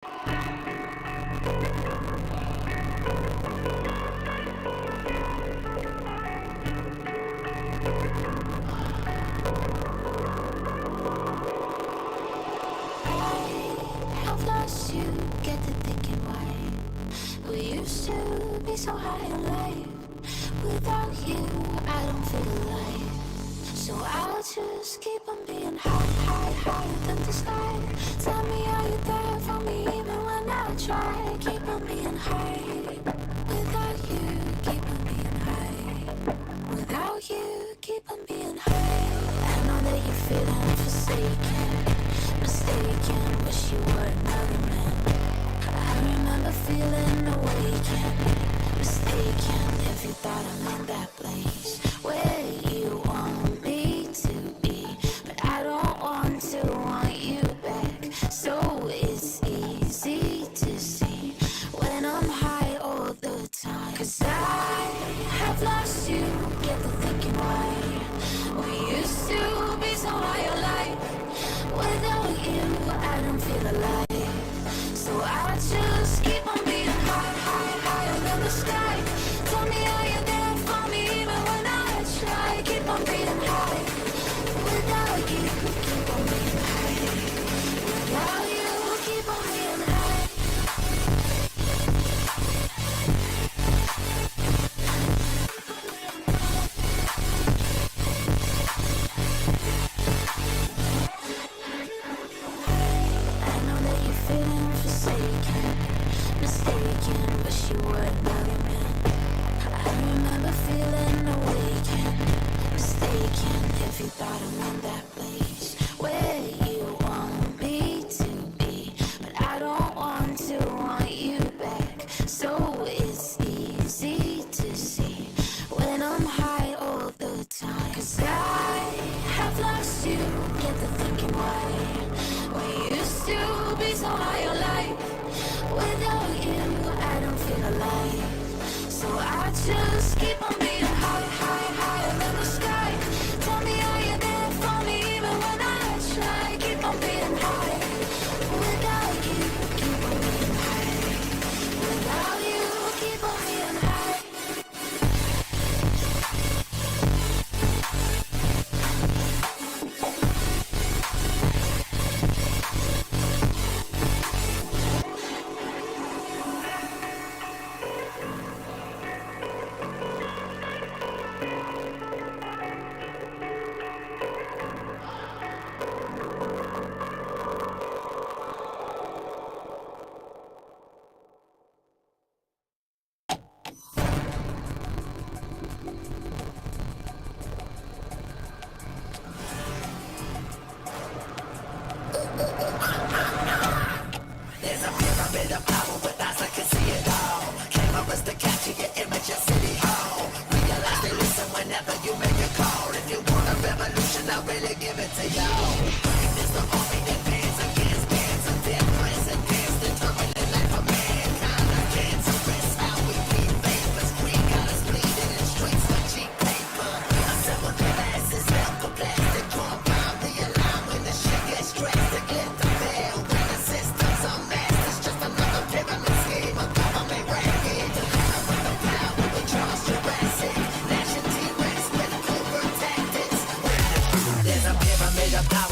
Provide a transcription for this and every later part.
I've lost you, get to thinking why we used to be so high in life. Without you, I don't feel alive. So I'll just keep on being higher than the sky. Tell me, are you there for me even when I try? Keep on being high. Without you, keep on being high. Without you, keep on being high. I know that you're feeling forsaken, mistaken, wish you were another man. I remember feeling awakened, mistaken, if you thought I'm in that place where you want me to be. But I don't want to want you back, so it's easy to see when I'm high all the time. Cause I have lost you, get to thinking why we used to be so high alive. Without you, I don't feel alive. So I just keep on being higher than the sky. Tell me, are you there for me even when I try? Keep on being high. Without you, keep on being high. Without you, keep on being high. I know that you're feeling forsaken, mistaken, wish you were another man. I remember feeling awakened, mistaken, if you thought I'm in that place where you want me to be. But I don't want to want you back, so it's easy to see when I'm high all the time. Cause I have lost you, get to thinking why we used to be so high alive. Without you, I don't feel alive. So I just keep on being higher than the sky. Tell me, are you there for me even when I try? Keep on being high. Without you, keep on being high. Without you, keep on being high. There's a pyramid of power with eyes that can see it all. Cameras to capture your image at City Hall. Realize they listen whenever you make a call. If you want a revolution, I'll really give it to y'all. It's the army that bands against bands of death presidents, determining life of mankind. I can't suppress how we keep favors. Green colors bleeding in streets like cheap paper. Assemble glasses, melt the plastic, drum bomb the alarm when the shit gets drastic. Let the bell when the system's a mess. It's just another pyramid scheme, a government racket. Deliver with the power with Charles Jurassic. Nation T-Rex with covert tactics. There's a pyramid of power.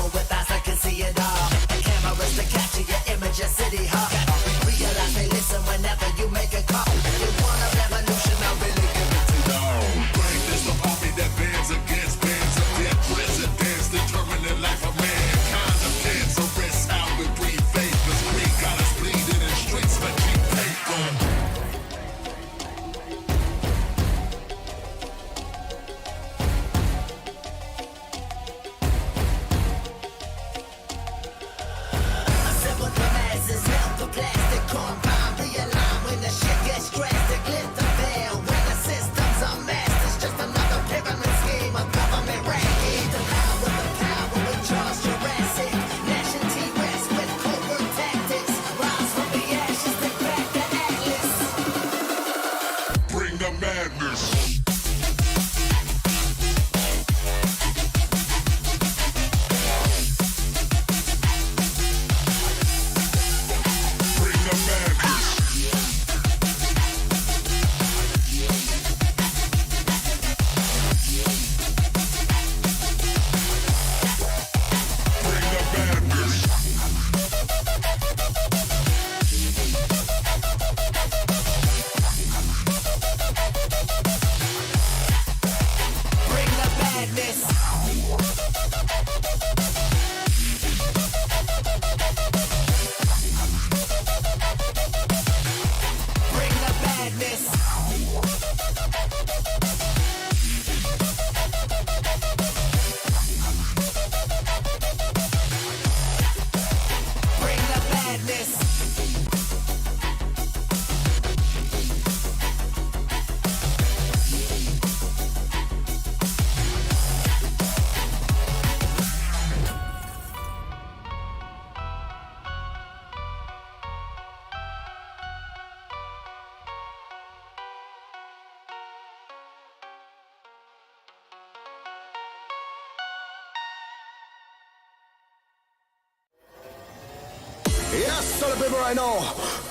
tell the people right now,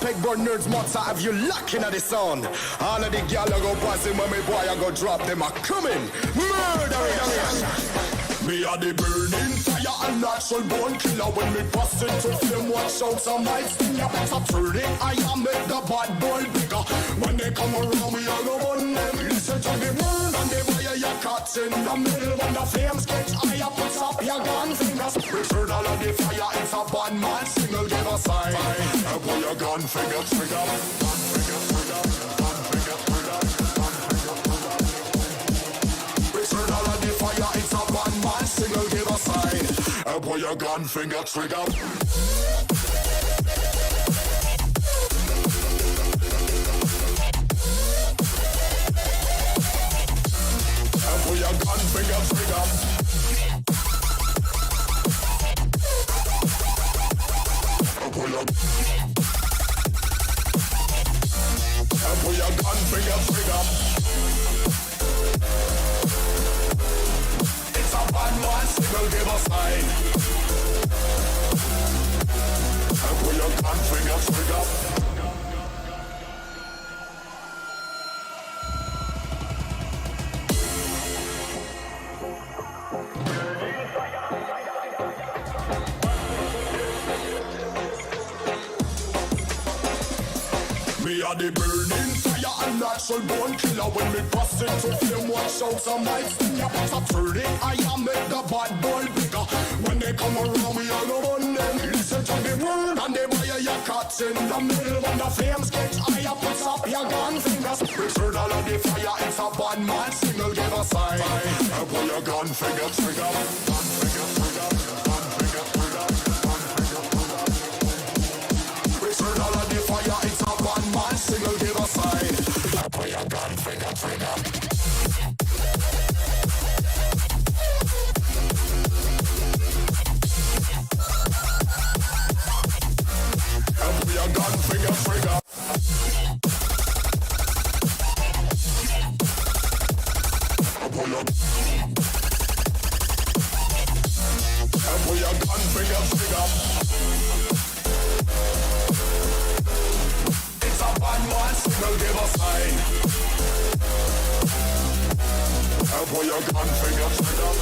pegboard nerds matter have you locking at the sound. All of the gyal go passing when me boy I go drop them a coming. Murder. Me a the burning fire and natural born killer. When me bust into flame, watch out some lights. You better turn it, I am make the bad boy bigger. When they come around, we all go on them. Listen to the word and the fire you caught in the middle. When the flames get higher, put up your gun fingers. Return all of the fire, it's a bad man single, give a sign. Put your gun finger trigger. Gun finger trigger. Gun finger trigger. Gun finger trigger. Return all of the fire, it's a bad man single, give a sign. Put your gun finger trigger. Put your gun finger trigger. Put your gun finger trigger. It's a bad man signal, give a sign. Put your gun finger trigger. Me a the burning fire and natural born killer. When me bust into flame, watch out some lights. You better turn it, I am make the bad boy bigger. When they come around, we all go on them. Listen to the word and the fire you caught in the middle. When the flames get higher, put up your gun fingers. Return all of the fire, it's a bad man single, give a sign. Put your gun finger trigger. Gun finger trigger. Gun finger trigger. Gun finger trigger. Return all of the fire, it's a bad man single, give a sign. Put your gun finger trigger. Put your gun finger trigger. Put your gun finger trigger. It's a bad man signal, give a sign. Put your gun finger trigger.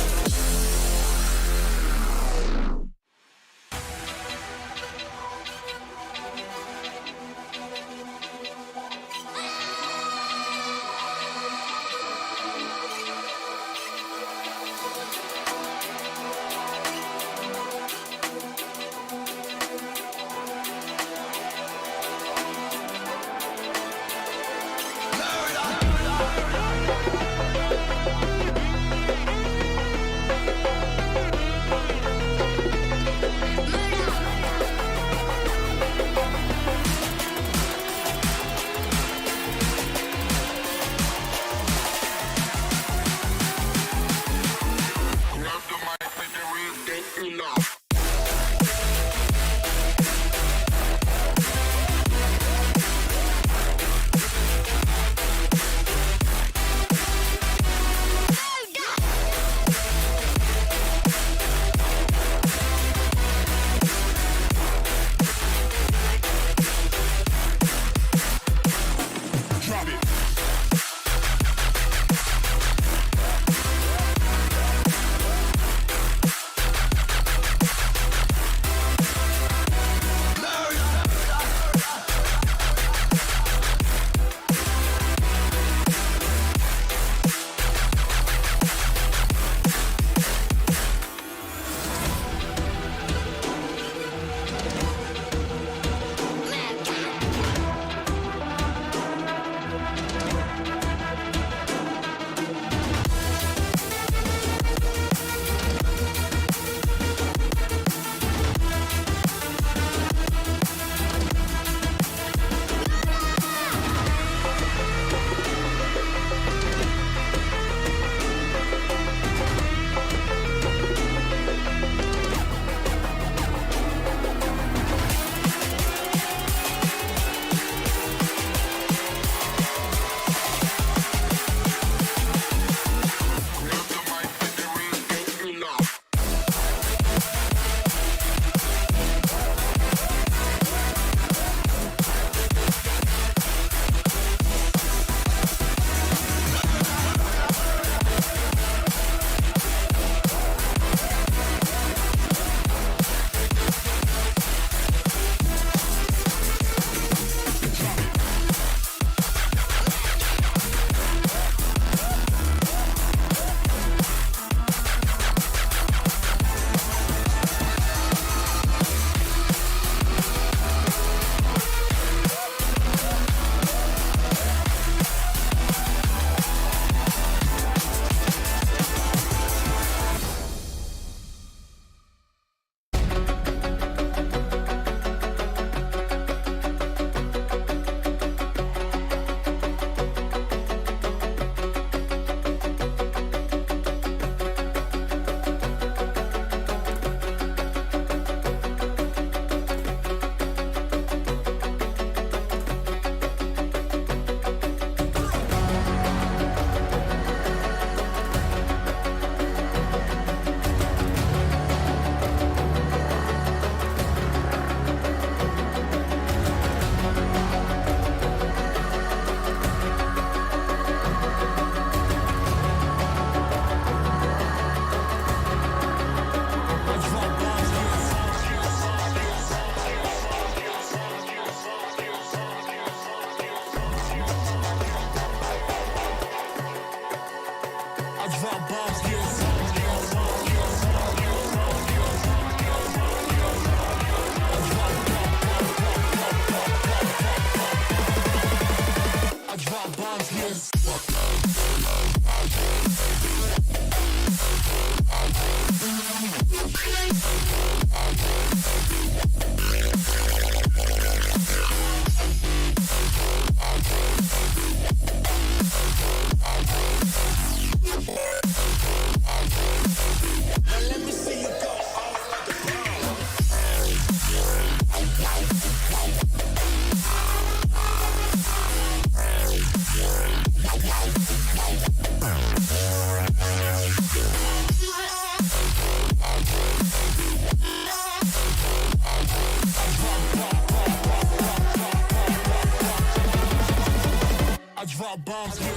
got bombs here.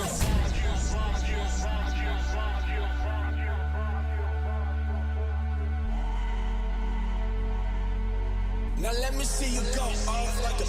Now let me see you go off like a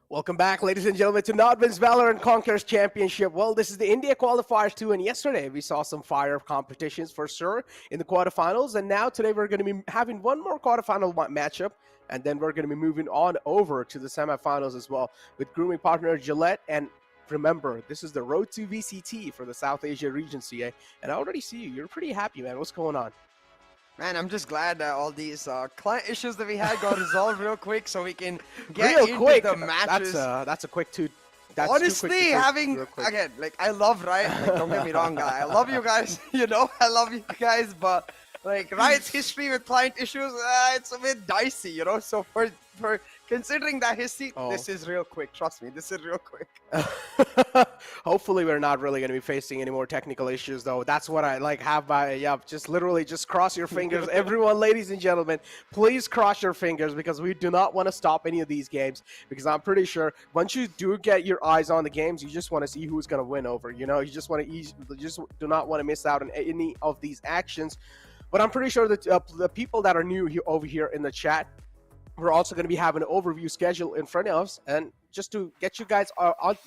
Welcome back, ladies and gentlemen, to NODWIN's Valorant Conquerors Championship. Well, this is the India Qualifiers 2, and yesterday we saw some fire competitions for sure in the quarterfinals, and now today we're going to be having one more quarterfinal matchup, and then we're going to be moving on over to the semifinals as well with grooming partner Gillette. And remember, this is the road to VCT for the South Asia region, CA, and I already see you. You're pretty happy, man. What's going on? Man, I'm just glad that all these client issues that we had got resolved real quick, so we can get real into quick. the matches. That's a quick two. That's Honestly, having again, like I love Riot. Like, don't get me wrong, guy. I love you guys. You know, I love you guys, but like Riot's history with client issues, it's a bit dicey. You know, so for considering that history, this is real quick. Trust me, this is real quick. Hopefully we're not really going to be facing any more technical issues, though. That's what I like have by just literally just cross your fingers. Everyone, ladies and gentlemen, please cross your fingers, because we do not want to stop any of these games, because I'm pretty sure once you do get your eyes on the games, you just want to see who's going to win over. You know, you just want to just do not want to miss out on any of these actions. But I'm pretty sure that the people that are new over here in the chat, we're also going to be having an overview schedule in front of us, and just to get you guys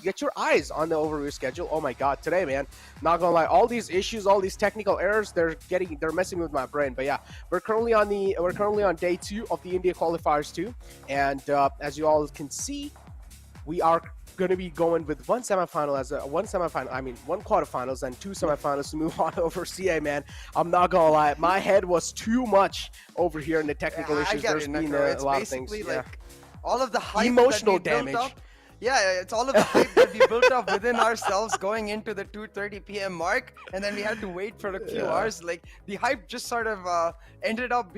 get your eyes on the overview schedule. Oh my god, today, man, not gonna lie, all these issues, all these technical errors, they're messing with my brain. But yeah, we're currently on day 2 of the India Qualifiers 2, and as you all can see, we are going to be going with one quarterfinals and 2 semifinals to move on over. CA, man, I'm not gonna lie, my head was too much over here in the technical issues. There's been a lot of things. Like all of the hype emotional that we damage. Built up, yeah, it's all of the hype that we built up within ourselves going into the 2:30 p.m. mark, and then we had to wait for a few hours. Like the hype just sort of ended up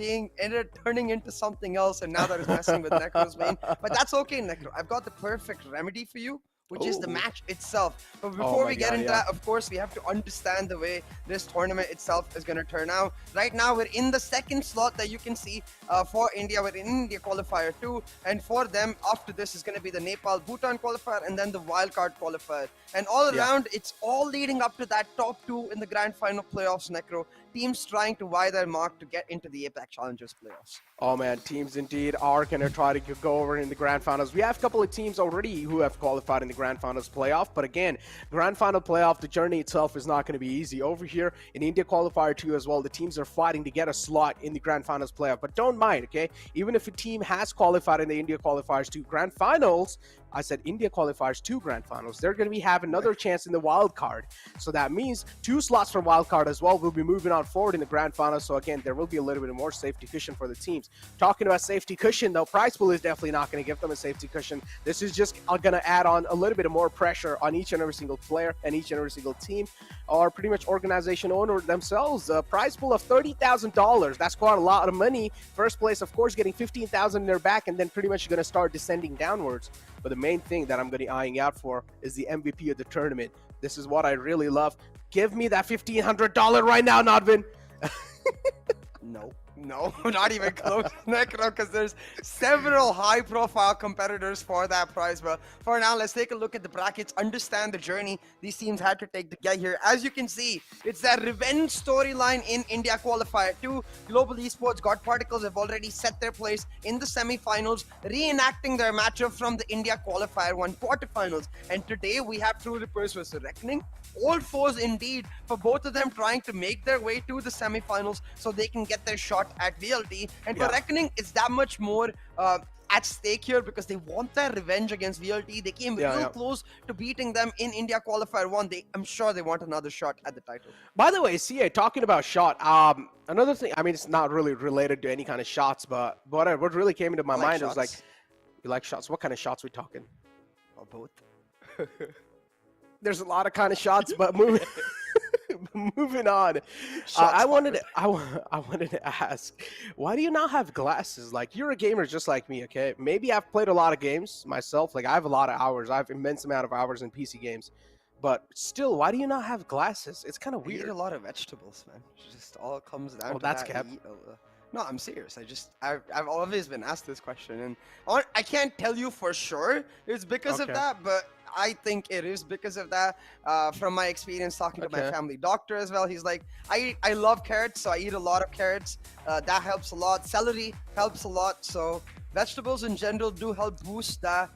turning into something else, and now that is messing with Necro's main. But that's okay, Necro. I've got the perfect remedy for you, which is the match itself. But before we get into that, of course, we have to understand the way this tournament itself is going to turn out. Right now, we're in the second slot that you can see for India. We're in India Qualifier 2, and for them, after this is going to be the Nepal-Bhutan Qualifier and then the Wildcard Qualifier. And all around, it's all leading up to that top 2 in the Grand Final playoffs, Necro. Teams trying to vie their mark to get into the Apex Challengers playoffs. Oh man, teams indeed are going to try to go over in the Grand Finals. We have a couple of teams already who have qualified in the Grand Finals playoff, but again, Grand Final playoff, the journey itself is not going to be easy. Over here in India Qualifier 2 as well, the teams are fighting to get a slot in the Grand Finals playoff. But don't mind, okay? Even if a team has qualified in the India Qualifiers 2 Grand Finals, I said India Qualifiers 2 Grand Finals. They're going to be having another chance in the wild card. So that means 2 slots from wild card as well will be moving on forward in the Grand Finals. So again, there will be a little bit more safety cushion for the teams. Talking about safety cushion, though, prize pool is definitely not going to give them a safety cushion. This is just going to add on a little bit of more pressure on each and every single player and each and every single team, or pretty much organization owner themselves. A prize pool of $30,000. That's quite a lot of money. First place, of course, getting $15,000 in their back, and then pretty much going to start descending downwards. But the main thing that I'm going to be eyeing out for is the MVP of the tournament. This is what I really love. Give me that $1,500 right now, NODWIN. No, not even close, Necro, because there's several high-profile competitors for that prize. But for now, let's take a look at the brackets, understand the journey these teams had to take to get here. As you can see, it's that revenge storyline in India Qualifier 2. Global Esports God Particles have already set their place in the semi-finals, reenacting their matchup from the India Qualifier 1 quarterfinals. And today, we have True Rippers versus Reckoning. Old foes indeed, for both of them trying to make their way to the semi-finals so they can get their shot at VLT. And for Reckoning, it's that much more at stake here because they want their revenge against VLT. They came real close to beating them in India Qualifier 1. I'm sure they want another shot at the title. By the way, CA, talking about shot, another thing, I mean, it's not really related to any kind of shots, but what really came into my mind was like, you like shots? What kind of shots we talking? Well, both. There's a lot of kind of shots, but moving on. I wanted to ask, why do you not have glasses? Like, you're a gamer just like me, okay? Maybe I've played a lot of games myself. Like, I have a lot of hours. I have immense amount of hours in PC games. But still, why do you not have glasses? It's kind of weird. I eat a lot of vegetables, man. It just all comes down to that's that. cap. No, I'm serious. I've always been asked this question, and I can't tell you for sure it's because of that, but I think it is because of that. From my experience talking to my family doctor as well, he's like, I love carrots, so I eat a lot of carrots. That helps a lot. Celery helps a lot. So vegetables in general do help boost that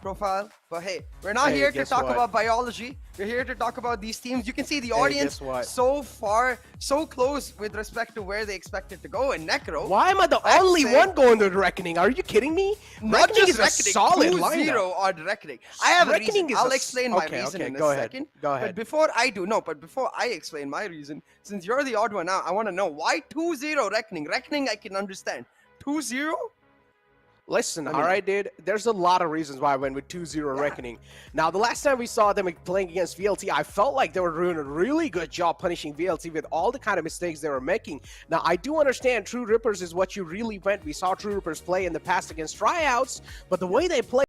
profile. But hey, we're not here to talk about biology. We're here to talk about these teams. You can see the audience so far, so close with respect to where they expect it to go. And Necro, why am I the only one going to Reckoning? Are you kidding me? Not Reckoning just is a solid 2-0 on Reckoning. I have a reason. I'll explain my reason in a second. Go ahead. But before I explain my reason, since you're the odd one out, I want to know why 2-0 Reckoning. Reckoning, I can understand. 2-0? Listen, all right, dude, there's a lot of reasons why I went with 2-0 Reckoning. Now, the last time we saw them playing against VLT, I felt like they were doing a really good job punishing VLT with all the kind of mistakes they were making. Now, I do understand True Rippers is what you really went. We saw True Rippers play in the past against tryouts, but the way they played,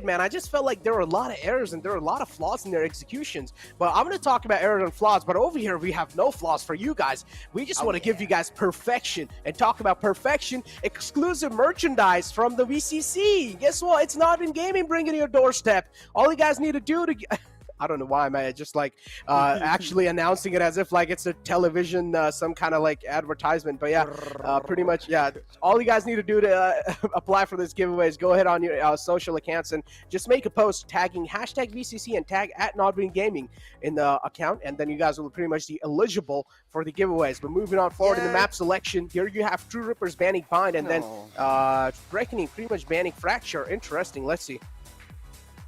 man, I just felt like there were a lot of errors and there were a lot of flaws in their executions. But I'm going to talk about errors and flaws, but over here we have no flaws for you guys. We just want to give you guys perfection and talk about perfection. Exclusive merchandise from the VCC. Guess what? It's NODWIN Gaming bringing to your doorstep. All you guys need to do to I don't know why am I just like actually announcing it as if like it's a television, some kind of like advertisement. But yeah, pretty much, yeah. All you guys need to do to apply for this giveaway is go ahead on your social accounts and just make a post tagging #VCC and tag @NODWIN Gaming in the account, and then you guys will pretty much be eligible for the giveaways. But moving on forward in the map selection, here you have True Rippers banning Bind, and then Reckoning pretty much banning Fracture. Interesting. Let's see.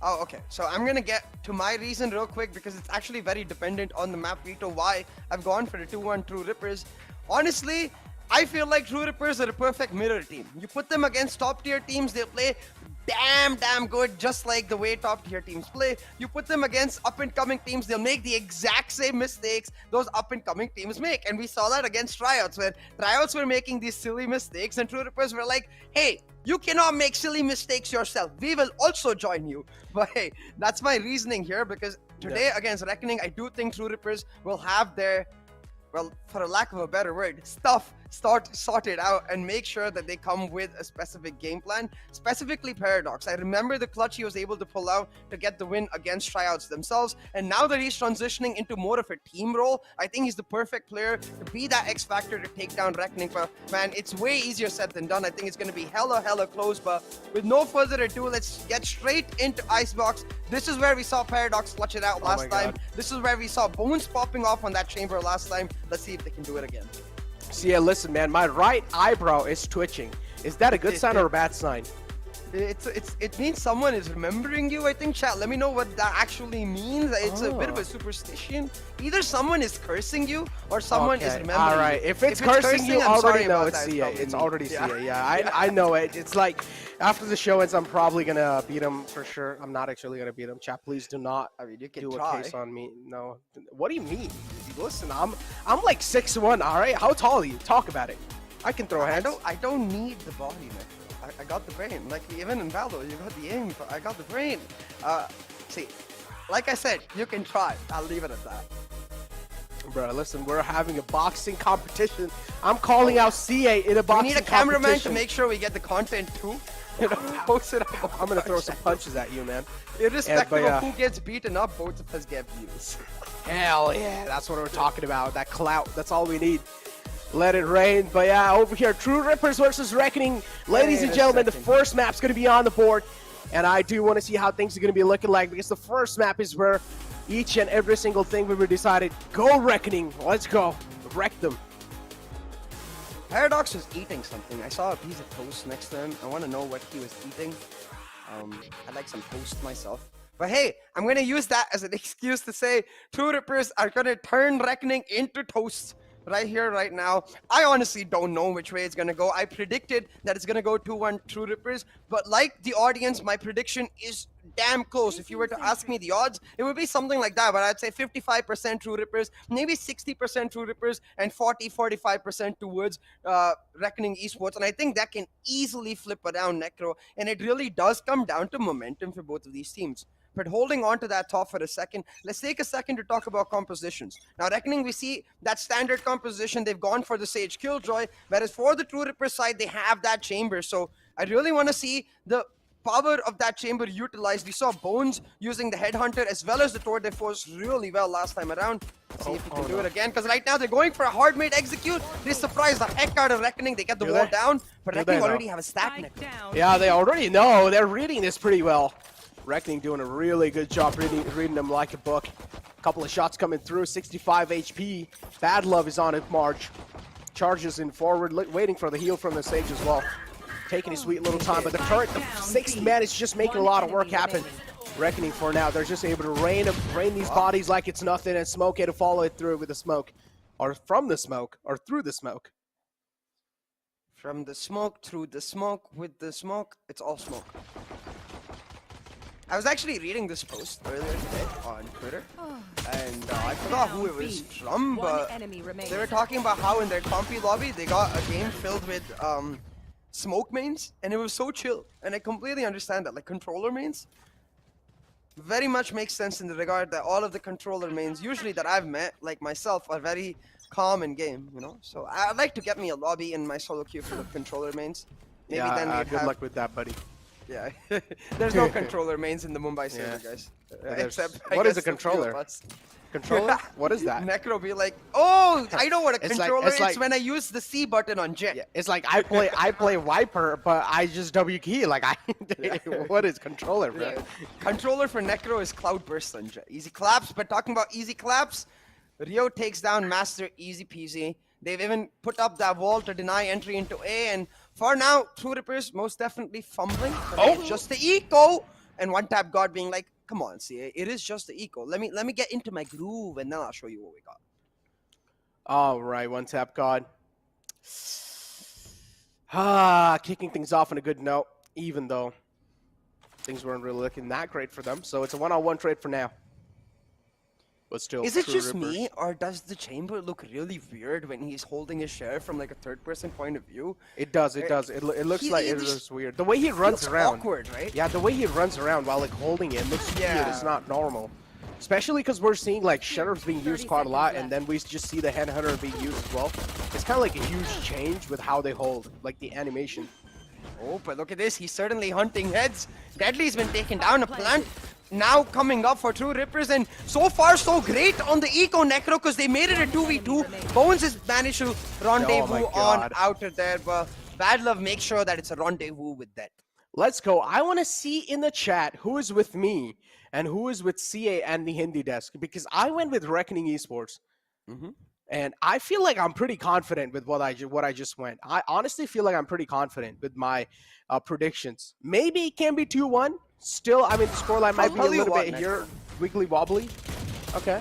Oh, okay. So I'm going to get to my reason real quick because it's actually very dependent on the map veto why I've gone for the 2-1 True Rippers. Honestly, I feel like True Rippers are a perfect mirror team. You put them against top tier teams, they play damn good, just like the way top tier teams play. You put them against up and coming teams, they'll make the exact same mistakes those up and coming teams make. And we saw that against tryouts, where tryouts were making these silly mistakes and True Rippers were like, hey, you cannot make silly mistakes yourself. We will also join you. But hey, that's my reasoning here, because today against Reckoning, I do think True Rippers will have their, well, for a lack of a better word, stuff sorted out and make sure that they come with a specific game plan, specifically Paradox. I remember the clutch he was able to pull out to get the win against tryouts themselves, and now that he's transitioning into more of a team role, I think he's the perfect player to be that X factor to take down Reckoning. But man, it's way easier said than done. I think it's going to be hella close. But with no further ado, let's get straight into Icebox. This is where we saw Paradox clutch it out last time. This is where we saw Bones popping off on that chamber last time. Let's see if they can do it again. So yeah, listen, man, my right eyebrow is twitching. Is that a good sign or a bad sign? It means someone is remembering you. I think, chat. Let me know what that actually means. It's a bit of a superstition. Either someone is cursing you or someone is remembering. All right. You. If it's cursing you, I'm already sorry know about it's that. CA. probably It's me. already CA. Yeah, I know it. It's like after the show ends, I'm probably gonna beat him for sure. I'm not actually gonna beat him. Chat, please do not I mean, you can do try. a case on me. No. What do you mean? Listen, I'm like 6'1". All right. How tall are you? Talk about it. I can throw hands. I don't need the body, man. I got the brain. Like even in Valor, you got the aim. I got the brain. See, like I said, you can try. I'll leave it at that. Bro, listen, we're having a boxing competition. I'm calling out CA in a We boxing need a cameraman to competition. make sure we get the content too. Post it up. I'm gonna throw some punches at you, man. Irrespective of who gets beaten up, both of us get views. Hell yeah, that's what we're talking about. That clout. That's all we need. Let it rain. But yeah, over here, True Rippers versus Reckoning. Ladies and gentlemen, the first map's going to be on the board. And I do want to see how things are going to be looking like, because the first map is where each and every single thing we were decided. Go Reckoning. Let's go. Wreck them. Paradox was eating something. I saw a piece of toast next to him. I want to know what he was eating. I like some toast myself. But hey, I'm going to use that as an excuse to say True Rippers are going to turn Reckoning into toast. Right here, right now. I honestly don't know which way it's going to go. I predicted that it's going to go 2-1 True Rippers. But like the audience, my prediction is damn close. If you were to ask me the odds, it would be something like that. But I'd say 55% True Rippers, maybe 60% True Rippers, and 45% towards Reckoning Esports. And I think that can easily flip around Necro. And it really does come down to momentum for both of these teams. But holding on to that thought for a second, let's take a second to talk about compositions. Now, Reckoning, we see that standard composition. They've gone for the Sage Killjoy, whereas for the True Ripper side, they have that chamber. So I really want to see the power of that chamber utilized. We saw Bones using the Headhunter as well as the Tour de Force really well last time around. Let's see if he can do it again, because right now they're going for a hard made execute. They surprise the heck out of Reckoning. They get the wall down, but Reckoning already have a stack Necro. Yeah, they already know. They're reading this pretty well. Reckoning doing a really good job reading them like a book. Couple of shots coming through, 65 HP. Bad Love is on his march. Charges in forward, waiting for the heal from the Sage as well. Taking his sweet little time, but the current, the sixth man is just making a lot of work happen. Reckoning for now, they're just able to rain these bodies like it's nothing, and Smoke had to follow it through with the smoke. Or from the smoke, or through the smoke. From the smoke, through the smoke, with the smoke, it's all smoke. I was actually reading this post earlier today on Twitter, and I forgot who it was from, but they were talking about how in their compy lobby they got a game filled with smoke mains, and it was so chill. And I completely understand that, like controller mains, very much makes sense in the regard that all of the controller mains usually that I've met, like myself, are very calm in game, you know. So I'd like to get me a lobby in my solo queue full of controller mains. Maybe then we'd good luck with that, buddy. Yeah, there's no controller mains in the Mumbai server, guys. Except, what is a controller? Controller? What is that? Necro be like, oh, I know what a controller is. Like, when I use the C button on Jet. Yeah, it's like I play Viper, but I just W key. Like what is controller, bro? Yeah. Controller for Necro is Cloudburst on Jet. Easy claps, but talking about easy claps, Rio takes down Master easy peasy. They've even put up that wall to deny entry into A, and for now, True Rippers most definitely fumbling. It's just the eco, and one tap God being like, "Come on, CA, it is just the eco. Let me get into my groove, and then I'll show you what we got." All right, one tap God. Kicking things off on a good note, even though things weren't really looking that great for them. So it's a one-on-one trade for now. But still, is it just me, or does the chamber look really weird when he's holding his share from like a third-person point of view? It does. It does. It looks like it looks weird. The way he runs around. Awkward, right? Yeah, the way he runs around while like holding it looks weird. It's not normal. Especially because we're seeing like shutters being used quite a lot, and then we just see the headhunter being used as well. It's kind of like a huge change with how they hold, like the animation. Oh, but look at this. He's certainly hunting heads. Deadly's been taken down. A plant now coming up for True Rippers, and so far so great on the Eco Necro because they made it a 2v2. Bones has managed to rendezvous on outer there, but Bad Love makes sure that it's a rendezvous with that. Let's go. I want to see in the chat who is with me and who is with CA and the Hindi desk, because I went with Reckoning Esports. And I feel like I'm pretty confident with what I just went. I honestly feel like I'm pretty confident with my predictions. Maybe it can be 2-1. Still, I mean, the scoreline might be a little bit here, wiggly wobbly. Okay,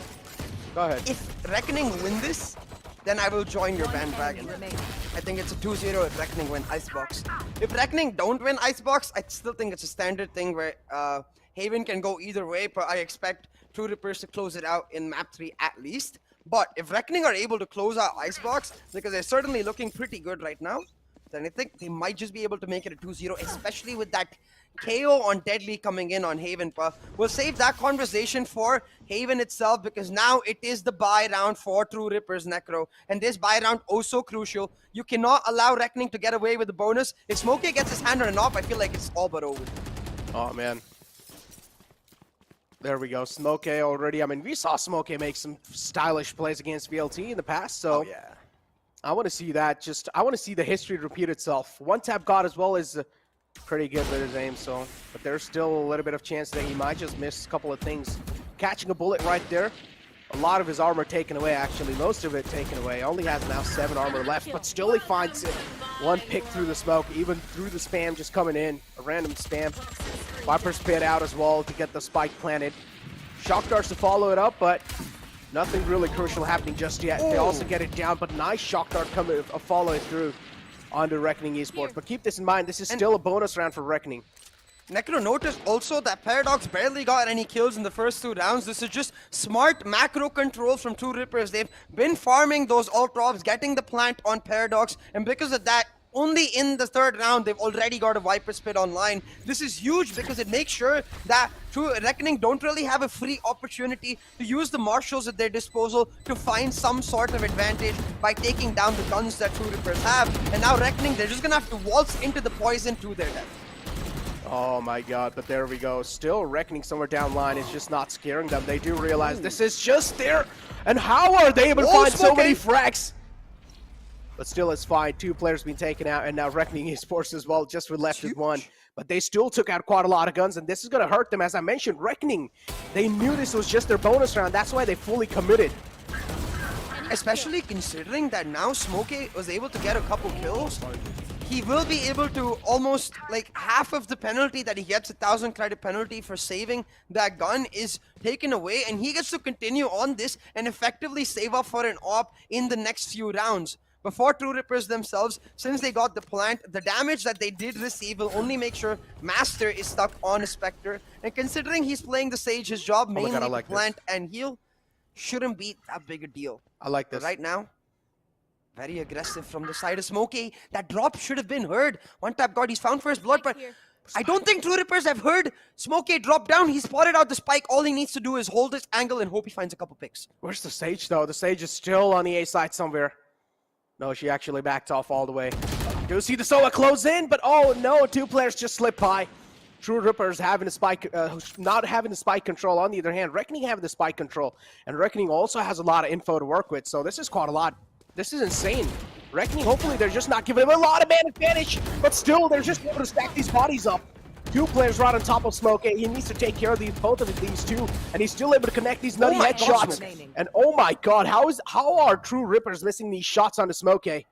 go ahead. If Reckoning win this, then I will join your bandwagon. I think it's a 2-0 if Reckoning win Icebox. If Reckoning don't win Icebox, I still think it's a standard thing where Haven can go either way, but I expect True Rippers to close it out in map 3 at least. But if Reckoning are able to close out Icebox, because they're certainly looking pretty good right now, then I think they might just be able to make it a 2-0, especially with that KO on Deadly coming in on Haven. But we'll save that conversation for Haven itself, because now it is the buy round for True Rippers Necro. And this buy round oh so crucial. You cannot allow Reckoning to get away with the bonus. If Smokey gets his hand on an off, I feel like it's all but over. Oh, man. There we go. Smokey already. I mean, we saw Smokey make some stylish plays against VLT in the past, so yeah. I want to see that. I want to see the history repeat itself. One tap God as well is pretty good with his aim, so, but there's still a little bit of chance that he might just miss a couple of things. Catching a bullet right there. A lot of his armor taken away, actually. Most of it taken away. Only has now 7 armor left, but still he finds it. One pick through the smoke, even through the spam just coming in. A random spam. Viper spit out as well to get the spike planted. Shock darts to follow it up, but nothing really crucial happening just yet. They also get it down, but nice shock dart coming, follow it through onto Reckoning Esports. But keep this in mind, this is still a bonus round for Reckoning. Necro noticed also that Paradox barely got any kills in the first 2 rounds. This is just smart macro control from True Rippers. They've been farming those ult drops, getting the plant on Paradox, and because of that, only in the 3rd round, they've already got a Viper Spit online. This is huge because it makes sure that True Reckoning don't really have a free opportunity to use the marshals at their disposal to find some sort of advantage by taking down the guns that True Rippers have. And now Reckoning, they're just gonna have to waltz into the poison to their death. Oh my god, but there we go. Still Reckoning somewhere down line is just not scaring them. They do realize this is just there. And how are they able to find so many frags? But still, it's fine. 2 players being taken out, and now Reckoning Esports as well, just with left with 1. But they still took out quite a lot of guns, and this is going to hurt them. As I mentioned, Reckoning, they knew this was just their bonus round. That's why they fully committed. Especially considering that now Smokey was able to get a couple kills. He will be able to almost, like, half of the penalty that he gets, 1,000 credit penalty for saving that gun, is taken away, and he gets to continue on this and effectively save up for an op in the next few rounds. Before True Rippers themselves, since they got the plant, the damage that they did receive will only make sure Master is stuck on a Spectre. And considering he's playing the Sage, his job mainly to plant and heal, shouldn't be that big a deal. I like this. But right now, very aggressive from the side of Smokey. That drop should have been heard. One tap God, he's found first blood, but I don't think True Rippers have heard Smokey drop down. He spotted out the spike. All he needs to do is hold this angle and hope he finds a couple picks. Where's the Sage, though? The Sage is still on the A side somewhere. No, she actually backed off all the way. Do see the Sova close in, but oh no, 2 players just slipped by. True Rippers having the spike, not having the spike control. On the other hand, Reckoning having the spike control. And Reckoning also has a lot of info to work with, so this is quite a lot. This is insane. Reckoning, hopefully they're just not giving him a lot of man advantage, but still they're just able to stack these bodies up. 2 players right on top of Smokey. He needs to take care of both of these 2, and he's still able to connect these nutty headshots. And oh my god, how are True Rippers missing these shots onto Smokey?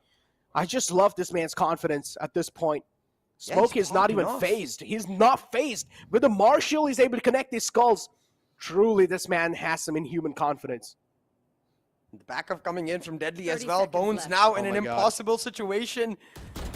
I just love this man's confidence at this point. Smokey is not even phased. He's not phased. With the Marshal, he's able to connect these skulls. Truly, this man has some inhuman confidence. The backup coming in from Deadly as well. Bones now in an impossible situation.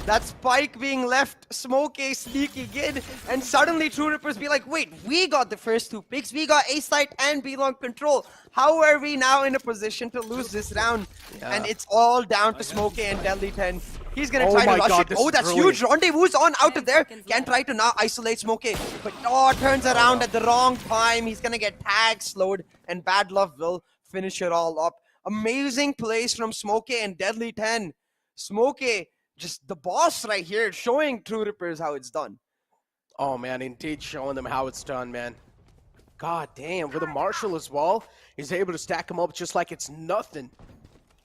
That spike being left, Smokey sneaking in, and suddenly True Rippers be like, wait, we got the first 2 picks. We got A-site and B-long control. How are we now in a position to lose this round? Yeah. And it's all down to Smokey and Deadly 10. He's gonna try to rush it. Oh, that's huge. Rendezvous's on out of there. Can try to now isolate Smokey. But turns around at the wrong time. He's gonna get tagged, slowed, and Bad Love will finish it all up. Amazing plays from Smokey and Deadly 10. Smokey, just the boss right here, showing True Rippers how it's done. Oh man, indeed showing them how it's done, man. God damn, with a Marshal as well, he's able to stack them up just like it's nothing.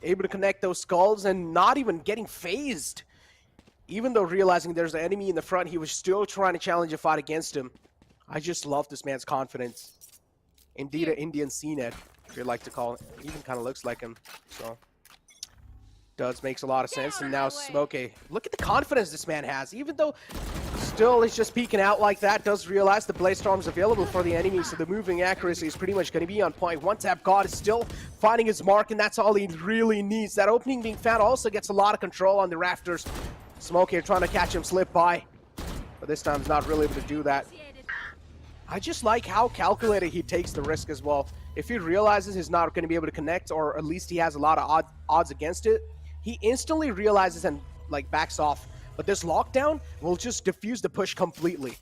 Able to connect those skulls and not even getting phased. Even though realizing there's an enemy in the front, he was still trying to challenge a fight against him. I just love this man's confidence. Indeed, an Indian CNET, if you'd like to call it. Even kind of looks like him, so. Does makes a lot of sense. And now Smokey, look at the confidence this man has. Even though still he's just peeking out like that, does realize the Blaze Storm is available for the enemy, so the moving accuracy is pretty much going to be on point. One tap God is still finding his mark, and that's all he really needs. That opening being found also gets a lot of control on the rafters. Smokey trying to catch him slip by, but this time he's not really able to do that. I just like how calculated he takes the risk as well. If he realizes he's not going to be able to connect, or at least he has a lot of odds against it, he instantly realizes and like backs off. But this lockdown will just diffuse the push completely.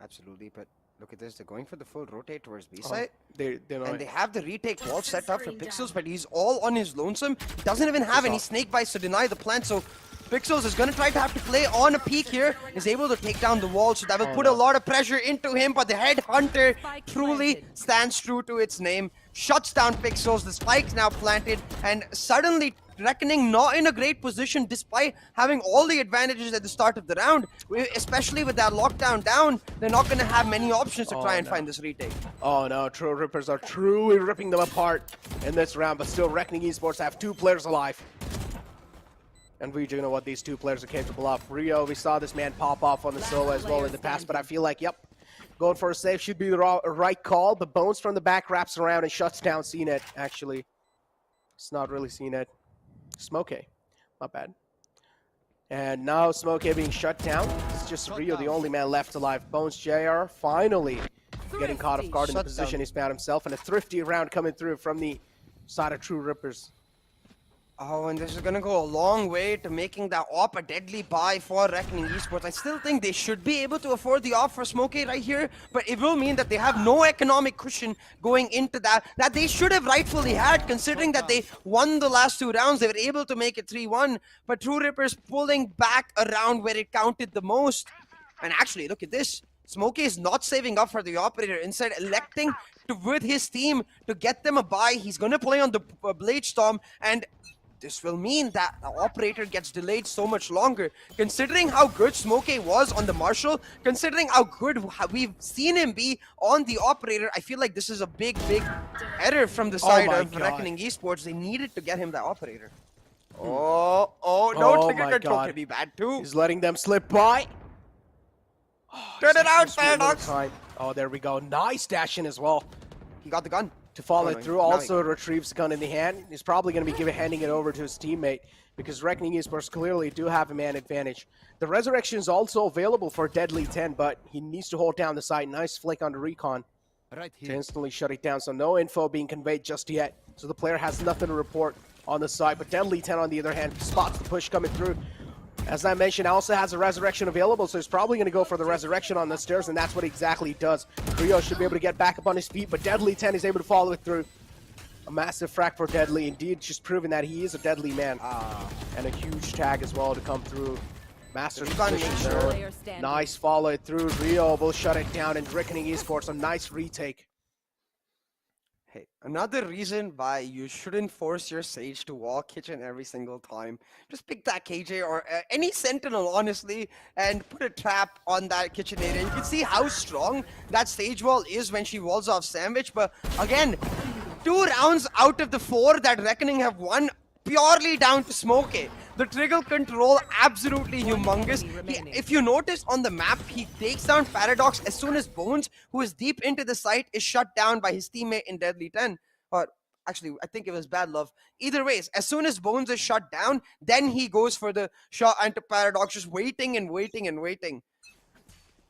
Absolutely, but look at this. They're going for the full rotate towards B side. They have the retake wall set up for Pixels, but he's all on his lonesome. Doesn't even have any snake bites to deny the plant, so Pixels is going to try to have to play on a peak here. Is able to take down the wall, so that will put a lot of pressure into him, but the Headhunter truly stands true to its name. Shuts down Pixels, the spike's now planted, and suddenly Reckoning not in a great position despite having all the advantages at the start of the round. Especially with that lockdown down, they're not going to have many options to try and find this retake. Oh no, True Rippers are truly ripping them apart in this round, but still Reckoning Esports have 2 players alive. And we do know what these 2 players are capable of. Rio, we saw this man pop off on the solo as well in the past, but I feel like, yep, going for a save should be the right call, but Bones from the back wraps around and shuts down CNET, actually. It's not really CNET. Smokey, not bad. And now Smokey being shut down. It's just Rio, the only man left alive. Bones JR finally getting caught off guard in the position he's found himself, and a thrifty round coming through from the side of True Rippers. Oh, and this is going to go a long way to making that op a deadly buy for Reckoning Esports. I still think they should be able to afford the op for Smokey right here, but it will mean that they have no economic cushion going into that they should have rightfully had, considering that they won the last 2 rounds. They were able to make it 3-1, but True Rippers pulling back around where it counted the most. And actually, look at this. Smokey is not saving up for the operator, instead electing to, with his team, to get them a buy. He's going to play on the Blade Storm, and this will mean that the operator gets delayed so much longer. Considering how good Smokey was on the Marshall, considering how good we've seen him be on the operator, I feel like this is a big error from the side of Reckoning Esports. They needed to get him that operator. No, trigger control can be bad too. He's letting them slip by. Turn it out, Paradox! Oh, there we go. Nice dash in as well. He got the gun. To follow it through, also retrieves the gun in the hand. He's probably going to be handing it over to his teammate because Reckoning Esports clearly do have a man advantage. The Resurrection is also available for Deadly 10, but he needs to hold down the site. Nice flick on the recon to instantly shut it down, so no info being conveyed just yet. So the player has nothing to report on the site, but Deadly 10 on the other hand spots the push coming through. As I mentioned, also has a Resurrection available, so he's probably going to go for the Resurrection on the stairs, and that's what exactly he does. Rio should be able to get back up on his feet, but Deadly 10 is able to follow it through. A massive frack for Deadly, indeed, just proving that he is a deadly man. And a huge tag as well to come through. Master's position there. Nice follow it through. Rio will shut it down, and Reckoning Esports, a nice retake. Hey, another reason why you shouldn't force your Sage to wall kitchen every single time. Just pick that KJ or any Sentinel, honestly, and put a trap on that kitchen area. You can see how strong that Sage wall is when she walls off Sandwich. But again, 2 rounds out of the 4 that Reckoning have won purely down to Smokey. The trigger control absolutely humongous. If you notice on the map, he takes down Paradox as soon as Bones, who is deep into the site, is shut down by his teammate in Deadly 10. Or actually, I think it was Bad Love. Either ways, as soon as Bones is shut down, then he goes for the shot into Paradox, just waiting and waiting and waiting.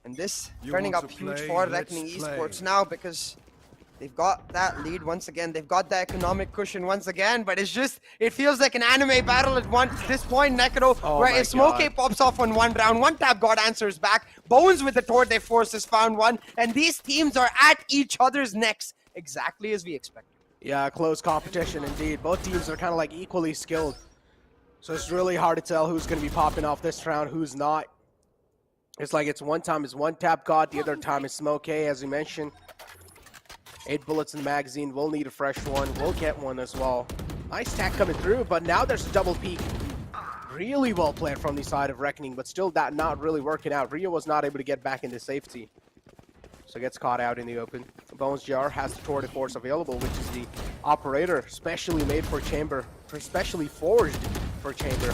And this turning up huge for Reckoning Esports now, because they've got that lead once again. They've got that economic cushion once again, but it's just, it feels like an anime battle at this point, Nekiro, where if Smokey pops off on 1 round, 1 tap God answers back, Bones with the Tour de Force has found one, and these teams are at each other's necks, exactly as we expected. Yeah, close competition indeed. Both teams are kind of like equally skilled. So it's really hard to tell who's going to be popping off this round, who's not. It's like it's one time is 1 tap God, the other time is Smokey, as you mentioned. 8 bullets in the magazine. We'll need a fresh one. We'll get one as well. Nice tack coming through, but now there's a double peek. Really well played from the side of Reckoning, but still that not really working out. Rio was not able to get back into safety, so gets caught out in the open. Bones JR has the Tour de Force available, which is the operator, specially made for chamber, especially forged for chamber.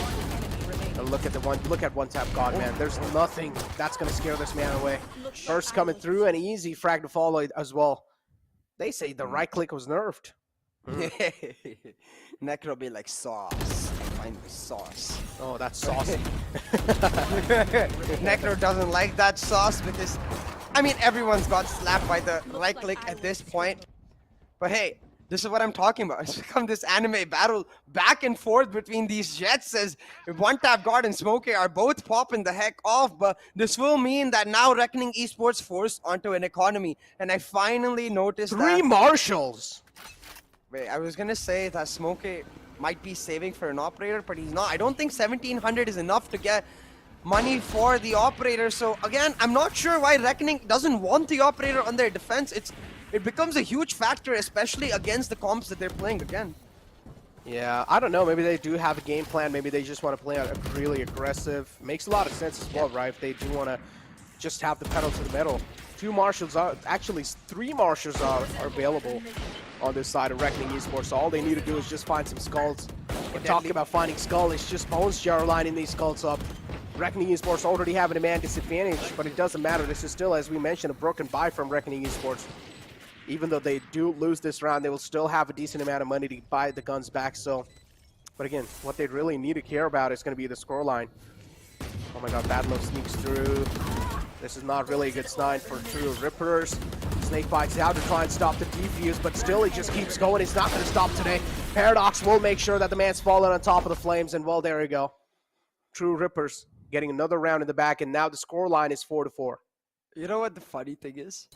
And look at one tap God, man. There's nothing that's gonna scare this man away. First coming through, and easy frag to follow as well. They say the right click was nerfed. Necro be like sauce. Find the sauce. Oh, that's saucy. Necro doesn't like that sauce because, I mean, everyone's got slapped by the right click at this point. But hey, this is what I'm talking about. It's become this anime battle back and forth between these Jets as One Tap God and Smokey are both popping the heck off. But this will mean that now Reckoning Esports forced onto an economy. And I finally noticed Three marshals. Wait, I was gonna say that Smokey might be saving for an operator, but he's not. I don't think 1700 is enough to get money for the operator. So again, I'm not sure why Reckoning doesn't want the operator on their defense. It becomes a huge factor, especially against the comps that they're playing again. Yeah, I don't know. Maybe they do have a game plan. Maybe they just want to play out really aggressive. Makes a lot of sense as well, right? If they do want to just have the pedal to the metal. Two marshals are actually 3 marshals are available on this side of Reckoning Esports. So all they need to do is just find some skulls. We're talking about finding skull. It's just Bones Jar lining these skulls up. Reckoning Esports already having a man disadvantage, but it doesn't matter. This is still, as we mentioned, a broken buy from Reckoning Esports. Even though they do lose this round, they will still have a decent amount of money to buy the guns back. So, but again, what they really need to care about is going to be the scoreline. Oh my God, Bad Love sneaks through. This is not really a good sign for True Rippers. Snakebites out to try and stop the defuse, but still he just keeps going. He's not going to stop today. Paradox will make sure that the man's falling on top of the flames, and well, there we go. True Rippers getting another round in the back, and now the scoreline is 4-4. You know what the funny thing is?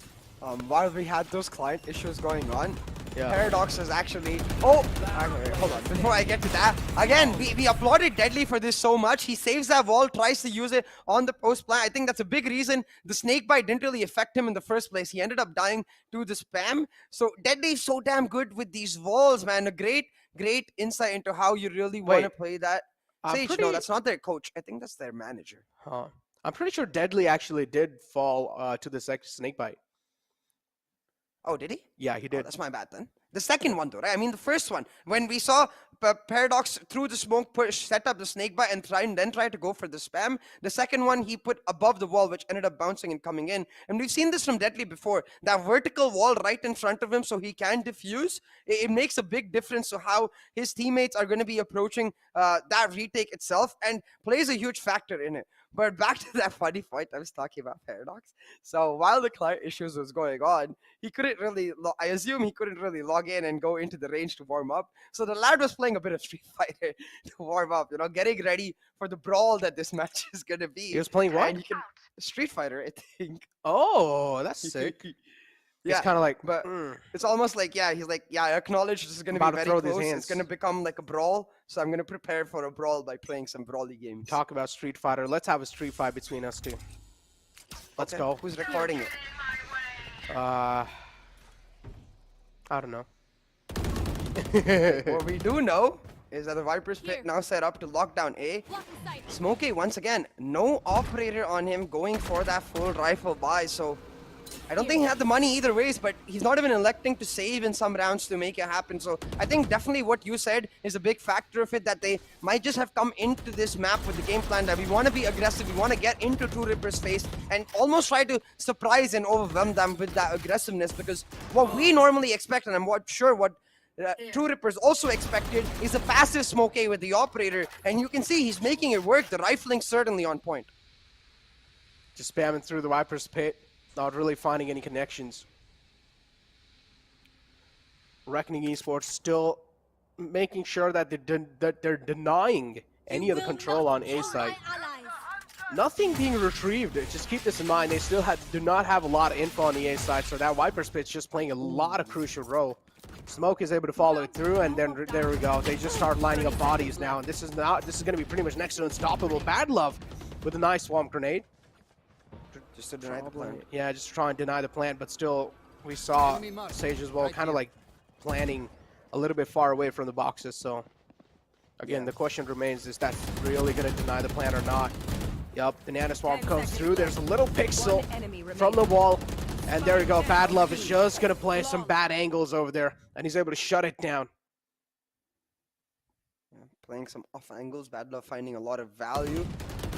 While we had those client issues going on, Paradox is actually... Oh! Okay, hold on. Before I get to that, again, we applauded Deadly for this so much. He saves that wall, tries to use it on the post plan. I think that's a big reason the snakebite didn't really affect him in the first place. He ended up dying to the spam. So Deadly is so damn good with these walls, man. A great insight into how you really want to play that. Sage, no, that's not their coach. I think that's their manager. Huh. I'm pretty sure Deadly actually did fall to the snakebite. Oh, did he? Yeah, he did. Oh, that's my bad then. The second one though, right? I mean the first one. When we saw Paradox through the smoke push, set up the snakebite and then try to go for the spam. The second one he put above the wall, which ended up bouncing and coming in. And we've seen this from Deadly before. That vertical wall right in front of him so he can defuse. It makes a big difference to how his teammates are going to be approaching that retake itself and plays a huge factor in it. But back to that funny fight I was talking about, Paradox. So while the client issues was going on, he couldn't really, I assume he couldn't really log in and go into the range to warm up. So the lad was playing a bit of Street Fighter to warm up, you know, getting ready for the brawl that this match is going to be. He was playing what? And Street Fighter, I think. Oh, that's sick. Yeah, it's kind of like, but it's almost like, he's like, I acknowledge this is going to be very close. It's going to become like a brawl. So I'm going to prepare for a brawl by playing some brawly games. Talk about Street Fighter. Let's have a Street Fight between us two. Let's go. Who's recording it? I don't know. What we do know is that the Viper's Pit now set up to lock down A. Smokey, once again, no operator on him going for that full rifle buy. So I don't think he had the money either ways, but he's not even electing to save in some rounds to make it happen. So I think definitely what you said is a big factor of it, that they might just have come into this map with the game plan that we want to be aggressive, we want to get into True Ripper's face and almost try to surprise and overwhelm them with that aggressiveness, because what we normally expect, and I'm sure what True Rippers also expected, is a passive Smokey with the operator, and you can see he's making it work. The rifling certainly on point. Just spamming through the Viper's Pit. Not really finding any connections. Reckoning Esports still making sure that they're denying any of the control on A side. Nothing being retrieved. Just keep this in mind. They still do not have a lot of info on the A side, so that Viper's Pit's just playing a lot of crucial role. Smoke is able to follow it through, and then there we go. They just start lining up bodies now, and this is going to be pretty much next to unstoppable. Bad Love with a nice swamp grenade. Just to deny the plan. Yeah, just try and deny the plan, but still, we saw Sage as well, kind of like planning a little bit far away from the boxes. So, again, the question remains, is that really going to deny the plan or not? Yup, Banana Swarm comes through. There's a little pixel from the wall, And there we go. Bad Love is just going to play some bad angles over there. And he's able to shut it down. Playing some off angles. Bad Love finding a lot of value.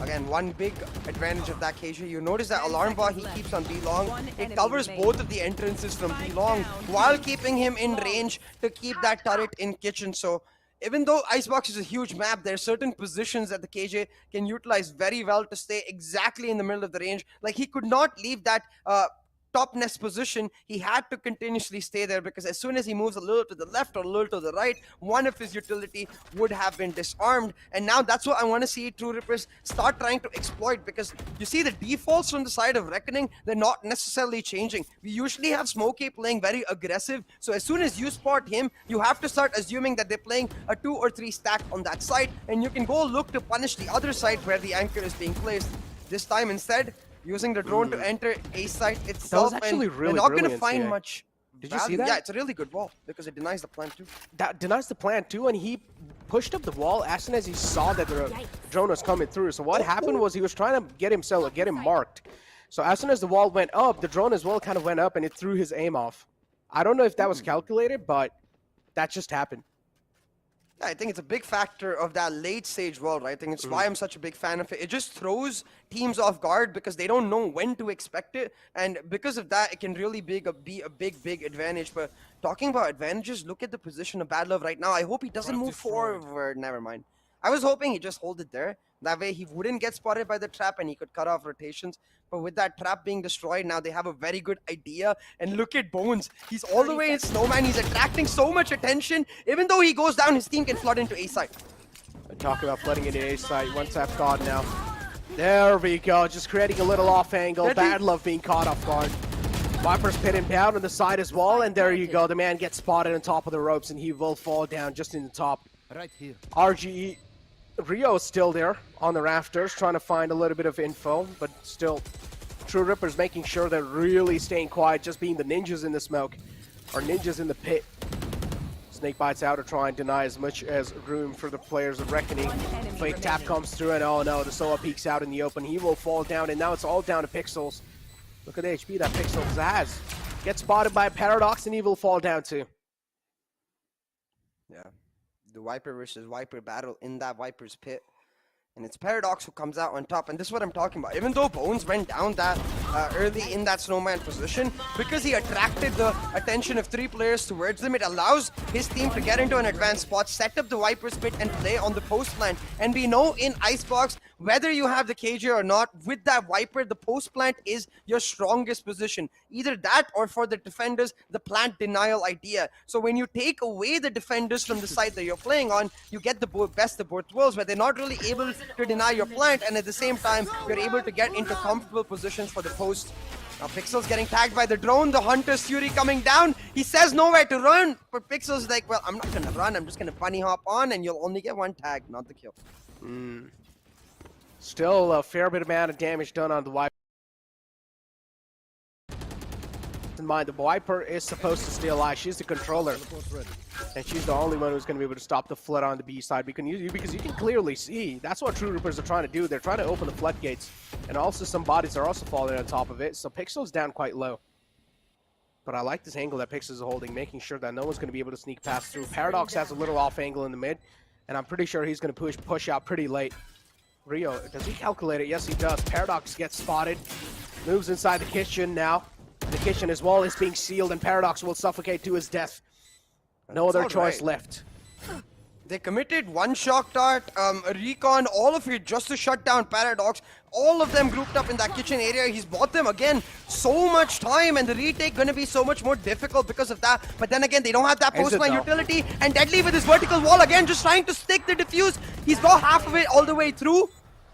Again, one big advantage of that KJ. You notice that alarm bar he keeps on B long. It covers both of the entrances from B long while keeping him in range to keep that turret in kitchen. So even though Icebox is a huge map, there are certain positions that the KJ can utilize very well to stay exactly in the middle of the range. Like, he could not leave that top nest position. He had to continuously stay there because as soon as he moves a little to the left or a little to the right, one of his utility would have been disarmed. And now that's what I want to see True Rippers start trying to exploit, because you see the defaults from the side of Reckoning, they're not necessarily changing. We usually have Smokey playing very aggressive, so as soon as you spot him, you have to start assuming that they're playing a 2 or 3 stack on that side, and you can go look to punish the other side where the anchor is being placed. This time instead, using the drone to enter A site itself, actually and really they're not going to brilliant, find CA. much. Did you see that? Yeah, it's a really good wall because it denies the plant too. That denies the plan too, and he pushed up the wall as soon as he saw that the drone was coming through. So what happened was he was trying to get him marked. So as soon as the wall went up, the drone as well kind of went up, and it threw his aim off. I don't know if that was calculated, but that just happened. Yeah, I think it's a big factor of that late stage world, right? I think it's why I'm such a big fan of it. It just throws teams off guard because they don't know when to expect it. And because of that, it can really be a big advantage. But talking about advantages, look at the position of Bad Love right now. I hope he doesn't move forward. Never mind. I was hoping he just hold it there. That way he wouldn't get spotted by the trap and he could cut off rotations. But with that trap being destroyed, now they have a very good idea. And look at Bones. He's all the way in Snowman. He's attracting so much attention. Even though he goes down, his team can flood into A side. Talking about flooding into A side. One tap gone now. There we go. Just creating a little off angle. Bad Love being caught off guard. Viper's pinning down on the side as well. And there you go. The man gets spotted on top of the ropes and he will fall down just in the top. Right here. RGE. Rio is still there on the rafters trying to find a little bit of info, but still True Rippers making sure they're really staying quiet, just being the ninjas in the smoke or ninjas in the pit. Snake bites out to try and deny as much as room for the players of Reckoning. Fake tap comes through and oh no, the Soa peeks out in the open. He will fall down and now it's all down to Pixels. Look at the HP that Pixels has. Gets spotted by Paradox and he will fall down too. Yeah. The Viper versus Viper battle in that Viper's pit. And it's Paradox who comes out on top. And this is what I'm talking about. Even though Bones went down that early in that Snowman position, because he attracted the attention of 3 players towards him, it allows his team to get into an advanced spot, set up the Viper's pit, and play on the post plant. And we know in Icebox, whether you have the KJ or not, with that Viper, the post plant is your strongest position. Either that or for the defenders, the plant denial idea. So when you take away the defenders from the side that you're playing on, you get the best of both worlds, where they're not really able to deny your plant, and at the same time, you're able to get into comfortable positions for the post. Now Pixel's getting tagged by the drone, the Hunter's Fury coming down. He says nowhere to run, but Pixel's like, well, I'm not gonna run, I'm just gonna bunny hop on, and you'll only get 1 tag, not the kill. Still a fair bit amount of damage done on the Viper. In mind, the Viper is supposed to stay alive. She's the controller, and she's the only one who's going to be able to stop the flood on the B side. Because you can clearly see that's what True Rippers are trying to do. They're trying to open the floodgates, and also some bodies are also falling on top of it. So Pixel's down quite low. But I like this angle that Pixel is holding, making sure that no one's going to be able to sneak past through. Paradox has a little off angle in the mid, and I'm pretty sure he's going to push out pretty late. Rio, does he calculate it? Yes, he does. Paradox gets spotted, moves inside the kitchen now. The kitchen as well is being sealed, and Paradox will suffocate to his death. No other choice left. They committed 1 shock dart, a recon, all of it just to shut down Paradox. All of them grouped up in that kitchen area. He's bought them again so much time, and the retake gonna be so much more difficult because of that. But then again, they don't have that post-line utility, and Deadly with his vertical wall again, just trying to stick the defuse. He's got half of it all the way through.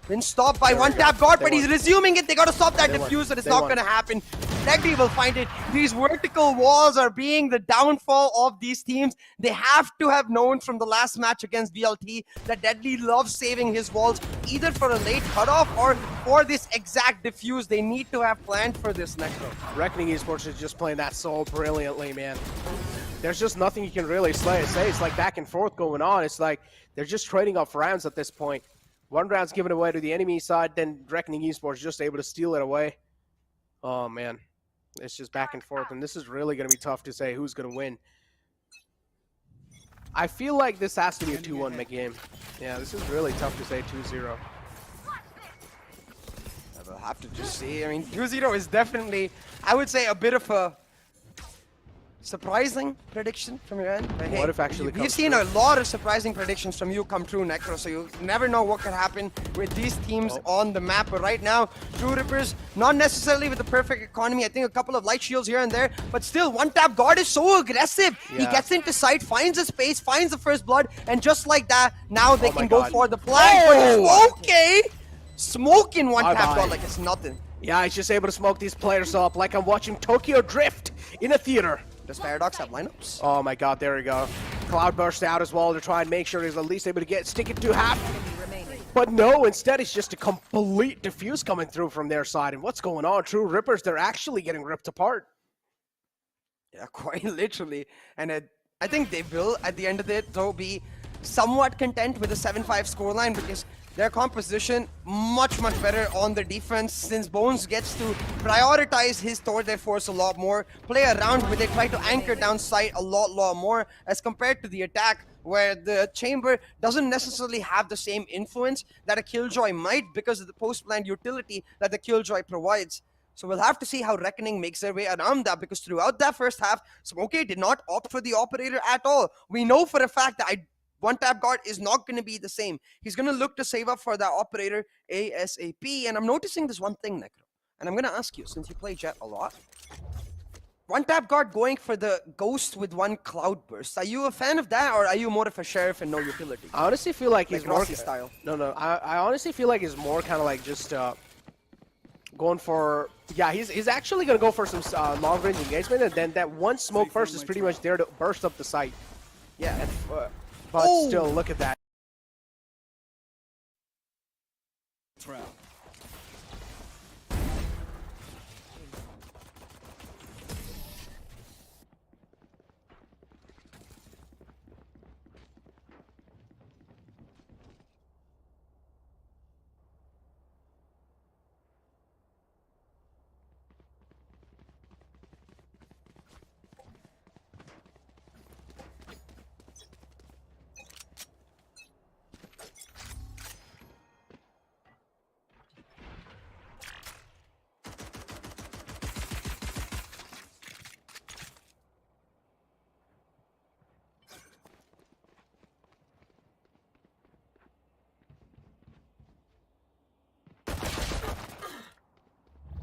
Been stopped by 1 tap guard, but he's resuming it. They gotta stop that defuse, and it's not gonna happen. Deadly will find it. These vertical walls are being the downfall of these teams. They have to have known from the last match against VLT that Deadly loves saving his walls, either for a late cutoff or for this exact defuse. They need to have planned for this next round. Reckoning Esports is just playing that so brilliantly, man. There's just nothing you can really say. It's like back and forth going on. It's like they're just trading off rounds at this point. 1 round's given away to the enemy side, then Reckoning Esports just able to steal it away. Oh, man. It's just back and forth, and this is really going to be tough to say who's going to win. I feel like this has to be a 2-1 game. Yeah, this is really tough to say 2-0. We'll have to just see. I mean, 2-0 is definitely, I would say, a bit of a surprising prediction from your end. But hey, What if actually we've comes seen true? a lot of surprising predictions from you come true, Necro, so you never know what could happen with these teams on the map. But right now, True Rippers, not necessarily with the perfect economy. I think a couple of light shields here and there, but still, one-tap guard is so aggressive. He Yeah. gets into sight, finds a space, finds the first blood, and just like that, now they Oh my can go God. for the flag. Oh! But okay, smoking one-tap Bye-bye. guard like it's nothing. Yeah, he's just able to smoke these players up like I'm watching Tokyo Drift in a theater. Does Paradox have lineups? Oh my god, there we go. Cloud burst out as well to try and make sure he's at least able to stick it to half. But no, instead it's just a complete diffuse coming through from their side. And what's going on? True Rippers, they're actually getting ripped apart. Yeah, quite literally. And I think they will, at the end of it, though, be somewhat content with a 7-5 scoreline because their composition much better on the defense since Bones gets to prioritize his tour their force a lot more, play around with it, try to anchor down sight a lot more as compared to the attack where the chamber doesn't necessarily have the same influence that a Killjoy might because of the post-plant utility that the Killjoy provides. So we'll have to see how Reckoning makes their way around that because throughout that first half, Smokey did not opt for the operator at all. We know for a fact that one-tap guard is not going to be the same. He's going to look to save up for that operator ASAP. And I'm noticing this one thing, Necro. And I'm going to ask you, since you play Jet a lot, one-tap guard going for the ghost with one cloud burst. Are you a fan of that, or are you more of a sheriff and no utility? I honestly feel like he's Like more... Rossi style. No. I honestly feel like he's more kind of like just going for... Yeah, he's actually going to go for some long-range engagement, and then that one smoke first is pretty much there to burst up the site. Yeah. And, but still, look at that. Trap.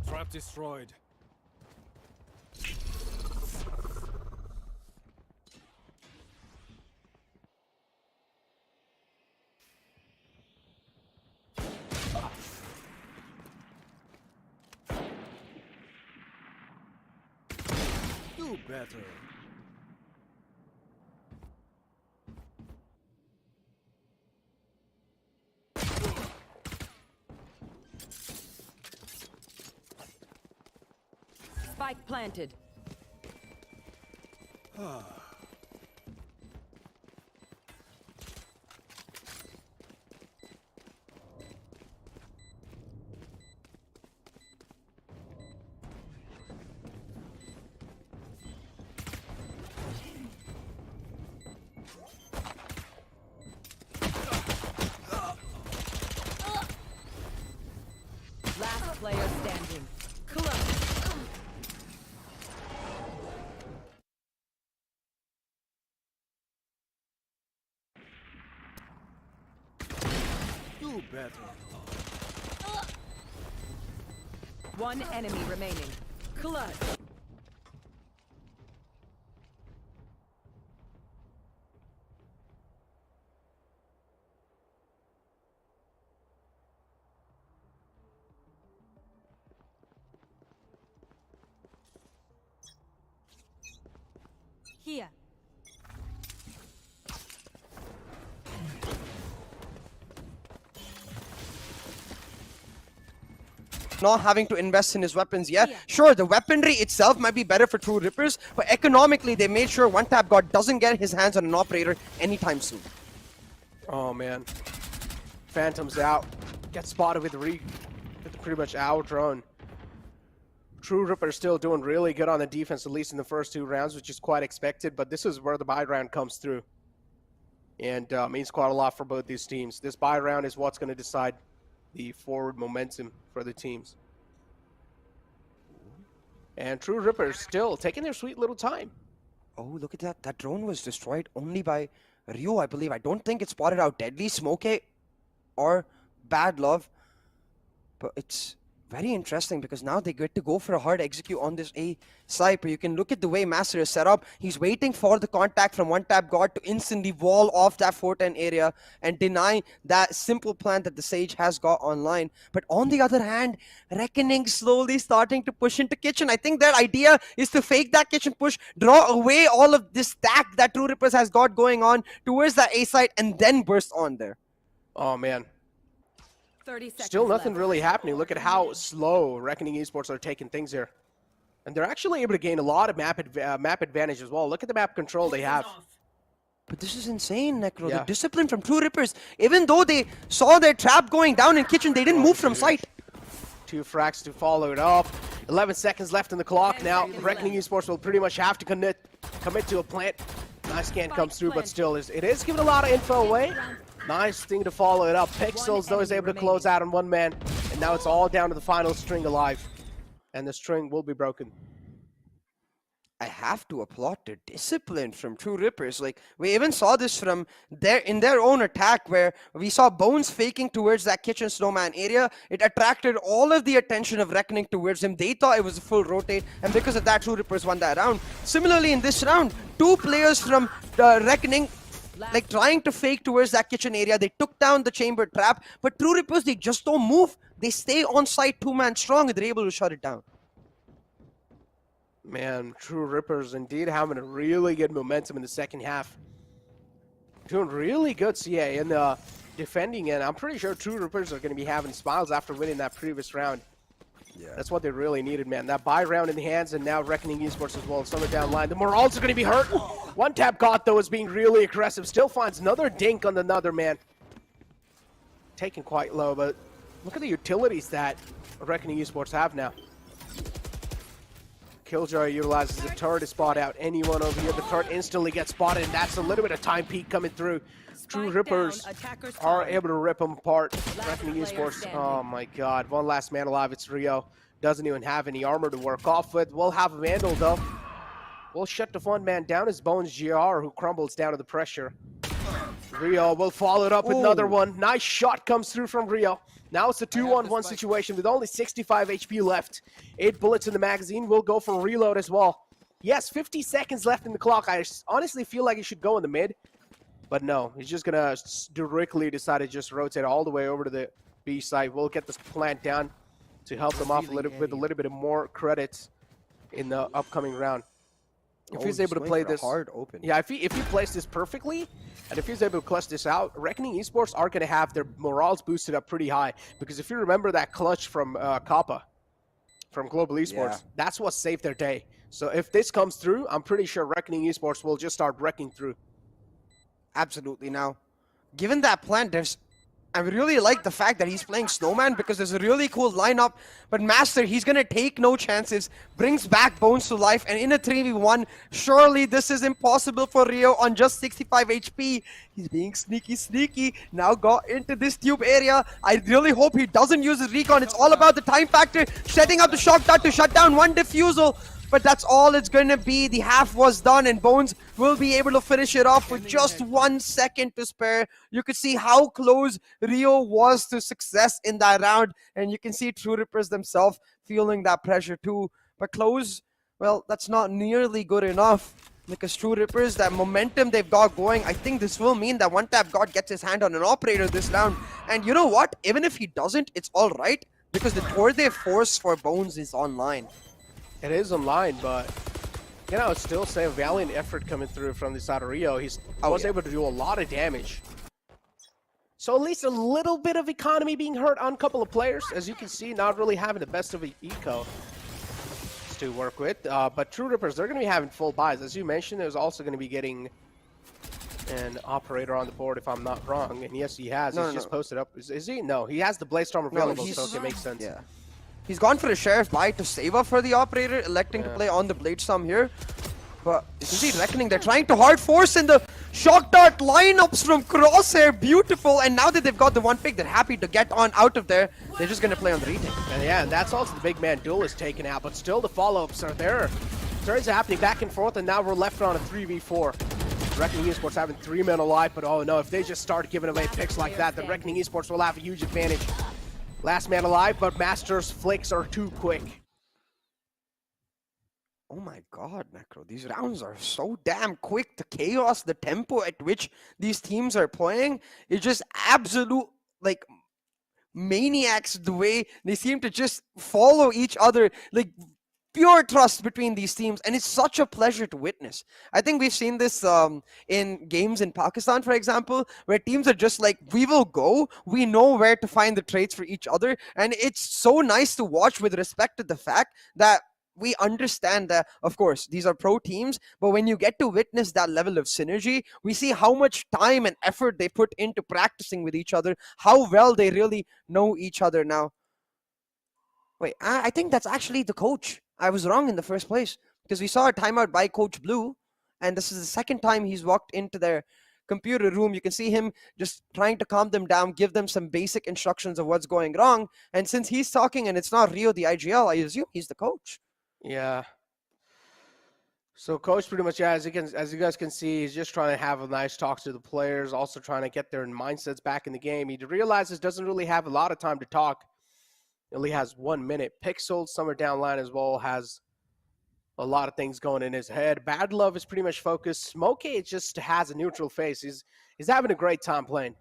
Trap destroyed. Do better. Spike planted. Last player standing. Close. Do better. One enemy remaining. Clutch. Here. Not having to invest in his weapons yet. Sure, the weaponry itself might be better for True Rippers, but economically they made sure one-tap god doesn't get his hands on an operator anytime soon. Oh, man. Phantom's out. Gets spotted with pretty much our drone. True Ripper still doing really good on the defense, at least in the first 2 rounds, which is quite expected, but this is where the buy round comes through. And means quite a lot for both these teams. This buy round is what's going to decide the forward momentum for the teams. And True Ripper still taking their sweet little time. Oh, look at that. That drone was destroyed only by Rio, I believe. I don't think it spotted out Deadly, Smokey, or Bad Love. But it's very interesting because now they get to go for a hard execute on this A side. But you can look at the way Master is set up. He's waiting for the contact from one tap god to instantly wall off that 410 area and deny that simple plan that the Sage has got online. But on the other hand, Reckoning slowly starting to push into kitchen. I think their idea is to fake that kitchen push, draw away all of this stack that True Rippers has got going on towards that A side and then burst on there. Oh, man. 30 seconds Still nothing left. really happening. Look at how slow Reckoning Esports are taking things here. And they're actually able to gain a lot of map advantage as well. Look at the map control they have. But this is insane, Necro. Yeah. The discipline from True Rippers. Even though they saw their trap going down in kitchen, they didn't move from sight. 2 frags to follow it up. 11 seconds left in the clock. 10 Now, seconds Reckoning Esports will pretty much have to commit to a plant. Nice scan comes through, but still, it is giving a lot of info away. Nice thing to follow it up. Pixels, though, is able to close out on 1 man. And now it's all down to the final string alive. And the string will be broken. I have to applaud the discipline from True Rippers. Like, we even saw this from in their own attack where we saw Bones faking towards that kitchen snowman area. It attracted all of the attention of Reckoning towards him. They thought it was a full rotate, and because of that, True Rippers won that round. Similarly, in this round, 2 players from Reckoning like trying to fake towards that kitchen area. They took down the chamber trap, but True Rippers, they just don't move. They stay on site 2-man strong, and they're able to shut it down. Man, True Rippers indeed having a really good momentum in the second half. Doing really good, CA, in the defending end. I'm pretty sure True Rippers are going to be having smiles after winning that previous round. Yeah. That's what they really needed, man. That buy round in the hands, and now Reckoning Esports as well. Somewhere down the line. The morals are going to be hurt. One tap got, though, is being really aggressive. Still finds another dink on another man. Taken quite low, but look at the utilities that Reckoning Esports have now. Killjoy utilizes the turret to spot out anyone over here. The turret instantly gets spotted, and that's a little bit of time peak coming through. True Rippers are able to rip them apart. Reckoning Esports, oh my god. One last man alive, it's Rio. Doesn't even have any armor to work off with. We'll have a Vandal, though. We'll shut the 1 man down as Bones GR, who crumbles down to the pressure. Rio will follow it up with another one. Nice shot comes through from Rio. Now it's a 2-on-1 situation with only 65 HP left. 8 bullets in the magazine. Will go for reload as well. Yes, 50 seconds left in the clock. I honestly feel like he should go in the mid. But no, he's just going to directly decide to just rotate all the way over to the B side. We'll get this plant down to help them off with a little bit of more credits in the upcoming round. If he's able to play this hard open. Yeah, if he plays this perfectly, and if he's able to clutch this out, Reckoning Esports are going to have their morals boosted up pretty high. Because if you remember that clutch from Kappa, from Global Esports, that's what saved their day. So if this comes through, I'm pretty sure Reckoning Esports will just start wrecking through. Absolutely. Now, given that plan, I really like the fact that he's playing Snowman because there's a really cool lineup. But Master, he's going to take no chances, brings back Bones to life, and in a 3v1, surely this is impossible for Rio on just 65 HP. He's being sneaky, now got into this tube area. I really hope he doesn't use his recon. It's all about the time factor, setting up the shock dart to shut down 1 defusal. But that's all it's going to be. The half was done, and Bones will be able to finish it off with just 1 second to spare. You could see how close Rio was to success in that round, and you can see True Rippers themselves feeling that pressure too. But close, well, that's not nearly good enough. Because True Rippers, that momentum they've got going, I think this will mean that one tap God gets his hand on an operator this round. And you know what? Even if he doesn't, it's all right. Because the tour they force for Bones is online. It is online, but you know, it's still a valiant effort coming through from the side of Rio. He was able to do a lot of damage. So at least a little bit of economy being hurt on a couple of players. As you can see, not really having the best of an eco to work with. But True Rippers, they're going to be having full buys. As you mentioned, there's also going to be getting an operator on the board, if I'm not wrong. And yes, he has. He's just posted up. Is he? No, he has the Blaze Storm available, so it makes sense. Yeah. He's gone for a Sheriff buy to save up for the Operator, electing to play on the Bladestorm here. But you can see Reckoning, they're trying to hard force in the Shock Dart lineups from Crosshair. Beautiful. And now that they've got the one pick, they're happy to get on out of there. They're just going to play on the retake. And yeah, and that's also the big man duel is taken out, but still the follow-ups are there. Turns happening back and forth, and now we're left on a 3v4. Reckoning Esports having 3 men alive, but oh no, if they just start giving away picks like that, then Reckoning Esports will have a huge advantage. Last man alive, but Master's flicks are too quick. Oh my god, Necro. These rounds are so damn quick. The chaos, the tempo at which these teams are playing is just absolute, like, maniacs. The way they seem to just follow each other. Like, pure trust between these teams, and it's such a pleasure to witness. I think we've seen this in games in Pakistan, for example, where teams are just like, we will go, we know where to find the traits for each other, and it's so nice to watch with respect to the fact that we understand that, of course, these are pro teams, but when you get to witness that level of synergy, we see how much time and effort they put into practicing with each other, how well they really know each other now. Wait, I think that's actually the coach. I was wrong in the first place because we saw a timeout by Coach Blue, and this is the second time he's walked into their computer room. You can see him just trying to calm them down, give them some basic instructions of what's going wrong. And since he's talking and it's not Rio, the IGL, I assume he's the coach. Yeah. So coach pretty much, yeah, as you guys can see, he's just trying to have a nice talk to the players, also trying to get their mindsets back in the game. He realizes doesn't really have a lot of time to talk. He only has 1 minute. Pixel, somewhere down line as well, has a lot of things going in his head. Bad Love is pretty much focused. Smokey just has a neutral face. He's having a great time playing.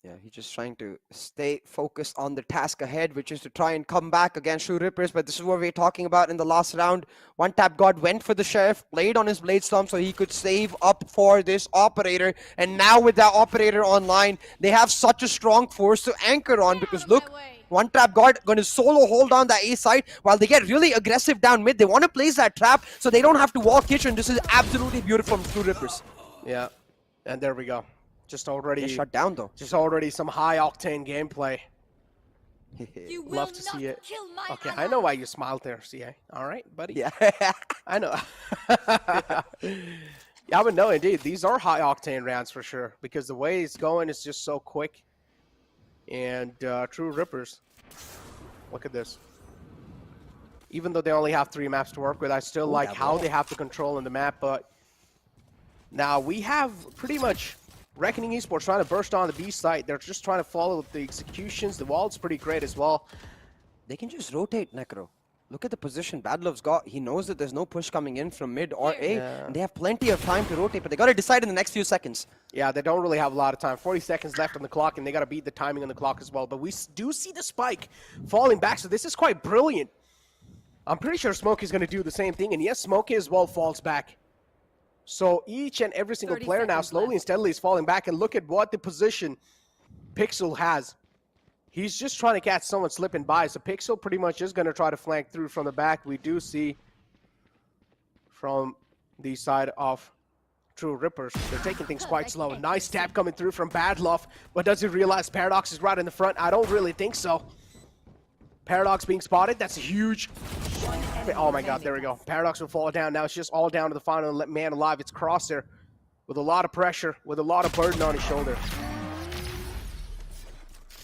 Yeah, he's just trying to stay focused on the task ahead, which is to try and come back against True Rippers. But this is what we we're talking about in the last round. One Tap God went for the Sheriff, played on his Bladestorm so he could save up for this Operator. And now with that Operator online, they have such a strong force to anchor on because look, One Trap God going to solo hold on the A side while they get really aggressive down mid. They want to place that trap so they don't have to walk kitchen. This is absolutely beautiful from True Rippers. Yeah, and there we go. Just already shut down though. Just already some high octane gameplay. You will Love to not see it. kill my Okay, ally. I know why you smiled there, CA. All right, buddy. Yeah. I know. Yeah, but no, indeed, these are high octane rounds for sure because the way it's going is just so quick. And True Rippers, look at this. Even though they only have 3 maps to work with, I still like how they have the control in the map. But now we have pretty much Reckoning Esports trying to burst on the B site. They're just trying to follow the executions. The wall's pretty great as well. They can just rotate, Necro. Look at the position Bad Love's got. He knows that there's no push coming in from mid or A. Yeah. And they have plenty of time to rotate, but they got to decide in the next few seconds. Yeah, they don't really have a lot of time. 40 seconds left on the clock, and they got to beat the timing on the clock as well. But we do see the spike falling back, so this is quite brilliant. I'm pretty sure Smokey's going to do the same thing. And yes, Smokey as well falls back. So each and every single player now slowly and steadily is falling back. And look at what the position Pixel has. He's just trying to catch someone slipping by. So Pixel pretty much is going to try to flank through from the back. We do see from the side of True Rippers, they're taking things quite slow. Nice tap coming through from Bad Love. But does he realize Paradox is right in the front? I don't really think so. Paradox being spotted. That's a huge... Oh my god, there we go. Paradox will fall down. Now it's just all down to the final man alive. It's Crosshair with a lot of pressure, with a lot of burden on his shoulder.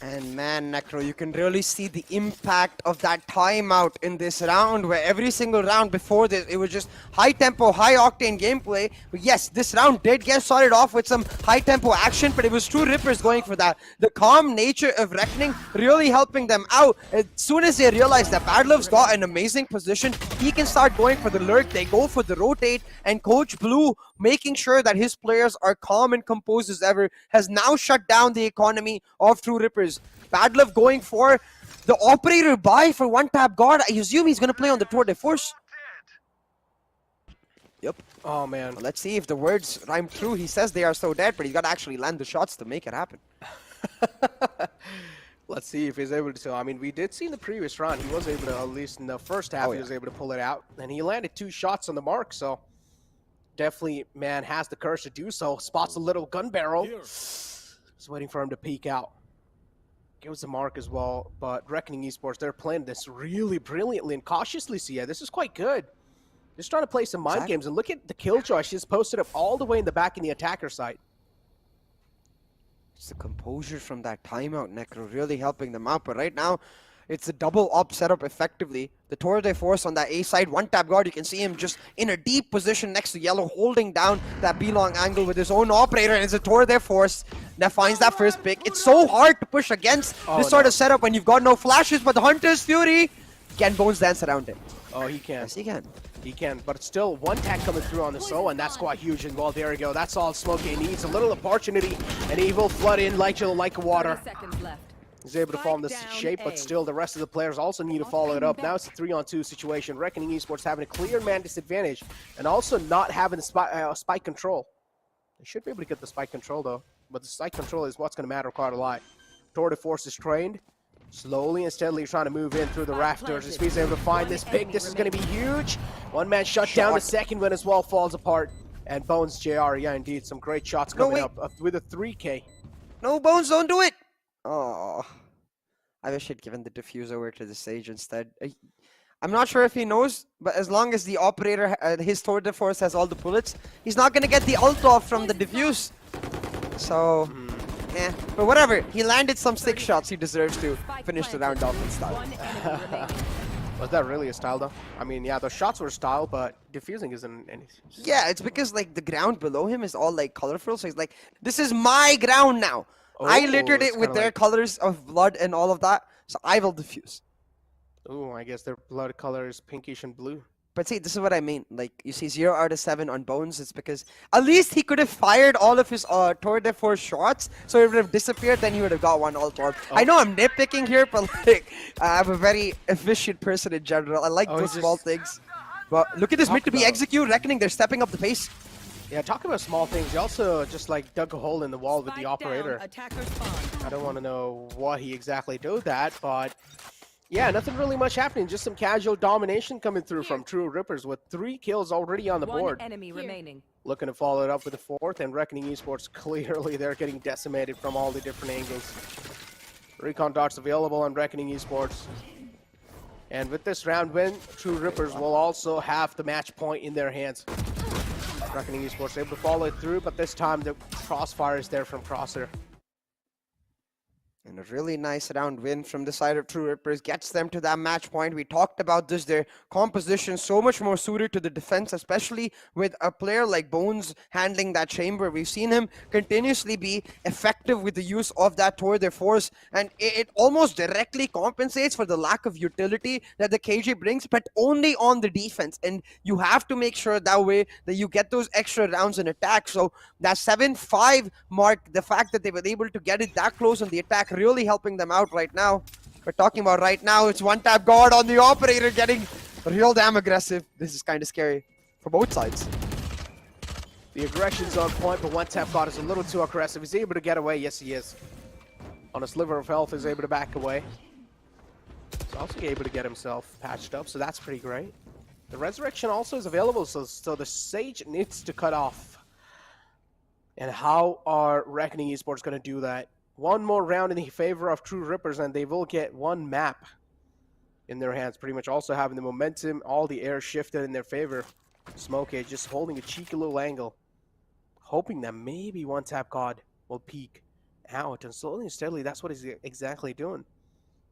And man, Necro, you can really see the impact of that timeout in this round, where every single round before this, it was just high tempo, high octane gameplay. But yes, this round did get started off with some high tempo action, but it was True Rippers going for that. The calm nature of Reckoning really helping them out. As soon as they realized that Bad Love's got an amazing position, he can start going for the lurk. They go for the rotate, and Coach Blue, making sure that his players are calm and composed as ever, has now shut down the economy of True Rippers. Bad Love going for the Operator buy for One Tap God. I assume he's going to play on the Tour de Force. Yep. Oh, man. Well, let's see if the words rhyme true. He says they are so dead, but he's got to actually land the shots to make it happen. Let's see if he's able to. I mean, we did see in the previous round, he was able to, at least in the first half, he was able to pull it out. And he landed 2 shots on the mark, so definitely, man, has the courage to do so. Spots a little gun barrel. Just waiting for him to peek out. gives a mark as well, but Reckoning Esports, they're playing this really brilliantly and cautiously, so yeah, this is quite good. Just trying to play some mind games, and look at the killjoy. She's posted up all the way in the back in the attacker side. It's the composure from that timeout, Necro, really helping them out. But right now, it's a double up setup effectively. The tour de force on that A side, one tap guard, you can see him just in a deep position next to yellow, holding down that B-long angle with his own operator, and it's a tour de force that finds that first pick. It's so hard to push against this sort of setup when you've got no flashes, but the Hunter's Fury, can Bones dance around it? Oh, he can. Yes, he can. He can, but it's still one tag coming through on the SO, and that's quite huge. And well, there we go. That's all Smokey needs. A little opportunity, and he will flood in like water. He's able to fall in this shape, but still the rest of the players also need to follow it up. Now it's a 3-on-2 situation. Reckoning Esports having a clear man disadvantage, and also not having the spike control. They should be able to get the spike control though, but the spike control is what's going to matter quite a lot. Tour de Force is trained. Slowly and steadily trying to move in through the rafters. If he's able to find this pick, this is going to be huge. One man shut down, the second one as well falls apart. And Bones JR, yeah, indeed, some great shots coming up with a 3K. No, Bones, don't do it! Oh, I wish he'd given the diffuse over to the Sage instead. I'm not sure if he knows, but as long as the operator, his tour de force has all the bullets, he's not going to get the ult off from the diffuse. So... yeah, but whatever. He landed some sick shots. He deserves to finish the round off in style. Was that really a style though? I mean, yeah, the shots were style, but diffusing isn't any. Yeah, it's because like the ground below him is all like colorful, so he's like, this is my ground now. I littered it with their colors of blood and all of that, so I will diffuse. Ooh, I guess their blood color is pinkish and blue. But see, this is what I mean. Like, you see 0 out of 7 on Bones. It's because at least he could have fired all of his tour de force shots, so it would have disappeared, then he would have got one ult orb. I know I'm nitpicking here, but like, I'm a very efficient person in general. I like those small things. But look at this mid to be execute. Reckoning, they're stepping up the pace. Yeah, talk about small things. He also just like dug a hole in the wall with the operator. I don't want to know what he exactly did that, but... yeah, nothing really much happening. Just some casual domination coming through from True Rippers with 3 kills already on the board. One enemy remaining. Looking to follow it up with a 4th, and Reckoning Esports, clearly they're getting decimated from all the different angles. Recon darts available on Reckoning Esports. And with this round win, True Rippers will also have the match point in their hands. Reckoning Esports able to follow it through, but this time the crossfire is there from Crosshair. And a really nice round win from the side of True Rippers gets them to that match point. We talked about this, their composition so much more suited to the defense, especially with a player like Bones handling that chamber. We've seen him continuously be effective with the use of that tour de force, and it almost directly compensates for the lack of utility that the KJ brings, but only on the defense. And you have to make sure that way that you get those extra rounds in attack. So that 7-5 mark, the fact that they were able to get it that close on the attack, really helping them out right now. We're talking about right now, it's one tap guard on the operator getting real damn aggressive. This is kind of scary for both sides. The aggression's on point, but one tap guard is a little too aggressive. He's able to get away. Yes, he is. On a sliver of health, he's able to back away. He's also able to get himself patched up, so that's pretty great. The resurrection also is available, so the Sage needs to cut off. And how are Reckoning Esports going to do that? One more round in the favor of True Rippers, and they will get one map in their hands. Pretty much also having the momentum, all the air shifted in their favor. Smokey just holding a cheeky little angle, hoping that maybe one tap god will peek out. And slowly and steadily, that's what he's exactly doing.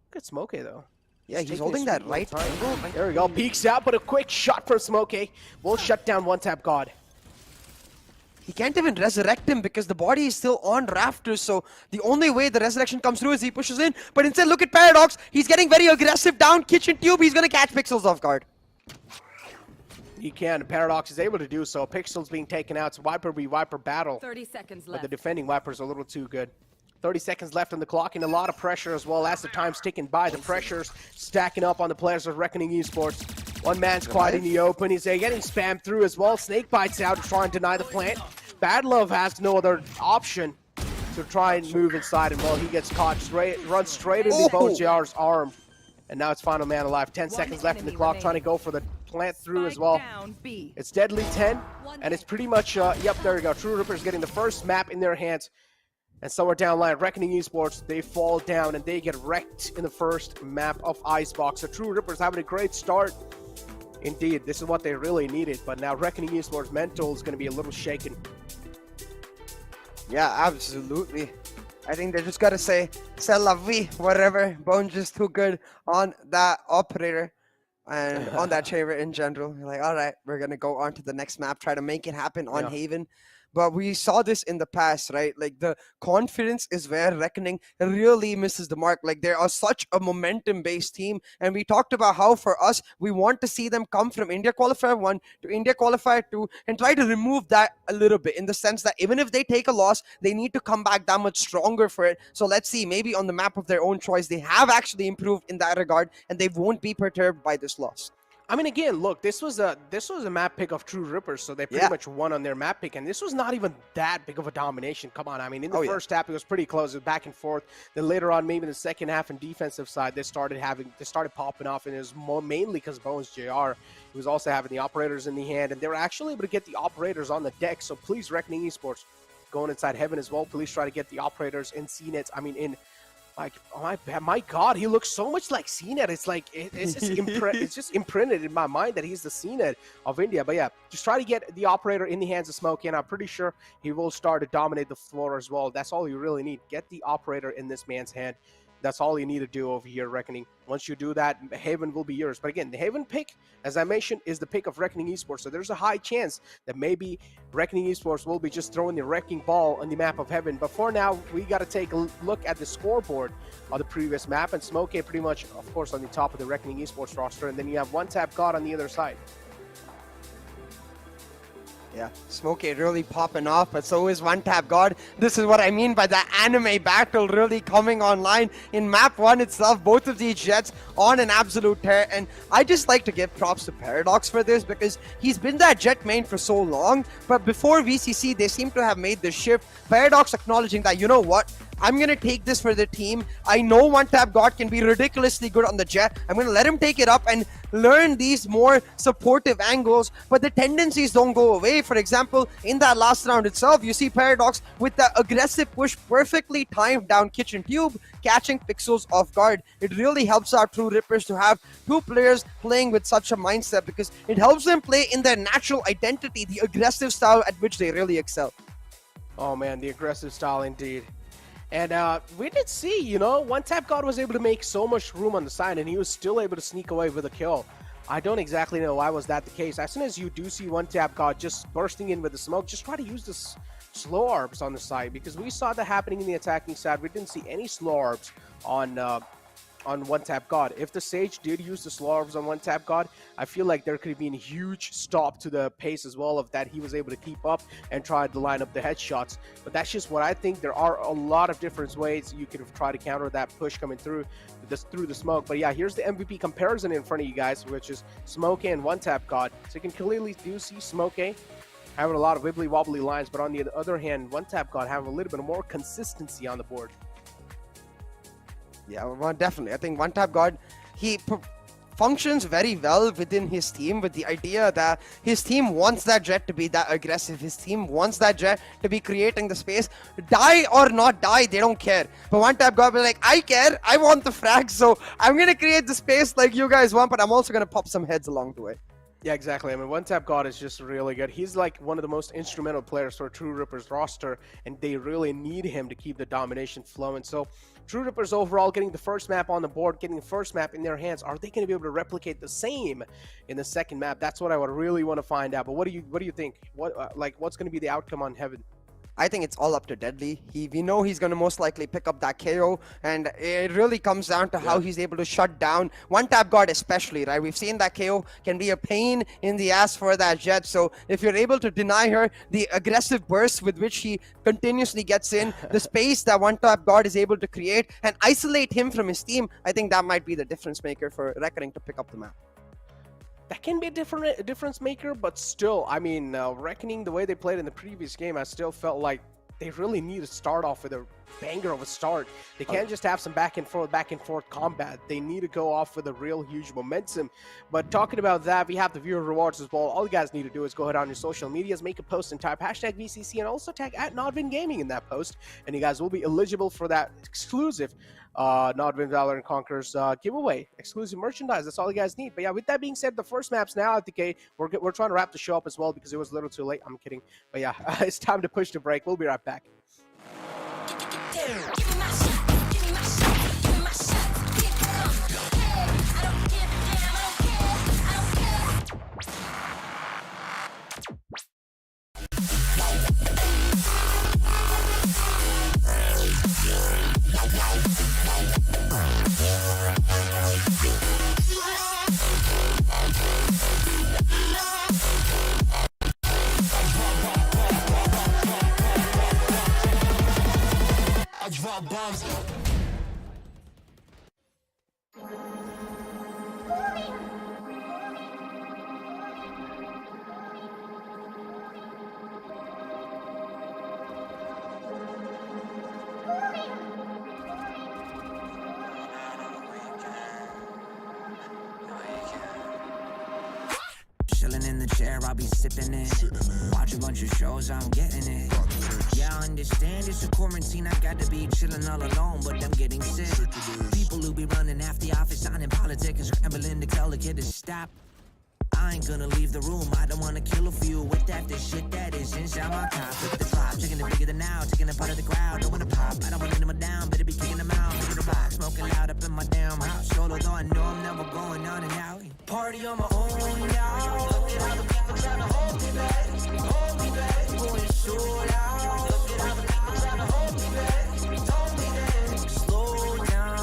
Look at Smokey, though. Yeah, he's holding that right angle. There we go. Peeks out, but a quick shot from Smokey will shut down one tap god. He can't even resurrect him because the body is still on rafters, so the only way the resurrection comes through is he pushes in. But instead, look at Paradox. He's getting very aggressive down kitchen tube. He's going to catch Pixels off guard. He can. Paradox is able to do so. Pixels being taken out. It's Viper v Viper battle. 30 seconds left. But the defending Viper's a little too good. 30 seconds left on the clock, and a lot of pressure as well as the time's ticking by. The pressure's stacking up on the players of Reckoning Esports. One man's quite in the open. He's getting spammed through as well. Snake bites out to try and deny the plant. Bad Love has no other option to try and move inside, and well, he gets caught runs straight into Bo JR's arm. And now it's final man alive. 10 seconds left in the clock, trying to go for the plant through as well. It's deadly 10, and it's pretty much, yep, there we go. True Rippers getting the first map in their hands. And somewhere down the line, Reckoning Esports, they fall down and they get wrecked in the first map of Icebox. The True Rippers having a great start. Indeed, this is what they really needed. But now Reckoning Esports mental is going to be a little shaken. Yeah, absolutely. I think they just got to say, c'est la vie, whatever. Bone's just too good on that operator and on that chamber in general. You're like, all right, we're going to go on to the next map, try to make it happen on Haven. But we saw this in the past, right? Like, the confidence is where Reckoning really misses the mark. Like, they are such a momentum-based team. And we talked about how, for us, we want to see them come from India Qualifier 1 to India Qualifier 2 and try to remove that a little bit, in the sense that even if they take a loss, they need to come back that much stronger for it. So let's see, maybe on the map of their own choice, they have actually improved in that regard, and they won't be perturbed by this loss. I mean, again, look, this was a map pick of True Rippers, so they pretty much won on their map pick, and this was not even that big of a domination. Come on, I mean, in the first half, it was pretty close, it was back and forth. Then later on, maybe in the second half, and defensive side, they started popping off, and it was mainly because Bones Jr. He was also having the operators in the hand, and they were actually able to get the operators on the deck. So please, Reckoning Esports, going inside Heaven as well, please try to get the operators in CNETs. I mean, in. Like, oh my God, he looks so much like CNET. It's like, it's just it's just imprinted in my mind that he's the CNET of India. But yeah, just try to get the operator in the hands of Smokey, and I'm pretty sure he will start to dominate the floor as well. That's all you really need. Get the operator in this man's hand. That's all you need to do over here, Reckoning. Once you do that, Haven will be yours. But again, the Haven pick, as I mentioned, is the pick of Reckoning Esports. So there's a high chance that maybe Reckoning Esports will be just throwing the wrecking ball on the map of Heaven. But for now, we got to take a look at the scoreboard of the previous map. And Smokey pretty much, of course, on the top of the Reckoning Esports roster. And then you have One Tap God on the other side. Yeah, Smokey really popping off, but so is One Tap God. This is what I mean by the anime battle really coming online in map 1 itself. Both of these Jets on an absolute tear, and I just like to give props to Paradox for this, because he's been that Jet main for so long, but before VCC, they seem to have made the shift. Paradox acknowledging that, you know what, I'm going to take this for the team. I know One Tap God can be ridiculously good on the Jet. I'm going to let him take it up and learn these more supportive angles, but the tendencies don't go away. For example, in that last round itself, you see Paradox with the aggressive push, perfectly timed down Kitchen Tube, catching Pixels off guard. It really helps our True Rippers to have two players playing with such a mindset, because it helps them play in their natural identity, the aggressive style at which they really excel. Oh man, the aggressive style indeed. And we did see, you know, One Tap God was able to make so much room on the side, and he was still able to sneak away with a kill. I don't exactly know why was that the case. As soon as you do see One Tap God just bursting in with the smoke, just try to use this slow arbs on the side, because we saw that happening in the attacking side. We didn't see any slow arbs on One Tap God. If the Sage did use the slow arbs on One Tap God, I feel like there could have been a huge stop to the pace as well, of that he was able to keep up and try to line up the headshots. But that's just what I think. There are a lot of different ways you could have tried to counter that push coming through the smoke. But yeah, here's the MVP comparison in front of you guys, which is Smokey and One Tap God. So you can clearly do see Smokey having a lot of wibbly wobbly lines, but on the other hand, One Tap God having a little bit more consistency on the board. Yeah, well, definitely. I think One Tap God, he functions very well within his team, with the idea that his team wants that Jet to be that aggressive. His team wants that Jet to be creating the space. Die or not die, they don't care. But One Tap God will be like, I care. I want the frags, so I'm going to create the space like you guys want, but I'm also going to pop some heads along the way. Yeah, exactly. I mean, One Tap God is just really good. He's like one of the most instrumental players for True Rippers roster, and they really need him to keep the domination flowing. So True Rippers overall getting the first map on the board, getting the first map in their hands. Are they going to be able to replicate the same in the second map? That's what I would really want to find out. But what do you think? What's going to be the outcome on Heaven? I think it's all up to Deadly. We know he's going to most likely pick up that KO, and it really comes down to how he's able to shut down One Tap God especially, right? We've seen that KO can be a pain in the ass for that Jet, so if you're able to deny her the aggressive burst with which he continuously gets in, the space that One Tap God is able to create, and isolate him from his team, I think that might be the difference maker for Reckoning to pick up the map. That can be a difference maker, but still, I mean, Reckoning, the way they played in the previous game, I still felt like they really need to start off with a banger of a start. They can't just have some back and forth combat. They need to go off with a real huge momentum. But talking about that, we have the viewer rewards as well. All you guys need to do is go ahead on your social medias, make a post and type hashtag VCC and also tag at NODWIN Gaming in that post. And you guys will be eligible for that exclusive NODWIN Valorant Conquerors giveaway, exclusive merchandise. That's all you guys need. But yeah, with that being said, the first map's now at the gate. We're trying to wrap the show up as well because it was a little too late. I'm kidding. But yeah, it's time to push the break. We'll be right back. Give me my shot, give me my shot, give me my shot. Here it comes. Hey, I don't give a damn, I don't care, I don't care. I drop bombs. Chilling in the chair, I'll be sipping it. Watch a bunch of shows, I'm getting it. Yeah, I understand it's a quarantine, I got to be chilling all alone, but I'm getting sick. People who be running after the office, signing politics, and scrambling to tell the kid to stop. I ain't gonna leave the room, I don't wanna kill a few with that this shit that is inside my top. Flip the drop, taking it bigger than now, taking it part of the crowd. Don't wanna pop, I don't wanna let them down, better be kicking them out. Look at the rock, smoking loud up in my damn house. Solo though I know I'm never going on and out. Party on my own, y'all. Look at how the people trying to hold me back. Hold me back, going so loud. Look at how the people trying to hold me back. Told me that, slow down.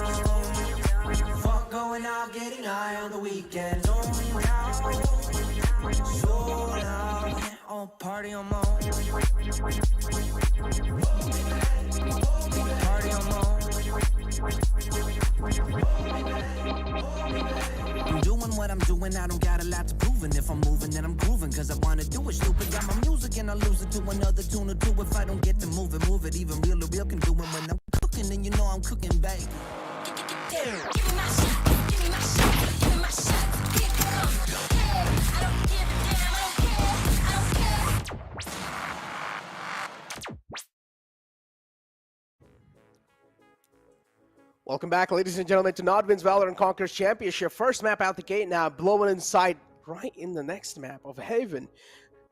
Fuck going out, getting high on the weekends. Only now, so loud. Oh, party on my own. Party on my own. I'm doing what I'm doing, I don't got a lot to prove. And if I'm moving, then I'm grooving, cause I wanna do it stupid. Got my music and I lose it to another tune or two. If I don't get to move it, even real to real can do it. When I'm cooking, then you know I'm cooking, baby. Give me my shot, give me my shot, give me my shot. Here it comes. Hey, I don't give a damn, I don't care, I don't care. Welcome back, ladies and gentlemen, to NODWIN's Valorant Conquerors Championship. First map out the gate now, blowing inside right in the next map of Haven,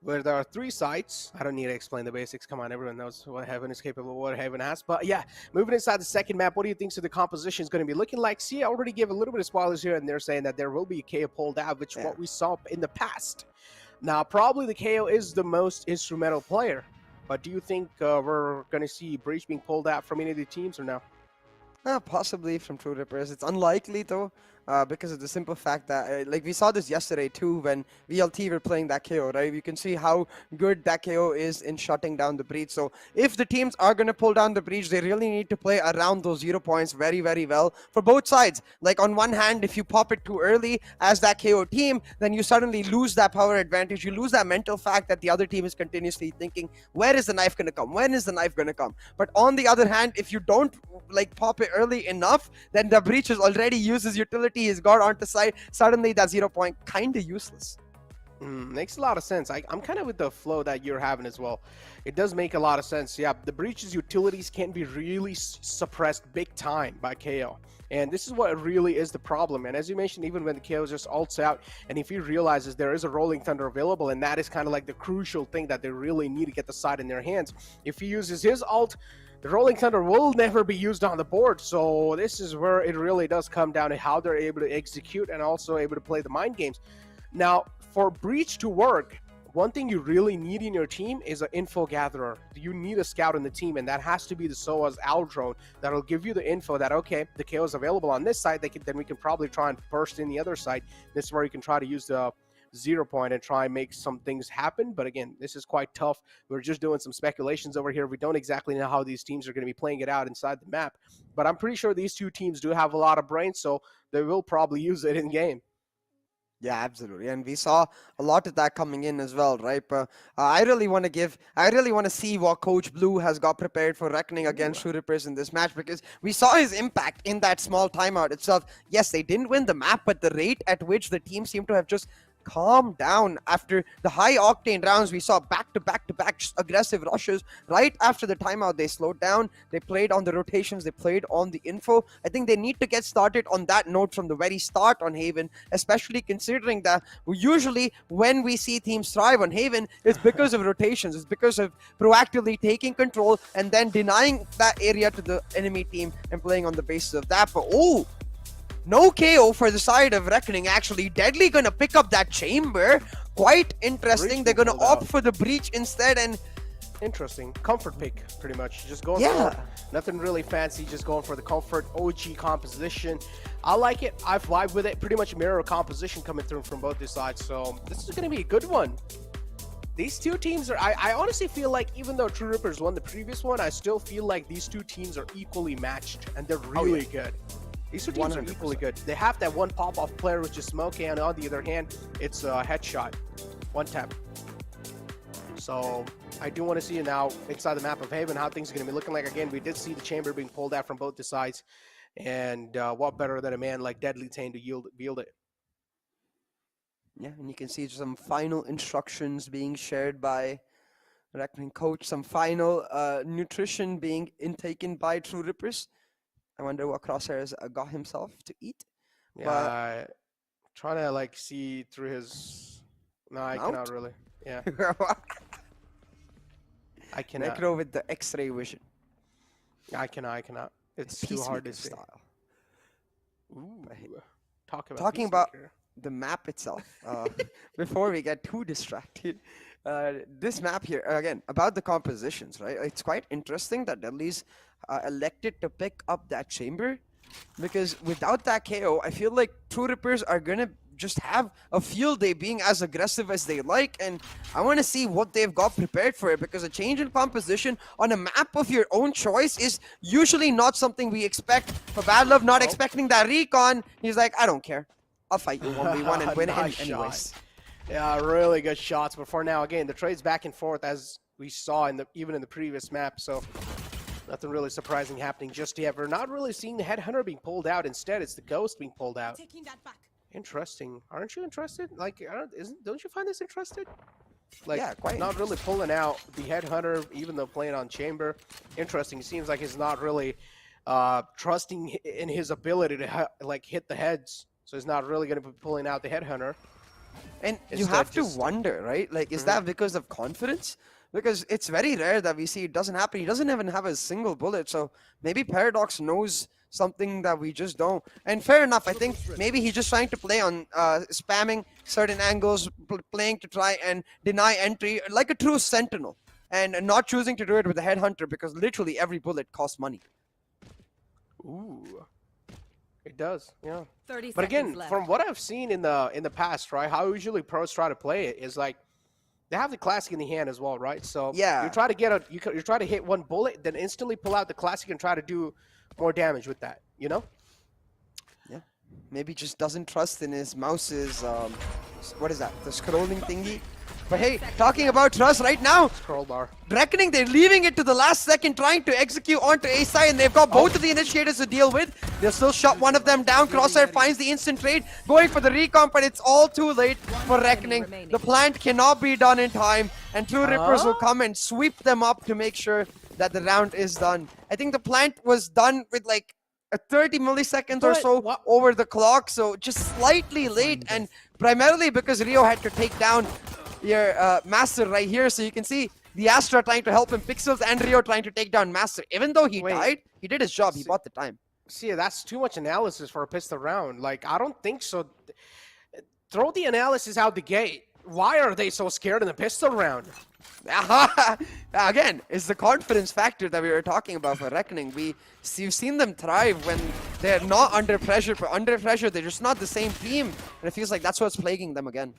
where there are 3 sites. I don't need to explain the basics. Come on, everyone knows what Haven is capable of, what Haven has. But yeah, moving inside the second map, what do you think the composition is going to be looking like? See, I already gave a little bit of spoilers here, and they're saying that there will be a KO pulled out, which what we saw in the past. Now, probably the KO is the most instrumental player, but do you think we're going to see Breach being pulled out from any of the teams or no? Possibly from True Rippers. It's unlikely though, because of the simple fact that, like we saw this yesterday too when VLT were playing that KO, right? You can see how good that KO is in shutting down the breach. So if the teams are going to pull down the breach, they really need to play around those 0 points very, very well for both sides. Like on one hand, if you pop it too early as that KO team, then you suddenly lose that power advantage. You lose that mental fact that the other team is continuously thinking, where is the knife going to come? When is the knife going to come? But on the other hand, if you don't like pop it early enough, then the breach has already used his utility, he's got onto side, suddenly that 0 point kind of useless. Makes a lot of sense. I'm kind of with the flow that you're having as well. It does make a lot of sense. Yeah, the breach's utilities can be really suppressed big time by KO. And this is what really is the problem. And as you mentioned, even when the KO just ults out, and if he realizes there is a Rolling Thunder available, and that is kind of like the crucial thing that they really need to get the side in their hands. If he uses his ult, the Rolling Thunder will never be used on the board. So this is where it really does come down to how they're able to execute and also able to play the mind games. Now, for Breach to work, one thing you really need in your team is an info gatherer. You need a scout in the team, and that has to be the SOA's Owl drone that'll give you the info that, okay, the KO is available on this side, then we can probably try and burst in the other side. This is where you can try to use the 0 point and try and make some things happen. But again, this is quite tough. We're just doing some speculations over here. We don't exactly know how these teams are going to be playing it out inside the map, but I'm pretty sure these two teams do have a lot of brains, so they will probably use it in game. Yeah, absolutely, and we saw a lot of that coming in as well, right? But I really want to see what Coach Blue has got prepared for reckoning against True Rippers in this match, because we saw his impact in that small timeout itself. Yes, they didn't win the map, but the rate at which the team seemed to have just calmed down after the high octane rounds, we saw back to back just aggressive rushes. Right after the timeout, they slowed down, they played on the rotations, they played on the info. I think they need to get started on that note from the very start on Haven, especially considering that usually when we see teams thrive on Haven, it's because of rotations, it's because of proactively taking control and then denying that area to the enemy team and playing on the basis of that. But no KO for the side of Reckoning, actually. Deadly gonna pick up that chamber. Quite interesting. They're gonna opt for the breach instead, and interesting. Comfort pick, pretty much. Just going Yeah. for nothing really fancy, just going for the comfort OG composition. I like it. I vibe with it. Pretty much mirror composition coming through from both these sides. So this is gonna be a good one. These two teams are, I honestly feel like even though True Rippers won the previous one, I still feel like these two teams are equally matched and they're really good. These two teams 100%. are equally good. They have that one pop-off player, which is Smoke, and on the other hand, it's a headshot, one tap. So I do want to see now inside the map of Haven how things are going to be looking like. Again, we did see the chamber being pulled out from both the sides, and what better than a man like Deadly Tane to wield it. yeah, and you can see some final instructions being shared by Reckoning coach, some final nutrition being intaken by True Rippers. I wonder what Crosshairs got himself to eat. Yeah, trying to like see through his. No, I Mount? cannot really. Yeah, I cannot. Necro with the X-ray vision. I cannot. It's too hard to see. Style. Ooh, talking about Peacemaker. the map itself, before we get too distracted, this map here, again, about the compositions, right? It's quite interesting that Deadly's elected to pick up that chamber, because without that KO, I feel like True Rippers are gonna just have a field day being as aggressive as they like, and I want to see what they've got prepared for it, because a change in composition on a map of your own choice is usually not something we expect. For Bad Love not expecting that recon, he's like, I don't care. I'll fight you 1v1 and win Nice anyways. shot. Yeah, really good shots. But for now, again, the trades back and forth as we saw even in the previous map. So nothing really surprising happening just yet. We're not really seeing the Headhunter being pulled out. Instead, it's the Ghost being pulled out. Taking that back. Interesting. Aren't you interested? Like, don't you find this interested? Like, Yeah, quite not really pulling out the Headhunter, even though playing on Chamber. Interesting. It seems like he's not really trusting in his ability to like hit the heads. So he's not really going to be pulling out the Headhunter. And you Instead, have to just- wonder, right? Like, is that because of confidence? Because it's very rare that we see it doesn't happen. He doesn't even have a single bullet. So maybe Paradox knows something that we just don't. And fair enough, I think maybe he's just trying to play on spamming certain angles, playing to try and deny entry like a true sentinel. And not choosing to do it with the Headhunter, because literally every bullet costs money. Ooh. It does, yeah. 30 But again, seconds left. from what I've seen in the past, right, how usually pros try to play it is like they have the classic in the hand as well, right? So Yeah. you try to get you try to hit one bullet, then instantly pull out the classic and try to do more damage with that, you know? Yeah. Maybe just doesn't trust in his mouse's, what is that? The scrolling thingy? But hey, talking about trust right now, Scroll bar. Reckoning, they're leaving it to the last second, trying to execute onto A side, and they've got both of the initiators to deal with. They'll still shut one of them down. Crosshair finds the instant trade, going for the recon, but it's all too late for Reckoning. The plant cannot be done in time, and True Rippers will come and sweep them up to make sure that the round is done. I think the plant was done with like a 30 milliseconds or But so what- over the clock, so just slightly late, and primarily because Rio had to take down your Master right here. So you can see the Astra trying to help him, Pixels and Rio trying to take down Master. Even though he died, he did his job, he bought the time. See, that's too much analysis for a pistol round. Like, I don't think so. Throw the analysis out the gate. Why are they so scared in the pistol round? Again, it's the confidence factor that we were talking about for Reckoning. You've seen them thrive when they're not under pressure, but under pressure, they're just not the same team. And it feels like that's what's plaguing them again.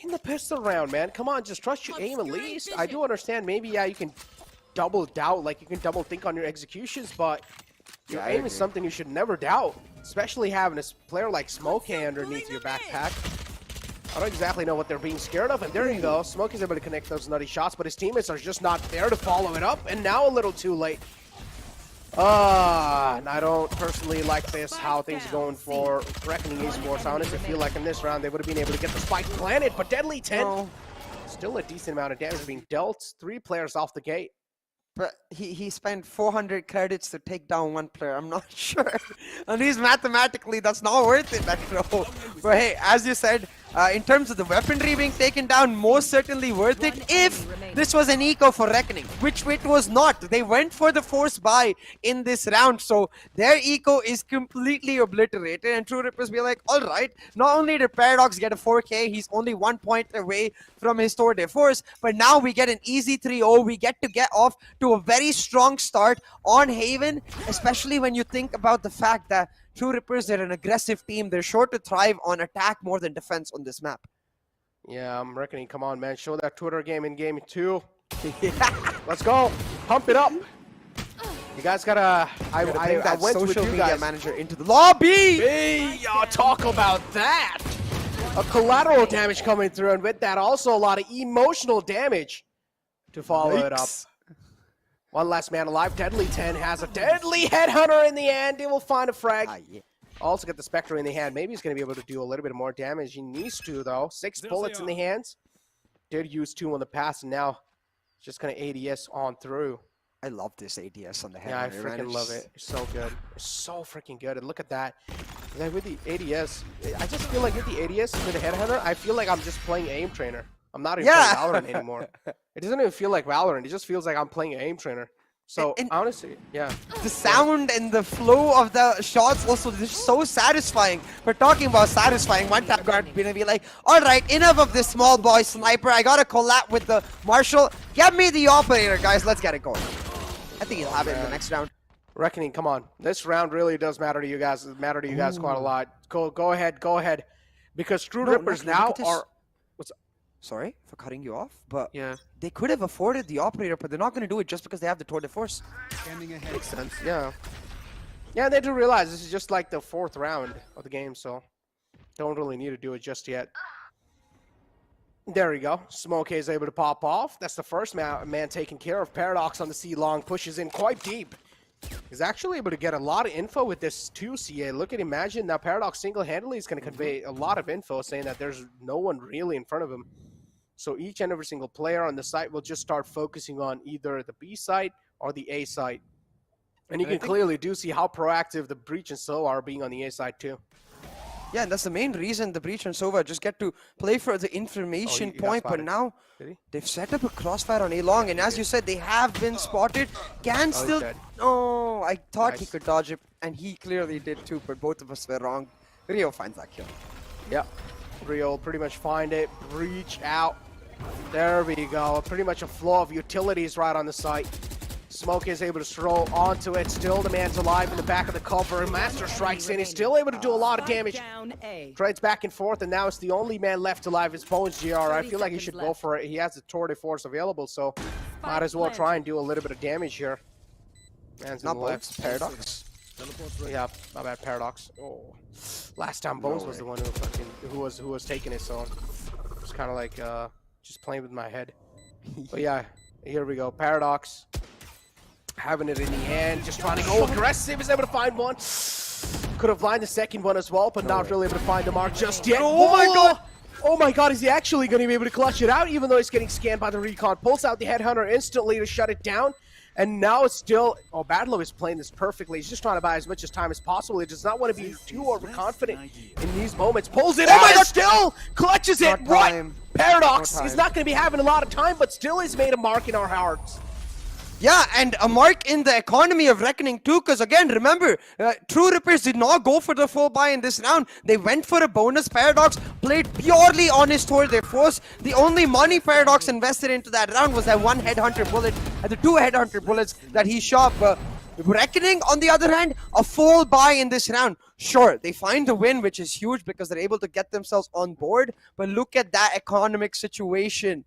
In the pistol round, man. Come on, just trust your aim at least. I do understand maybe, yeah, you can double doubt, like you can double think on your executions, but your Yeah, I aim agree. is something you should never doubt. especially having a player like Smokey underneath your backpack. I don't exactly know what they're being scared of, and there you go. Smokey's able to connect those nutty shots, but his teammates are just not there to follow it up, and now a little too late. And I don't personally like this, how things are going for Reckoning Esports. I honestly feel like in this round they would have been able to get the spike planted, but Deadly 10, still a decent amount of damage being dealt. 3 players off the gate. But he spent 400 credits to take down 1 player. I'm not sure. At least mathematically, that's not worth it, that throw. But hey, as you said, in terms of the weaponry being taken down, most certainly worth it if this was an eco for Reckoning, which it was not. They went for the force buy in this round, so their eco is completely obliterated, and True Rippers be like, all right, not only did Paradox get a 4K, he's only 1 point away from his tour de force, but now we get an easy 3-0. We get to get off to a very strong start on Haven, especially when you think about the fact that True Rippers, they're an aggressive team. They're sure to thrive on attack more than defense on this map. Yeah, I'm reckoning. Come on, man. Show that Twitter game in game 2. Let's go. Pump it up. You guys gotta... I went with social you media guys. manager into the lobby. Hey, y'all talk about that. A collateral damage coming through, and with that, also a lot of emotional damage to follow it up. One last man alive. Deadly 10 has a deadly headhunter in the end. He will find a frag. Also get the Spectre in the hand. Maybe he's going to be able to do a little bit more damage. He needs to, though. 6 bullets in the hands. Did use 2 on the pass, and now just going to ADS on through. I love this ADS on the head. Yeah, I freaking love it. It's so good. It's so freaking good. And look at that. Like with the ADS, I just feel like with the ADS, with the headhunter, I feel like I'm just playing aim trainer. I'm not even playing Valorant anymore. It doesn't even feel like Valorant. It just feels like I'm playing aim trainer. So and honestly, yeah. The sound and the flow of the shots also is so satisfying. We're talking about satisfying. One tap guard gonna be like, all right, enough of this small boy sniper. I gotta collab with the Marshal. Get me the operator, guys. Let's get it going. I think he'll have it in the next round. Reckoning, come on. This round really does matter to you guys. It matter to you guys quite a lot. Go ahead. Because True Rippers now are... Sorry for cutting you off, but yeah, they could have afforded the operator, but they're not going to do it just because they have the tour de force. Makes sense, yeah. Yeah, they do realize this is just like the 4th round of the game, so don't really need to do it just yet. There we go. Smoke is able to pop off. That's the first man taken care of. Paradox on the C long pushes in quite deep. He's actually able to get a lot of info with this 2 CA. Look at Imagine. Now Paradox single-handedly is going to convey a lot of info, saying that there's no one really in front of him. So each and every single player on the site will just start focusing on either the B site or the A site. And you can clearly do see how proactive the Breach and So are being on the A side too. Yeah, and that's the main reason the Breach and Sova just get to play for the information point, but now they've set up a crossfire on A long, and as you said, they have been spotted. Can still... Oh, I thought he could dodge it, and he clearly did too, but both of us were wrong. Rio finds that kill. Yep. Rio will pretty much find it. Breach out. There we go. Pretty much a flow of utilities right on the site. Smoke is able to stroll onto it. Still the man's alive in the back of the cover. Master strikes in. He's still able to do a lot of damage. Trades back and forth, and now it's the only man left alive. It's Bones GR. I feel like he should go for it. He has the tour de force available, so might as well try and do a little bit of damage here. Man's not left. Paradox. Yeah, my bad, Paradox. Oh, last time Bones was the one who was taking it, so it's kind of like just playing with my head. But yeah, here we go. Paradox having it in the hand, just trying to go aggressive. Is able to find one. Could have lined the second one as well, but not really able to find the mark just yet. Oh my god! Oh my god, is he actually going to be able to clutch it out, even though he's getting scanned by the recon? Pulls out the headhunter instantly to shut it down. And now it's still... Oh, Badlow is playing this perfectly. He's just trying to buy as much as time as possible. He does not want to be too overconfident in these moments. Pulls it out and still clutches it. What? Paradox. He's not going to be having a lot of time, but still has made a mark in our hearts. Yeah, and a mark in the economy of Reckoning too, because again, remember, True Rippers did not go for the full buy in this round. They went for a bonus. Paradox played purely on his tour de force. The only money Paradox invested into that round was that 1 headhunter bullet, and the 2 headhunter bullets that he shot. But Reckoning, on the other hand, a full buy in this round. Sure, they find the win, which is huge because they're able to get themselves on board. But look at that economic situation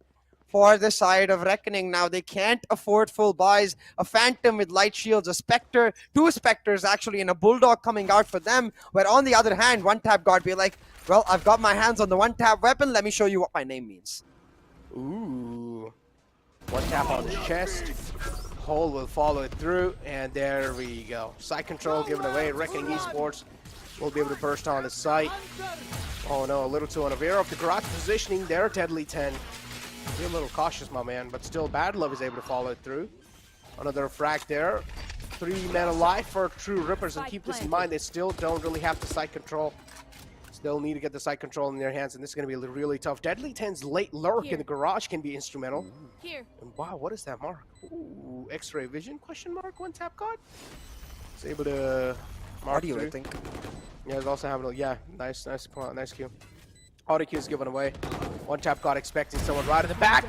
for the side of Reckoning. Now they can't afford full buys. A Phantom with light shields, a Spectre, 2 Spectres actually, and a Bulldog coming out for them. Where on the other hand, one tap God be like, well, I've got my hands on the one tap weapon. Let me show you what my name means. Ooh. One tap on the chest. Hole will follow it through, and there we go. Site control given away. Reckoning Esports will be able to burst on the site. Oh no, a little too unaware of the garage positioning there. Deadly 10. Be a little cautious, my man, but still Bad Love is able to follow it through. Another frag there. 3 men alive for True Rippers, and keep this in mind, they still don't really have the site control. Still need to get the site control in their hands, and this is going to be really tough. Deadly 10's late lurk in the garage can be instrumental. Here. And wow, what is that mark? Ooh, X-ray vision, question mark, one tap God. It's able to mark Audio, through. I think. Yeah, it's also having a, yeah, nice Q. Audio Q is given away. One tap God expecting someone right at the back.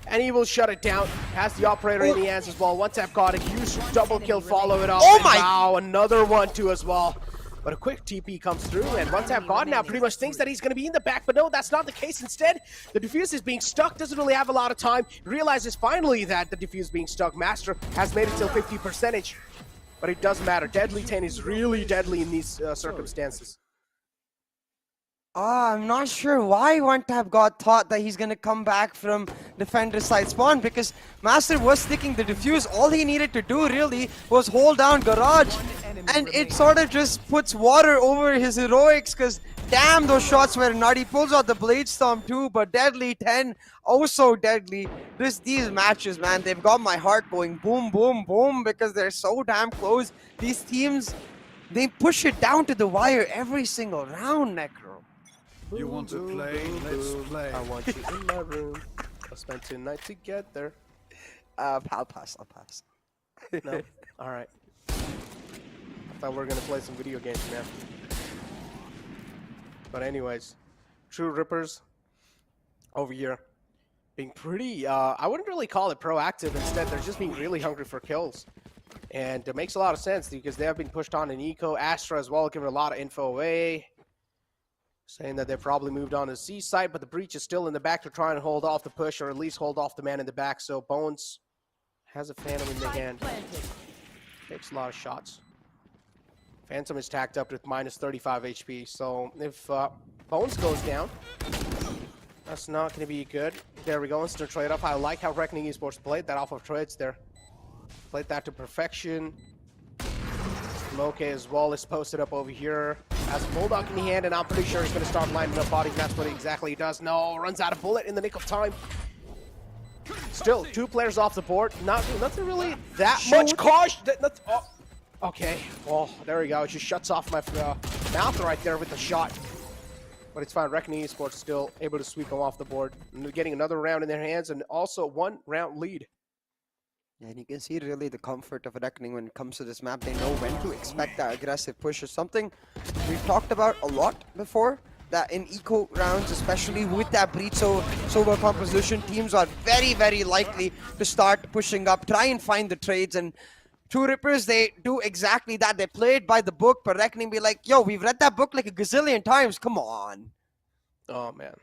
And he will shut it down. Has the operator in the hands as well. One tap God, a huge double kill, follow it up. Oh and my! Wow, another one too as well. But a quick TP comes through, and one tap God now pretty much thinks that he's going to be in the back, but no, that's not the case. Instead, the defuse is being stuck, doesn't really have a lot of time. Realizes finally that the defuse being stuck. Master has made it till 50%, but it doesn't matter. Deadly 10 is really deadly in these circumstances. I'm not sure why one tap God thought that he's gonna come back from defender side spawn, because Master was sticking the defuse. All he needed to do really was hold down Garage, and it sort of just puts water over his heroics, because damn, those shots were nutty. He pulls out the Blade Storm too, but Deadly 10 also deadly. These matches, man, they've got my heart going boom, boom, boom, because they're so damn close. These teams, they push it down to the wire every single round, Necro. You want to play? Let's play. I want you in my room. I'll spend tonight together. I'll pass. No? Alright. I thought we were gonna play some video games, man. But anyways, True Rippers over here being pretty, I wouldn't really call it proactive. Instead, they're just being really hungry for kills. And it makes a lot of sense because they have been pushed on in Eco. Astra as well, giving a lot of info away. Saying that they probably moved on to C site, but the breach is still in the back to try and hold off the push, or at least hold off the man in the back. So Bones has a Phantom in the hand. Takes a lot of shots. Phantom is tacked up with minus 35 HP. So if Bones goes down, that's not going to be good. There we go, instant trade off. I like how Reckoning Esports played that off of trades there. Played that to perfection. Smoke as well is posted up over here. Has a Bulldog in the hand, and I'm pretty sure he's going to start lining up bodies. That's what exactly he does. No, runs out of bullet in the nick of time. Still, 2 players off the board. Nothing really that much caution. Oh, okay, well, there we go. It just shuts off my mouth right there with the shot. But it's fine. Reckoning Esports still able to sweep them off the board. And getting another round in their hands, and also 1-round lead. And you can see really the comfort of Reckoning when it comes to this map. They know when to expect that aggressive push or something we've talked about a lot before, that in eco rounds, especially with that breach so well composition, teams are very, very likely to start pushing up, try and find the trades. And True Rippers, they do exactly that. They play it by the book, but Reckoning be like, yo, we've read that book like a gazillion times. Come on. Oh, man.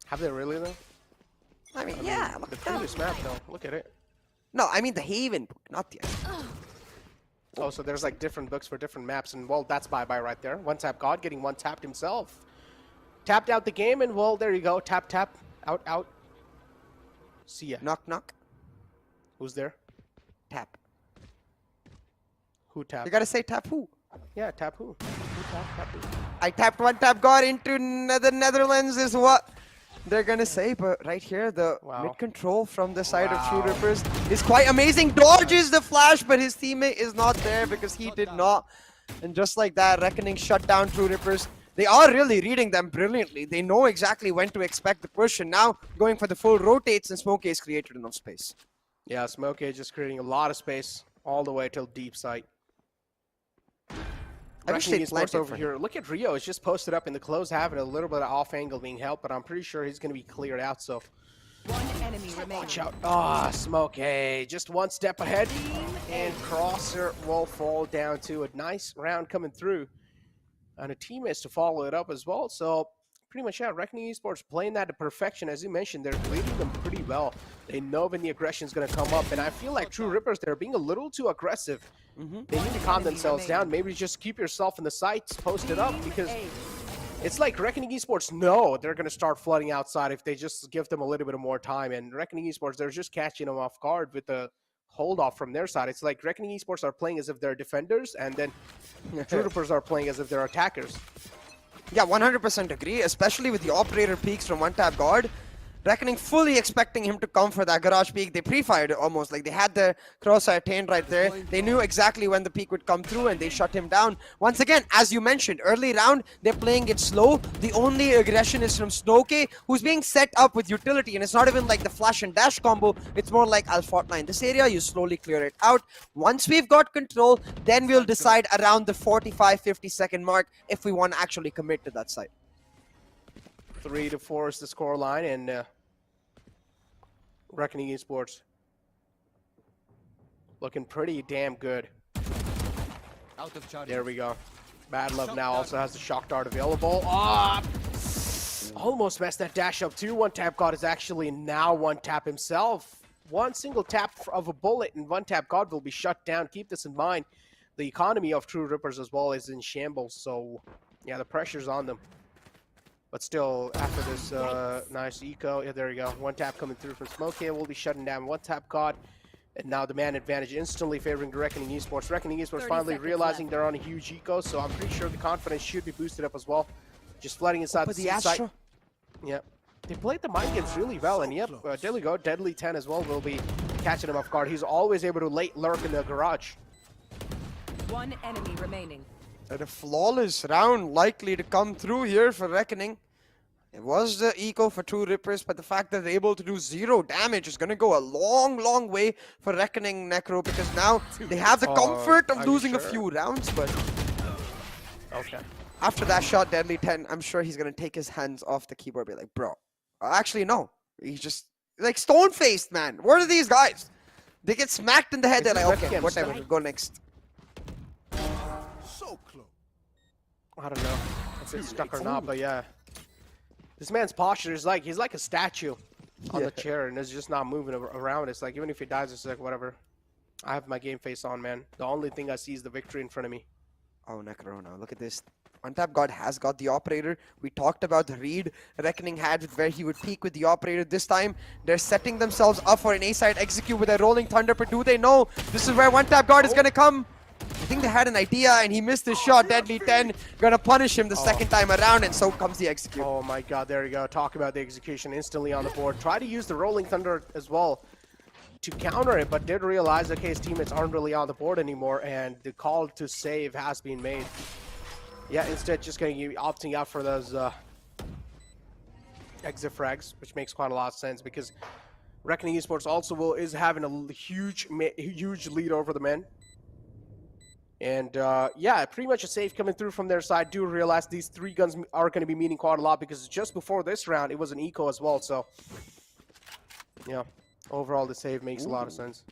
Have they really, though? I mean, yeah. The previous map, though. Look at it. No, I mean the Haven book, not the other. Oh, so there's like different books for different maps, and well, that's bye-bye right there. One tap God getting one tapped himself. Tapped out the game, and well, there you go. Tap, tap, out, out. See ya. Knock, knock. Who's there? Tap. Who tapped? You gotta say tap who? Yeah, tap who? Who tapped? Tap who? I tapped one tap God into the Netherlands is what they're gonna say, but right here, the mid control from the side of True Rippers is quite amazing. Dodges the flash, but his teammate is not there because he did not. And just like that, Reckoning shut down True Rippers. They are really reading them brilliantly. They know exactly when to expect the push, and now going for the full rotates, and Smokey has created enough space. Yeah, Smokey just creating a lot of space all the way till deep sight. I wish they planted over here. Look at Rio. It's just posted up in the close, having a little bit of off angle being helped, but I'm pretty sure he's going to be cleared out. So one enemy remaining. Watch out. Ah, Smokey. Just one step ahead, and Crosser will fall down to a nice round coming through. And a team is to follow it up as well. So pretty much, yeah, Reckoning Esports playing that to perfection. As you mentioned, they're reading them pretty well. They know when the aggression is going to come up. And I feel like True Rippers, they're being a little too aggressive. They need to calm themselves down. Maybe just keep yourself in the sights, post it up, because it's like Reckoning Esports know they're going to start flooding outside if they just give them a little bit of more time. And Reckoning Esports, they're just catching them off guard with the hold off from their side. It's like Reckoning Esports are playing as if they're defenders, and then True Rippers are playing as if they're attackers. Yeah, 100% agree, especially with the operator peaks from one tap guard. Reckoning fully expecting him to come for that garage peak. They pre-fired it almost, like they had the crosshair attained right there. They knew exactly when the peak would come through and they shut him down. Once again, as you mentioned, early round, they're playing it slow. The only aggression is from Snowkay, who's being set up with utility, and it's not even like the flash and dash combo. It's more like I'll fortline this area, you slowly clear it out. Once we've got control, then we'll decide around the 45-50 second mark if we want to actually commit to that site. 3-4 is the score line, and Reckoning Esports looking pretty damn good. There we go. Bad Love now also has the shock dart available. Almost messed that dash up too. One tap God is actually now one tap himself. One single tap of a bullet and one tap God will be shut down. Keep this in mind. The economy of True Rippers as well is in shambles, so yeah, the pressure's on them. But still, after this nice eco, yeah, there you go. One tap coming through from Smokey, will be shutting down one tap God. And now the man advantage instantly favoring the Reckoning Esports. Reckoning Esports finally realizing they're on a huge eco, so I'm pretty sure the confidence should be boosted up as well. Just flooding inside the site. Yep. They played the mind games really well, and yep, there we go. Deadly 10 as well will be catching him off guard. He's always able to late lurk in the garage. One enemy remaining. A flawless round likely to come through here for Reckoning. It was the eco for True Rippers, but the fact that they're able to do 0 damage is going to go a long, long way for Reckoning Necro, because now they have the comfort of losing a few rounds, but okay. After that shot, Deadly 10, I'm sure he's going to take his hands off the keyboard and be like, bro, actually, no. He's just, like, stone-faced, man. What are these guys? They get smacked in the head, they're like, okay, whatever, we'll go next. So close. I don't know if it's stuck or not, but yeah. This man's posture is like, he's like a statue on the chair and is just not moving around. It's like, even if he dies, it's like, whatever. I have my game face on, man. The only thing I see is the victory in front of me. Oh, Necro now, look at this. Untap God has got the operator. We talked about the read Reckoning had with where he would peak with the operator. This time, they're setting themselves up for an A-side execute with a rolling thunder, but do they know this is where One-Tap God is going to come? I think they had an idea and he missed his shot. Deadly 10 gonna punish him the second time around, and so comes the execute. Oh my god, there you go. Talk about the execution instantly on the board. Try to use the rolling thunder as well to counter it, but did realize that his teammates aren't really on the board anymore, and the call to save has been made. Yeah, instead just going to be opting out for those exit frags, which makes quite a lot of sense because Reckoning Esports also is having a huge lead over the men. And yeah, pretty much a save coming through from their side. Do realize these 3 guns are going to be meaning quite a lot because just before this round, it was an eco as well. So, yeah, overall the save makes a lot of sense.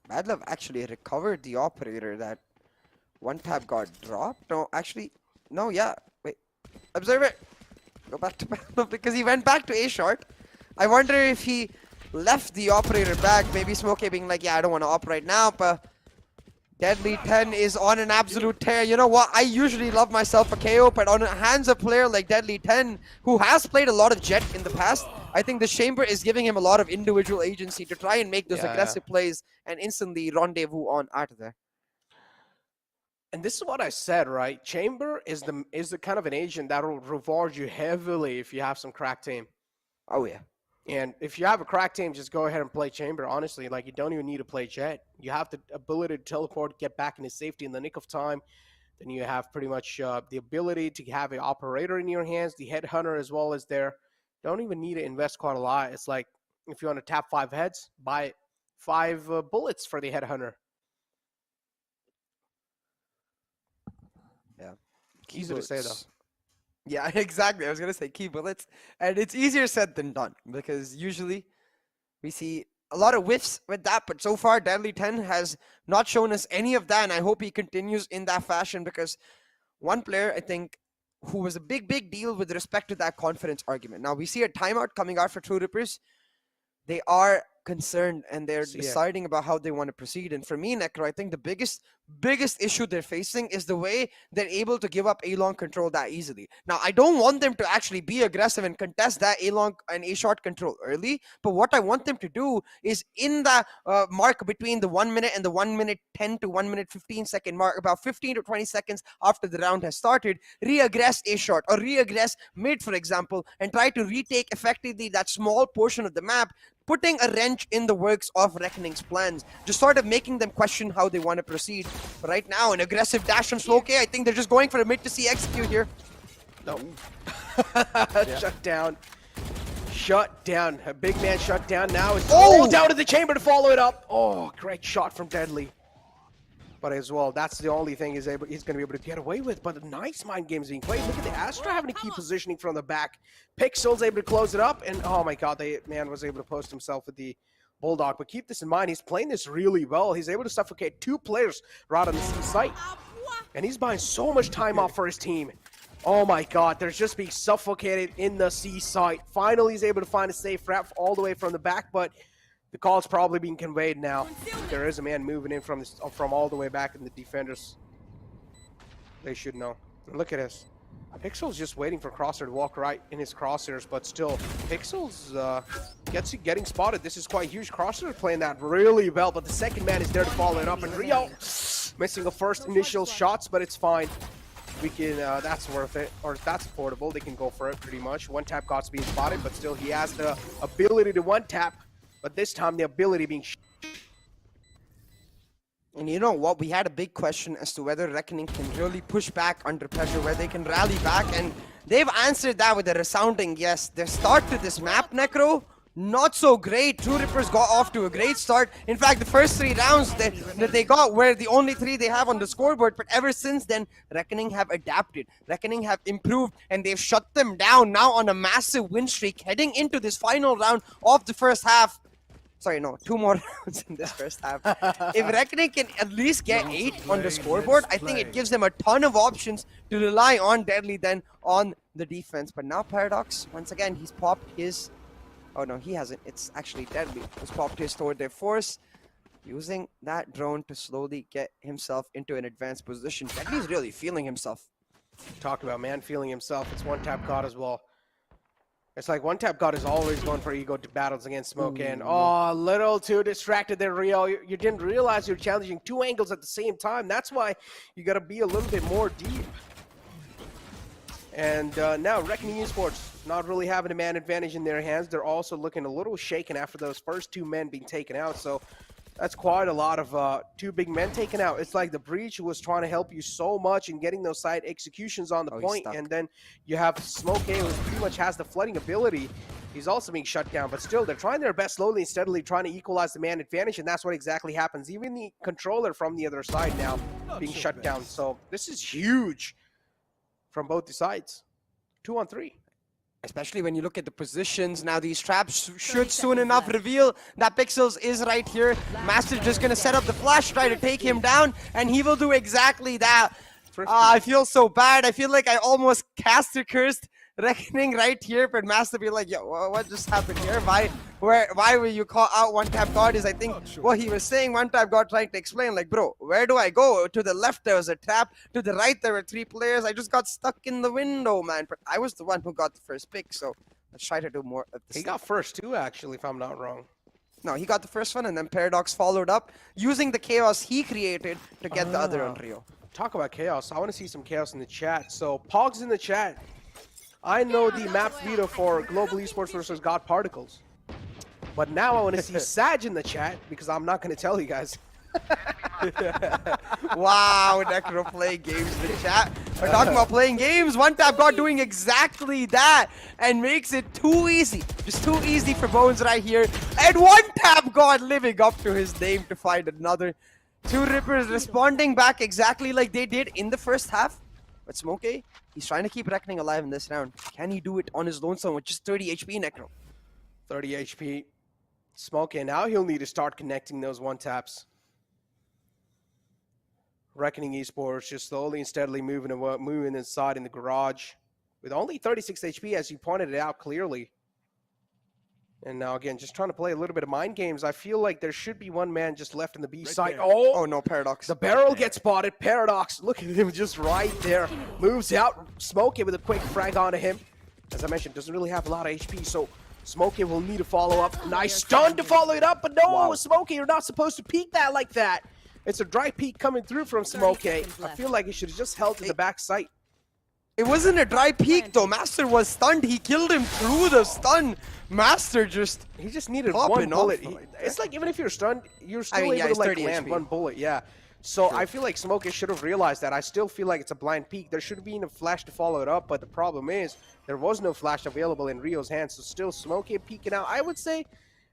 Bad Love actually recovered the operator that One-Tap got dropped. No, actually, no, yeah. Wait, observe it. Go back to Bad Love because he went back to A short. I wonder if he left the operator back. Maybe Smokey being like, yeah, I don't want to op right now, but Deadly 10 is on an absolute tear. You know what? I usually love myself a KO, but on the hands of a player like Deadly 10, who has played a lot of Jet in the past, I think the Chamber is giving him a lot of individual agency to try and make those aggressive plays and instantly rendezvous on out of there. And this is what I said, right? Chamber is the kind of an agent that will reward you heavily if you have some crack team. Oh, yeah. And if you have a crack team, just go ahead and play Chamber. Honestly, like, you don't even need to play Jet. You have the ability to teleport, get back into safety in the nick of time. Then you have pretty much the ability to have an operator in your hands, the headhunter as well as there. Don't even need to invest quite a lot. It's like, if you want to tap 5 heads, buy 5 bullets for the headhunter. Yeah. Easy to say, though. Yeah, exactly. I was going to say key bullets. And it's easier said than done because usually we see a lot of whiffs with that. But so far, Deadly 10 has not shown us any of that. And I hope he continues in that fashion because one player, I think, who was a big deal with respect to that confidence argument. Now we see a timeout coming out for True Rippers. They are concerned and they're deciding about how they want to proceed. And for me, Necro, I think the biggest issue they're facing is the way they're able to give up A-long control that easily. Now, I don't want them to actually be aggressive and contest that A-long and A-short control early, but what I want them to do is in the mark between the 1 minute and the 1 minute 10 to 1 minute 15 second mark, about 15 to 20 seconds after the round has started, re-aggress A-short or re-aggress mid, for example, and try to retake effectively that small portion of the map, putting a wrench in the works of Reckoning's plans, just sort of making them question how they want to proceed. But right now, an aggressive dash from Slowk. I think they're just going for a mid to see execute here. No. Shut down. Shut down. A big man shut down. Now it's down to the chamber to follow it up. Oh, great shot from Deadly. But as well, that's the only thing he's going to be able to get away with. But a nice mind games being played. Look at the Astra having to keep positioning from the back. Pixel's able to close it up. And oh my god, the man was able to post himself with the Bulldog. But keep this in mind, he's playing this really well. He's able to suffocate 2 players right on the C site. And he's buying so much time off for his team. Oh my god, they're just being suffocated in the C site. Finally, he's able to find a safe wrap all the way from the back. But the call's probably being conveyed now. There is a man moving in from all the way back in the defenders. They should know. And look at this. Pixel's just waiting for Crosshair to walk right in his crosshairs, but still, Pixel's getting spotted. This is quite huge. Crosshair playing that really well, but the second man is there to follow it up. And Rio missing the first initial shots, but it's fine. We can, that's worth it, or that's affordable. They can go for it pretty much. One tap God's being spotted, but still he has the ability to one tap. But this time, the ability being... And you know what? We had a big question as to whether Reckoning can really push back under pressure, where they can rally back. And they've answered that with a resounding yes. Their start to this map, Necro, not so great. True Rippers got off to a great start. In fact, the first 3 rounds that they got were the only 3 they have on the scoreboard. But ever since then, Reckoning have adapted. Reckoning have improved, and they've shut them down now on a massive win streak heading into this final round of the first half. Sorry, no, 2 more rounds in this first half. If Reckoning can at least get 8 on the scoreboard, I think it gives them a ton of options to rely on Deadly then on the defense. But now Paradox, once again, he's popped his... Oh no, he hasn't. It's actually Deadly who's popped his toward their force, using that drone to slowly get himself into an advanced position. Deadly's really feeling himself. Talk about man feeling himself. It's one tap God as well. It's like one tap God is always going for ego to battles against Smoke. And oh, a little too distracted there, Rio. You didn't realize you're challenging 2 angles at the same time. That's why you got to be a little bit more deep. And now Reckoning Esports not really having a man advantage in their hands. They're also looking a little shaken after those first 2 men being taken out. So that's quite a lot of 2 big men taken out. It's like the Breach was trying to help you so much in getting those side executions on the point. And then you have Smoke who pretty much has the flooding ability. He's also being shut down, but still they're trying their best slowly and steadily trying to equalize the man advantage, and that's what exactly happens. Even the controller from the other side now being shut down. So this is huge from both the sides. 2-on-3. Especially when you look at the positions. Now these traps should soon enough reveal that Pixels is right here. Master just going to set up the flash, try to take him down, and he will do exactly that. I feel so bad. I feel like I almost caster cursed Reckoning right here, but Master be like, yo, what just happened here? Why will you call out one tap God? Is I think what he was saying. One tap God trying to explain, like, bro, where do I go? To the left there was a trap, to the right there were 3 players. I just got stuck in the window, man. But I was the one who got the first pick, so let's try to do more of this. He got first too, actually, if I'm not wrong. No, he got the first one, and then Paradox followed up using the chaos he created to get the other on Rio. Talk about chaos. I want to see some chaos in the chat. So Pogs in the chat. I know the map veto for Global Esports versus God Particles. But now I want to see Saj in the chat, because I'm not going to tell you guys. Wow, Necro playing games in the chat. We're talking about playing games. One tap God doing exactly that and makes it too easy. Just too easy for Bones right here. And one tap God living up to his name to find another. 2 Rippers responding back exactly like they did in the first half. But Smokey, he's trying to keep Reckoning alive in this round. Can he do it on his lonesome with just 30 HP, Necro? 30 HP. Smokey, now he'll need to start connecting those one taps. Reckoning Esports just slowly and steadily moving inside in the garage with only 36 HP, as you pointed it out clearly. And now again, just trying to play a little bit of mind games. I feel like there should be one man just left in the B side. Oh no, Paradox. The barrel gets spotted. Paradox, look at him just right there. Moves out. Smokey with a quick frag onto him. As I mentioned, doesn't really have a lot of HP, so Smokey will need to follow up. Nice stun to follow it up, but no, Smokey, you're not supposed to peek that like that. It's a dry peek coming through from Smokey. I feel like he should have just held to the back sight. It wasn't a dry peek though. Master was stunned. He killed him through the stun. Master just He just needed popping one bullet. off. It's like even if you're stunned, you're still mean, yeah, able to he's like 30 land HP. one bullet. Yeah. So I feel like Smokey should have realized that. I still feel like it's a blind peek. There should have been a flash to follow it up, but the problem is there was no flash available in Rio's hands. So still Smokey peeking out. I would say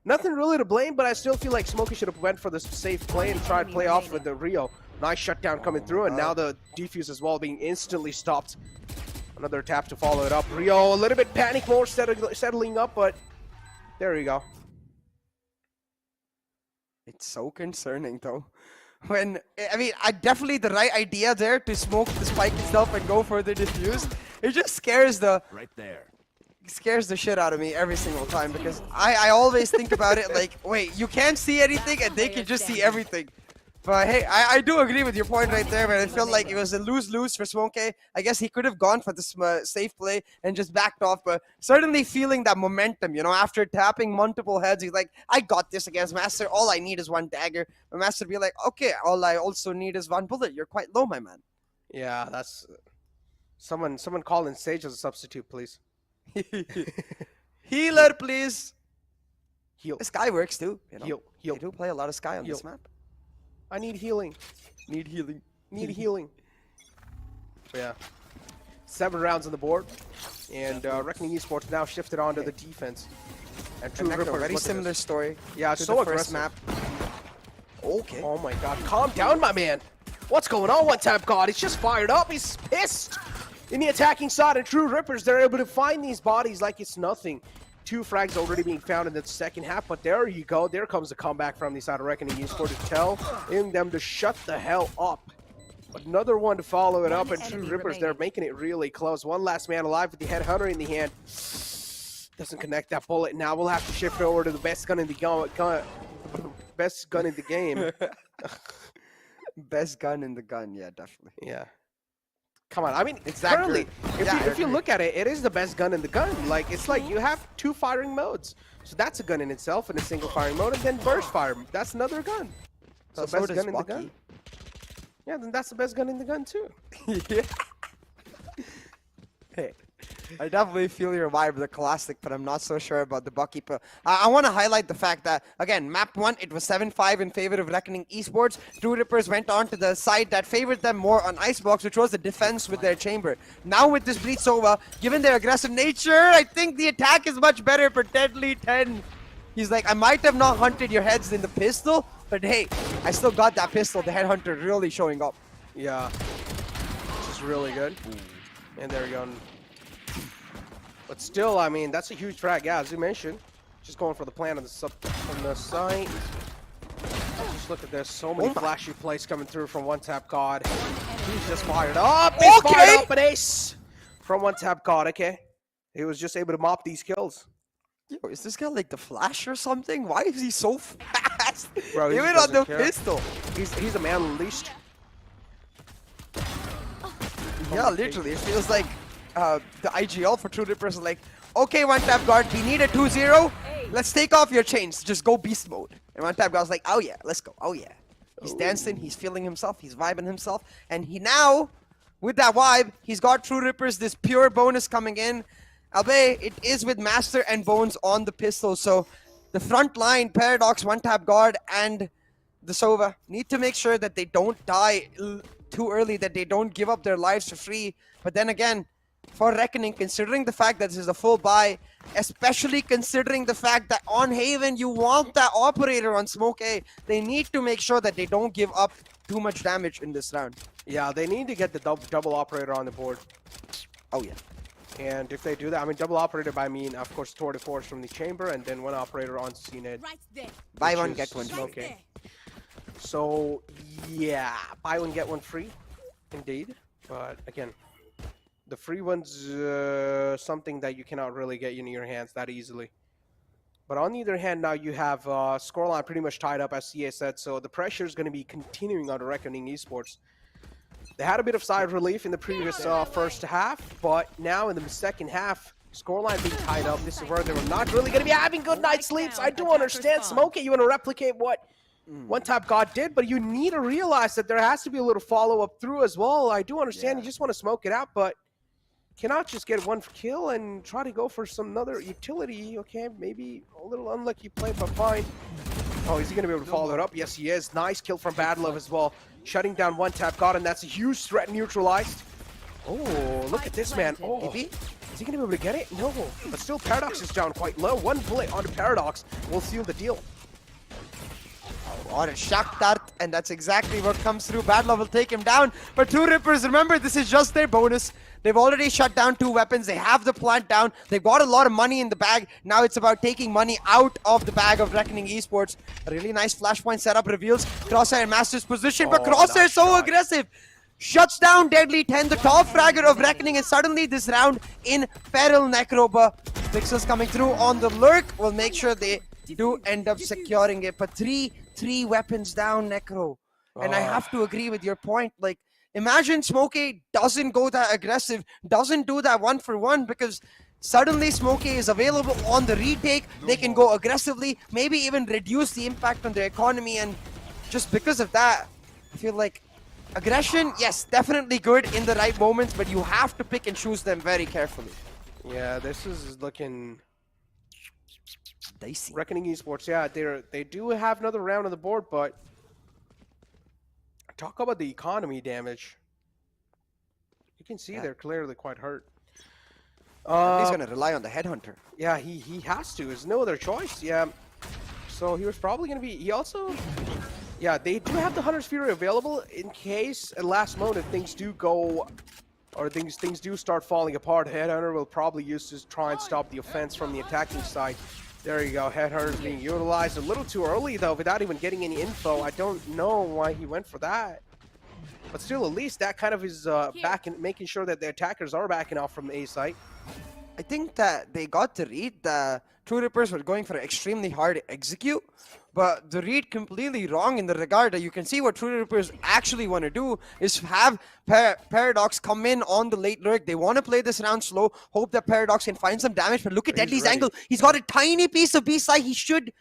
nothing really to blame, but I still feel like Smokey should have went for the safe play and tried to play off with the Rio. Nice shutdown coming through, and now the defuse as well being instantly stopped. Another tap to follow it up. Rio a little bit panic mode, settling up, but there you go. It's so concerning though. When I mean, definitely the right idea there to smoke the spike itself and go for the diffuse. It just scares the shit out of me every single time because I always think about it like, wait, you can't see anything and they can just see everything. But hey, I do agree with your point right there, man. I felt like it was a lose-lose for Smokey. I guess he could have gone for the safe play and just backed off, but certainly feeling that momentum, you know, after tapping multiple heads, he's like, I got this against Master. All I need is one dagger. But Master be like, okay, all I also need is one bullet. You're quite low, my man. Yeah, that's... Someone call in Sage as a substitute, please. Healer, please. Heal. Sky works too, you know. Heal. They do play a lot of Sky on this map. I need healing. Need healing. Need healing. Yeah. 7 rounds on the board. And Reckoning Esports now shifted onto the defense. And True Ripper, very similar story. Yeah, to so the first aggressive. map. Okay. Oh my god, calm down, my man. What's going on, One Tap God? He's just fired up. He's pissed. In the attacking side, and True Rippers, they're able to find these bodies like it's nothing. 2 frags already being found in the second half, but there you go. There comes the comeback from the side of Reckoning Esports to tell them to shut the hell up. Another one to follow it up, and True Rippers, they're making it really close. One last man alive with the headhunter in the hand. Doesn't connect that bullet. Now we'll have to shift over to the best gun in the best gun in the game. Best gun in the gun, yeah, definitely. Yeah. Come on, I mean, It's that currently, good. if you look at it, it is the best gun in the gun. Like, it's like you have 2 firing modes. So that's a gun in itself in a single firing mode, and then burst fire. That's another gun. So So best does gun in the Bucky. gun. Yeah, then that's the best gun in the gun too. Yeah. Hey, I definitely feel your vibe, the classic, but I'm not so sure about the Bucky. But I want to highlight the fact that, again, map 1, it was 7-5 in favor of Reckoning Esports. True Rippers went on to the side that favored them more on Icebox, which was the defense with their chamber. Now with this Bleach over, given their aggressive nature, I think the attack is much better for Deadly 10. He's like, I might have not hunted your heads in the pistol, but hey, I still got that pistol. The headhunter really showing up. Yeah. Which is really good. And there we go. But still, I mean, that's a huge frag. Yeah, as you mentioned, just going for the plan on the site. Just look at this. So many flashy plays coming through from One Tap God. He's just fired up. He's fired up an ace from One Tap God. Okay, he was just able to mop these kills. Yo, is this guy like the Flash or something? Why is he so fast? Bro, he even just on the doesn't care. pistol. He's a man unleashed. Yeah, literally. It feels like the IGL for True Rippers is like, okay, One Tap Guard, we need a 2-0. Let's take off your chains. Just go beast mode. And One Tap Guard's like, oh yeah, let's go. Oh yeah. He's dancing. He's feeling himself. He's vibing himself. And he now, with that vibe, he's got True Rippers, this pure bonus coming in. Albeit, it is with Master and Bones on the pistol. So the front line, Paradox, One Tap Guard, and the Sova need to make sure that they don't die too early, that they don't give up their lives for free. But then again, for Reckoning, considering the fact that this is a full buy, especially considering the fact that on Haven, you want that operator on Smoke A, they need to make sure that they don't give up too much damage in this round. Yeah, they need to get the double operator on the board. Oh yeah. And if they do that, I mean, double operator by mean, of course, tour de force from the chamber, and then 1 operator on CNED. Right there. Buy one, get one. Okay. So, yeah, buy one, get one free, indeed. But again, the free one's something that you cannot really get in your hands that easily. But on the other hand, now you have scoreline pretty much tied up, as CA said, so the pressure is going to be continuing on Reckoning Esports. They had a bit of side relief in the previous first half, but now in the second half, scoreline being tied up, this is where they were not really going to be having good night's sleeps. I do understand, Smokey, you want to replicate what One Tap God did, but you need to realize that there has to be a little follow-up through as well. I do understand you just want to smoke it out, but cannot just get one kill and try to go for some other utility. Okay, maybe a little unlucky play, but fine. Oh, is he going to be able to follow it up? Yes, he is. Nice kill from Bad Love as well. Shutting down One Tap God, and that's a huge threat neutralized. Oh, look at this, man. Oh, is he going to be able to get it? No, but still Paradox is down quite low. One bullet onto Paradox will seal the deal. On a shock dart, and that's exactly what comes through. Bad Love will take him down, but Two Rippers, remember, this is just their bonus. They've already shut down 2 weapons. They have the plant down. They've got a lot of money in the bag. Now it's about taking money out of the bag of Reckoning Esports. A really nice flashpoint setup reveals Crosshair in Master's position, but Crosshair is so aggressive. Shuts down Deadly 10, the top fragger of Reckoning, and suddenly this round in peril. Necroba. Pixels coming through on the lurk will make sure they do end up securing it, but three weapons down, Necro. And I have to agree with your point. Like, imagine Smokey doesn't go that aggressive, doesn't do that 1-for-1, because suddenly Smokey is available on the retake. They can go aggressively, maybe even reduce the impact on their economy, and just because of that, I feel like aggression, yes, definitely good in the right moments, but you have to pick and choose them very carefully. Yeah, this is looking dicey. Reckoning Esports, yeah, they do have another round on the board, but talk about the economy damage. You can see they're clearly quite hurt. He's going to rely on the Headhunter. Yeah, he has to. There's no other choice. Yeah. So he was probably going to be... He also... Yeah, they do have the Hunter's Fury available in case at last moment things do go... Or things do start falling apart. Headhunter will probably use to try and stop the offense from the attacking side. There you go. Headhunter is being utilized a little too early, though, without even getting any info. I don't know why he went for that. But still, at least that kind of is back and making sure that the attackers are backing off from the A site. I think that they got the read. The True Rippers were going for an extremely hard execute, but the read completely wrong in the regard that you can see what True Rippers actually want to do is have Paradox come in on the late lurk. They want to play this round slow, hope that Paradox can find some damage, but look at Deadly's angle. He's got a tiny piece of B-side. He should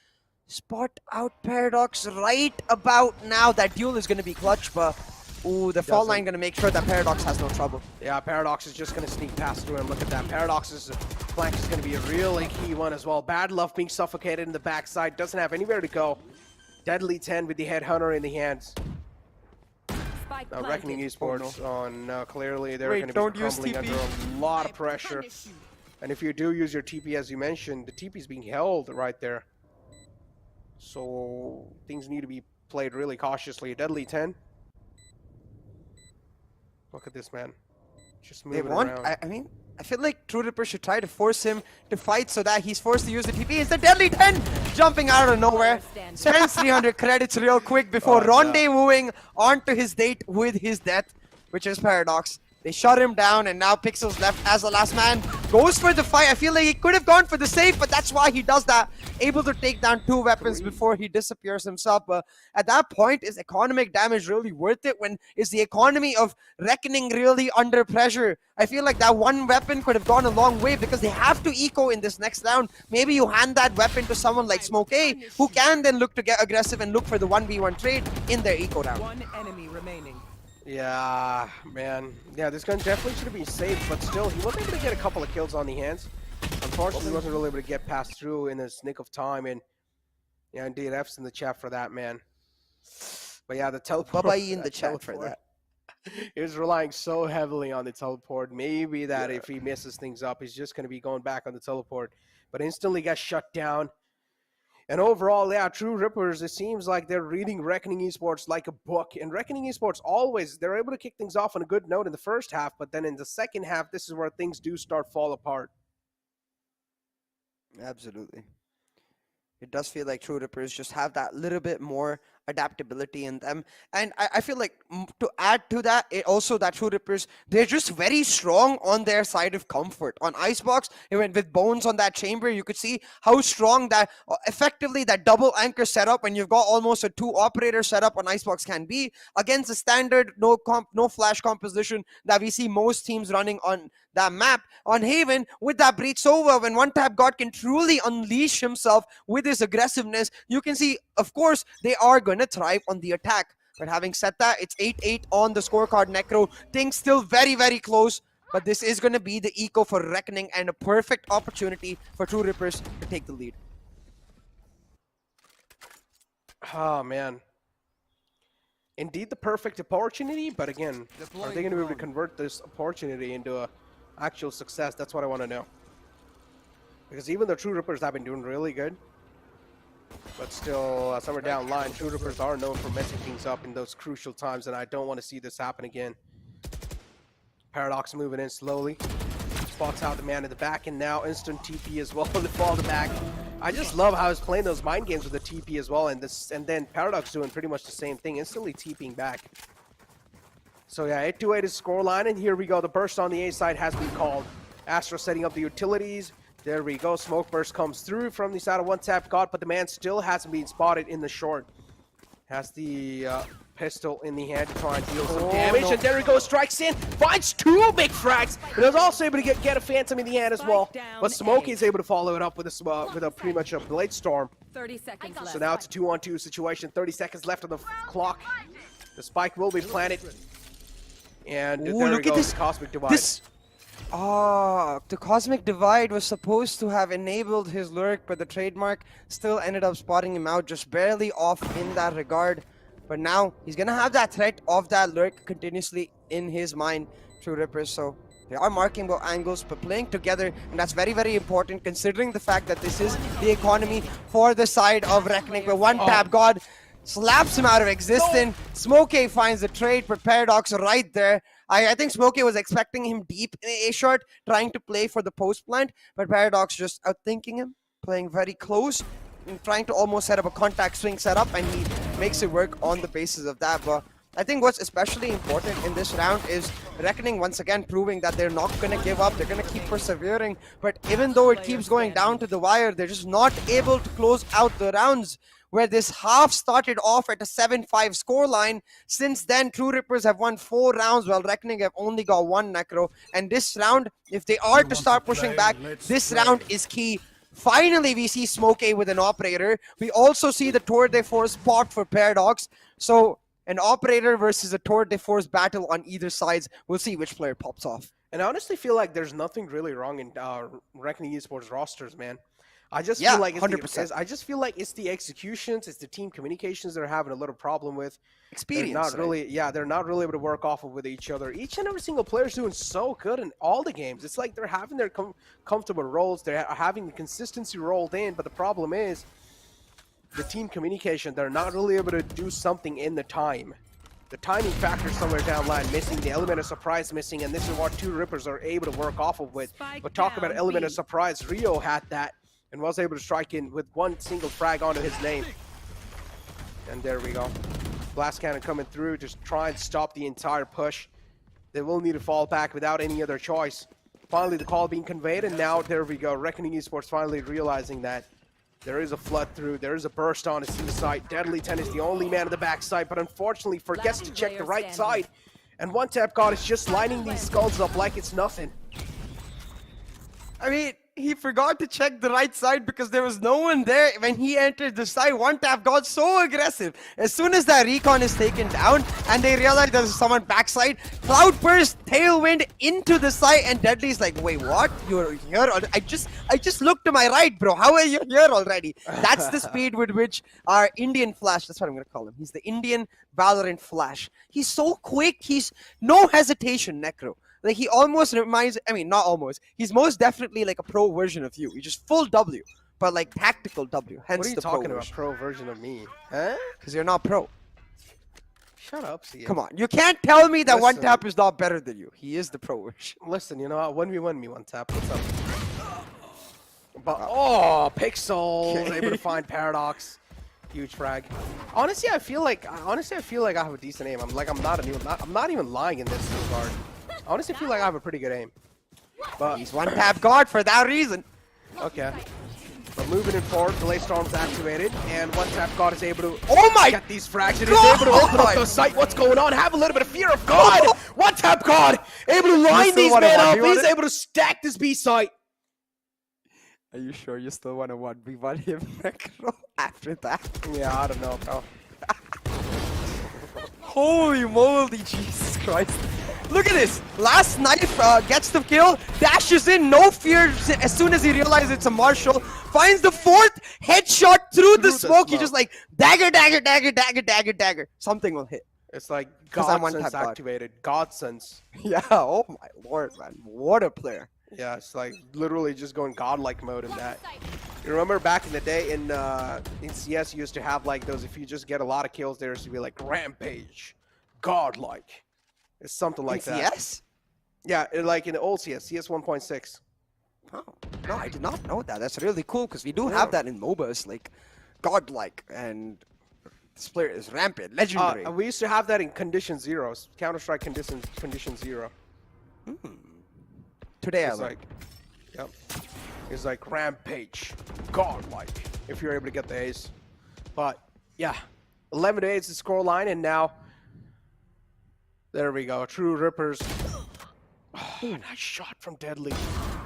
spot out Paradox right about now. That duel is going to be clutch, but ooh, the fall line going to make sure that Paradox has no trouble. Yeah, Paradox is just going to sneak past through and look at that. Paradox's flank is going to be a really key one as well. Bad Love being suffocated in the backside, doesn't have anywhere to go. Deadly 10 with the Headhunter in the hands. Now Reckoning Esports on clearly they're going to be crumbling under a lot of pressure. And if you do use your TP, as you mentioned, the TP is being held right there. So things need to be played really cautiously. Deadly 10. Look at this, man. Just moving around. I mean, I feel like True Ripper should try to force him to fight so that he's forced to use the TP. It's the Deadly 10 jumping out of nowhere. Spends 300 credits real quick before rendezvousing onto his date with his death, which is Paradox. They shut him down, and now Pixels left as the last man. Goes for the fight. I feel like he could have gone for the save, but that's why he does that. Able to take down 2 weapons before he disappears himself. But at that point, is economic damage really worth it? When is the economy of Reckoning really under pressure? I feel like that 1 weapon could have gone a long way because they have to eco in this next round. Maybe you hand that weapon to someone like Smokey, who can then look to get aggressive and look for the 1v1 trade in their eco round. 1 enemy remaining. Yeah, man. Yeah, this gun definitely should have been saved, but still, he wasn't able to get a couple of kills on the hands. Unfortunately, he wasn't really able to get past through in this nick of time, and yeah, indeed, F's in the chat for that, man. But yeah, the teleport. Bye-bye in the chat for that. He was relying so heavily on the teleport. Maybe that if he messes things up, he's just going to be going back on the teleport. But instantly got shut down. And overall, yeah, True Rippers, it seems like they're reading Reckoning Esports like a book. And Reckoning Esports always, they're able to kick things off on a good note in the first half, but then in the second half, this is where things do start fall apart. Absolutely. It does feel like True Rippers just have that little bit more adaptability in them. And I feel like to add to that, also that True Rippers, they're just very strong on their side of comfort. On Icebox, even with Bones on that chamber, you could see how strong that effectively that double anchor setup when you've got almost a 2-operator setup on Icebox can be against the standard no flash composition that we see most teams running on that map. On Haven, with that breach over, when One Tap God can truly unleash himself with his aggressiveness, you can see, of course, they are going to thrive on the attack. But having said that, it's 8-8 on the scorecard, Necro. Things still very, very close, but this is going to be the eco for Reckoning and a perfect opportunity for True Rippers to take the lead. Oh, man. Indeed the perfect opportunity, but again, are they going to be able to convert this opportunity into a actual success? That's what I want to know. Because even the True Rippers have been doing really good, but still, somewhere down the line, True Rippers are known for messing things up in those crucial times, and I don't want to see this happen again. Paradox moving in slowly. Spots out the man in the back, and now instant TP as well to fall the back. I just love how he's playing those mind games with the TP as well, and then Paradox doing pretty much the same thing, instantly TPing back. So yeah, 8-8 is scoreline, and here we go. The burst on the A side has been called. Astro setting up the utilities. There we go. Smoke burst comes through from the side of One Tap God, but the man still hasn't been spotted in the short. Has the pistol in the hand to try and deal some damage, and there he goes, strikes in, finds 2 big frags, and is also able to get a Phantom in the hand as well. But Smokey is able to follow it up with a pretty much a Blade Storm. 30 seconds left. So now it's a 2-on-2 situation. 30 seconds left on the clock. The spike will be planted, and Ooh, there look we at go. this. Cosmic Divide. The Cosmic Divide was supposed to have enabled his lurk, but the trademark still ended up spotting him out, just barely off in that regard. But now he's gonna have that threat of that lurk continuously in his mind, True Rippers. So they are marking both angles, but playing together, and that's very, very important considering the fact that this is the economy for the side of Reckoning, where One Tap God slaps him out of existence. Smokey finds the trade, but Paradox right there. I think Smokey was expecting him deep in A short, trying to play for the post plant, but Paradox just outthinking him, playing very close, and trying to almost set up a contact swing setup, and he makes it work on the basis of that. But I think what's especially important in this round is Reckoning once again proving that they're not going to give up, they're going to keep persevering, but even though it keeps going down to the wire, they're just not able to close out the rounds. Where this half started off at a 7-5 scoreline. Since then, True Rippers have won 4 rounds, while Reckoning have only got 1 Necro. And this round, if they are to start pushing back, this round is key. Finally, we see Smokey with an operator. We also see the Tour de Force spot for Paradox. So, an operator versus a Tour de Force battle on either sides. We'll see which player pops off. And I honestly feel like there's nothing really wrong in Reckoning Esports rosters, man. I just feel like 100%. I just feel like it's the executions, it's the team communications they're having a little problem with. Experience. They're not really, they're not really able to work off of with each other. Each and every single player is doing so good in all the games. It's like they're having their comfortable roles. They're having the consistency rolled in, but the problem is the team communication. They're not really able to do something in the time. The timing factor somewhere down the line missing, the element of surprise missing, and this is what Two Rippers are able to work off of with. But talk about element of surprise, Rio had that and was able to strike in with 1 single frag onto his name. And there we go. Blast cannon coming through, just try and stop the entire push. They will need to fall back without any other choice. Finally, the call being conveyed, and now there we go. Reckoning Esports finally realizing that there is a flood through, there is a burst on his side. Deadly 10 is the only man on the backside, but unfortunately forgets to check the right side. And One Tap God is just lining these skulls up like it's nothing. I mean, he forgot to check the right side because there was no one there when he entered the side. One Tap got so aggressive. As soon as that recon is taken down and they realize there's someone backside, Cloudburst, Tailwind into the side, and Deadly's like, wait, what? You're here? I just looked to my right, bro. How are you here already? That's the speed with which our Indian Flash, that's what I'm going to call him. He's the Indian Valorant Flash. He's so quick. He's no hesitation, Necro. Like, he almost reminds, I mean, not almost. He's most definitely like a pro version of you. He's just full W, but like tactical W. Hence What are you the talking pro about, pro version of me? Huh? Because you're not pro. Shut up, CM. Come on. You can't tell me that One Listen. Tap is not better than you. He is the pro version. Listen, you know what? 1v1 me, One Tap. What's up? But, oh, Pixel able to find Paradox. Huge frag. Honestly, I feel like I have a decent aim. I'm not even lying in this regard. I honestly feel like I have a pretty good aim. But He's one tap guard for that reason. okay. But moving it forward, delay storm's activated, and one tap god is able to Oh my get these frags. And is able to open up the site. What's going on? Have a little bit of fear of God. One tap god able to line still these wanna men up. 1v1 He's it? able to stack this B site. Are you sure you still want to 1v1 him, Necro, after that? Yeah, I don't know, bro. Holy moly, Jesus Christ. Look at this. Last knife gets the kill, dashes in, no fear as soon as he realizes it's a Marshall. Finds the fourth headshot through the smoke. He just like dagger, dagger, dagger, dagger, dagger, dagger. Something will hit. It's like 'Cause I'm one God sense tap god. activated. God sense. Yeah, oh my lord, man. What a player. Yeah, it's like literally just going godlike mode in that. You remember back in the day in CS, you used to have like those. If you just get a lot of kills, there used to be like rampage, godlike. It's something like that. Yes? Yeah, like in the old CS 1.6. Oh, no, I did not know that. That's really cool because we do have that in MOBAs, like godlike, and this player is rampant, legendary. We used to have that in Condition Zeros, Counter-Strike Condition Zero. Today I It's learned. like, yep. It's like rampage, godlike. If you're able to get the ace, but yeah, 11-8 is the score line, and now there we go. True Rippers. Oh, nice shot from Deadly,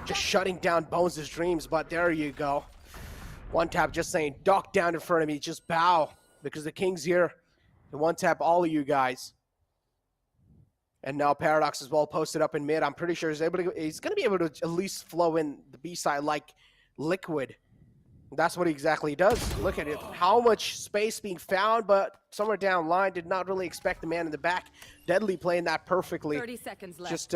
just shutting down Bones' dreams. But there you go. One tap, just saying, duck down in front of me, just bow because the King's here. And one tap all of you guys. And now Paradox is well posted up in mid. I'm pretty sure he's going to be able to at least flow in the B side like liquid. That's what he exactly does. Look at it. How much space being found, but somewhere down line. Did not really expect the man in the back. Deadly playing that perfectly. 30 seconds left. Just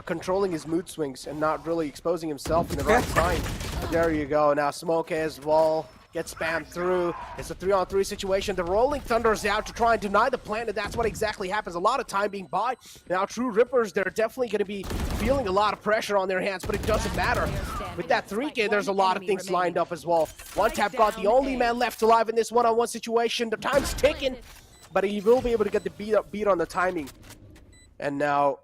controlling his mood swings and not really exposing himself in the right time. There you go. Now Smoke as well gets spammed through. It's a 3-on-3 situation. The Rolling Thunder is out to try and deny the plant, and that's what exactly happens. A lot of time being bought. Now True Rippers, they're definitely going to be feeling a lot of pressure on their hands, but it doesn't matter. With that 3K, there's a lot of things lined up as well. One tap got the only man left alive in this one-on-one situation. The time's ticking, but he will be able to get the beat on the timing. And now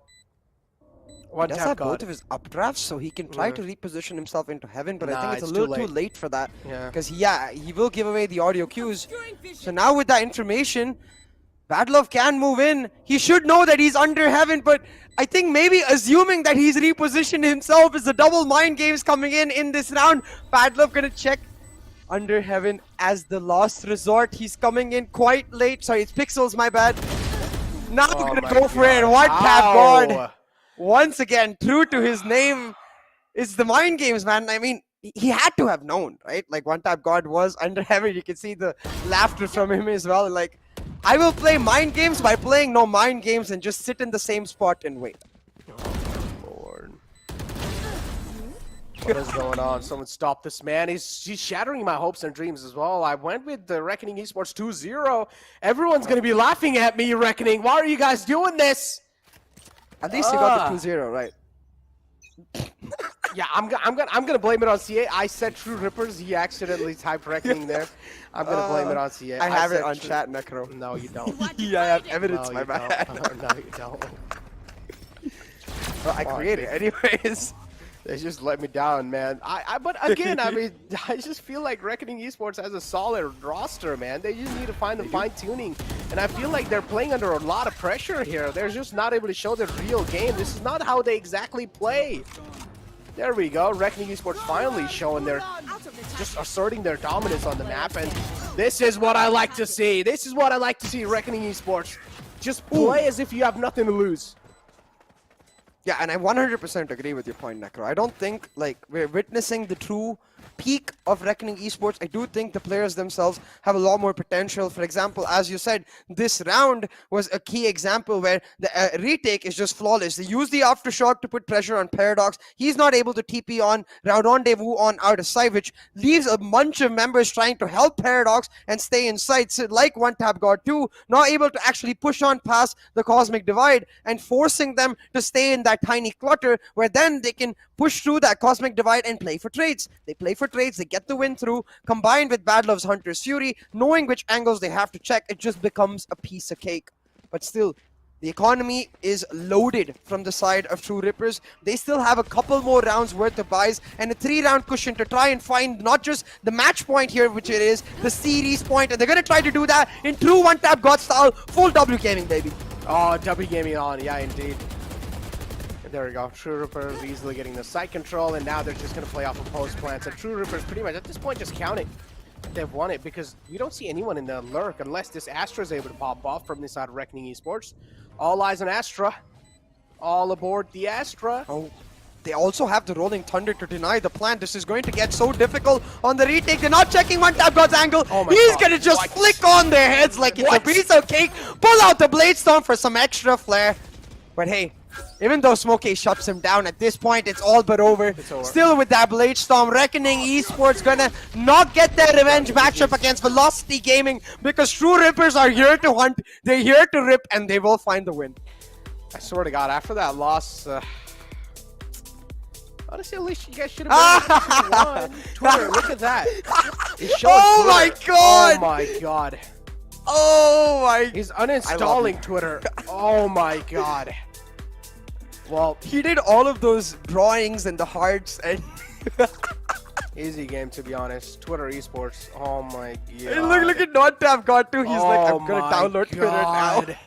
one He does tap have got both of his updrafts, so he can try to reposition himself into heaven, but I Nah, think it's a it's little too too late for that. Yeah. Because, yeah, he will give away the audio cues. So now with that information, Badlove can move in. He should know that he's under heaven, but I think maybe assuming that he's repositioned himself is the double mind games coming in this round. Badlove gonna check under heaven as the last resort. He's coming in quite late. Sorry, it's Pixels, my bad. Now Oh gonna my go for it. God. One tap Ow. guard. Once again, true to his name, it's the mind games, man. I mean, he had to have known, right? Like, one tap god was under heaven. You can see the laughter from him as well. Like, I will play mind games by playing no mind games and just sit in the same spot and wait. Lord. What is going on? Someone stop this man. He's shattering my hopes and dreams as well. I went with the Reckoning Esports 2-0. Everyone's going to be laughing at me, Reckoning. Why are you guys doing this? At least you got the 2-0, right? Yeah, I'm gonna blame it on CA. I said True Rippers. He accidentally typed Reckoning there. I'm gonna blame it on CA. I have it said on True- chat, Necro. No, you don't. Yeah, I have evidence, No, my you bad. don't. No, you don't. Well, I created it anyways. They just let me down, man. But again, I mean, I just feel like Reckoning Esports has a solid roster, man. They just need to find the fine-tuning. And I feel like they're playing under a lot of pressure here. They're just not able to show their real game. This is not how they exactly play. There we go. Reckoning Esports finally showing their, just asserting their dominance on the map. And this is what I like to see. This is what I like to see, Reckoning Esports. Just play as if you have nothing to lose. Yeah, and I 100% agree with your point, Necro. I don't think, like, we're witnessing the true peak of Reckoning Esports. I do think the players themselves have a lot more potential. For example, as you said, this round was a key example where the retake is just flawless. They use the aftershock to put pressure on Paradox. He's not able to TP on Rendezvous on out of sight, which leaves a bunch of members trying to help Paradox and stay in sight. So like One Tap God 2, not able to actually push on past the Cosmic Divide and forcing them to stay in that tiny clutter where then they can push through that Cosmic Divide and play for trades. They play for for trades, they get the win through, combined with Bad Love's Hunter's Fury, knowing which angles they have to check, it just becomes a piece of cake. But still, the economy is loaded from the side of True Rippers. They still have a couple more rounds worth of buys and a 3-round cushion to try and find not just the match point here, which it is, the series point, and they're going to try to do that in true one-tap God style, full W Gaming, baby. Oh, W Gaming on, yeah, indeed. There we go. True Rippers easily getting the site control, and now they're just going to play off of post plants. And True Rippers pretty much at this point just counting. They've won it because we don't see anyone in the lurk unless this Astra is able to pop off from this side of Reckoning Esports. All eyes on Astra. All aboard the Astra. Oh, they also have the Rolling Thunder to deny the plant. This is going to get so difficult on the retake. They're not checking one-tap God's angle. Oh my He's God. going to just What? flick on their heads like it's a piece of cake. Pull out the Blade Storm for some extra flair. But hey, even though Smokey shuts him down at this point, it's all but over. over. Still with that Blade Storm, Reckoning Esports gonna not get their revenge matchup against Velocity Gaming because True Rippers are here to hunt, they're here to rip, and they will find the win. I swear to God, after that loss, honestly, at least you guys should have been 2-1. Twitter, look at that. He's showing Oh my Twitter. God! Oh my God. Oh my... He's uninstalling Twitter. Oh my God. Well, He did all of those drawings and the hearts and... easy game to be honest. Twitter Esports. Oh my God. And look at NODWIN God too. He's like, Oh I'm gonna my download Twitter now. God.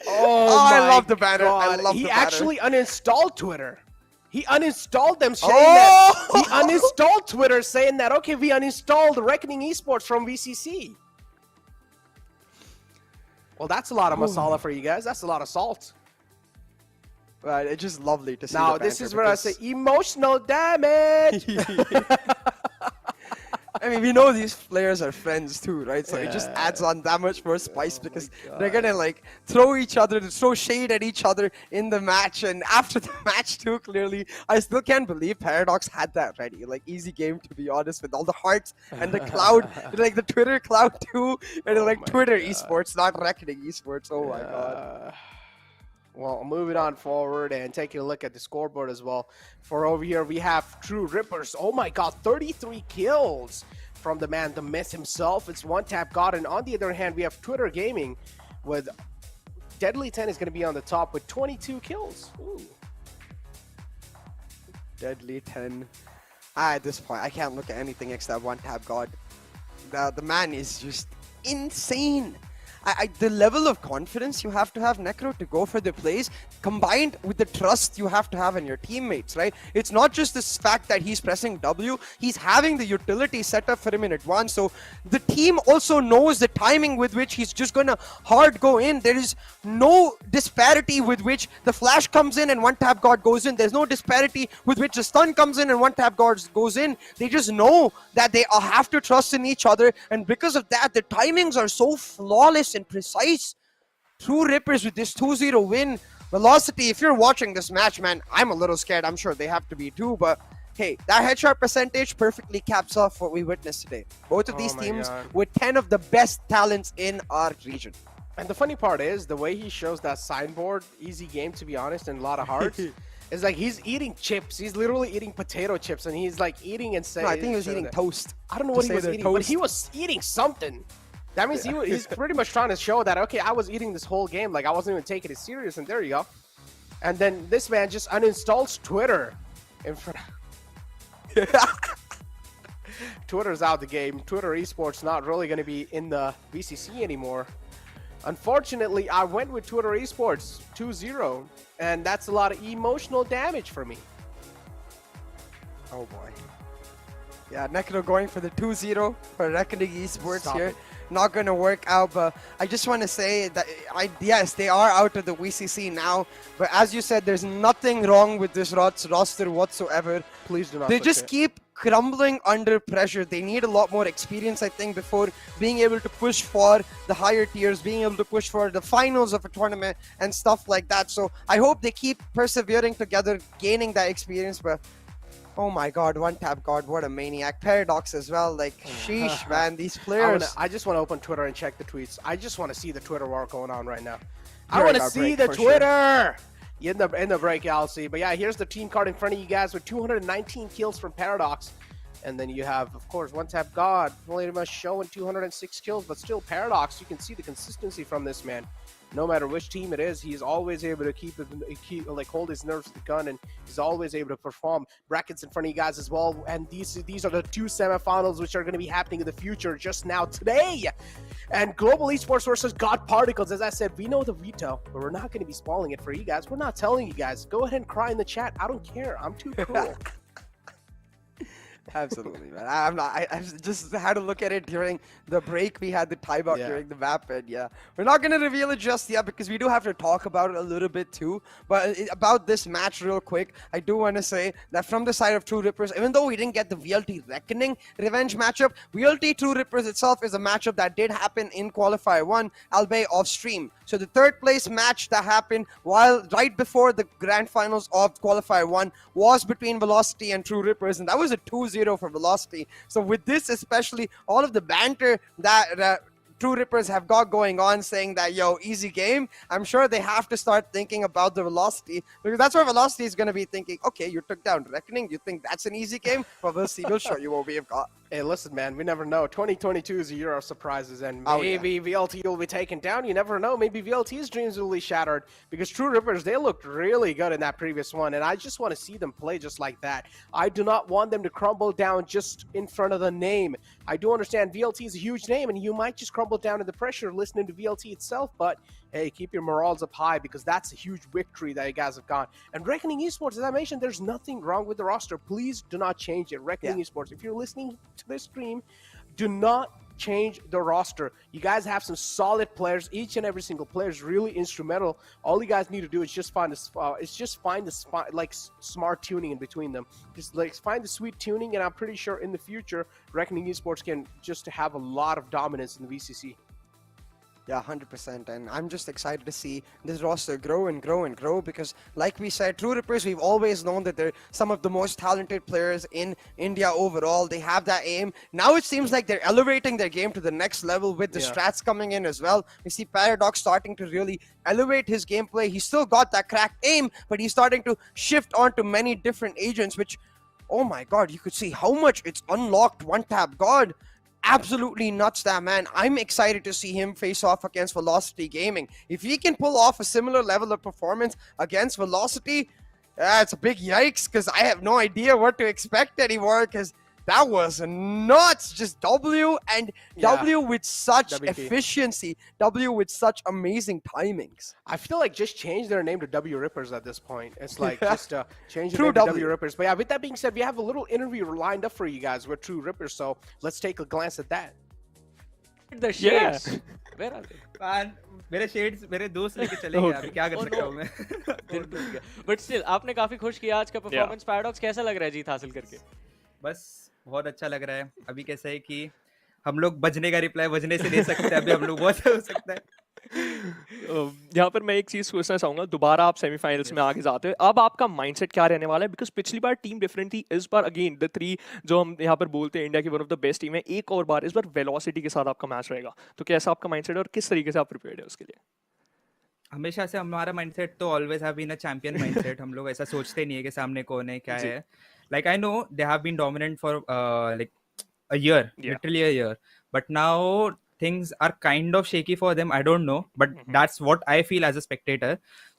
Oh, I my love the banner. I God. love He the banner. actually uninstalled Twitter. He uninstalled them saying Oh! that he uninstalled Twitter saying that okay, we uninstalled Reckoning Esports from VCC. Well, that's a lot of masala for you guys. That's a lot of salt. Right, it's just lovely to see. Now, the this banter is where I because- say emotional damage. I mean, we know these players are friends too, right? So it just adds on that much more spice because they're gonna like throw shade at each other in the match. And after the match too, clearly, I still can't believe Paradox had that ready. Like easy game to be honest, with all the hearts and the cloud, like the Twitter cloud too, and like Twitter Esports, not Reckoning Esports. Oh my God. Well, moving on forward and taking a look at the scoreboard as well. For over here, we have True Rippers. Oh my God, 33 kills from the man, the Myth himself. It's one-tap God. And on the other hand, we have Twitter Gaming with Deadly 10 is going to be on the top with 22 kills. Ooh. Deadly 10. At this point, I can't look at anything except one-tap God. The man is just insane. The level of confidence you have to have, Necro, to go for the plays, combined with the trust you have to have in your teammates, right? It's not just this fact that he's pressing W, he's having the utility set up for him in advance. So the team also knows the timing with which he's just gonna hard go in. There is no disparity with which the flash comes in and one-tap God goes in. There's no disparity with which the stun comes in and one-tap God goes in. They just know that they have to trust in each other, and because of that, the timings are so flawless and precise. True Rippers with this 2-0 win. Velocity, if you're watching this match, man, I'm a little scared. I'm sure they have to be too, but hey, that headshot percentage perfectly caps off what we witnessed today. Both of these my teams God. with 10 of the best talents in our region. And the funny part is, the way he shows that signboard, easy game to be honest, and a lot of hearts, is like he's eating chips. He's literally eating potato chips, and he's like eating and saying... No, I think he was eating toast. I don't know To what he say was the eating, but toast. he was eating something. That means he's pretty much trying to show that, okay, I was eating this whole game, like I wasn't even taking it serious, and there you go. And then this man just uninstalls Twitter in front Twitter's out the game. Twitter Esports not really going to be in the VCC anymore. Unfortunately, I went with Twitter Esports 2-0, and that's a lot of emotional damage for me. Oh boy. Yeah, Necro going for the 2-0 for Reckoning Esports Stop here. it. Not going to work out, but I just want to say that, yes, they are out of the VCC now, but as you said, there's nothing wrong with this roster whatsoever. Please do not. They switch just it. keep crumbling under pressure. They need a lot more experience, I think, before being able to push for the higher tiers, being able to push for the finals of a tournament and stuff like that. So I hope they keep persevering together, gaining that experience, but oh my God, one-tap God, what a maniac. Paradox as well, like, sheesh, man, these players. I just want to open Twitter and check the tweets. I just want to see the Twitter war going on right now. I During want to our see break, the for sure. Twitter. In the break, I'll see. But yeah, here's the team card in front of you guys with 219 kills from Paradox. And then you have, of course, One Tap God, pretty much showing 206 kills, but still Paradox. You can see the consistency from this man. No matter which team it is, he's always able to keep hold his nerves to the gun, and he's always able to perform. Brackets in front of you guys as well, and these are the two semifinals which are going to be happening in the future just now today. And Global Esports versus God Particles. As I said, we know the veto, but we're not going to be spoiling it for you guys. We're not telling you guys. Go ahead and cry in the chat. I don't care. I'm too cool. Absolutely, man. I'm not. I just had to look at it during the break. We had the timeout during the map, and we're not gonna reveal it just yet because we do have to talk about it a little bit too. But about this match, real quick, I do want to say that from the side of True Rippers, even though we didn't get the VLT Reckoning revenge matchup, VLT True Rippers itself is a matchup that did happen in Qualifier 1, albeit off stream. So the third place match that happened right before the grand finals of Qualifier 1 was between Velocity and True Rippers, and that was a 2-0 for Velocity. So with this especially, all of the banter that True Rippers have got going on saying that, yo, easy game, I'm sure they have to start thinking about the Velocity, because that's where Velocity is going to be thinking, okay, you took down Reckoning, you think that's an easy game? Well, we'll see, we'll show you what we have got. Hey, listen, man, we never know. 2022 is a year of surprises, and maybe VLT will be taken down. You never know. Maybe VLT's dreams will be shattered, because True Rippers, they looked really good in that previous one, and I just want to see them play just like that. I do not want them to crumble down just in front of the name. I do understand VLT is a huge name, and you might just crumble down to the pressure listening to VLT itself, but hey, keep your morals up high, because that's a huge victory that you guys have got. And Reckoning Esports, as I mentioned, there's nothing wrong with the roster. Please do not change it. Reckoning Esports, if you're listening to this stream, do not change the roster. You guys have some solid players. Each and every single player is really instrumental. All you guys need to do is just find smart tuning in between them. Just find the sweet tuning, and I'm pretty sure in the future, Reckoning Esports can just have a lot of dominance in the VCC. Yeah, 100%, and I'm just excited to see this roster grow and grow and grow, because like we said, True Rippers, we've always known that they're some of the most talented players in India overall. They have that aim. Now it seems like they're elevating their game to the next level with the strats coming in as well. We see Paradox starting to really elevate his gameplay. He's still got that cracked aim, but he's starting to shift onto many different agents, which, oh my god, you could see how much it's unlocked One Tap God. Absolutely nuts, that man. I'm excited to see him face off against Velocity Gaming. If he can pull off a similar level of performance against Velocity, it's a big yikes, because I have no idea what to expect anymore, because that was nuts. Just W and W with such efficiency, W with such amazing timings. I feel like just change their name to W Rippers at this point. It's like just change the name to W Rippers. But yeah, with that being said, we have a little interview lined up for you guys with True Rippers, so let's take a glance at that. The shades. Where are they? Man, मेरे shades मेरे दोस्त लेके चले गए, अभी क्या कर सकता हूँ मैं? But still, आपने काफी खुश किया आज का performance. Paradox कैसा लग रहा है जीत हासिल करके? बस बहुत अच्छा लग रहा है. अभी कैसा है कि हम लोग बजने का रिप्लाई बजने से दे सकते हैं, अभी हम लोग बहुत हो सकता है. यहाँ पर मैं एक चीज पूछना चाहूंगा, दोबारा आप सेमीफाइनल्स में आगे जाते हो, अब आपका माइंडसेट क्या रहने वाला है? बिकॉज पिछली बार टीम डिफरेंट थी, इस बार अगेन द थ्री जो हम यहाँ पर बोलते हैं इंडिया की one of the best team है, एक और बार इस बार वेलोसिटी के साथ आपका मैच रहेगा, तो कैसा आपका माइंडसेट है और किस तरीके से आप प्रिपेयर्ड है उसके लिए? हमेशा से हमारा माइंडसेट तो always have been a champion mindset. हम लोग ऐसा सोचते नहीं है कि सामने कौन है क्या है. Like I know they have been dominant for like a year, literally a year, but now things are kind of shaky for them. I don't know, but that's what I feel as a spectator.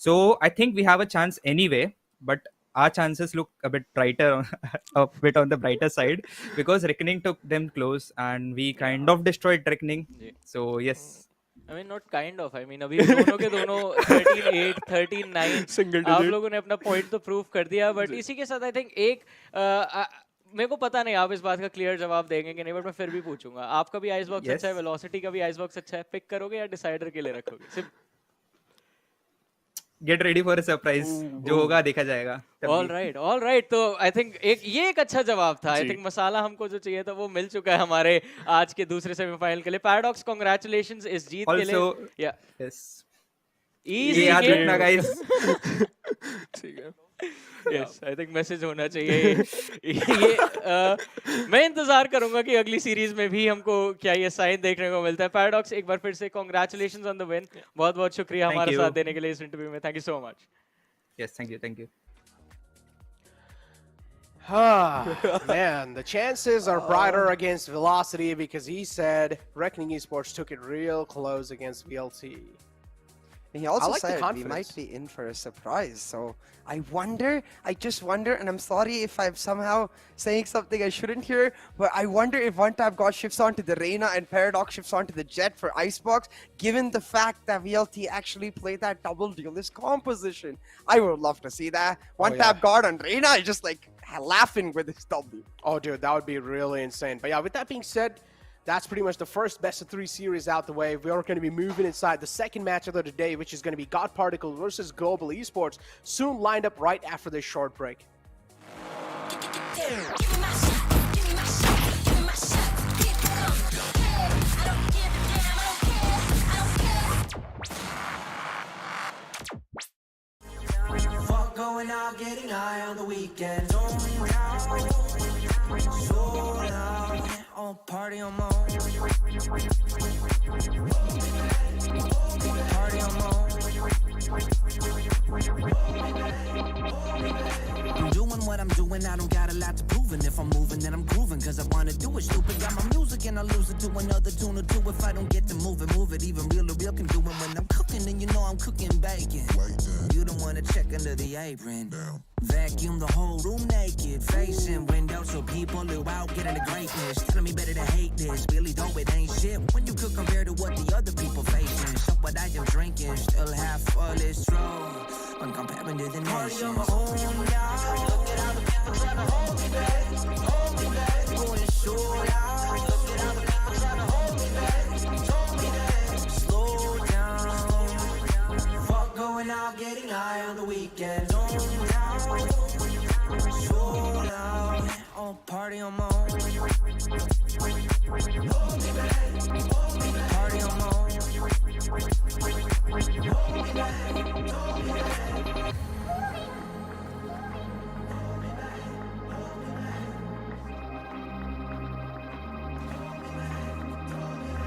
So I think we have a chance anyway, but our chances look a bit brighter, a bit on the brighter side, because Reckoning took them close and we kind of destroyed Reckoning. So yes. I mean not kind of, I mean अभी दोनों के दोनों 13-8, 13-9 single आप लोगों ने अपना point तो prove कर दिया, बट इसी के साथ आई थिंक एक मेरे को पता नहीं आप इस बात का क्लियर जवाब देंगे कि नहीं, बट मैं फिर भी पूछूंगा. आपका भी आइस बॉक्स अच्छा है, वेलोसिटी का भी आइस बॉक्स अच्छा है, पिक करोगे या डिसाइडर के लिए रखोगे? Get ready for a surprise, जो होगा देखा जाएगा. All right. तो आई थिंक ये एक अच्छा जवाब था. आई थिंक मसाला हमको जो चाहिए था वो मिल चुका है हमारे आज के दूसरे सेमीफाइनल के लिए. पैराडॉक्स कांग्रेचुलेशंस इस जीत के लिए. यस इजी याद रखना गाइस. ठीक है. यस आई थिंक मैसेज होना चाहिए ये. मैं इंतजार करूंगा कि अगली सीरीज में भी हमको क्या ये साइन देखने को मिलता है. पैराडॉक्स एक बार फिर से कांग्रेचुलेशंस ऑन द विन. बहुत बहुत शुक्रिया हमारे साथ देने के लिए इस इंटरव्यू में. Thank you so much. Yes thank you. Man, the chances are brighter against Velocity because he said Reckoning Esports took it real close against VLT. He also like the said we confidence. might be in for a surprise. So I just wonder, and I'm sorry if I'm somehow saying something I shouldn't hear, but I wonder if One Tap God shifts onto the Reyna and Paradox shifts onto the Jet for Icebox, given the fact that VLT actually played that double duelist composition. I would love to see that. One Tap God on Reyna is just like laughing with his W. Oh, dude, that would be really insane. But yeah, with that being said, that's pretty much the first best-of-3 series out the way. We are going to be moving inside the second match of the day, which is going to be God Particle versus Global Esports, soon lined up right after this short break. Fuck going out, getting high on the weekend. So loud, on party on my own. Party on my own. I'm doing what I'm doing, I don't got a lot to prove. And if I'm moving, then I'm grooving, cause I wanna do it. Stupid, got my music and I lose it to another tune or two. If I don't get to move it. Even real can do it when I'm cooking. And you know I'm cooking bacon. You don't wanna check under the apron. Vacuum the whole room naked, facing windows so people who out getting the greatness. Telling me better to hate this, really though it ain't shit when you could compare to what the other people facing. So what I am drinking, still half full is true when comparing to the nations. Look at how the people trying to hold me back, going so loud. Look at how the people trying to hold me back, slow down. Fuck going out, getting high on the weekend. So loud, on party on my own. Party on my own.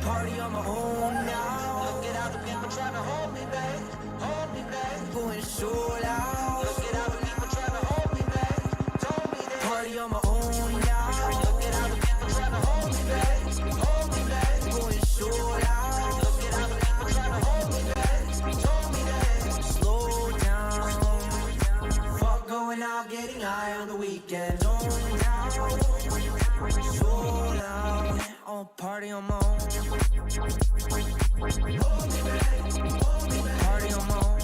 Party on my own now. Look at how the people trying to hold me back, going so loud. Look at how the people trying to hold me back, party on my own now. Look at how the people trying to hold me back, going so loud. Look at how the people trying to hold me back, slow down. Fuck going out, getting high on the weekend. So loud, on party on my own. Party on my own.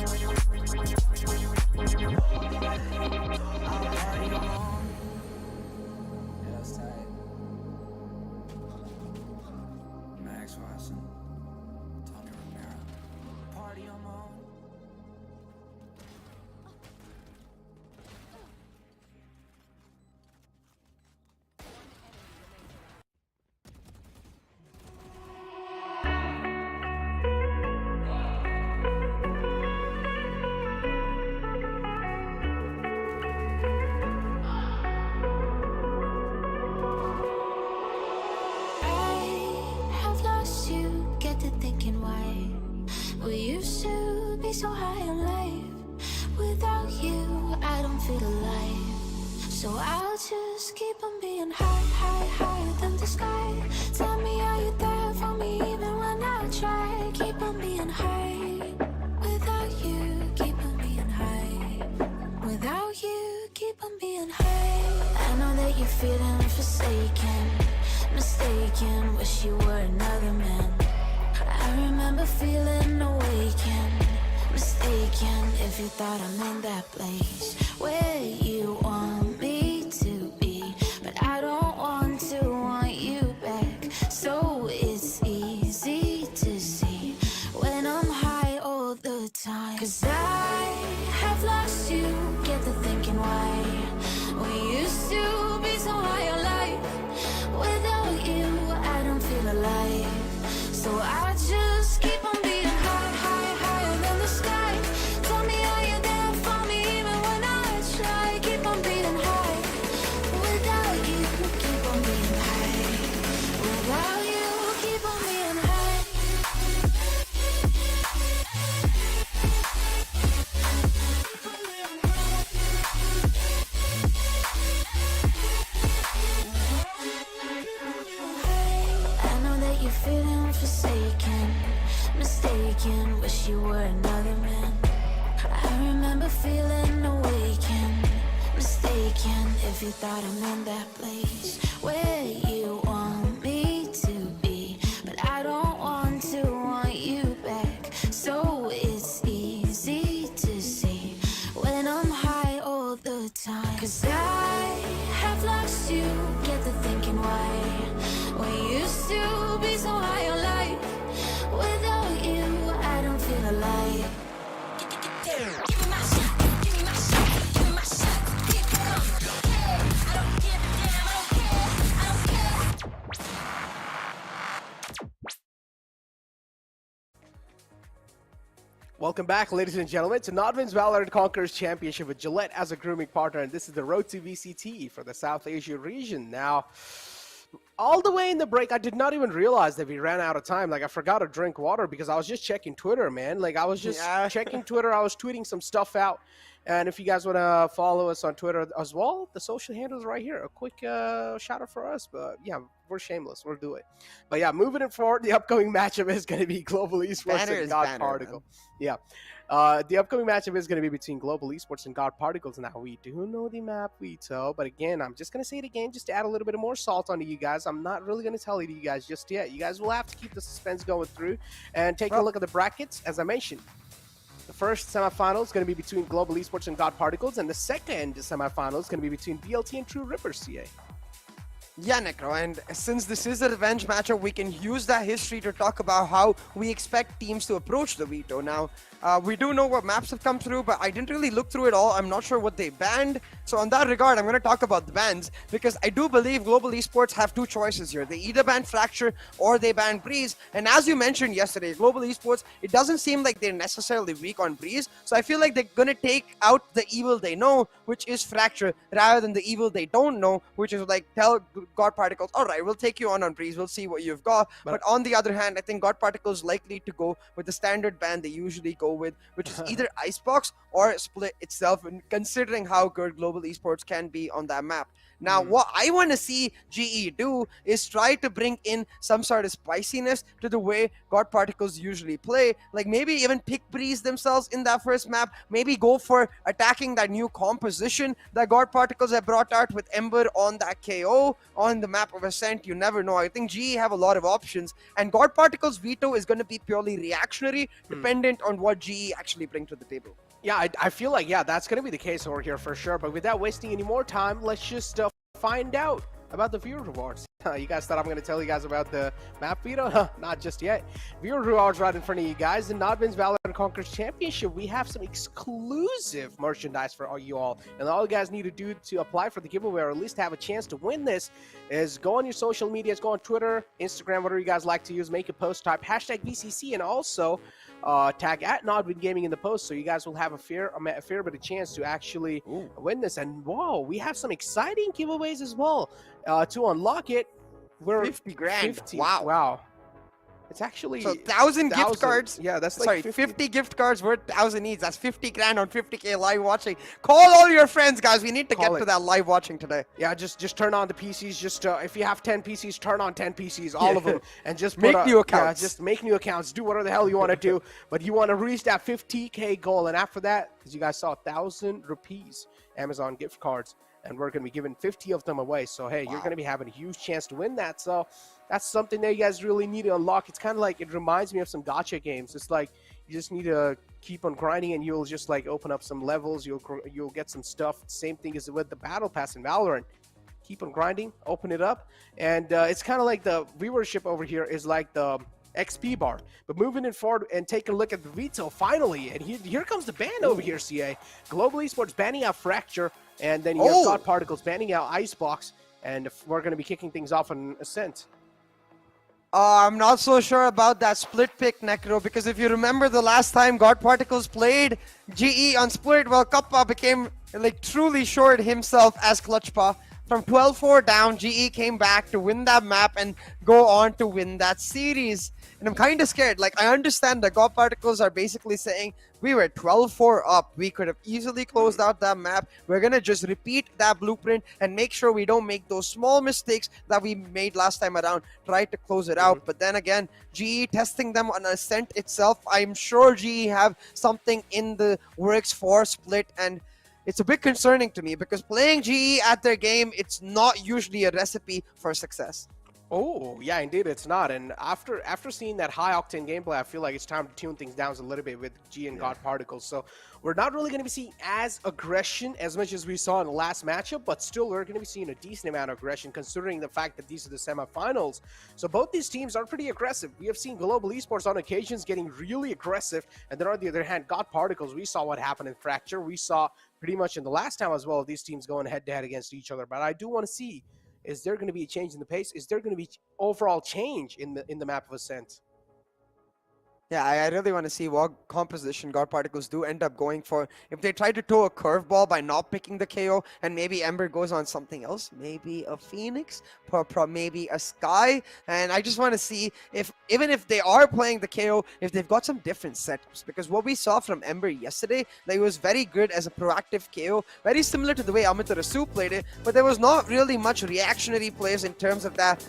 Party on my own. Yeah, that's tight. Max Watson, Tony Romero. Party on my own. So high in life, without you, I don't feel alive. So I'll just keep on being higher than the sky. Tell me, are you there for me even when I try? Keep on being high, without you, keep on being high. Without you, keep on being high. I know that you're feeling forsaken, mistaken, wish you were another man. I remember feeling awakened, mistaken if you thought I'm in that place where you want me to be, but I don't want you back. So it's easy to see when I'm high all the time, 'cause I have lost you, get to thinking why we used to be so high on life. Without you, I don't feel alive. So I just keep on being higher than the sky. Tell me, are you there for me even when I try? Keep on being high. wish you were another man. I remember feeling awakened, mistaken if you thought I'm in that place where you want me to be, but I don't want you back. So it's easy to see when I'm high all the time, 'cause I have lost you, get to thinking why we used to be so high on life. Without you, I don't feel alive. Give me my shot, give me my shot, give me my shot. Keep it coming. I don't give a damn, I don't care, I don't care. Welcome back, ladies and gentlemen, to NODWIN's Valorant Conquerors Championship with Gillette as a grooming partner, and this is the road to VCT for the South Asia region. Now, all the way in the break, I did not even realize that we ran out of time. Like, I forgot to drink water because I was just checking Twitter, man. Like, I was just checking Twitter. I was tweeting some stuff out. And if you guys want to follow us on Twitter as well, the social handles right here. A quick shout out for us. But yeah, we're shameless. We'll do it. But yeah, moving it forward, the upcoming matchup is going to be Global Esports and God Particle. Yeah. The upcoming matchup is going to be between Global Esports and God Particles. Now, we do know the map, Vito, but again, I'm just going to say it again just to add a little bit of more salt onto you guys. I'm not really going to tell it to you guys just yet. You guys will have to keep the suspense going through and take a look at the brackets. As I mentioned, the first semifinal is going to be between Global Esports and God Particles, and the second semifinal is going to be between BLT and True Rivers, CA. Yeah, Necro, and since this is a revenge matchup, we can use that history to talk about how we expect teams to approach the veto. Now, we do know what maps have come through, but I didn't really look through it all. I'm not sure what they banned. So on that regard, I'm going to talk about the bans, because I do believe Global Esports have two choices here. They either ban Fracture or they ban Breeze. And as you mentioned yesterday, Global Esports, it doesn't seem like they're necessarily weak on Breeze. So I feel like they're going to take out the evil they know, which is Fracture, rather than the evil they don't know, which is like tell God Particles, all right, we'll take you on Breeze, we'll see what you've got. But on the other hand, I think God Particles likely to go with the standard ban they usually go with, which is either Icebox or Split itself, and considering how good Global Esports can be on that map. Now, what I want to see GE do is try to bring in some sort of spiciness to the way God Particles usually play. Like maybe even pick Breeze themselves in that first map. Maybe go for attacking that new composition that God Particles have brought out with Ember on that KO on the map of Ascent. You never know. I think GE have a lot of options. And God Particles veto is going to be purely reactionary, dependent on what GE actually bring to the table. Yeah, I feel like, yeah, that's going to be the case over here for sure. But without wasting any more time, let's just find out about the viewer rewards. You guys thought I'm going to tell you guys about the map veto? Not just yet. Viewer rewards right in front of you guys. In NODWIN's Valorant Conquerors Championship, we have some exclusive merchandise for all you all. And all you guys need to do to apply for the giveaway, or at least have a chance to win this, is go on your social medias, go on Twitter, Instagram, whatever you guys like to use, make a post, type hashtag VCC, and also tag at NODWIN Gaming in the post, so you guys will have a fair bit of chance to actually win this. And whoa, we have some exciting giveaways as well. To unlock it, we're 50 grand. 50. Wow. It's actually so 1,000 gift cards. Yeah, that's like 50 gift cards worth 1,000 each. That's 50 grand on 50k live watching. Call all your friends, guys. We need to get to that live watching today. Yeah, just turn on the PCs. Just if you have 10 PCs, turn on 10 PCs, all of them, and just make new accounts. Yeah, just make new accounts. Do whatever the hell you want to do, but you want to reach that 50k goal. And after that, as you guys saw, 1,000 rupees Amazon gift cards, and we're going to be giving 50 of them away. So hey, you're going to be having a huge chance to win that. So that's something that you guys really need to unlock. It's kind of like, it reminds me of some gacha games. It's like you just need to keep on grinding, and you'll just like open up some levels. You'll get some stuff. Same thing as with the battle pass in Valorant. Keep on grinding, open it up, and it's kind of like the viewership over here is like the XP bar. But moving it forward and taking a look at the veto finally, and here comes the ban over here, CA. Global Esports banning out Fracture, and then you have God Particles banning out Icebox, and we're going to be kicking things off on Ascent. I'm not so sure about that split pick, Necro, because if you remember the last time God Particles played GE on split, well, Kappa became like truly short himself as Clutchpa from 12-4 down, GE came back to win that map and go on to win that series. And I'm kind of scared. Like, I understand the God Particles are basically saying we were 12-4 up. We could have easily closed out that map. We're going to just repeat that blueprint and make sure we don't make those small mistakes that we made last time around. Try to close it out. But then again, GE testing them on Ascent itself. I'm sure GE have something in the works for Split, and it's a bit concerning to me because playing GE at their game, it's not usually a recipe for success. Oh, yeah, indeed, it's not. And after seeing that high-octane gameplay, I feel like it's time to tune things down a little bit with G and God Particles. So we're not really going to be seeing as aggression as much as we saw in the last matchup, but still we're going to be seeing a decent amount of aggression considering the fact that these are the semifinals. So both these teams are pretty aggressive. We have seen Global Esports on occasions getting really aggressive, and then on the other hand, God Particles, we saw what happened in Fracture. We saw pretty much in the last time as well, these teams going head-to-head against each other. But I do want to see, is there going to be a change in the pace? Is there going to be overall change in the map of Ascent? Yeah, I really want to see what composition God Particles do end up going for. If they try to throw a curveball by not picking the KO, and maybe Ember goes on something else, maybe a Phoenix, maybe a Sky, and I just want to see if, even if they are playing the KO, if they've got some different setups. Because what we saw from Ember yesterday, that he was very good as a proactive KO, very similar to the way Amaterasu played it, but there was not really much reactionary plays in terms of that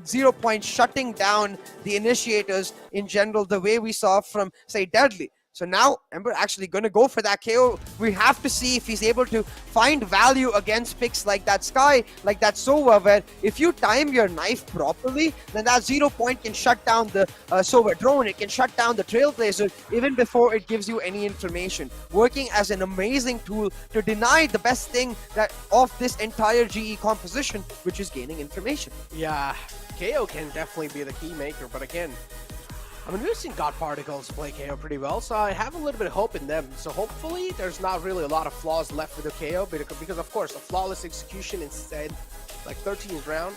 0 point shutting down the initiators in general, the way we saw from, say, Deadly. So now Ember actually going to go for that KO. We have to see if he's able to find value against picks like that Sky, like that Sova, where if you time your knife properly, then that 0 point can shut down the Sova drone. It can shut down the Trailblazer even before it gives you any information. Working as an amazing tool to deny the best thing that of this entire GE composition, which is gaining information. Yeah, KO can definitely be the key maker, but again, I mean, we've seen God Particles play KO pretty well, so I have a little bit of hope in them. So hopefully there's not really a lot of flaws left with the KO, because of course, a flawless execution instead, like 13th round,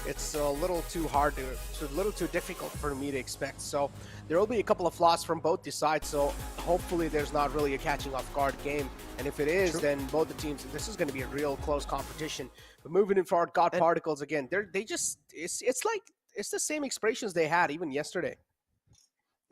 it's a little too hard it's a little too difficult for me to expect. So there will be a couple of flaws from both the sides, so hopefully there's not really a catching off guard game. And if it is, then both the teams, this is going to be a real close competition. But moving in forward, God Particles again, it's like, it's the same expressions they had even yesterday.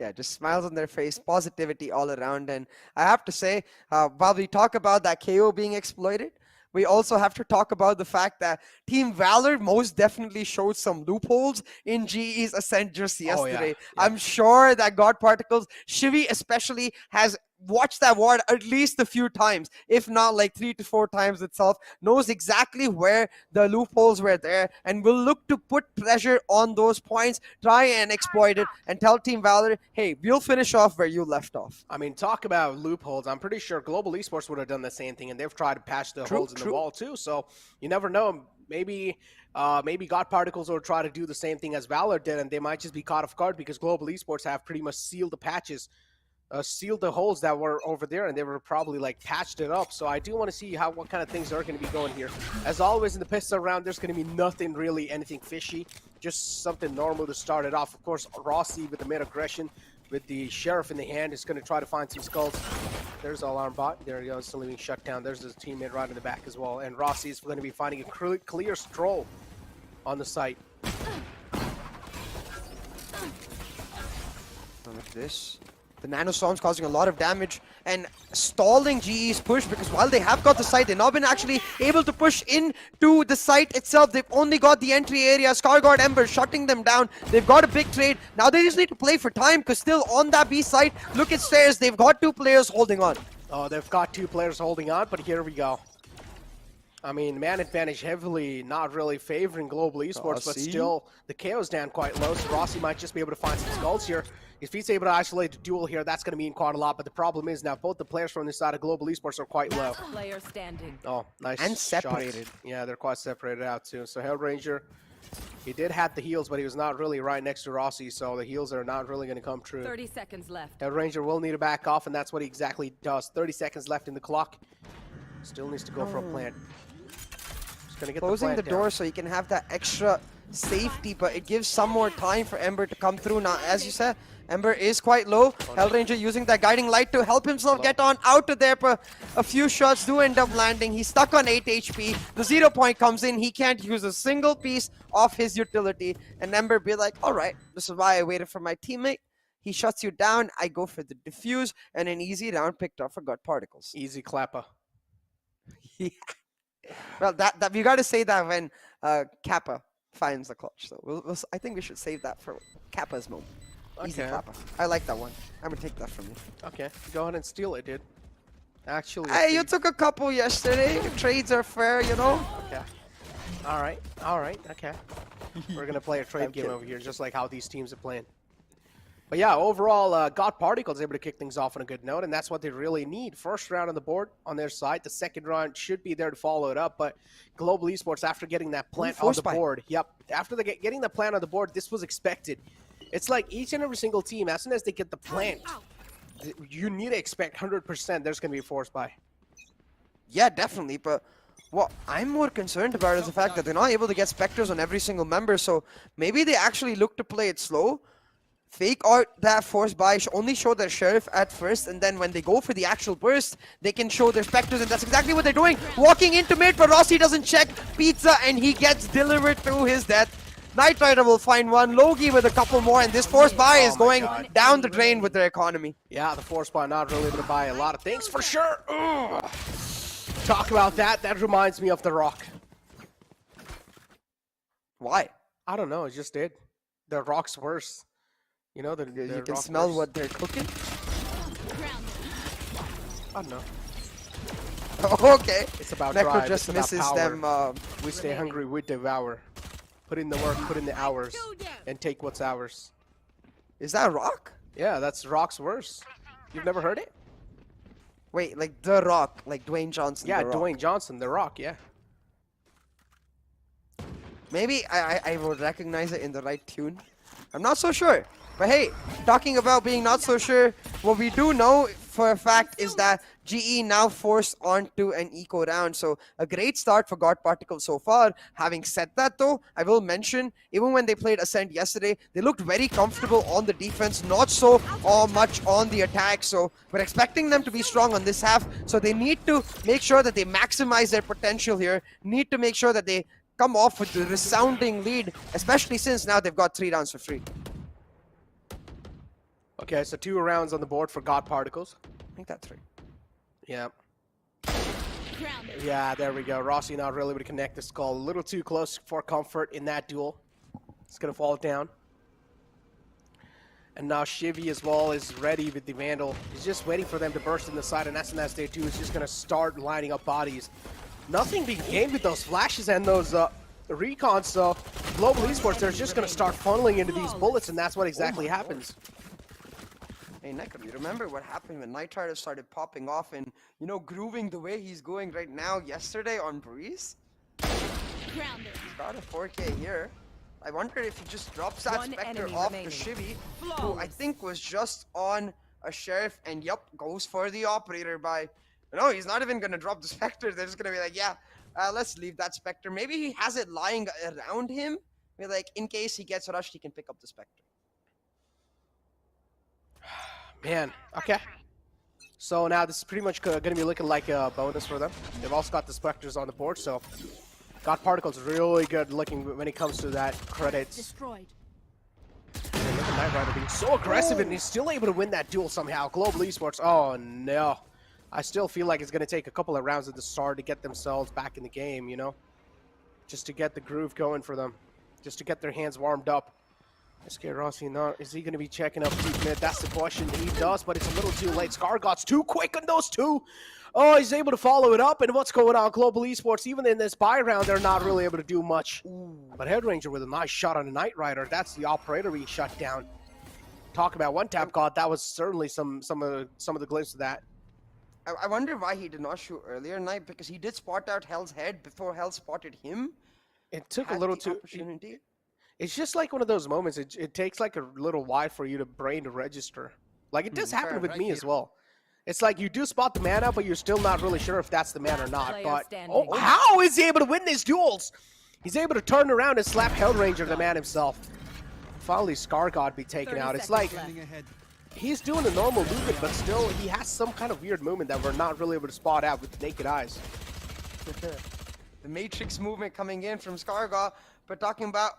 Yeah, just smiles on their face, positivity all around. And I have to say, while we talk about that KO being exploited, we also have to talk about the fact that Team Valor most definitely showed some loopholes in GE's Ascent just yesterday. Yeah. I'm sure that God Particles, Shivi especially, has watched that ward at least a few times, if not like 3 to 4 times itself, knows exactly where the loopholes were there, and will look to put pressure on those points, try and exploit it, and tell Team Valor, hey, we'll finish off where you left off. I mean, talk about loopholes. I'm pretty sure Global Esports would have done the same thing, and they've tried to patch the holes in the wall too, so you never know. Maybe God Particles will try to do the same thing as Valor did, and they might just be caught off guard because Global Esports have pretty much sealed the patches, sealed the holes that were over there, and they were probably like patched it up. So I do want to see what kind of things are going to be going here. As always in the pistol round, there's going to be nothing really, anything fishy, just something normal to start it off. Of course, Rossi with the mid aggression, with the Sheriff in the hand, is going to try to find some skulls. There's Alarm Bot. There he goes, still being shut down. There's his teammate right in the back as well. And Rossi is going to be finding a clear stroll on the site. Look at this. The Nano Storm's causing a lot of damage and stalling GE's push, because while they have got the site, they've not been actually able to push into the site itself. They've only got the entry area. Scarguard Ember shutting them down. They've got a big trade. Now they just need to play for time, because still on that B site, look at stairs. They've got 2 players holding on. Oh, they've got 2 players holding on, but here we go. I mean, man advantage heavily not really favoring Global Esports, but still the KO's down quite low, so Rossi might just be able to find some skulls here. If he's able to isolate the duel here, that's going to mean quite a lot, but the problem is now both the players from this side of Global Esports are quite low. Player standing. Oh, nice. And separated. Shot. Yeah, they're quite separated out too. So Hellranger, he did have the heals, but he was not really right next to Rossi, so the heals are not really going to come true. 30 seconds left. Hellranger will need to back off, and that's what he exactly does. 30 seconds left in the clock. Still needs to go for a plant. Just gonna get Closing the door down, so you can have that extra safety, but it gives some more time for Ember to come through. Now, as you said, Ember is quite low. Hellranger using that guiding light to help himself get on out of there, but a few shots do end up landing. He's stuck on 8 HP. The 0 point comes in. He can't use a single piece of his utility. And Ember be like, all right, this is why I waited for my teammate. He shuts you down. I go for the defuse, and an easy round picked up for God Particles. Easy clapper. Well, that we got to say that when Kappa finds the clutch. So I think we should save that for Kappa's moment. Easy Okay. Kappa. I like that one. I'm gonna take that from you. Okay, go ahead and steal it, dude. Actually, Hey, you took a couple yesterday. Trades are fair, you know. Okay. All right. Okay. We're gonna play a trade I'm game kidding. over here, just like how these teams are playing. But yeah, overall, God Particles able to kick things off on a good note, and that's what they really need. First round on the board on their side. The second round should be there to follow it up, but Global Esports, after getting that plant on the board, after getting the plant on the board, this was expected. It's like each and every single team, as soon as they get the plant, you need to expect 100% there's going to be a force buy. Yeah, definitely. But what I'm more concerned about is the fact that they're not able to get Spectres on every single member. So maybe they actually look to play it slow. Fake out that force buy, only show their Sheriff at first, and then when they go for the actual burst, they can show their Spectres, and that's exactly what they're doing. Walking into mid, but Rossi doesn't check Pizza, and he gets delivered to his death. Knight Rider will find one, Logi with a couple more, and this force buy is going down the drain with their economy. Yeah, the force buy not really able to buy a lot of things for sure. Ugh. Talk about that. That reminds me of The Rock. Why? I don't know. It just did. The Rock's worse. You know, the You can Rock smell worse. what they're cooking? I don't know. Okay. It's about Necro drive. just it's about misses power. them. We stay hungry, we devour. Put in the work, put in the hours, and take what's ours. Is that Rock? Yeah, that's Rock's worse. You've never heard it? Wait, like The Rock, like Dwayne Johnson. Yeah, The Rock. Dwayne Johnson, The Rock, yeah. Maybe I would recognize it in the right tune. I'm not so sure. But hey, talking about being not so sure, what we do know for a fact is that GE now forced onto an eco round. So a great start for God Particle so far. Having said that though, I will mention, even when they played Ascent yesterday, they looked very comfortable on the defense, not so much on the attack. So we're expecting them to be strong on this half. So they need to make sure that they maximize their potential here. Need to make sure that they come off with the resounding lead, especially since now they've got 3 rounds for free. Okay, so 2 rounds on the board for God Particles. I think that's 3. Yeah. Yeah, there we go. Rossi not really able to connect the skull. A little too close for comfort in that duel. It's going to fall down. And now Shivy as well is ready with the Vandal. He's just waiting for them to burst in the side, and SNS Day 2 is just going to start lining up bodies. Nothing being gained with those flashes and those recons, so Global Esports, they're just going to start funneling into these bullets, and that's what exactly happens. Hey, Nekam, you remember what happened when Knight Rider started popping off and, you know, grooving the way he's going right now yesterday on Breeze? He's got a 4K here. I wonder if he just drops that Spectre off the Shivy, who I think was just on a Sheriff, and yup, goes for the Operator by... No, he's not even going to drop the Spectre. They're just going to be like, yeah, let's leave that Spectre. Maybe he has it lying around him. Maybe, like, in case he gets rushed, he can pick up the Spectre. Man, okay. So now this is pretty much going to be looking like a bonus for them. They've also got the Spectres on the board, so God Particles really good looking when it comes to that credits. Destroyed. And look at Knight Rider being so aggressive, and he's still able to win that duel somehow. Global Esports, oh no. I still feel like it's going to take a couple of rounds at the start to get themselves back in the game, you know? Just to get the groove going for them. Just to get their hands warmed up. SK Rossi, is he going to be checking up deep mid? That's the question. He does, but it's a little too late. Scargot's too quick on those two. Oh, he's able to follow it up. And what's going on? Global Esports, even in this buy round, they're not really able to do much. But Headranger with a nice shot on a Knight Rider. That's the Operator being shut down. Talk about one-tap God. That was certainly some of the glimpses of that. I wonder why he did not shoot earlier, Knight, because he did spot out Hell's head before Hell spotted him. It took a little too... opportunity. It's just like one of those moments. It takes like a little while for you to brain to register. Like it does happen with me as well. It's like you do spot the mana, but you're still not really sure if that's the man or not. But oh, how is he able to win these duels? He's able to turn around and slap Hellranger, the man himself. finally Scar God be taken 30 out. It's seconds like left. he's doing a normal movement, but still he has some kind of weird movement that we're not really able to spot out with naked eyes. The Matrix movement coming in from Skarga, but talking about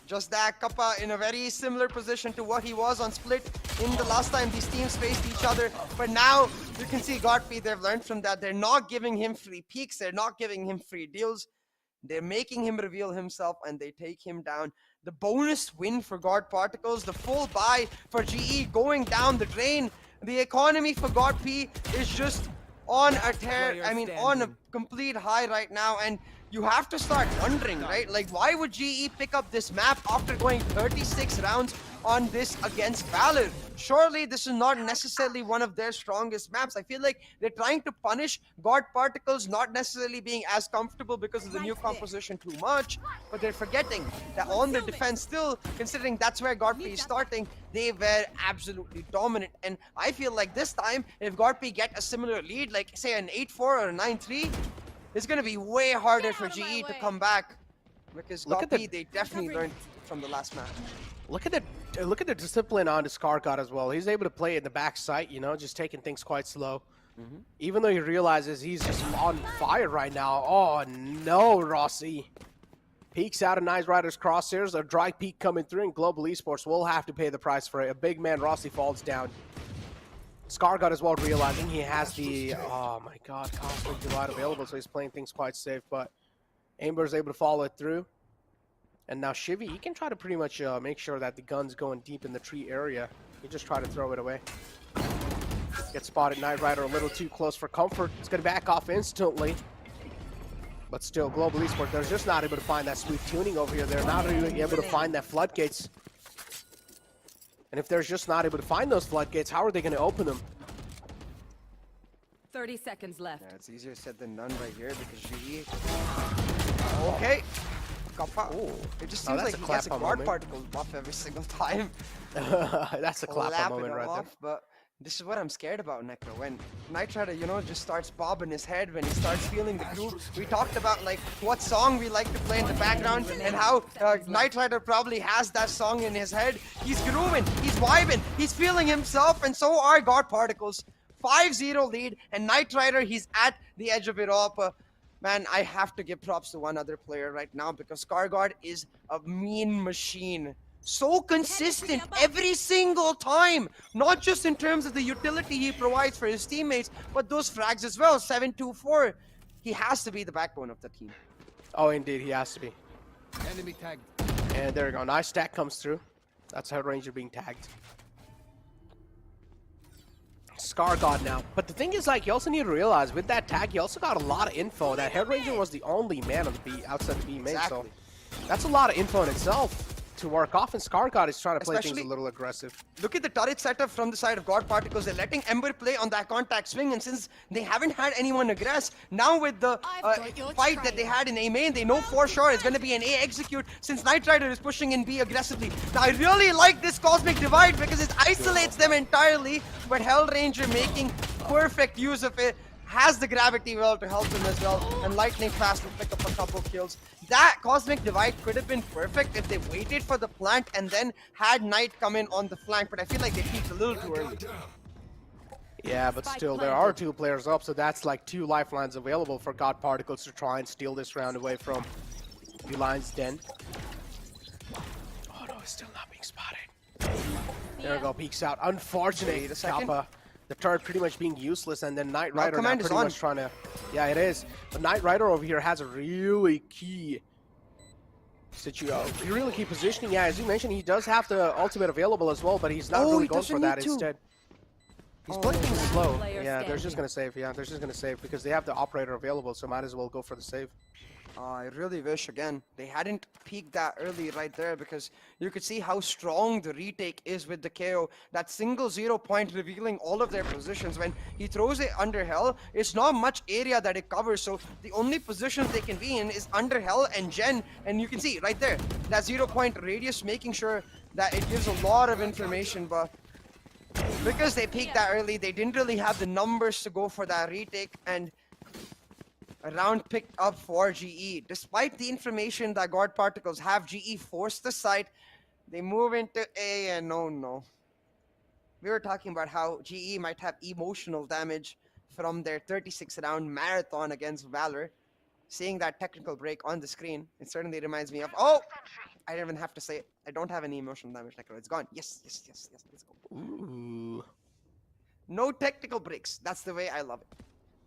just that, Kappa in a very similar position to what he was on Split in the last time these teams faced each other. But now you can see Godfrey, they've learned from that. They're not giving him free peaks, they're not giving him free deals. They're making him reveal himself and they take him down. The bonus win for God Particles, the full buy for GE going down the drain. The economy for God P is just on a tear, on a complete high right now, and you have to start wondering, right? Like, why would GE pick up this map after going 36 rounds on this against Valor? Surely this is not necessarily one of their strongest maps. I feel like they're trying to punish God Particles not necessarily being as comfortable because of the new composition too much, but they're forgetting that on the defense still, considering that's where Godp is starting, they were absolutely dominant. And I feel like this time, if Godp get a similar lead, like say an 8-4 or a 9-3, it's going to be way harder for GE to come back, because Godp, they definitely learned from the last match. Look at the discipline on the Scar God as well. He's able to play in the back sight, you know, just taking things quite slow. Even though he realizes he's just on fire right now. Oh no, Rossi. Peeks out of Night Rider's crosshairs. A dry peek coming through, and Global Esports will have to pay the price for it. A big man, Rossi, falls down. Scar God as well, realizing he has the, oh my god, Cosmic Divide available, so he's playing things quite safe, but Amber's able to follow it through. And now Shivy, he can try to pretty much make sure that the gun's going deep in the tree area. He just try to throw it away. Gets spotted, Night Rider a little too close for comfort. It's going to back off instantly. But still, Global Esports, they're just not able to find that sweet tuning over here. They're not really able to find that floodgates. And if they're just not able to find those floodgates, how are they going to open them? 30 seconds left. Yeah, it's easier said than done right here because GE. Okay. It just seems like he gets a guard particle buff every single time. That's a clap moment right there. But this is what I'm scared about, Necro. When Night Rider, you know, just starts bobbing his head, when he starts feeling the groove. We talked about like what song we like to play in the background and how Night Rider probably has that song in his head. He's grooving, he's vibing, he's feeling himself, and so are guard particles. 5-0 lead, and Night Rider, he's at the edge of it all. But man, I have to give props to one other player right now because Skargard is a mean machine. So consistent every single time. Not just in terms of the utility he provides for his teammates, but those frags as well. 7-2-4. He has to be the backbone of the team. Oh, indeed, he has to be. Enemy tagged. And there we go. Nice stack comes through. That's Head Ranger being tagged. Scar God now. But the thing is, like, you also need to realize with that tag, you also got a lot of info that Head Ranger was the only man on the B outside the B main. So that's a lot of info in itself to work off, and Scar God is trying to play things a little aggressive. Look at the turret setup from the side of God Particles. They're letting Ember play on that contact swing, and since they haven't had anyone aggress, now with the fight that they had in A main, they know for sure it's going to be an A execute since Night Rider is pushing in B aggressively. Now I really like this Cosmic Divide because it isolates them entirely, but Hell Ranger making perfect use of it. Has the gravity well to help him as well, and Lightning Fast will pick up a couple kills. That Cosmic Divide could have been perfect if they waited for the plant and then had Knight come in on the flank, but I feel like they peaked a little too early. Yeah, but still, there are 2 players up, so that's like 2 lifelines available for God Particles to try and steal this round away from the Lion's Den. Oh no, it's still not being spotted. There we go, peeks out. Unfortunately, the Kappa. The turret pretty much being useless, and then Night Rider now pretty much trying to... Yeah, it is. But Night Rider over here has a really key situation. Really key positioning. Yeah, as you mentioned, he does have the ultimate available as well, but he's not really going for that instead. He's playing things slow. Yeah, they're just going to save. Yeah, they're just going to save because they have the operator available, so might as well go for the save. I really wish, again, they hadn't peaked that early right there, because you could see how strong the retake is with the KO. That single 0 point revealing all of their positions. When he throws it under Hell, it's not much area that it covers, so the only positions they can be in is under Hell and Gen, and you can see right there, that 0 point radius, making sure that it gives a lot of information, but because they peaked that early, they didn't really have the numbers to go for that retake, and a round picked up for GE. Despite the information that God Particles have, GE forced the site. They move into A and no. We were talking about how GE might have emotional damage from their 36 round marathon against Valor. Seeing that technical break on the screen, it certainly reminds me of, oh, I didn't even have to say it. I don't have any emotional damage, Necro. It's gone. Yes, let's go. Ooh. No technical breaks. That's the way I love it.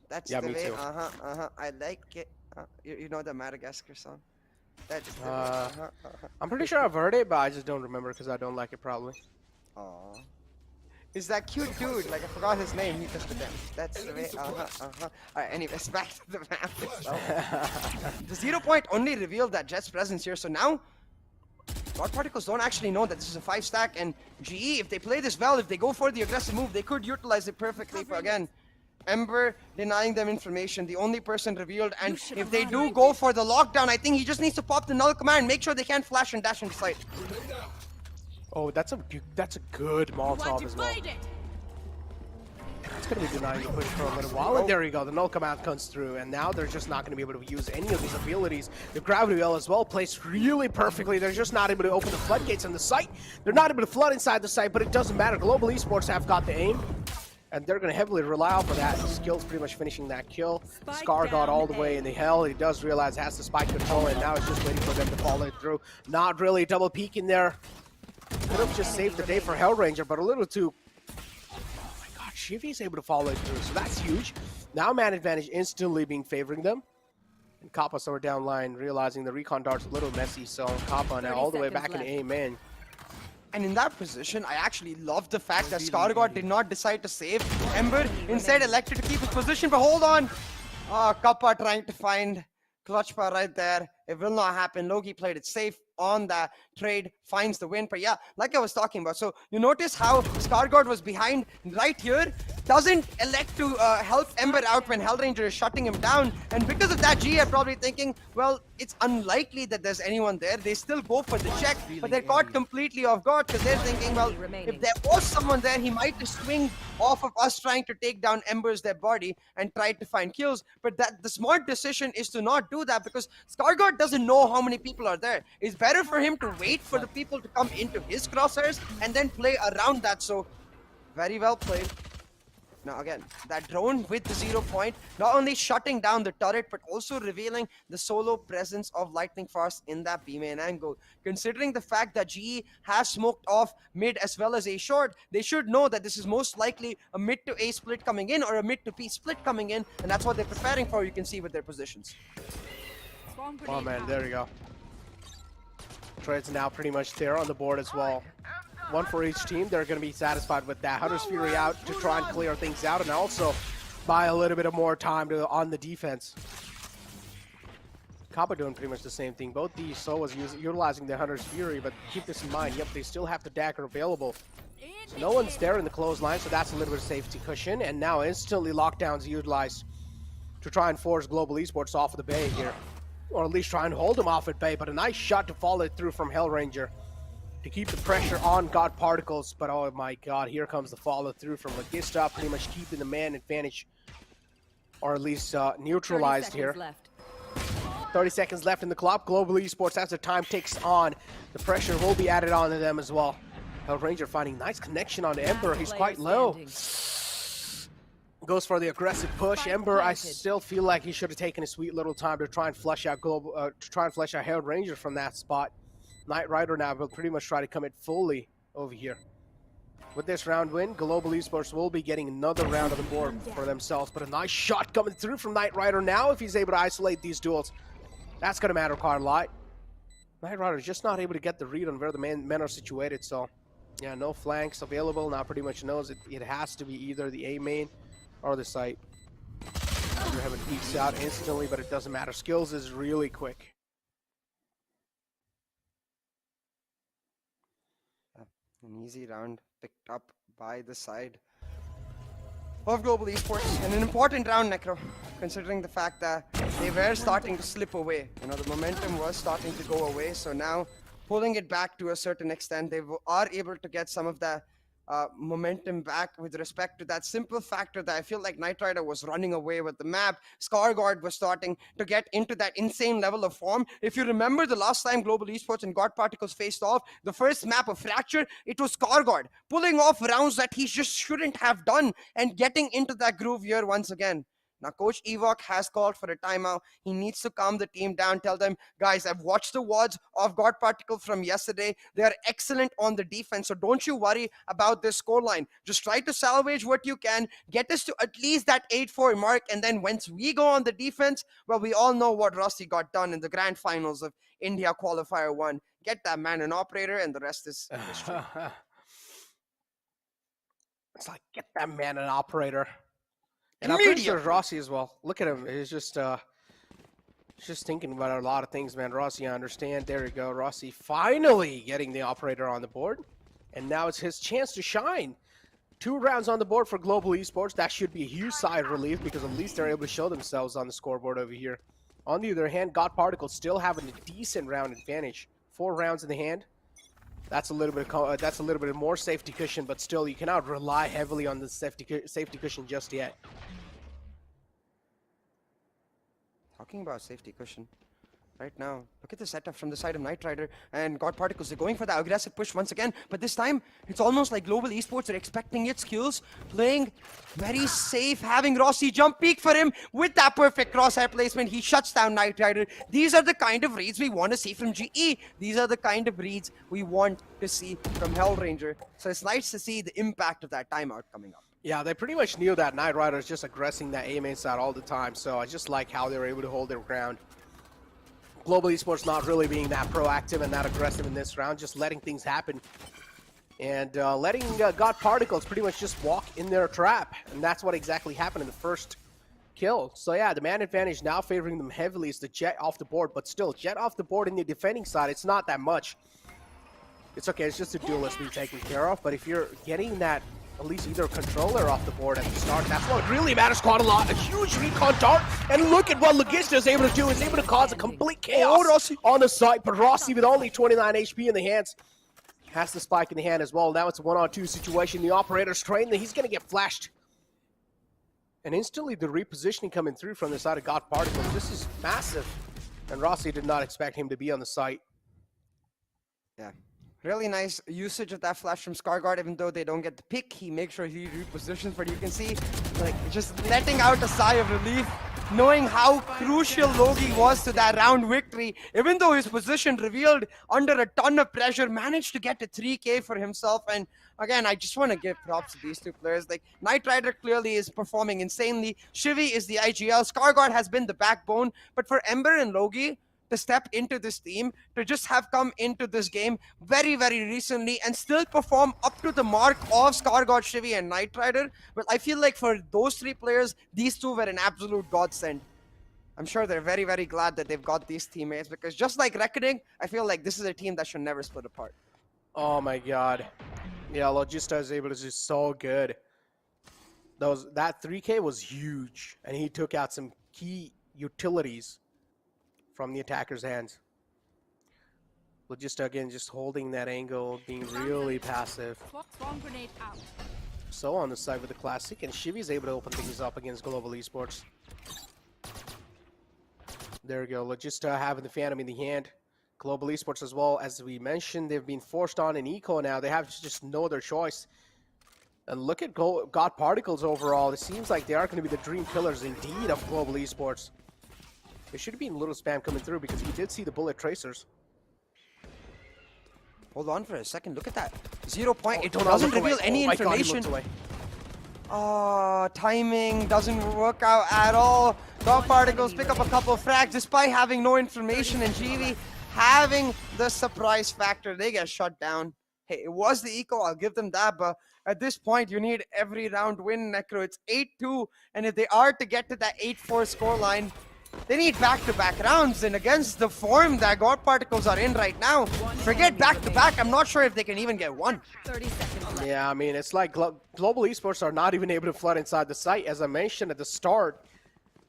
That's Yeah, the me way, too. I like it. You know the Madagascar song? That's the way, I'm pretty sure I've heard it, but I just don't remember because I don't like it probably. Aw. Is that cute dude? Like, I forgot his name. He just the dance. That's the way. Alright, anyways, back to the map itself. The 0 point only revealed that Jet's presence here, so now God Particles don't actually know that this is a 5 stack, and GE, if they play this well, if they go for the aggressive move, they could utilize it perfectly. But again, Ember denying them information, the only person revealed, and if they do go for the lockdown, I think he just needs to pop the null command, make sure they can't flash and dash into sight. Oh, that's a good Molotov as well. It's going to be denying the push for a little while. And there you go, the null command comes through, and now they're just not going to be able to use any of these abilities. The gravity well as well placed really perfectly. They're just not able to open the floodgates on the site. They're not able to flood inside the site, but it doesn't matter. Global Esports have got the aim, and they're going to heavily rely off of that. Skill's pretty much finishing that kill. Scar got all the way in the hell. He does realize he has the spike control, and now it's just waiting for them to follow it through. Not really double peek in there. Could have just saved the day for Hellranger, but a little too... Oh my god, Shivy's able to follow it through, so that's huge. Now man advantage instantly being favoring them. And Kappa somewhere down line, realizing the recon dart's a little messy, so Kappa now all the way back in A main. And in that position, I actually love the fact that Skargod did not decide to save Ember, instead elected to keep his position, but hold on! Kappa trying to find Clutchpa right there. It will not happen. Loki played it safe on that trade, finds the win. But yeah, like I was talking about, so you notice how Skargod was behind right here, doesn't elect to help Ember out when Hellranger is shutting him down, and because of that, G are probably thinking, well, it's unlikely that there's anyone there. They still go for the check, but they're caught completely off guard because they're thinking, well, if there was someone there, he might just swing off of us trying to take down Ember's dead body and try to find kills. But that the smart decision is to not do that, because Skargod doesn't know how many people are there. It's better for him to wait for the people to come into his crosshairs and then play around that. So very well played. Now again, that drone with the 0 point, not only shutting down the turret, but also revealing the solo presence of Lightning Fast in that B main angle. Considering the fact that GE has smoked off mid as well as A short, they should know that this is most likely a mid to A split coming in or a mid to B split coming in, and that's what they're preparing for, you can see with their positions. Oh man, there you go. Trade's now pretty much there on the board as well. One for each team. They're going to be satisfied with that. Hunter's Fury out to try and clear things out, and also buy a little bit of more time on the defense. Kappa doing pretty much the same thing. Both these solos utilizing the Hunter's Fury, but keep this in mind. Yep, they still have the dagger available. So no one's there in the clothesline, so that's a little bit of safety cushion. And now instantly lockdowns utilized to try and force Global Esports off of the bay here. Or at least try and hold them off at bay, but a nice shot to follow it through from Hellranger to keep the pressure on God Particles. But oh my god, here comes the follow through from Lagista, pretty much keeping the man advantage, or at least neutralized here. 30 seconds left in the clock. Global Esports, as the time ticks on, the pressure will be added on to them as well. Hellranger finding nice connection on Ember. He's quite low. Goes for the aggressive push. Ember, I still feel like he should have taken a sweet little time to try and flush out Hellranger from that spot. Knight Rider now will pretty much try to commit fully over here. With this round win, Global Esports will be getting another round of the board for themselves. But a nice shot coming through from Knight Rider now if he's able to isolate these duels. That's going to matter quite a lot. Knight Rider is just not able to get the read on where the men are situated. So, yeah, no flanks available. Now pretty much knows it has to be either the A main or the site. You're having peeks out instantly, but it doesn't matter. Skills is really quick. An easy round picked up by the side of Global Esports, and an important round, Necro, considering the fact that they were starting to slip away. You know, the momentum was starting to go away, so now pulling it back to a certain extent, they are able to get some of the momentum back with respect to that simple factor that I feel like Knight Rider was running away with the map. Scarguard was starting to get into that insane level of form. If you remember the last time Global Esports and God Particles faced off, the first map of Fracture, it was Scarguard pulling off rounds that he just shouldn't have done and getting into that groove here once again. Now, Coach Evok has called for a timeout. He needs to calm the team down, tell them, guys, I've watched the WODs of God Particle from yesterday. They are excellent on the defense, so don't you worry about this scoreline. Just try to salvage what you can, get us to at least that 8-4 mark, and then once we go on the defense, well, we all know what Rossi got done in the grand finals of India Qualifier 1. Get that man an operator, and the rest is history. It's like, get that man an operator. And I'm pretty sure Rossi as well. Look at him. He's just thinking about a lot of things, man. Rossi, I understand. There you go. Rossi finally getting the operator on the board. And now it's his chance to shine. 2 rounds on the board for Global Esports. That should be a huge sigh of relief because at least they're able to show themselves on the scoreboard over here. On the other hand, God Particle still having a decent round advantage. 4 rounds in the hand. That's a little bit more safety cushion, but still, you cannot rely heavily on the safety cushion just yet. Talking about safety cushion, right now, look at the setup from the side of Knight Rider and God Particles. They're going for the aggressive push once again, but this time, it's almost like Global Esports are expecting its skills, playing very safe, having Rossi jump peek for him with that perfect crosshair placement. He shuts down Knight Rider. These are the kind of reads we want to see from GE. These are the kind of reads we want to see from Hellranger. So it's nice to see the impact of that timeout coming up. Yeah, they pretty much knew that Knight Rider is just aggressing that A main side all the time, so I just like how they were able to hold their ground. Global Esports not really being that proactive and that aggressive in this round, just letting things happen. And letting God Particles pretty much just walk in their trap. And that's what exactly happened in the first kill. So yeah, the man advantage now favoring them heavily is the Jet off the board. But still, Jet off the board in the defending side, it's not that much. It's okay, it's just a duelist being taken care of. But if you're getting that, at least either controller off the board at the start, that's what really matters quite a lot. A huge recon dart, and look at what Logista is able to do. He's able to cause a complete chaos on the site, but Rossi with only 29 HP in the hands has the spike in the hand as well. Now it's a 1-on-2 situation. The operator's trained that he's going to get flashed. And instantly the repositioning coming through from the side of God Particles. This is massive. And Rossi did not expect him to be on the site. Yeah. Really nice usage of that flash from Scarguard, even though they don't get the pick. He makes sure he repositions, but you can see, like, just letting out a sigh of relief, knowing how crucial Logi was to that round victory. Even though his position revealed under a ton of pressure, managed to get a 3K for himself. And again, I just want to give props to these two players. Like, Knight Rider clearly is performing insanely. Shivy is the IGL. Scarguard has been the backbone. But for Ember and Logi to step into this team, to just have come into this game very, very recently and still perform up to the mark of Scarguard, Shivy, and Knight Rider. Well, I feel like for those 3 players, these 2 were an absolute godsend. I'm sure they're very, very glad that they've got these teammates, because just like Reckoning, I feel like this is a team that should never split apart. Oh my god. Yeah, Logista is able to do so good. That 3K was huge, and he took out some key utilities from the attacker's hands. Logista again just holding that angle, being really passive. So on the side with the Classic, and Shivy's able to open things up against Global Esports. There we go, Logista having the Phantom in the hand. Global Esports as well, as we mentioned, they've been forced on an eco now. They have just no other choice. And look at God Particles overall. It seems like they are going to be the dream killers indeed of Global Esports. There should have been a little spam coming through because we did see the bullet tracers. Hold on for a second. Look at that. 0 point. It doesn't reveal any information. Timing doesn't work out at all. God Particles pick up a couple of frags despite having no information, and GV having the surprise factor. They get shut down. Hey, it was the eco, I'll give them that, but at this point, you need every round win, Necro. It's 8-2, and if they are to get to that 8-4 scoreline, they need back-to-back rounds, and against the form that God Particles are in right now, forget back-to-back, I'm not sure if they can even get one. 30 seconds left. Yeah, I mean, it's like Global Esports are not even able to flood inside the site. As I mentioned at the start,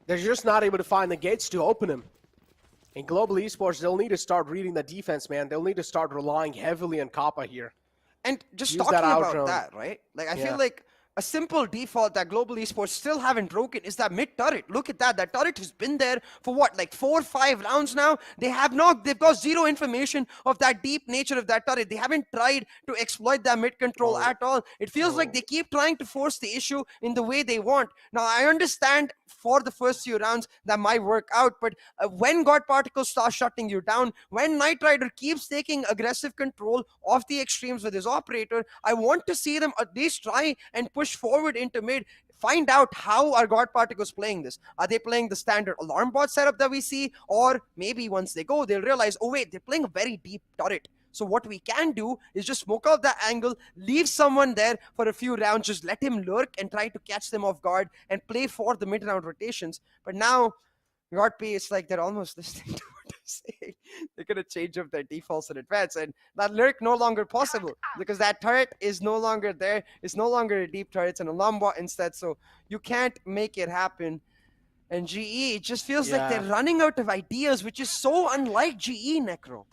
they're just not able to find the gates to open them. In Global Esports, they'll need to start reading the defense, man. They'll need to start relying heavily on Kappa here. And just Use that talking out about drone. that, right? Like, I Yeah. feel like a simple default that Global Esports still haven't broken is that mid turret. Look at that. That turret has been there for what, like 4 or 5 rounds now? They've got zero information of that deep nature of that turret. They haven't tried to exploit that mid control at all. It feels like they keep trying to force the issue in the way they want. Now, I understand for the first few rounds that might work out, but when God Particles start shutting you down, when Knight Rider keeps taking aggressive control of the extremes with his operator, I want to see them at least try and push forward into mid. Find out how are God Particles playing this. Are they playing the standard alarm bot setup that we see? Or maybe once they go, they'll realize, oh wait, they're playing a very deep turret. So what we can do is just smoke out that angle, leave someone there for a few rounds, just let him lurk and try to catch them off guard and play for the mid-round rotations. But now, GodP, it's like they're almost listening to what I'm saying. They're going to change up their defaults in advance, and that lurk no longer possible because that turret is no longer there. It's no longer a deep turret. It's an alarm bot instead, so you can't make it happen. And GE, it just feels like they're running out of ideas, which is so unlike GE, Necro.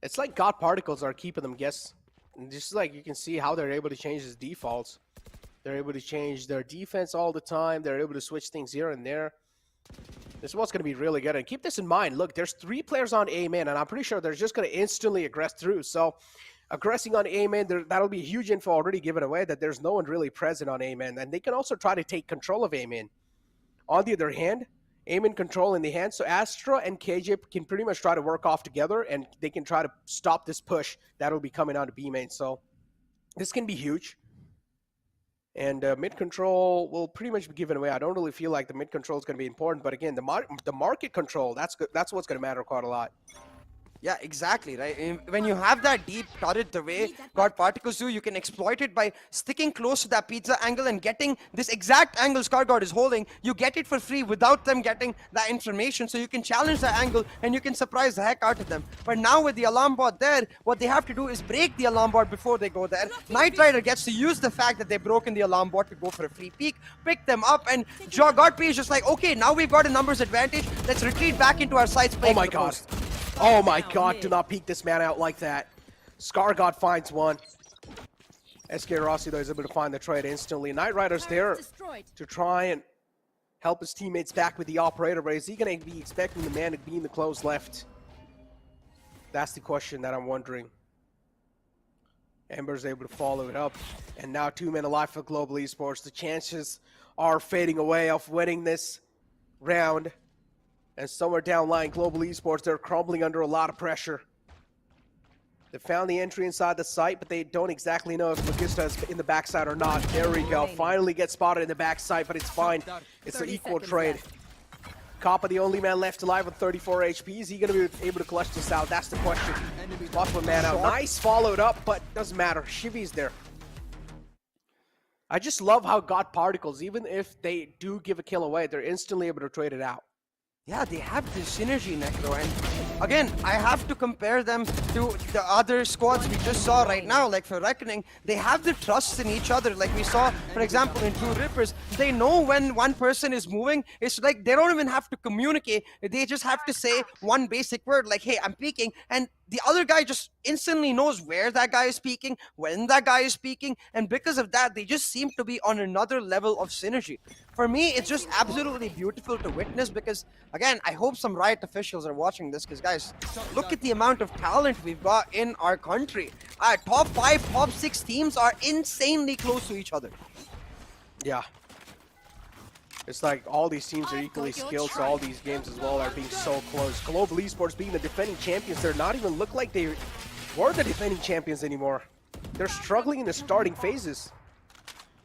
It's like God Particles are keeping them guess. And just like you can see how they're able to change his defaults. They're able to change their defense all the time. They're able to switch things here and there. This is what's going to be really good. And keep this in mind. Look, there's 3 players on A main, and I'm pretty sure they're just going to instantly aggress through. So aggressing on A main, that'll be huge info already given away that there's no one really present on A main. And they can also try to take control of A main. On the other hand, aim and control in the hand. So Astra and KJ can pretty much try to work off together, and they can try to stop this push that'll be coming out of B main. So this can be huge. And mid control will pretty much be given away. I don't really feel like the mid control is going to be important, but again, the market control, that's what's going to matter quite a lot. Yeah, exactly, right? When you have that deep turret the way God Particles do, you can exploit it by sticking close to that pizza angle and getting this exact angle ScarGod is holding. You get it for free without them getting that information, so you can challenge that angle and you can surprise the heck out of them. But now with the alarm bot there, what they have to do is break the alarm bot before they go there. Knight Rider gets to use the fact that they've broken the alarm bot to go for a free peek, pick them up, and GodP is just like, okay, now we've got a numbers advantage. Let's retreat back into our sites. Oh my god. Oh my god, do not peek this man out like that. ScarGod finds one. SK Rossi though is able to find the trade instantly. Knight Rider's there to try and help his teammates back with the operator, but is he going to be expecting the man to be in the close left? That's the question that I'm wondering. Ember's able to follow it up, and now 2 men alive for Global Esports. The chances are fading away of winning this round. And somewhere down line, Global Esports, they're crumbling under a lot of pressure. They found the entry inside the site, but they don't exactly know if Magista is in the backside or not. There we go. Finally gets spotted in the backside, but it's fine. It's an equal trade. Kappa, the only man left alive with 34 HP. Is he going to be able to clutch this out? That's the question. Spot one man out. Nice followed up, but doesn't matter. Shivi's there. I just love how God Particles, even if they do give a kill away, they're instantly able to trade it out. Yeah, they have this synergy, Necro, and again, I have to compare them to the other squads we just saw right now, like for Reckoning. They have the trust in each other, like we saw, for example, in Two Rippers. They know when one person is moving. It's like they don't even have to communicate. They just have to say one basic word, like, hey, I'm peeking, and the other guy just instantly knows where that guy is peeking, when that guy is peeking, and because of that, they just seem to be on another level of synergy. For me, it's just absolutely beautiful to witness because, again, I hope some Riot officials are watching this because, guys, look at the amount of talent we've got in our country. Our top 5, top 6 teams are insanely close to each other. Yeah. It's like all these teams are equally skilled, so all these games as well are being so close. Global Esports being the defending champions, they're not even look like they were the defending champions anymore. They're struggling in the starting phases.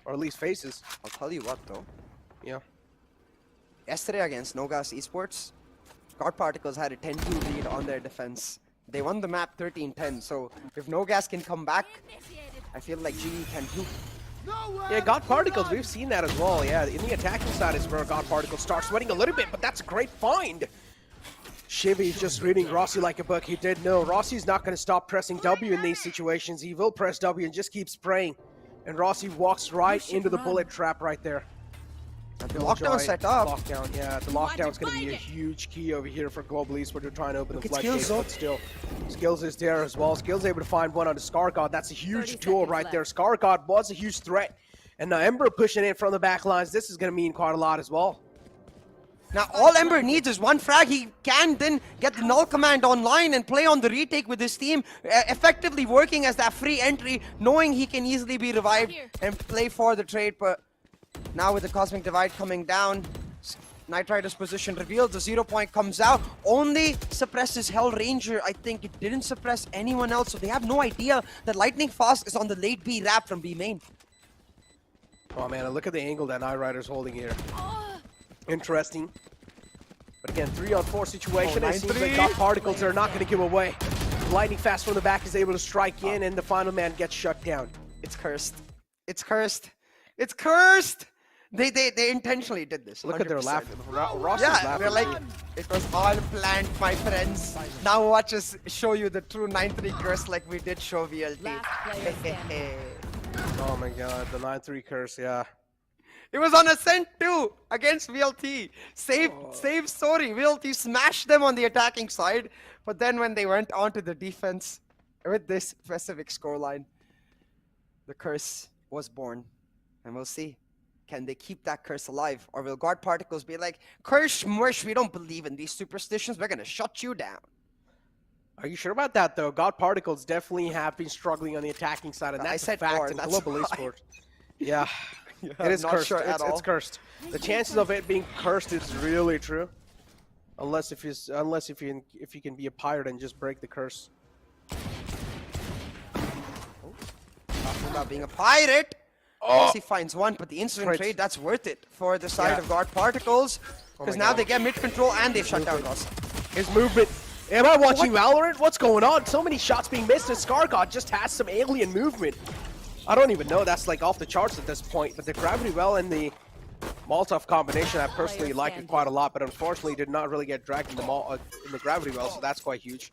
Or at least phases. I'll tell you what, though. Yeah. Yesterday against Nogas Esports, God Particles had a 10-2 lead on their defense. They won the map 13-10, so if Nogas can come back, I feel like GE can too. Yeah, God Particles, we've seen that as well. Yeah, in the attacking side is where God Particles starts sweating a little bit, but that's a great find. Shivi's just reading Rossi like a book. He did know Rossi's not going to stop pressing W in these situations. He will press W and just keep spraying. And Rossi walks right into the bullet trap right there. And the lockdown set up. Lockdown, yeah. The lockdown's going to be a huge key over here for Global Esports. They're trying to open the Look at floodgates, Skills, but still, Skills is there as well. Skills able to find one on the Scar God. That's a huge duel right there. Scar God was a huge threat. And now Ember pushing in from the back lines. This is going to mean quite a lot as well. Now all Ember needs is one frag. He can then get the null command online and play on the retake with his team, effectively working as that free entry, knowing he can easily be revived and play for the trade. But now with the Cosmic Divide coming down, Knight Rider's position revealed, the 0 point comes out, only suppresses Hell Ranger. I think it didn't suppress anyone else, so they have no idea that Lightning Fast is on the late B wrap from B main. Oh man, look at the angle that Knight Rider's holding here. Interesting. But again, 3-on-4 situation. It seems like God Particles are not going to give away. Lightning Fast from the back is able to strike in, and the final man gets shut down. It's cursed. It's cursed. It's cursed! They intentionally did this. Look at their 100%. laughing. Ross is Yeah, laughing. they're like, it was all planned, my friends. Now watch us show you the true 9-3 curse like we did show VLT. Last player standing. Oh my god, the 9-3 curse, yeah. It was on Ascent too against VLT. Save story. VLT smashed them on the attacking side, but then when they went onto the defense with this specific scoreline, the curse was born. And we'll see. Can they keep that curse alive? Or will God Particles be like, curse mush, we don't believe in these superstitions, we're gonna shut you down. Are you sure about that though? God Particles definitely have been struggling on the attacking side, and I that's a said fact or, in that's Global why. Esports. Yeah, it is not cursed. sure at all. It's cursed. The chances of it being cursed is really true, unless if you can be a pirate and just break the curse. Talking about being a pirate. Yes, he finds one, but the instant Right. trade, that's worth it for the side Yeah. of God Particles. Because my now God. they get mid control and they've shut down Ross. His movement. Am I watching Valorant? What's going on? So many shots being missed, and Scar God just has some alien movement. I don't even know. That's like off the charts at this point. But the Gravity Well and the Molotov combination, I personally like it quite a lot, but unfortunately did not really get dragged in the Gravity Well, so that's quite huge.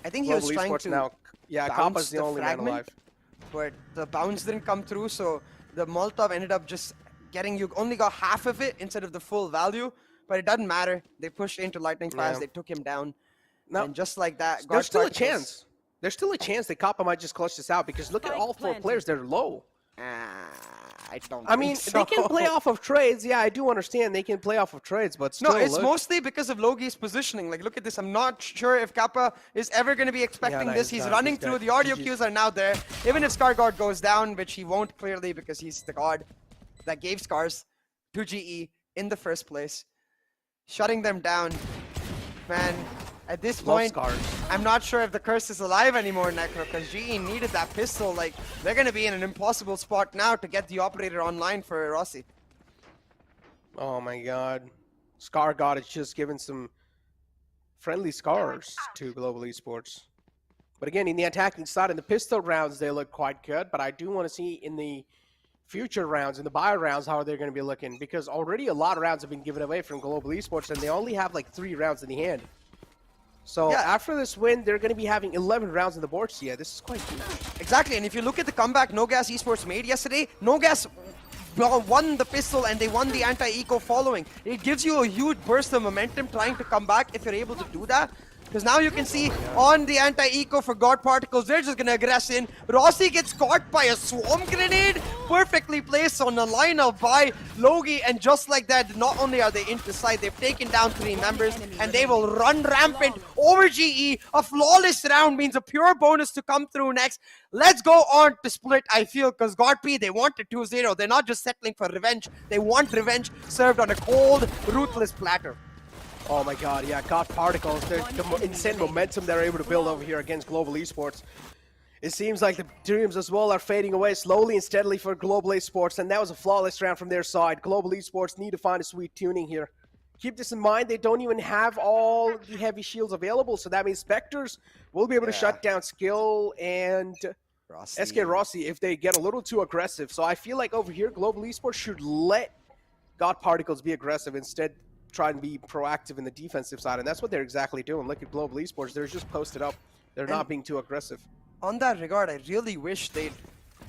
I think he was Global trying Esports to now. Yeah, bounce Kappa's the the only man fragment, alive. but the bounce didn't come through, so the Molotov ended up just getting, you only got half of it instead of the full value, but it doesn't matter. They pushed into Lightning Fast, Yeah. they took him down, Now, and just like that, there's still a Particles- chance. There's still a chance that Kappa might just clutch this out, because look at all four players, they're low. I don't I mean, think they can so. play off of trades. Yeah, I do understand they can play off of trades, but still, No, it's look. mostly because of Logi's positioning. Like, look at this. I'm not sure if Kappa is ever going to be expecting no, this. he's He's not. running He's through. dead. The audio GG. cues are now there. Even if Scar God goes down, which he won't clearly because he's the god that gave Scars to GE in the first place. Shutting them down. Man, at this Love point, Scars. I'm not sure if the curse is alive anymore, Necro, because GE needed that pistol. Like, they're going to be in an impossible spot now to get the operator online for Rossi. Oh my god. Scar God is just giving some friendly scars to Global Esports. But again, in the attacking side, in the pistol rounds, they look quite good. But I do want to see in the future rounds, in the buy rounds, how they're going to be looking. Because already a lot of rounds have been given away from Global Esports, and they only have like 3 rounds in the hand. So Yeah. after this win, they're going to be having 11 rounds in the board. So yeah, this is quite huge. Exactly, and if you look at the comeback No Gas Esports made yesterday, No Gas won the pistol and they won the anti-eco following. It gives you a huge burst of momentum trying to come back if you're able to do that. Because now you can see on the anti-eco for God Particles, they're just going to aggress in. Rossi gets caught by a swarm grenade, perfectly placed on the lineup by Logi, and just like that, not only are they into side, they've taken down 3 members, and they will run rampant over GE. A flawless round means a pure bonus to come through next. Let's go on to split, I feel, because God P, they want a 2-0. They're not just settling for revenge. They want revenge served on a cold, ruthless platter. Oh my god, yeah, God Particles, the insane momentum they're able to build over here against Global Esports. It seems like the dreams as well are fading away slowly and steadily for Global Esports, and that was a flawless round from their side. Global Esports need to find a sweet tuning here. Keep this in mind, they don't even have all the heavy shields available, so that means Spectres will be able to shut down Skill and SK Rossi if they get a little too aggressive. So I feel like over here, Global Esports should let God Particles be aggressive, instead try and be proactive in the defensive side, and that's what they're exactly doing. Look at Global Esports, they're just posted up. They're not being too aggressive. On that regard, I really wish they'd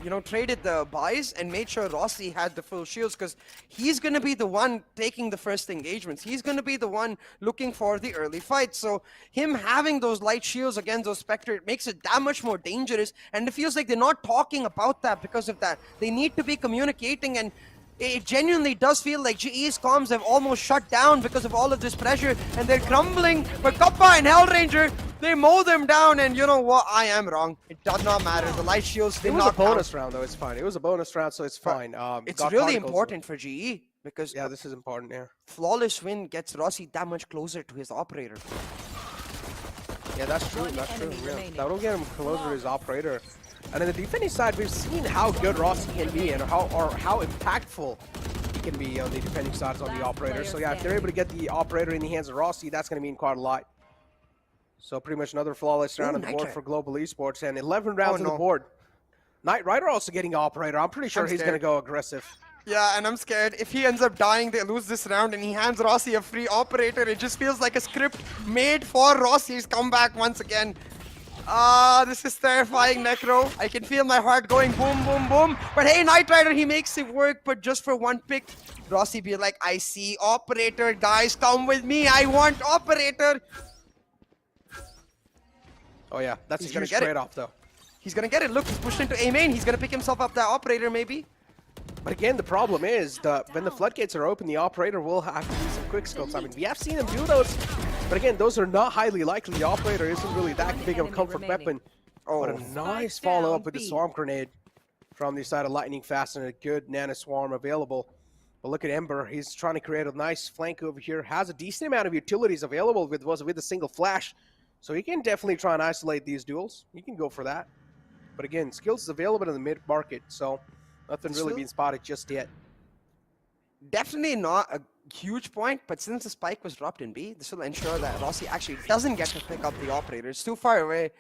you know, traded the buys and made sure Rossi had the full shields, because he's going to be the one taking the first engagements. He's going to be the one looking for the early fight. So him having those light shields against those Spectre, it makes it that much more dangerous. And it feels like they're not talking about that because of that. They need to be communicating, and it genuinely does feel like GE's comms have almost shut down because of all of this pressure, and they're crumbling. But Kappa and Hellranger, they mow them down, and you know what? I am wrong. It does not matter. The light shields did It was not a bonus count. round, though. It's fine. It was a bonus round, so it's fine. It's God really Particles, important for GE, because Yeah, this is important, yeah. flawless win gets Rossi that much closer to his operator. Yeah, that's true. One That's true. enemy Yeah. remaining. That'll get him closer to his operator. And on the defending side, we've seen how good Rossi can be and how impactful he can be on the defending sides on the Last operator. player So yeah, if they're able to get the operator in the hands of Rossi, that's going to mean quite a lot. So pretty much another flawless round on the Night board Rider. for Global Esports, and 11 rounds on no. the board. Knight Rider also getting operator. I'm pretty sure I'm he's going to scared. go aggressive. Yeah, and I'm scared. If he ends up dying, they lose this round, and he hands Rossi a free operator. It just feels like a script made for Rossi's comeback once again. This is terrifying, Necro. I can feel my heart going boom, boom, boom. But hey, Knight Rider, he makes it work, but just for one pick. Rossi be like, I see operator, guys, come with me. I want operator. Oh yeah, that's a He's gonna huge get it. trade-off though. He's gonna get it. Look, he's pushed into A main. He's gonna pick himself up that operator, maybe. But again, the problem is when the floodgates are open, the operator will have to do some quick scopes. I mean, we have seen him do those, but again, those are not highly likely. The operator isn't really that big of a enemy comfort remaining. weapon. Oh, what a nice follow-up with the swarm grenade from the side of Lightning Fast, and a good nano swarm available. But look at Ember. He's trying to create a nice flank over here. Has a decent amount of utilities available with a single flash. So he can definitely try and isolate these duels. He can go for that. But again, skills is available in the mid-market, so nothing really being spotted just yet. Definitely not a huge point, but since the spike was dropped in B, this will ensure that Rossi actually doesn't get to pick up the operator. It's too far away.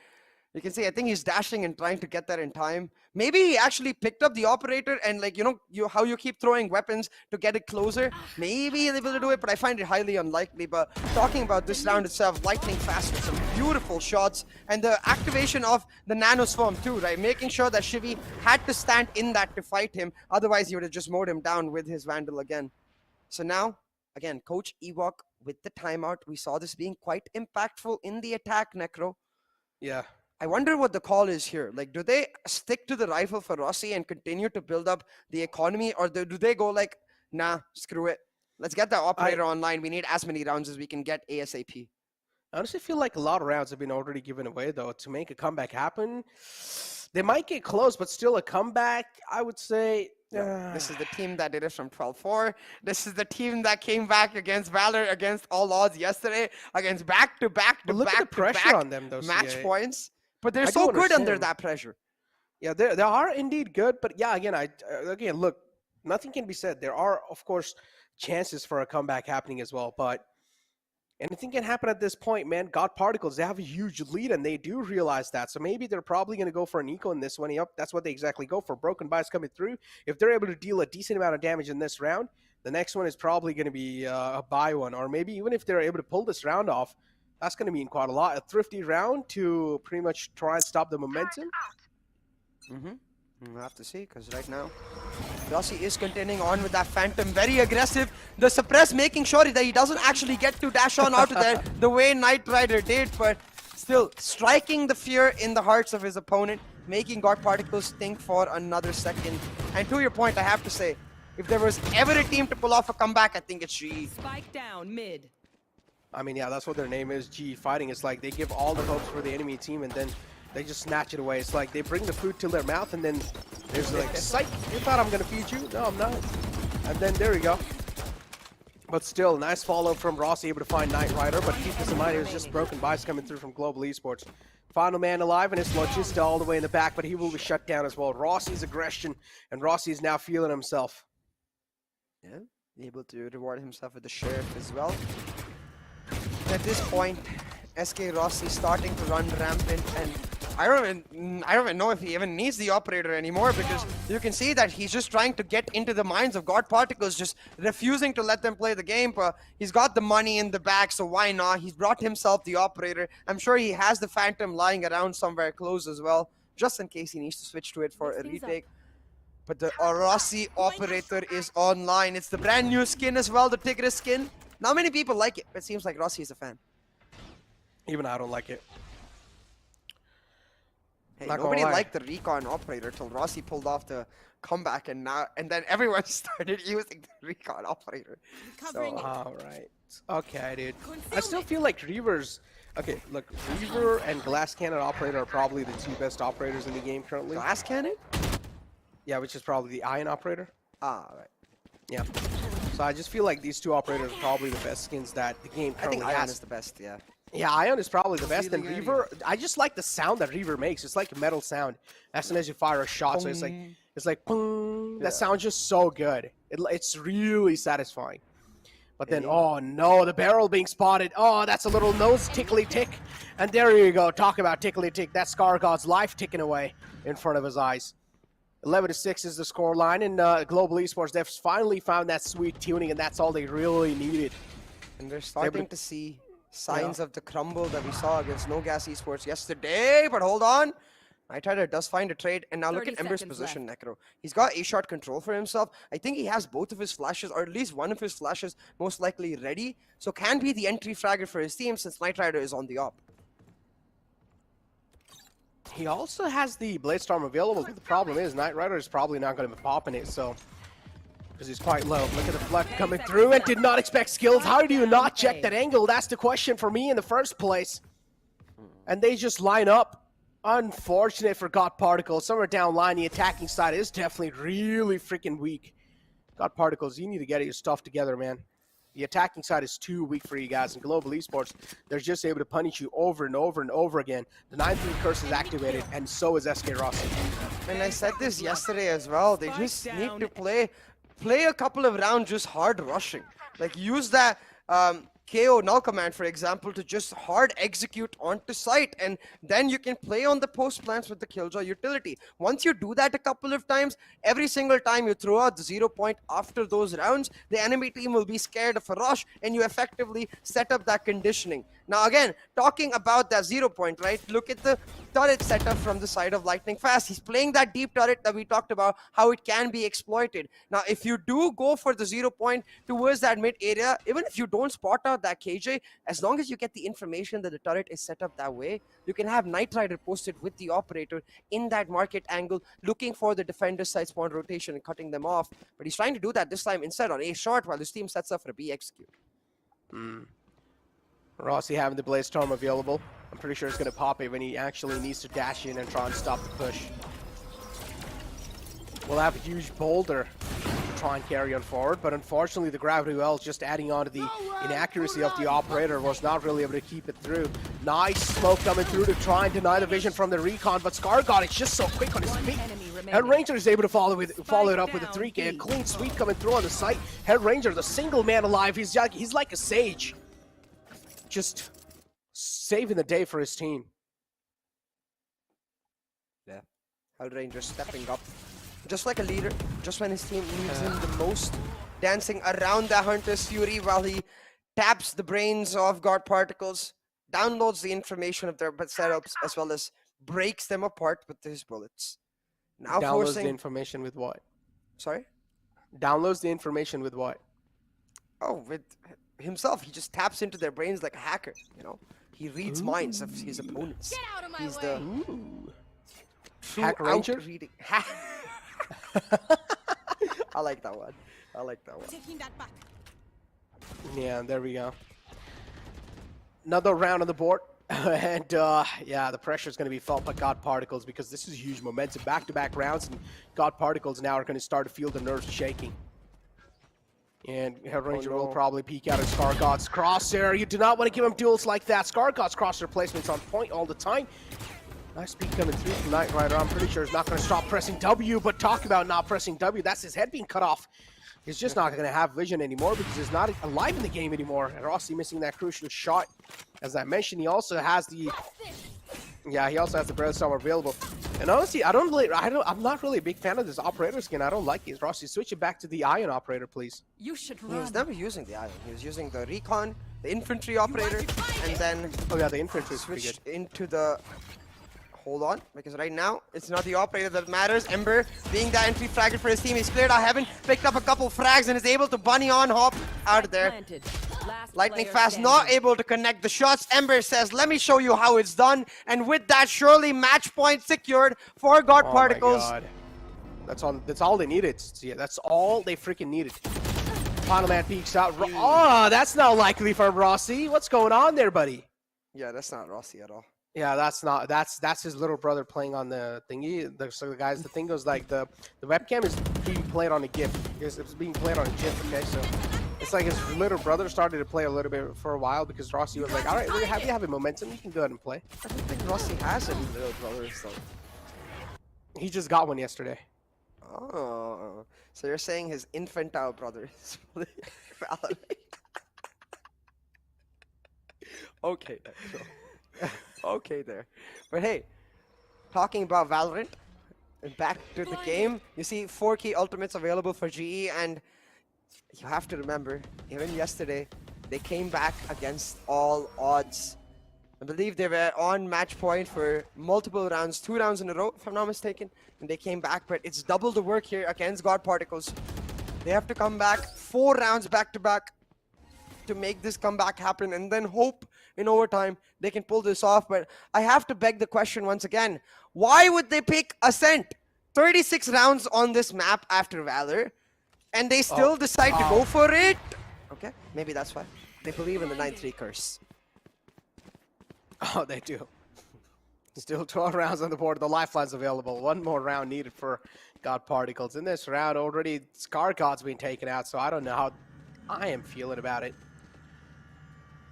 You can see, I think he's dashing and trying to get there in time. Maybe he actually picked up the operator, and like, you know, how you keep throwing weapons to get it closer. Maybe he's able to do it, but I find it highly unlikely. But talking about this round itself, Lightning Fast with some beautiful shots, and the activation of the nano swarm too, right? Making sure that Shivi had to stand in that to fight him. Otherwise, he would have just mowed him down with his Vandal again. So now, again, Coach Ewok with the timeout. We saw this being quite impactful in the attack, Necro. Yeah. I wonder what the call is here. Like, do they stick to the rifle for Rossi and continue to build up the economy, or do they go like, nah, screw it. Let's get the operator online. We need as many rounds as we can get ASAP. I honestly feel like a lot of rounds have been already given away, though, to make a comeback happen. They might get close, but still a comeback, I would say. This is the team that did it from 12-4. This is the team that came back against Valor against all odds yesterday, against back-to-back But look at the pressure on them, though, match CA. points. But they're I so do good under understand. that pressure. Yeah, they are indeed good, but yeah, again, look, nothing can be said. There are, of course, chances for a comeback happening as well, but anything can happen at this point, man. God Particles, they have a huge lead, and they do realize that. So maybe they're probably going to go for an eco in this one. Yep, that's what they exactly go for. Broken Bias coming through. If they're able to deal a decent amount of damage in this round, the next one is probably going to be a buy one. Or maybe even if they're able to pull this round off, that's going to mean quite a lot. A thrifty round to pretty much try and stop the momentum. We'll have to see, because right now, Rossi is continuing on with that Phantom. Very aggressive. The suppress making sure that he doesn't actually get to dash on out of there the way Knight Rider did, but still striking the fear in the hearts of his opponent, making God Particles think for another second. And to your point, I have to say, if there was ever a team to pull off a comeback, I think it's GE. Spike down mid. I mean, yeah, that's what their name is, GE Fighting. It's like they give all the hopes for the enemy team, and then they just snatch it away. It's like they bring the food to their mouth, and then there's like, psych, you thought I'm going to feed you? No, I'm not. And then there we go. But still, nice follow from Rossi, able to find Knight Rider, but keep this in mind, it was just broken bias coming through from Global Esports. Final man alive, and it's Logista all the way in the back, but he will be shut down as well. Rossi's aggression, and Rossi is now feeling himself. Yeah, able to reward himself with the sheriff as well. At this point, SK Rossi starting to run rampant, and I don't even know if he even needs the operator anymore, because you can see that he's just trying to get into the minds of God Particles, just refusing to let them play the game. But he's got the money in the back, so why not? He's brought himself the operator. I'm sure he has the Phantom lying around somewhere close as well. just in case he needs to switch to it for a retake. But the Rossi operator is online. It's the brand new skin as well, the Tigris skin. Not many people like it, but it seems like Rossi is a fan. Even I don't like it. Hey, Not gonna nobody lie. liked the recon operator till Rossi pulled off the comeback, and then everyone started using the recon operator. So, All right. Okay, dude. I still feel like Reavers. Okay, look, Reaver and Glass Cannon operator are probably the 2 best operators in the game currently. Glass cannon? Yeah, which is probably the Ion operator. Ah, right. Yeah. So I just feel like these 2 operators are probably the best skins that the game I currently think Ion has. is the best, yeah. Yeah, Ion is probably the best, and Reaver, I just like the sound that Reaver makes. It's like a metal sound as soon as you fire a shot. So it's like boom. That sounds just so good. It's really satisfying. But then, oh no, the barrel being spotted. Oh, that's a little nose tickly tick. And there you go. Talk about tickly tick. That's Scar God's life ticking away in front of his eyes. 11-6 is the score line, and Global Esports, they've finally found that sweet tuning, and that's all they really needed. And they're starting to see signs of the crumble that we saw against No Gas Esports yesterday. But hold on. Nightrider does find a trade, and now look 30 at Ember's seconds position, Necro. He's got A-shot control for himself. I think he has both of his flashes, or at least one of his flashes most likely ready. So can be the entry fragger for his team since Nightrider is on the op. He also has the Bladestorm available, but the problem is Nightrider is probably not going to be popping it, so... Because he's quite low. Look at the fleck coming through and did not expect skills. How do you not check that angle? That's the question for me in the first place. And they just line up. Unfortunate for God Particles. Somewhere down line, the attacking side is definitely really freaking weak. God Particles, you need to get your stuff together, man. The attacking side is too weak for you guys. In Global Esports, they're just able to punish you over and over and over again. The 9-3 curse is activated, and so is SK Rossi. And I said this yesterday as well. They just need to play a couple of rounds just hard rushing. Like use that KO null command, for example, to just hard execute onto site, and then you can play on the post plants with the Killjoy utility. Once you do that a couple of times, every single time you throw out the 0 point after those rounds, the enemy team will be scared of a rush, and you effectively set up that conditioning. Now again, talking about that 0 point, right? Look at the turret setup from the side of Lightning Fast. He's playing that deep turret that we talked about, how it can be exploited. Now, if you do go for the 0 point towards that mid area, even if you don't spot out that KJ, as long as you get the information that the turret is set up that way, you can have Nightrider posted with the operator in that market angle, looking for the defender's side spawn rotation and cutting them off. But he's trying to do that this time instead on A short while his team sets up for a B execute. Rossi having the Bladestorm available. I'm pretty sure it's going to pop it when he actually needs to dash in and try and stop the push. We'll have a huge boulder to try and carry on forward, but unfortunately the gravity well just adding on to the inaccuracy of the operator was not really able to keep it through. Nice smoke coming through to try and deny the vision from the recon, but Scar God, it's just so quick on his feet. Head Ranger is able to follow it up with a 3K. A clean sweep coming through on the site. Head Ranger, the single man alive, he's like a sage. Just saving the day for his team. Yeah. Hellranger stepping up. Just like a leader, just when his team needs him the most. Dancing around the Hunter's Fury while he taps the brains of God Particles, downloads the information of their setups, as well as breaks them apart with his bullets. Now Downloads forcing... the information with what? Sorry? Downloads the information with what? Oh, with himself. He just taps into their brains like a hacker, you know? He reads minds of his opponents. Get out of my He's way. the Hack Ranger? reading. I like that one. I like that one. Taking that back. Yeah, there we go. Another round on the board. And yeah, the pressure is going to be felt by God Particles because this is huge momentum. Back-to-back rounds, and God Particles now are going to start to feel the nerves shaking. And Head Ranger will probably peek out at Scar God's crosshair. You do not want to give him duels like that. Scar God's crosshair placement's on point all the time. Nice peek coming through from Nightrider. I'm pretty sure he's not going to stop pressing W, but talk about not pressing W. That's his head being cut off. He's just not going to have vision anymore because he's not alive in the game anymore. And Rossi missing that crucial shot. As I mentioned, he also has the... Yeah, he also has the Bladestorm available. And honestly, I'm not really a big fan of this operator skin. I don't like it. Rossi, switch it back to the Ion operator, please. You should He run. was never using the Ion. He was using the Recon, the Infantry operator, and then Oh yeah, the infantry is pretty switched good. into the hold on, because right now it's not the operator that matters. Ember being the entry fragger for his team. He's cleared out heaven, picked up a couple frags, and is able to bunny on hop out of there. Planted. Last Lightning player Fast not standing. able to connect the shots. Ember says, let me show you how it's done. And with that, surely match point secured for God Oh Particles. my God. That's all they needed. Yeah, that's all they freaking needed. Final man peeks out. Oh, that's not likely from Rossi. What's going on there, buddy? Yeah, that's not Rossi at all. Yeah, that's his little brother playing on the thingy. So the guys, the thing goes like the webcam is being played on a GIF. It's being played on a GIF. Okay, so it's like his little brother started to play a little bit for a while because Rossi was like, all right, we have a momentum. You can go ahead and play. I don't think Rossi has any little brothers though. He just got one yesterday. Oh, so you're saying his infantile brother is Valorant? Okay, then, sure. Okay there. But hey, talking about Valorant, back to the game. You see 4 key ultimates available for GE, and you have to remember, even yesterday, they came back against all odds. I believe they were on match point for multiple rounds, 2 rounds in a row, if I'm not mistaken, and they came back, but it's double the work here against God Particles. They have to come back 4 rounds back to back to make this comeback happen, and then hope in overtime they can pull this off. But I have to beg the question once again, why would they pick Ascent? 36 rounds on this map after Valor, and they still decide to go for it? Okay, maybe that's why. They believe in the 9-3 curse. Oh, they do. Still 12 rounds on the board. The lifeline's available. 1 more round needed for God Particles. In this round, already Scar God's been taken out, so I don't know how I am feeling about it.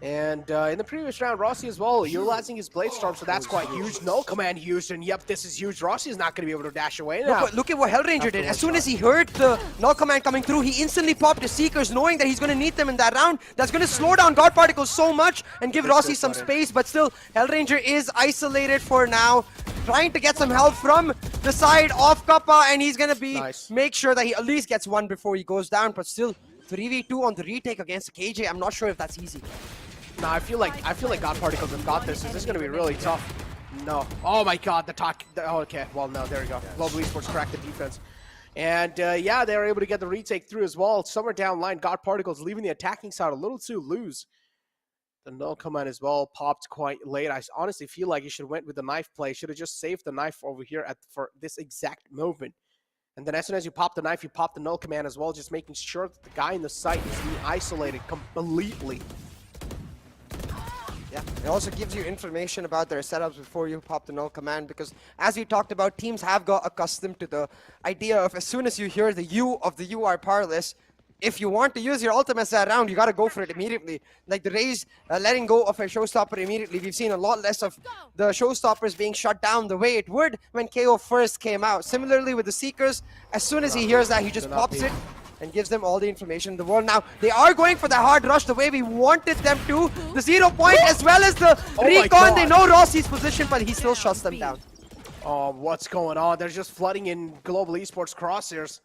And in the previous round, Rossi as well, utilizing his Blade Storm, so that's quite huge. No command used, and yep, this is huge. Rossi is not going to be able to dash away now. Look at what Hellranger did. As soon as he heard the null command coming through, he instantly popped his Seekers, knowing that he's going to need them in that round. That's going to slow down God Particles so much and give Rossi some space, but still, Hellranger is isolated for now, trying to get some help from the side of Kappa, and he's going to be make sure that he at least gets 1 before he goes down, but still, 3v2 on the retake against KJ. I'm not sure if that's easy. No, I feel like God Particles have got this. Is this going to be really tough? No. Oh my God, the talk. Oh, okay, well, no, there we go. Global Esports cracked the defense. And yeah, they were able to get the retake through as well. Somewhere down line, God Particles leaving the attacking side a little too loose. The null command as well popped quite late. I honestly feel like he should have went with the knife play. Should have just saved the knife over here for this exact movement. And then as soon as you pop the knife, you pop the null command as well, just making sure that the guy in the site is being isolated completely. Yeah, it also gives you information about their setups before you pop the null command, because as we talked about, teams have got accustomed to the idea of as soon as you hear the U of the U are powerless, if you want to use your ultimates that round, you got to go for it immediately. Like the Raze letting go of a showstopper immediately. We've seen a lot less of the showstoppers being shut down the way it would when KO first came out. Similarly with the Seekers, as soon as he hears that, he just pops it and gives them all the information in the world. Now, they are going for the hard rush the way we wanted them to. The 0 point as well as the recon. They know Rossi's position, but he still shuts them down. Oh, what's going on? They're just flooding in Global Esports crosshairs.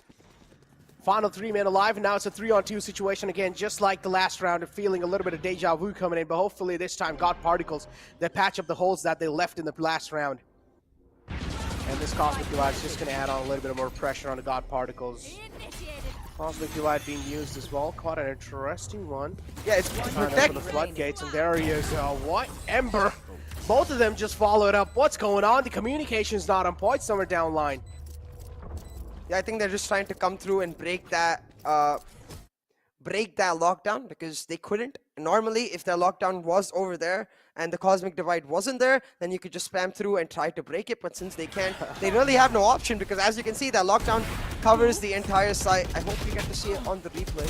Final 3 men alive, and now it's a 3-on-2 situation again, just like the last round. Of feeling a little bit of deja vu coming in, but hopefully this time God Particles, they patch up the holes that they left in the last round. And this Cosmic Divide is just going to add on a little bit more pressure on the God Particles. Cosmic Divide being used as well. Quite an interesting one. Yeah, it's protect the floodgates, and there he is. What? Ember. Both of them just followed up. What's going on? The communication's not on point somewhere down line. Yeah, I think they're just trying to come through and break that lockdown, because they couldn't. Normally, if their lockdown was over there and the Cosmic Divide wasn't there, then you could just spam through and try to break it. But since they can't, they really have no option, because as you can see, that lockdown covers the entire site. I hope you get to see it on the replay.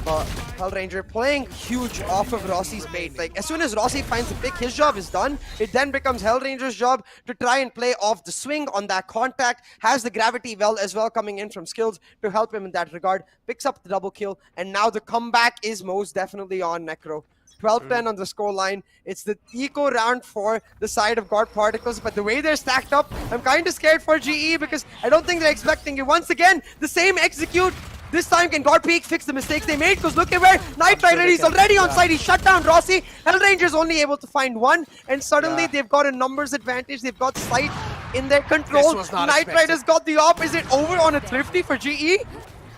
But Hellranger playing huge off of Rossi's bait. Like, as soon as Rossi finds the pick, his job is done. It then becomes Hellranger's job to try and play off the swing on that contact. Has the gravity well as well coming in from skills to help him in that regard. Picks up the double kill, and now the comeback is most definitely on Necro. 12-10 on the scoreline. It's the eco round for the side of God Particles, but the way they're stacked up, I'm kind of scared for GE, because I don't think they're expecting it. Once again, the same execute This time, can God Peak fix the mistakes they made? Because look at where Knight Rider is already on site. He shut down Rossi. Hellranger's only able to find one, and suddenly they've got a numbers advantage. They've got sight in their control. Knight Rider's got the op. Is it over on a Thrifty for GE?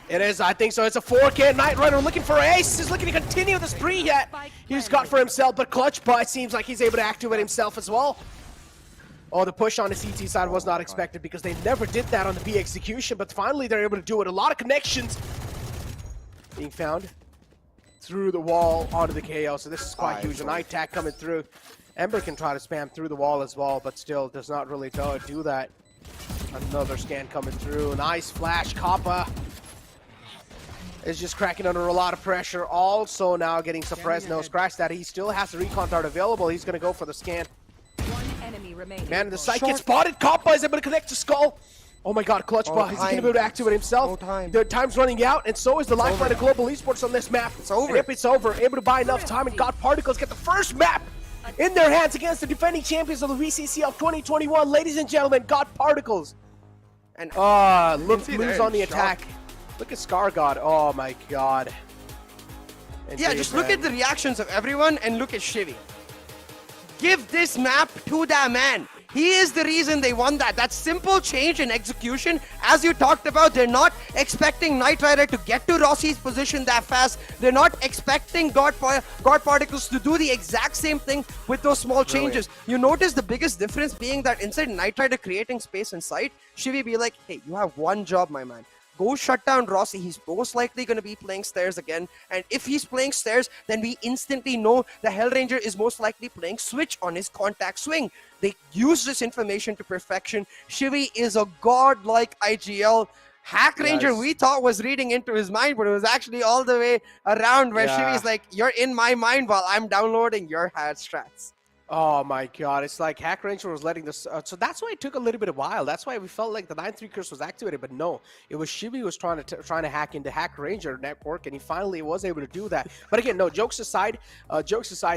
It is, I think so. It's a 4K Knight Rider looking for ace. He's looking to continue the spree yet. He's got for himself, but Clutch Bot seems like he's able to activate himself as well. Oh, the push on the CT side was not expected because they never did that on the B execution, but finally they're able to do it. A lot of connections being found through the wall onto the KO, so this is quite huge. An attack coming through. Ember can try to spam through the wall as well, but still does not really do that. Another scan coming through. Nice flash. Kappa is just cracking under a lot of pressure. Also now getting suppressed. No scratch that. He still has the recon dart available. He's going to go for the scan. One enemy remaining. Man, the site gets spotted. Kappa is able to connect to Skull. Oh my god, Clutch Bot. Is he going to be able to activate himself? The time's running out, and so is the lifeline of Global Esports on this map. It's over. And if it's over, able to buy enough time, and God Particles get the first map in their hands against the defending champions of the VCC of 2021. Ladies and gentlemen, God Particles. And look, moves on the attack. Look at Scar God. Oh my god. And yeah, just look at the reactions of everyone and look at Shivy. Give this map to that man. He is the reason they won that. That simple change in execution, as you talked about, they're not expecting Knight Rider to get to Rossi's position that fast. They're not expecting God Particles to do the exact same thing with those small changes. You notice the biggest difference being that instead Knight Rider creating space inside, Shivy be like, hey, you have one job, my man. Go shut down Rossi. He's most likely going to be playing stairs again. And if he's playing stairs, then we instantly know the Hellranger is most likely playing switch on his contact swing. They use this information to perfection. Shivy is a godlike IGL. Hack Ranger we thought was reading into his mind, but it was actually all the way around where Shivy's like, you're in my mind while I'm downloading your hard strats. Oh my god, it's like Hack Ranger was letting this... so that's why it took a little bit of a while. That's why we felt like the 9-3 curse was activated, but no. It was Shivy who was trying to hack into Hack Ranger network, and he finally was able to do that. But again, no, jokes aside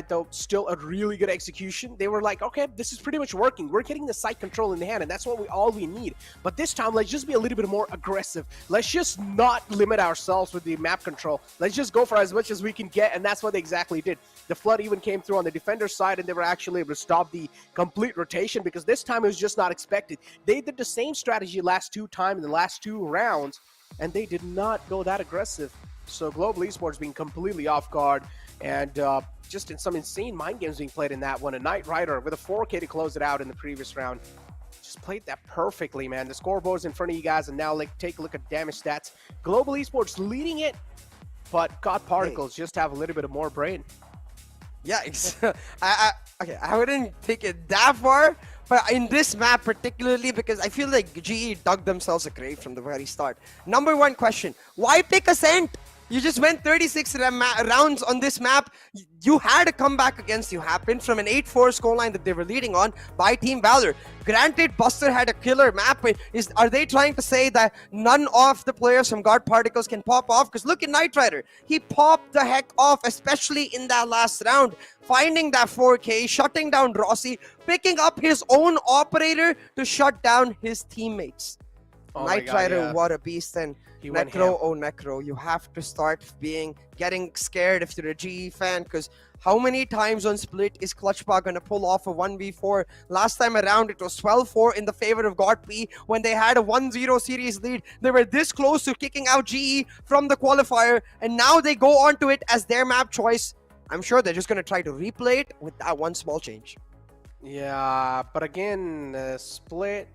though, still a really good execution. They were like, okay, this is pretty much working. We're getting the site control in the hand, and that's what all we need. But this time, let's just be a little bit more aggressive. Let's just not limit ourselves with the map control. Let's just go for as much as we can get, and that's what they exactly did. The Flood even came through on the defender side, and they were actually able to stop the complete rotation because this time it was just not expected. They did the same strategy last two times in the last two rounds, and they did not go that aggressive. So Global Esports being completely off guard, and just in some insane mind games being played in that one. A Knight Rider with a 4K to close it out in the previous round. Just played that perfectly, man. The scoreboard's in front of you guys, and now like take a look at damage stats. Global Esports leading it, but God Particles just have a little bit of more brain. Yeah, okay, I wouldn't take it that far, but in this map particularly, because I feel like GE dug themselves a grave from the very start. Number one question, why pick Ascent? You just went 36 rounds on this map. You had a comeback against you happen from an 8-4 scoreline that they were leading on by Team Valor. Granted, Buster had a killer map. Are they trying to say that none of the players from God Particles can pop off? Because look at Knight Rider. He popped the heck off, especially in that last round. Finding that 4K, shutting down Rossi, picking up his own operator to shut down his teammates. Knight Rider, what a beast. And Necro, oh Necro, you have to start getting scared if you're a GE fan, because how many times on Split is Clutchbot gonna pull off a 1v4? Last time around it was 12-4 in the favor of God P when they had a 1-0 series lead. They were this close to kicking out GE from the qualifier, and now they go on to it as their map choice. I'm sure they're just gonna try to replay it with that one small change. Yeah, but again, Split...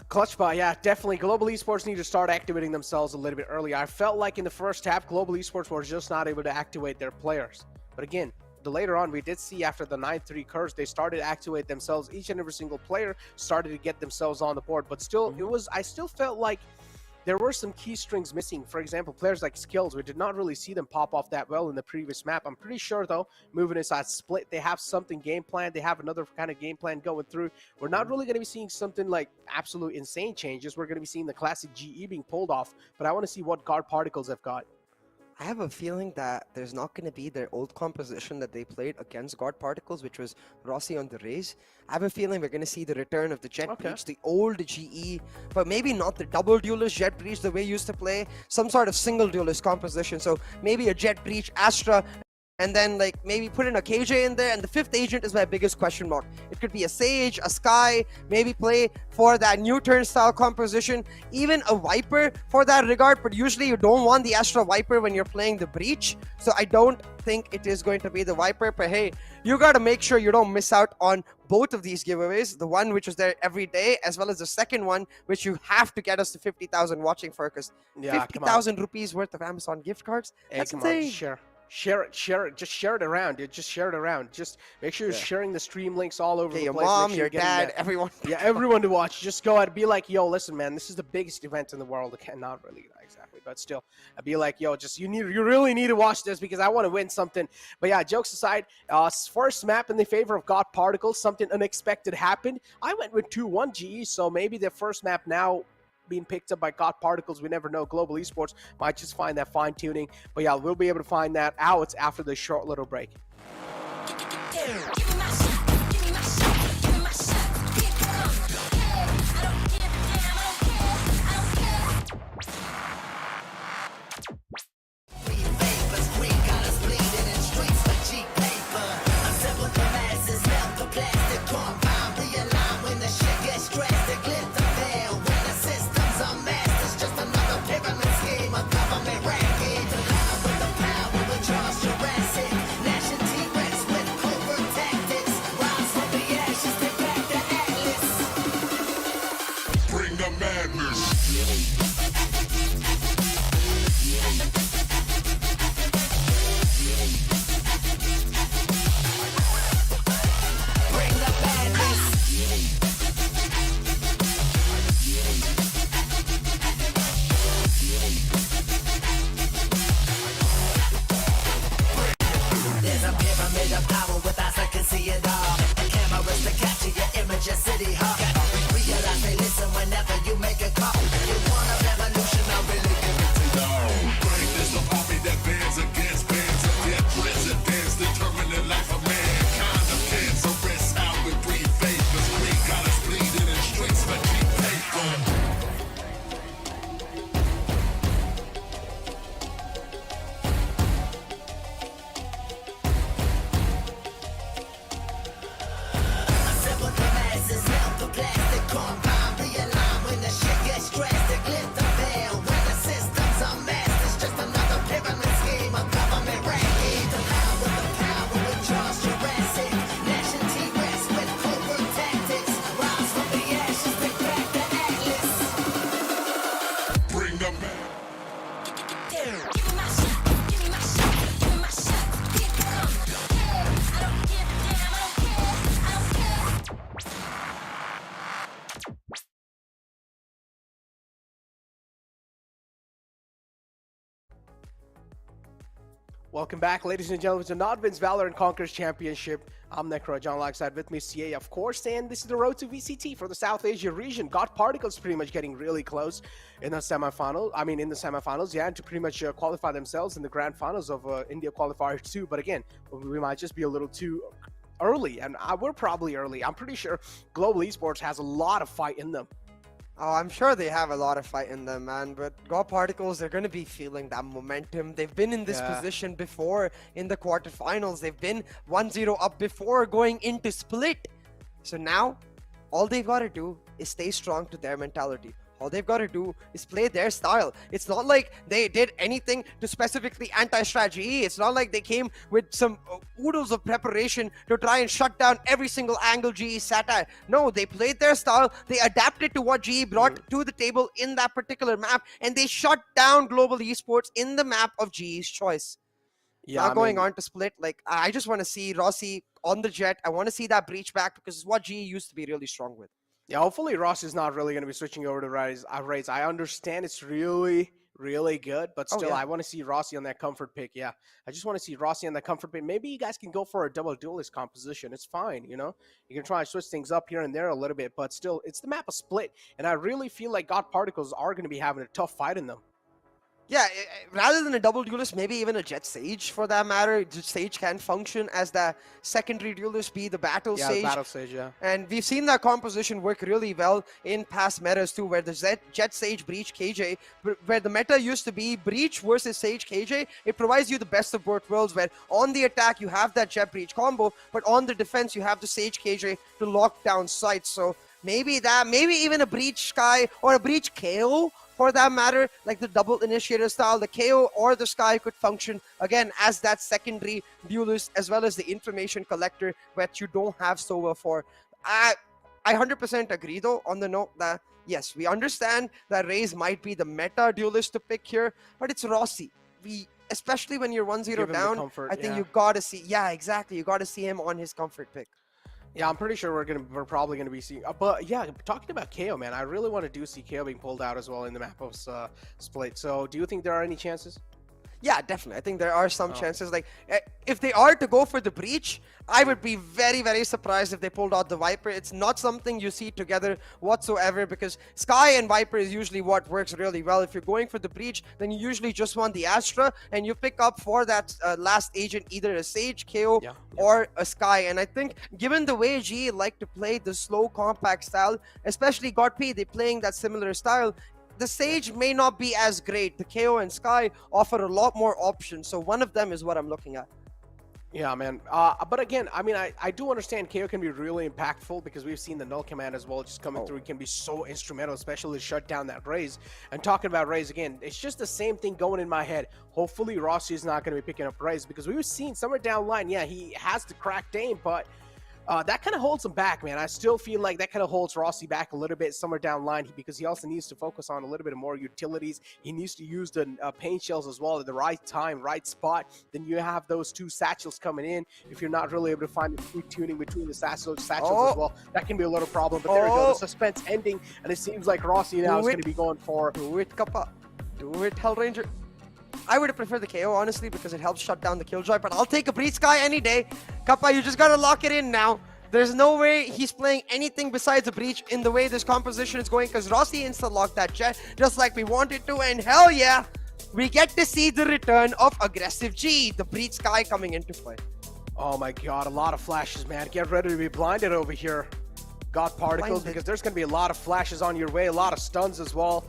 Clutchbot, yeah, definitely. Global Esports need to start activating themselves a little bit earlier. I felt like in the first half, Global Esports were just not able to activate their players. But again, later on, we did see after the 9-3 curse, they started to activate themselves. Each and every single player started to get themselves on the board. But still, I still felt like there were some key strings missing. For example, players like Skills, we did not really see them pop off that well in the previous map. I'm pretty sure, though, moving inside Split, they have something game plan. They have another kind of game plan going through. We're not really going to be seeing something like absolute insane changes. We're going to be seeing the classic GE being pulled off. But I want to see what God Particles have got. I have a feeling that there's not going to be their old composition that they played against God Particles, which was Rossi on the Raze. I have a feeling we're going to see the return of the Jet Breach, the old GE, but maybe not the double duelist Jet Breach the way you used to play, some sort of single duelist composition. So maybe a Jet Breach, Astra, and then like maybe put in a KJ in there, and the fifth agent is my biggest question mark. It could be a Sage, a Sky, maybe play for that new turn style composition, even a Viper for that regard, but usually you don't want the Astra Viper when you're playing the Breach, so I don't think it is going to be the Viper, but hey, you gotta make sure you don't miss out on both of these giveaways, the one which is there every day, as well as the second one, which you have to get us to 50,000 watching for, because 50,000 rupees worth of Amazon gift cards, that's insane. Share it, just share it around, dude. Just share it around. Just make sure you're sharing the stream links all over the Your place. mom, Make sure your you're getting dad, that- everyone. Yeah, everyone to watch. Just go ahead and be like, yo, listen, man, this is the biggest event in the world. Not really exactly, but still, I'd be like, yo, just you really need to watch this because I want to win something. But yeah, jokes aside, first map in the favor of God Particles, something unexpected happened. I went with 2-1 GE, so maybe the first map now being picked up by God Particles. We never know. Global Esports might just find that fine-tuning. But yeah, we'll be able to find that out after this short little break. Welcome back, ladies and gentlemen, to NODWIN's Valorant Conquerors Championship. I'm Necro, John alongside with me, CA, of course, and this is the road to VCT for the South Asia region. God Particles pretty much getting really close in the semifinals, yeah, and to pretty much qualify themselves in the grand finals of India Qualifiers too. But again, we might just be a little too early, and we're probably early. I'm pretty sure Global Esports has a lot of fight in them. Oh, I'm sure they have a lot of fight in them, man. But God Particles, they're going to be feeling that momentum. They've been in this position before in the quarterfinals. They've been 1-0 up before going into split. So now, all they've got to do is stay strong to their mentality. All they've got to do is play their style. It's not like they did anything to specifically anti-strategy. It's not like they came with some oodles of preparation to try and shut down every single angle GE sat at. No, they played their style. They adapted to what GE brought to the table in that particular map, and they shut down Global Esports in the map of GE's choice. Yeah, going on to split, like I just want to see Rossi on the Jet. I want to see that breach back because it's what GE used to be really strong with. Yeah, hopefully Ross is not really going to be switching over to Raids. I understand it's really good, but still, I want to see Rossi on that comfort pick. Yeah, I just want to see Rossi on that comfort pick. Maybe you guys can go for a double duelist composition. It's fine, you know? You can try and switch things up here and there a little bit, but still, it's the map of split, and I really feel like God Particles are going to be having a tough fight in them. Yeah, rather than a double duelist, maybe even a Jet Sage for that matter. Sage can function as the secondary duelist, be the battle Sage. Battle Sage, yeah. And we've seen that composition work really well in past metas too, where the Jet Sage Breach KJ, where the meta used to be Breach versus Sage KJ, it provides you the best of both worlds, where on the attack you have that Jet Breach combo, but on the defense you have the Sage KJ to lock down sites. So maybe even a Breach Sky or a Breach KO for that matter, like the double initiator style, the KO or the Sky could function again as that secondary duelist as well as the information collector that you don't have Sova for. I 100% agree though on the note that yes, we understand that Raze might be the meta duelist to pick here, but it's Rossi. Especially when you're 1-0 down, I think you gotta see, exactly, you gotta see him on his comfort pick. Yeah, I'm pretty sure we're probably gonna be seeing. But yeah, talking about KO, man, I really want to see KO being pulled out as well in the map of split. So, do you think there are any chances? Yeah, definitely. I think there are some chances. Like, if they are to go for the Breach, I would be very, very surprised if they pulled out the Viper. It's not something you see together whatsoever because Sky and Viper is usually what works really well. If you're going for the Breach, then you usually just want the Astra and you pick up for that last agent either a Sage, KO, or a Sky. And I think given the way G like to play the slow compact style, especially GodP, they're playing that similar style, the Sage may not be as great. The KO and Sky offer a lot more options, so one of them is what I'm looking at. Yeah, man. But again, I mean, I do understand KO can be really impactful because we've seen the null command as well just coming through. It can be so instrumental, especially to shut down that Raze. And talking about Raze again, it's just the same thing going in my head. Hopefully, Rossi is not going to be picking up Raze because we've seen somewhere down the line, yeah, he has the cracked aim, but that kind of holds him back, man. I still feel like that kind of holds Rossi back a little bit somewhere down the line because he also needs to focus on a little bit more utilities. He needs to use the pain shells as well at the right time, right spot. Then you have those two satchels coming in. If you're not really able to find the sweet tuning between the satchels as well, that can be a little problem. But there we go, the suspense ending, and it seems like Rossi now is going to be going for... Do it, Kappa. Do it, Hellranger. I would have preferred the KO, honestly, because it helps shut down the Killjoy, but I'll take a Breach Sky any day. Kappa, you just gotta lock it in now. There's no way he's playing anything besides a Breach in the way this composition is going, because Rossi insta-locked that Jet just like we wanted to, and hell yeah, we get to see the return of Aggressive G, the Breach Sky coming into play. Oh my god, a lot of flashes, man. Get ready to be blinded over here. God Particles, because there's going to be a lot of flashes on your way, a lot of stuns as well.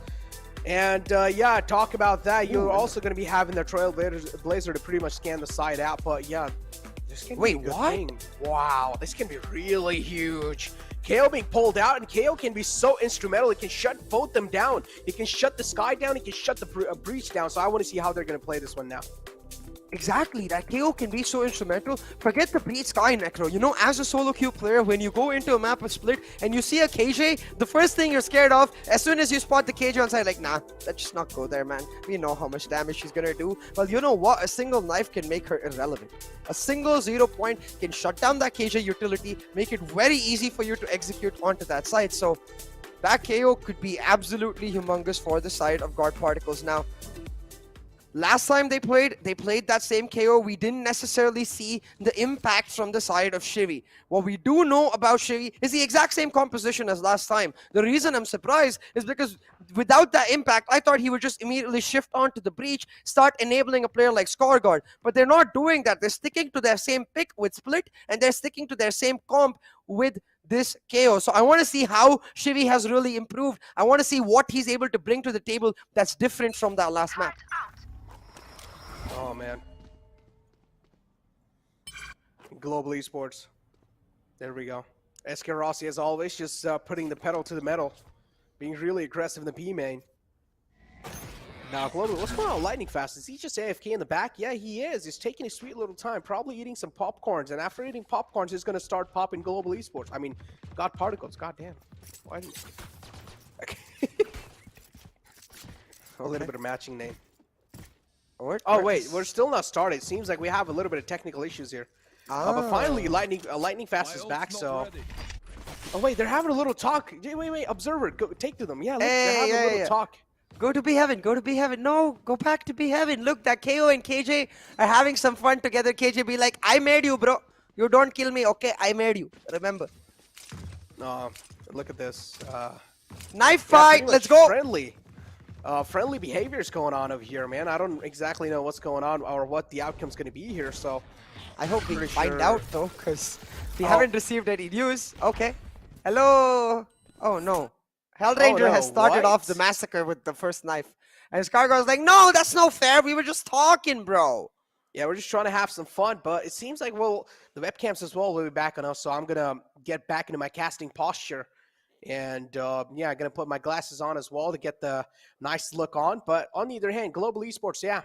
And yeah, talk about that. You're also going to be having the Trailblazer to pretty much scan the side out. But yeah, this can be a good thing. Wow, this can be really huge. KO being pulled out, and KO can be so instrumental. It can shut both them down. He can shut the Sky down. He can shut the Breach down. So I want to see how they're going to play this one now. Exactly, that KO can be so instrumental. Forget the Breach Sky Necro. You know, as a solo queue player, when you go into a map of split and you see a KJ, the first thing you're scared of, as soon as you spot the KJ on side, like, nah, let's just not go there, man. We know how much damage she's gonna do. Well, you know what? A single knife can make her irrelevant. A single 0 point can shut down that KJ utility, make it very easy for you to execute onto that side. So that KO could be absolutely humongous for the side of God Particles. Now, last time they played that same KO. We didn't necessarily see the impact from the side of Shivi. What we do know about Shivi is the exact same composition as last time. The reason I'm surprised is because without that impact, I thought he would just immediately shift onto the Breach, start enabling a player like Scarguard. But they're not doing that. They're sticking to their same pick with Split, and they're sticking to their same comp with this KO. So I want to see how Shivi has really improved. I want to see what he's able to bring to the table that's different from that last map. Oh, man. Global Esports. There we go. SK Rossi, as always, just putting the pedal to the metal. Being really aggressive in the B main. Now, Global, what's going on with Lightning Fast? Is he just AFK in the back? Yeah, he is. He's taking his sweet little time, probably eating some popcorns. And after eating popcorns, he's going to start popping Global Esports. I mean, God Particles. God damn. Why didn't... A little bit of matching name. Oh wait, we're still not started. It seems like we have a little bit of technical issues here. But finally, Lightning Fast is back. So, oh wait, they're having a little talk. Wait, Observer, go take to them. Yeah, look, they're having a little talk. Go to B Heaven. Go to B Heaven. No, go back to B Heaven. Look, that KO and KJ are having some fun together. KJ be like, I made you, bro. You don't kill me. Okay, I made you. Remember. Look at this. Knife fight. Let's go. Friendly. friendly behaviors going on over here, man. I don't exactly know what's going on or what the outcome's going to be here, so I hope we pretty find sure- out though, because we haven't received any news. Okay. Hello. Oh no. Hellranger no, has started off the what? massacre with the first knife. And Scargo's like, no, that's no fair. We were just talking, bro. Yeah, we're just trying to have some fun, but it seems like, well, the webcams as well will be back on us, so I'm going to get back into my casting posture. And, yeah, I'm going to put my glasses on as well to get the nice look on. But on the other hand, Global Esports, yeah,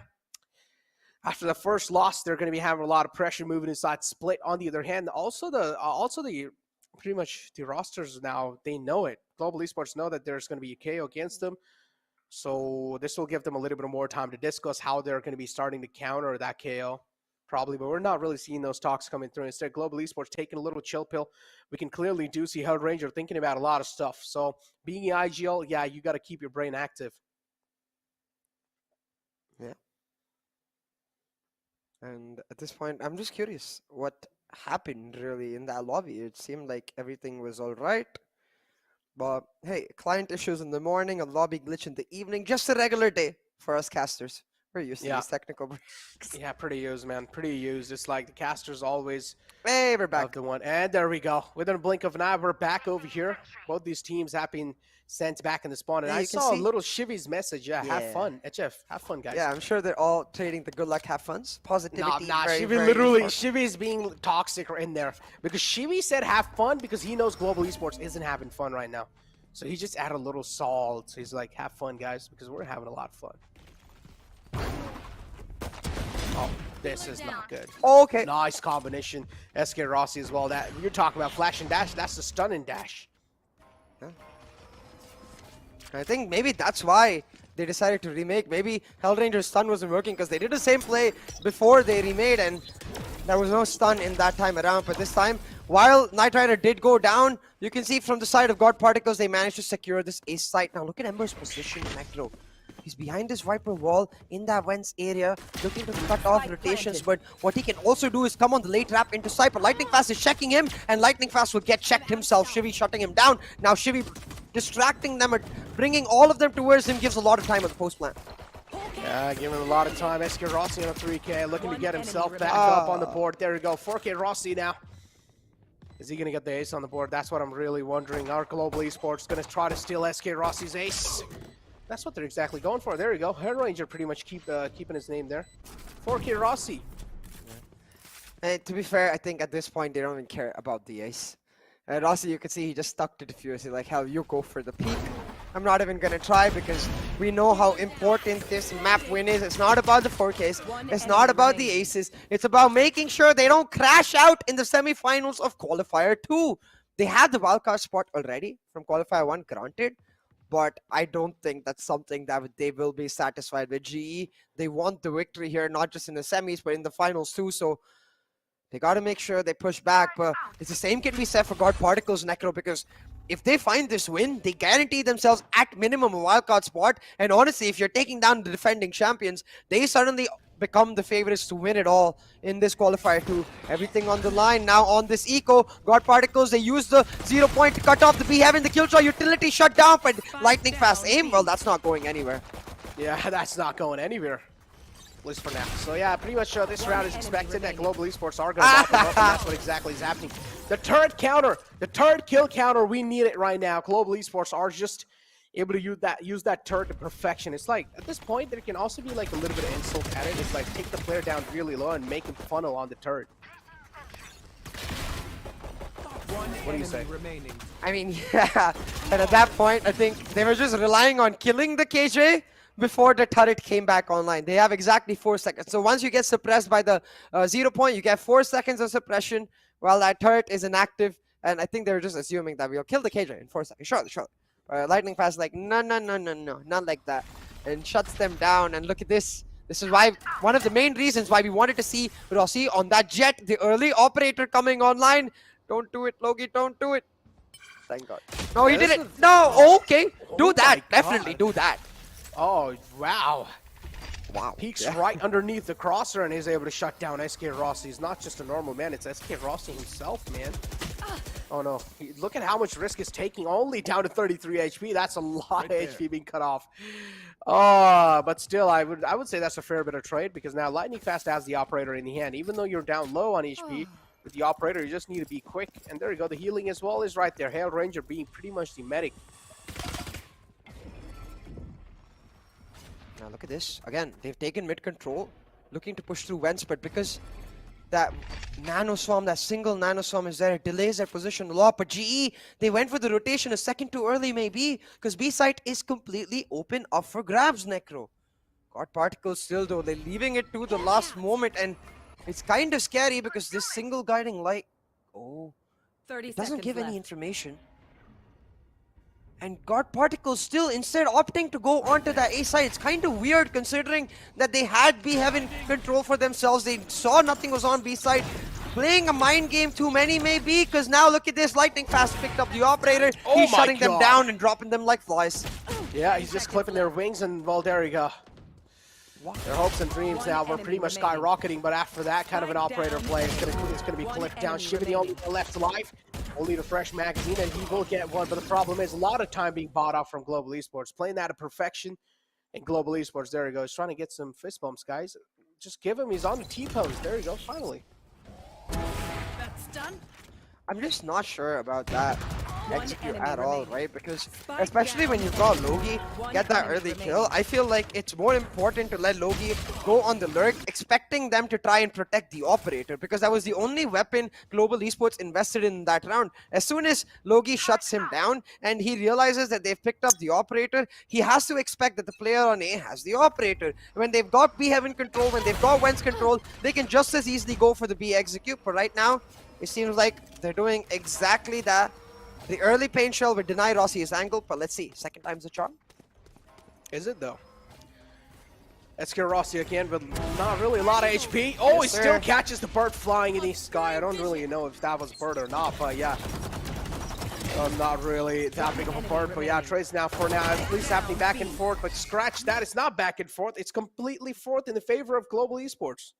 after the first loss, they're going to be having a lot of pressure moving inside Split. On the other hand, also the pretty much the rosters now, they know it. Global Esports know that there's going to be a KO against them. So this will give them a little bit more time to discuss how they're going to be starting to counter that KO. Probably, but we're not really seeing those talks coming through. Instead, Global Esports taking a little chill pill. We can clearly do see Hellranger thinking about a lot of stuff. So being in IGL, yeah, you got to keep your brain active. Yeah. And at this point, I'm just curious what happened really in that lobby. It seemed like everything was all right. But hey, client issues in the morning, a lobby glitch in the evening, just a regular day for us casters. We're used to Yeah. these technical breaks. Yeah, pretty used, man. Pretty used. It's like the casters always Hey, we're have back. the one. And there we go. Within a blink of an eye, we're back over here. Both these teams have been sent back in the spawn. And Yeah, I you can saw a see- little Shivy's message. Yeah, have Yeah. fun. HF, have fun, guys. Yeah, I'm sure they're all trading the good luck, have funs. Positivity. Nah, very, Shivy very literally, important. Shivy is being toxic in there. Because Shivy said have fun because he knows Global Esports isn't having fun right now. So he just added a little salt. He's like, have fun, guys, because we're having a lot of fun. Oh, this is not good. Okay. Nice combination. SK Rossi as well. That you're talking about flash and dash. That's the stun and dash. I think maybe that's why they decided to remake. Maybe Hellranger's stun wasn't working because they did the same play before they remade and there was no stun in that time around. But this time, while Knight Rider did go down, you can see from the side of God Particles, they managed to secure this ace site. Now look at Ember's position, Necro. He's behind this Viper wall in that Vents area, looking to cut off rotations. But what he can also do is come on the late trap into sight. But Lightning Fast is checking him, and Lightning Fast will get checked himself. Shivy shutting him down. Now Shivy distracting them and bringing all of them towards him gives a lot of time on the post plant. Yeah, giving him a lot of time. SK Rossi on a 3K, looking to One get enemy himself back remaining. up on the board. There we go. 4K Rossi now. Is he going to get the ace on the board? That's what I'm really wondering. Our Global Esports going to try to steal SK Rossi's ace. That's what they're exactly going for. There we go. Hellranger pretty much keeping his name there. 4K Rossi. And to be fair, I think at this point they don't even care about the ace. And Rossi, you can see he just stuck to defuse. He's like, hell, you go for the peak. I'm not even gonna try because we know how important this map win is. It's not about the 4Ks. It's not about the aces. It's about making sure they don't crash out in the semifinals of Qualifier 2. They had the wildcard spot already from Qualifier 1, granted. But I don't think that's something that they will be satisfied with. GE, they want the victory here, not just in the semis, but in the finals too. So they got to make sure they push back. But it's the same can be said for God Particles, Necro, because if they find this win, they guarantee themselves at minimum a wildcard spot. And honestly, if you're taking down the defending champions, they suddenly become the favorites to win it all in this qualifier too. Everything on the line now on this eco. God Particles, they use the 0 point to cut off the B Heaven. The Killjoy utility shut down, but Lightning Fast aim, well, that's not going anywhere. Yeah, that's not going anywhere. At least for now. So yeah, pretty much this round is expected that Global Esports are going to wrap it up, and that's what exactly is happening. The turret counter, the turret kill counter, we need it right now. Global Esports are just able to use that turret to perfection. It's like, at this point, there can also be like a little bit of insult at it. It's like, take the player down really low and make him funnel on the turret. What do you say? I mean, yeah. And at that point, I think they were just relying on killing the KJ before the turret came back online. They have exactly 4 seconds. So once you get suppressed by the 0 point, you get 4 seconds of suppression while that turret is inactive. And I think they were just assuming that we'll kill the KJ in 4 seconds. Sure. Lightning Fast like, no, not like that. And shuts them down. And look at this. This is why, one of the main reasons why we wanted to see Rossi on that jet, the early operator coming online. Don't do it, Logi, don't do it. Thank God. No, he did it. No, okay. Do that. Definitely do that. Oh, wow. Wow. Peeks Yeah. right underneath the crosser and is able to shut down SK Rossi. He's not just a normal man, it's SK Rossi himself, man. Oh no, look at how much risk is taking, only down to 33 HP. That's a lot of HP being cut off. But still, I would say that's a fair bit of trade because now Lightning Fast has the operator in the hand. Even though you're down low on HP, with the operator, you just need to be quick. And there you go. The healing as well is right there. Hail Ranger being pretty much the medic. Now look at this. Again, they've taken mid control, looking to push through vents, but because that nano swarm, that single nano swarm is there, it delays their position a lot. But GE, they went for the rotation a second too early maybe, because B site is completely open up for grabs, Necro. Got particles still though, they're leaving it to the last moment, and it's kind of scary because this single guiding light, it doesn't give any information. And got particles still instead opting to go onto that A side. It's kind of weird considering that they had B Heaven control for themselves. They saw nothing was on B side. Playing a mind game too many maybe, because now look at this. Lightning Fast picked up the operator. He's shutting them down and dropping them like flies. Yeah, he's just clipping their wings, and well, there you go. Their hopes and dreams now were pretty much skyrocketing, but after that kind of an operator play, it's gonna be clipped down. Shiva the only one left alive, only the fresh magazine, and he will get one. But the problem is a lot of time being bought off from Global Esports, playing that to perfection. And Global Esports, there he goes, trying to get some fist bumps, guys. Just give him, he's on the T-pose. There you go, finally. That's done. I'm just not sure about that execute at all, right? Because especially when you've got Logi get that early kill, I feel like it's more important to let Logi go on the lurk, expecting them to try and protect the operator, because that was the only weapon Global Esports invested in that round. As soon as Logi shuts him down and he realizes that they've picked up the operator, he has to expect that the player on A has the operator. When they've got B Heaven control, when they've got Wentz control, they can just as easily go for the B execute. But right now, it seems like they're doing exactly that. The early pain shell would deny Rossi his angle, but let's see. Second time's the charm. Is it though? Let's get Rossi again, but not really a lot of HP. Oh, he still catches the bird flying in the sky. I don't really know if that was a bird or not, but yeah. Not really that big of a bird, but yeah, trades now for now. At least happening back and forth, but scratch that. It's not back and forth. It's completely forth in the favor of Global Esports.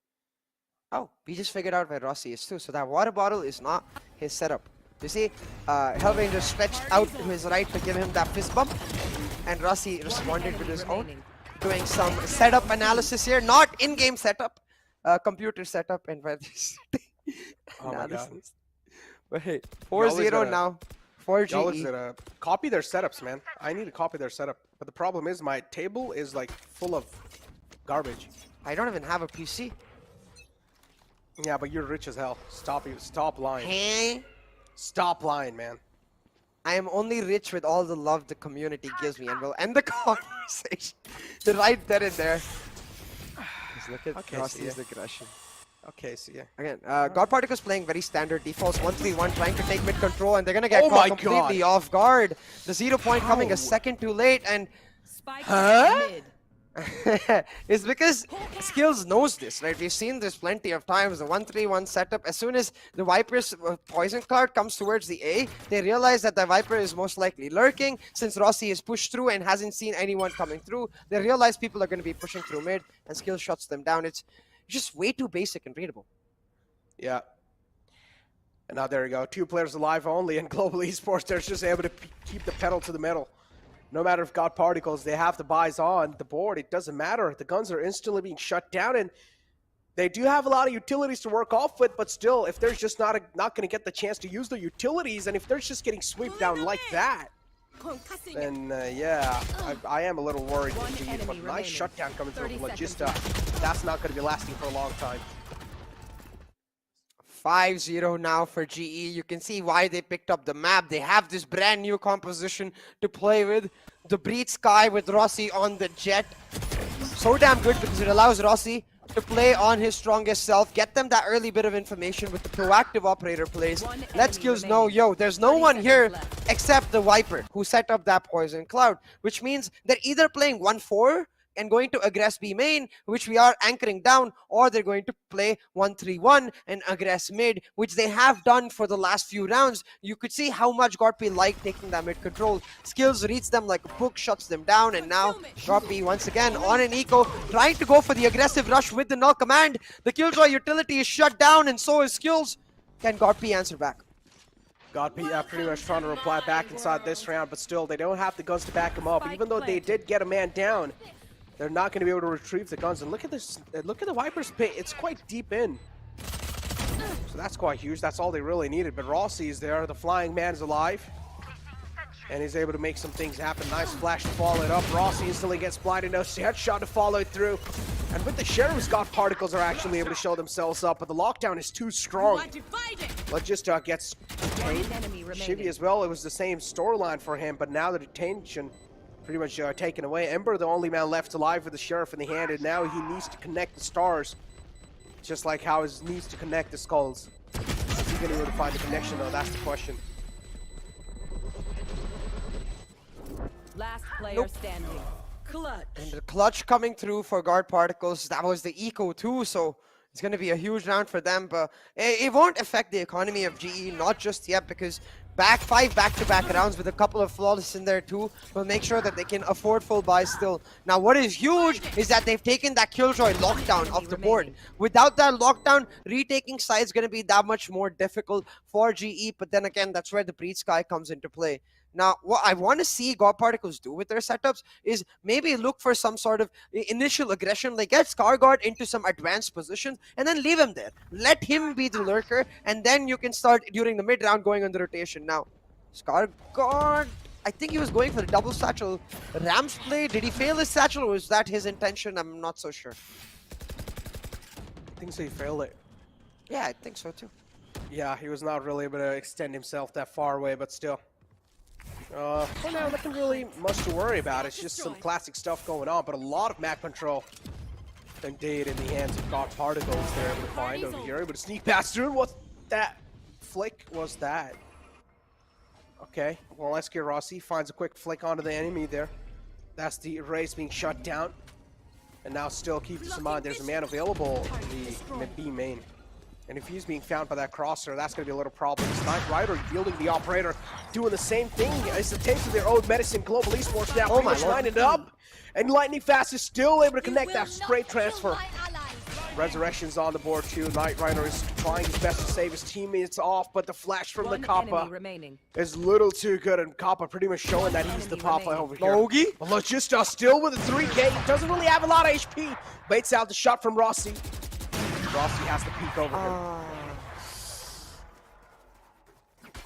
Oh, we just figured out where Rossi is too. So that water bottle is not his setup. You see, Hellranger stretched out to his right to give him that fist bump, and Rossi responded with his own, doing some setup analysis here. Not in-game setup, computer setup and analysis. But hey, 4-0 now for GE. Copy their setups, man. I need to copy their setup. But the problem is my table is like full of garbage. I don't even have a PC. Yeah, but you're rich as hell. Stop lying. Hey. Stop lying, man. I am only rich with all the love the community gives me, and we'll end the conversation right there and there. Just look at Rossi's aggression. Okay, see ya. Again, God Particles playing very standard defaults, 1-3-1, trying to take mid control, and they're gonna get caught completely off guard. The 0 point coming a second too late, and it's because Skills knows this, right? We've seen this plenty of times, the 1-3-1 setup. As soon as the Viper's poison cloud comes towards the A, they realize that the Viper is most likely lurking. Since Rossi is pushed through and hasn't seen anyone coming through, they realize people are going to be pushing through mid, and Skills shuts them down. It's just way too basic and readable. Yeah. And now there you go. 2 players alive only, and Global Esports, they're just able to keep the pedal to the metal. No matter if God Particles, they have the buys on the board. It doesn't matter. The guns are instantly being shut down, and they do have a lot of utilities to work off with, but still, if they're just not going to get the chance to use the utilities, and if they're just getting swept down like that, then yeah, I am a little worried. But nice shutdown coming through from Logista. That's not going to be lasting for a long time. 5-0 now for GE. You can see why they picked up the map. They have this brand new composition to play with. The Breed Sky with Rossi on the jet. So damn good because it allows Rossi to play on his strongest self, get them that early bit of information with the proactive operator plays. Let Skills know, yo, there's no one here except the Viper who set up that poison cloud, which means they're either playing 1-4 and going to aggress B main, which we are anchoring down, or they're going to play 1-3-1 and aggress mid, which they have done for the last few rounds. You could see how much Gorpy liked taking that mid control. Skills reads them like a book, shuts them down, and now Gorpy once again on an eco, trying to go for the aggressive rush with the null command. The Killjoy utility is shut down, and so is Skills. Can Gorpy answer back? pretty much trying to reply back inside this round, but still, they don't have the guns to back them up. Even though they did get a man down, they're not going to be able to retrieve the guns. And look at this, look at the Viper's pit. It's quite deep in. So that's quite huge. That's all they really needed. But Rossi is there. The flying man's alive. And he's able to make some things happen. Nice flash to follow it up. Rossi instantly gets blinded. No headshot to follow it through. And with the Sheriff's God particles are actually able to show themselves up, but the lockdown is too strong. Logista gets detained. Shivy as well, it was the same storyline for him, but now the detention pretty much taken away. Ember, the only man left alive with the Sheriff in the hand, and now he needs to connect the stars. Just like how he needs to connect the skulls. Is he going to be able to find the connection though? That's the question. Last player standing. Clutch. And the clutch coming through for Guard Particles. That was the eco too, so it's going to be a huge round for them. But it won't affect the economy of GE, not just yet, because five back-to-back rounds with a couple of flawless in there too will make sure that they can afford full buys still. Now, what is huge is that they've taken that Killjoy lockdown off the board. Without that lockdown, retaking sides going to be that much more difficult for GE. But then again, that's where the Breed Sky comes into play. Now, what I want to see God Particles do with their setups is maybe look for some sort of initial aggression, like get Scarguard into some advanced position and then leave him there. Let him be the lurker, and then you can start during the mid-round going on the rotation. Now, Scarguard, I think he was going for the double satchel. Rams play, did he fail his satchel or was that his intention? I'm not so sure. I think so, he failed it. Yeah, I think so too. Yeah, he was not really able to extend himself that far away, but still. For now, nothing really much to worry about. It's just some classic stuff going on, but a lot of map control indeed in the hands of God Particles they're able to find over here. Able to sneak past through. What that flick was that? Okay, well, Esker Rossi finds a quick flick onto the enemy there. That's the Raze being shut down. And now still keep this in mind, there's a man available in the B main. And if he's being found by that crosser, that's going to be a little problem. Knight Rider yielding the operator, doing the same thing. It's a taste of their own medicine. Global Esports now pretty much lining it up. And Lightning Fast is still able to connect that straight transfer. Resurrection's on the board too. Knight Rider is trying his best to save his teammates off, but the flash from the Kappa is a little too good. And Kappa pretty much showing that he's the Papa over here. Logie? Logista still with a 3K. He doesn't really have a lot of HP. Baits out the shot from Rossi. Rossi has to peek over him.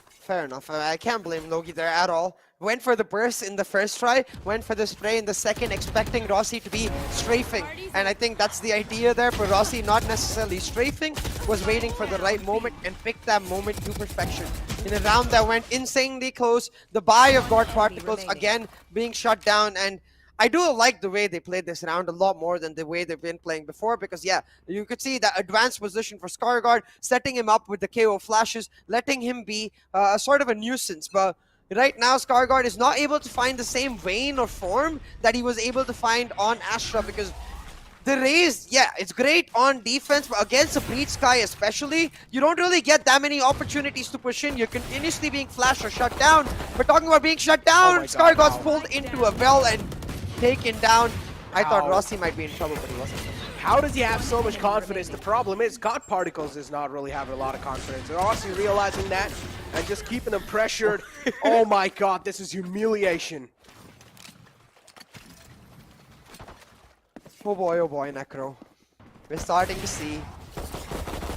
Fair enough. I can't blame Logie there at all. Went for the burst in the first try, went for the spray in the second, expecting Rossi to be strafing. And I think that's the idea there for Rossi, not necessarily strafing, was waiting for the right moment and picked that moment to perfection. In a round that went insanely close, the buy of God Particles again being shut down, and I do like the way they played this round a lot more than the way they've been playing before, because yeah, you could see that advanced position for Scarguard, setting him up with the KO flashes, letting him be sort of a nuisance. But right now, Scarguard is not able to find the same vein or form that he was able to find on Astra, because the Raze, yeah, it's great on defense, but against the Breed Sky especially, you don't really get that many opportunities to push in. You're continuously being flashed or shut down. But talking about being shut down, Scarguard's pulled into a well and taken down. I thought Rossi might be in trouble, but he wasn't. How does he have so much confidence? The problem is God Particles is not really having a lot of confidence. And Rossi realizing that and just keeping them pressured. Oh my god, this is humiliation. Oh boy, Necro. We're starting to see.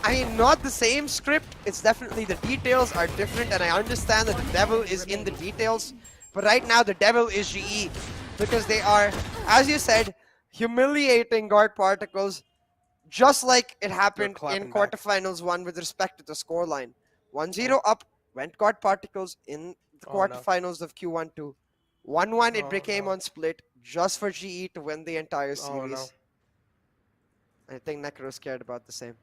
I mean, not the same script. It's definitely the details are different, and I understand that the devil is in the details. But right now, the devil is GE. Because they are, as you said, humiliating God Particles, just like it happened in quarterfinals 1 with respect to the scoreline. 1-0 up, went God Particles in the quarterfinals of Q1-2. 1-1 it became on split, just for GE to win the entire series. I think Necro's cared about the same.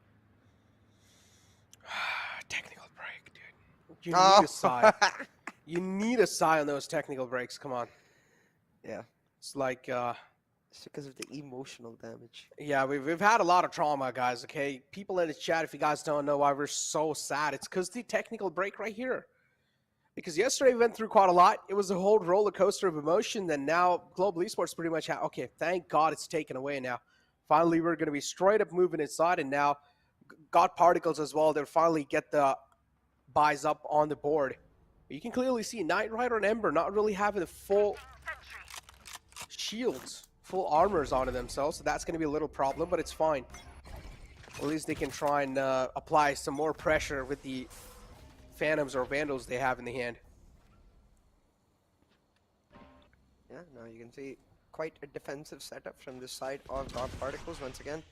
Technical break, dude. You need a sigh. You need a sigh on those technical breaks, come on. Yeah. It's like, it's because of the emotional damage. Yeah, we've had a lot of trauma, guys, okay? People in the chat, if you guys don't know why we're so sad, it's because the technical break right here. Because yesterday we went through quite a lot. It was a whole roller coaster of emotion, and now Global Esports pretty much okay, thank God it's taken away now. Finally, we're going to be straight up moving inside, and now God Particles as well, they'll finally get the buys up on the board. You can clearly see Knight Rider and Ember not really having the full shields, full armors onto themselves, so that's going to be a little problem, but it's fine. At least they can try and apply some more pressure with the Phantoms or Vandals they have in the hand. Yeah, now you can see quite a defensive setup from this side of God Particles once again.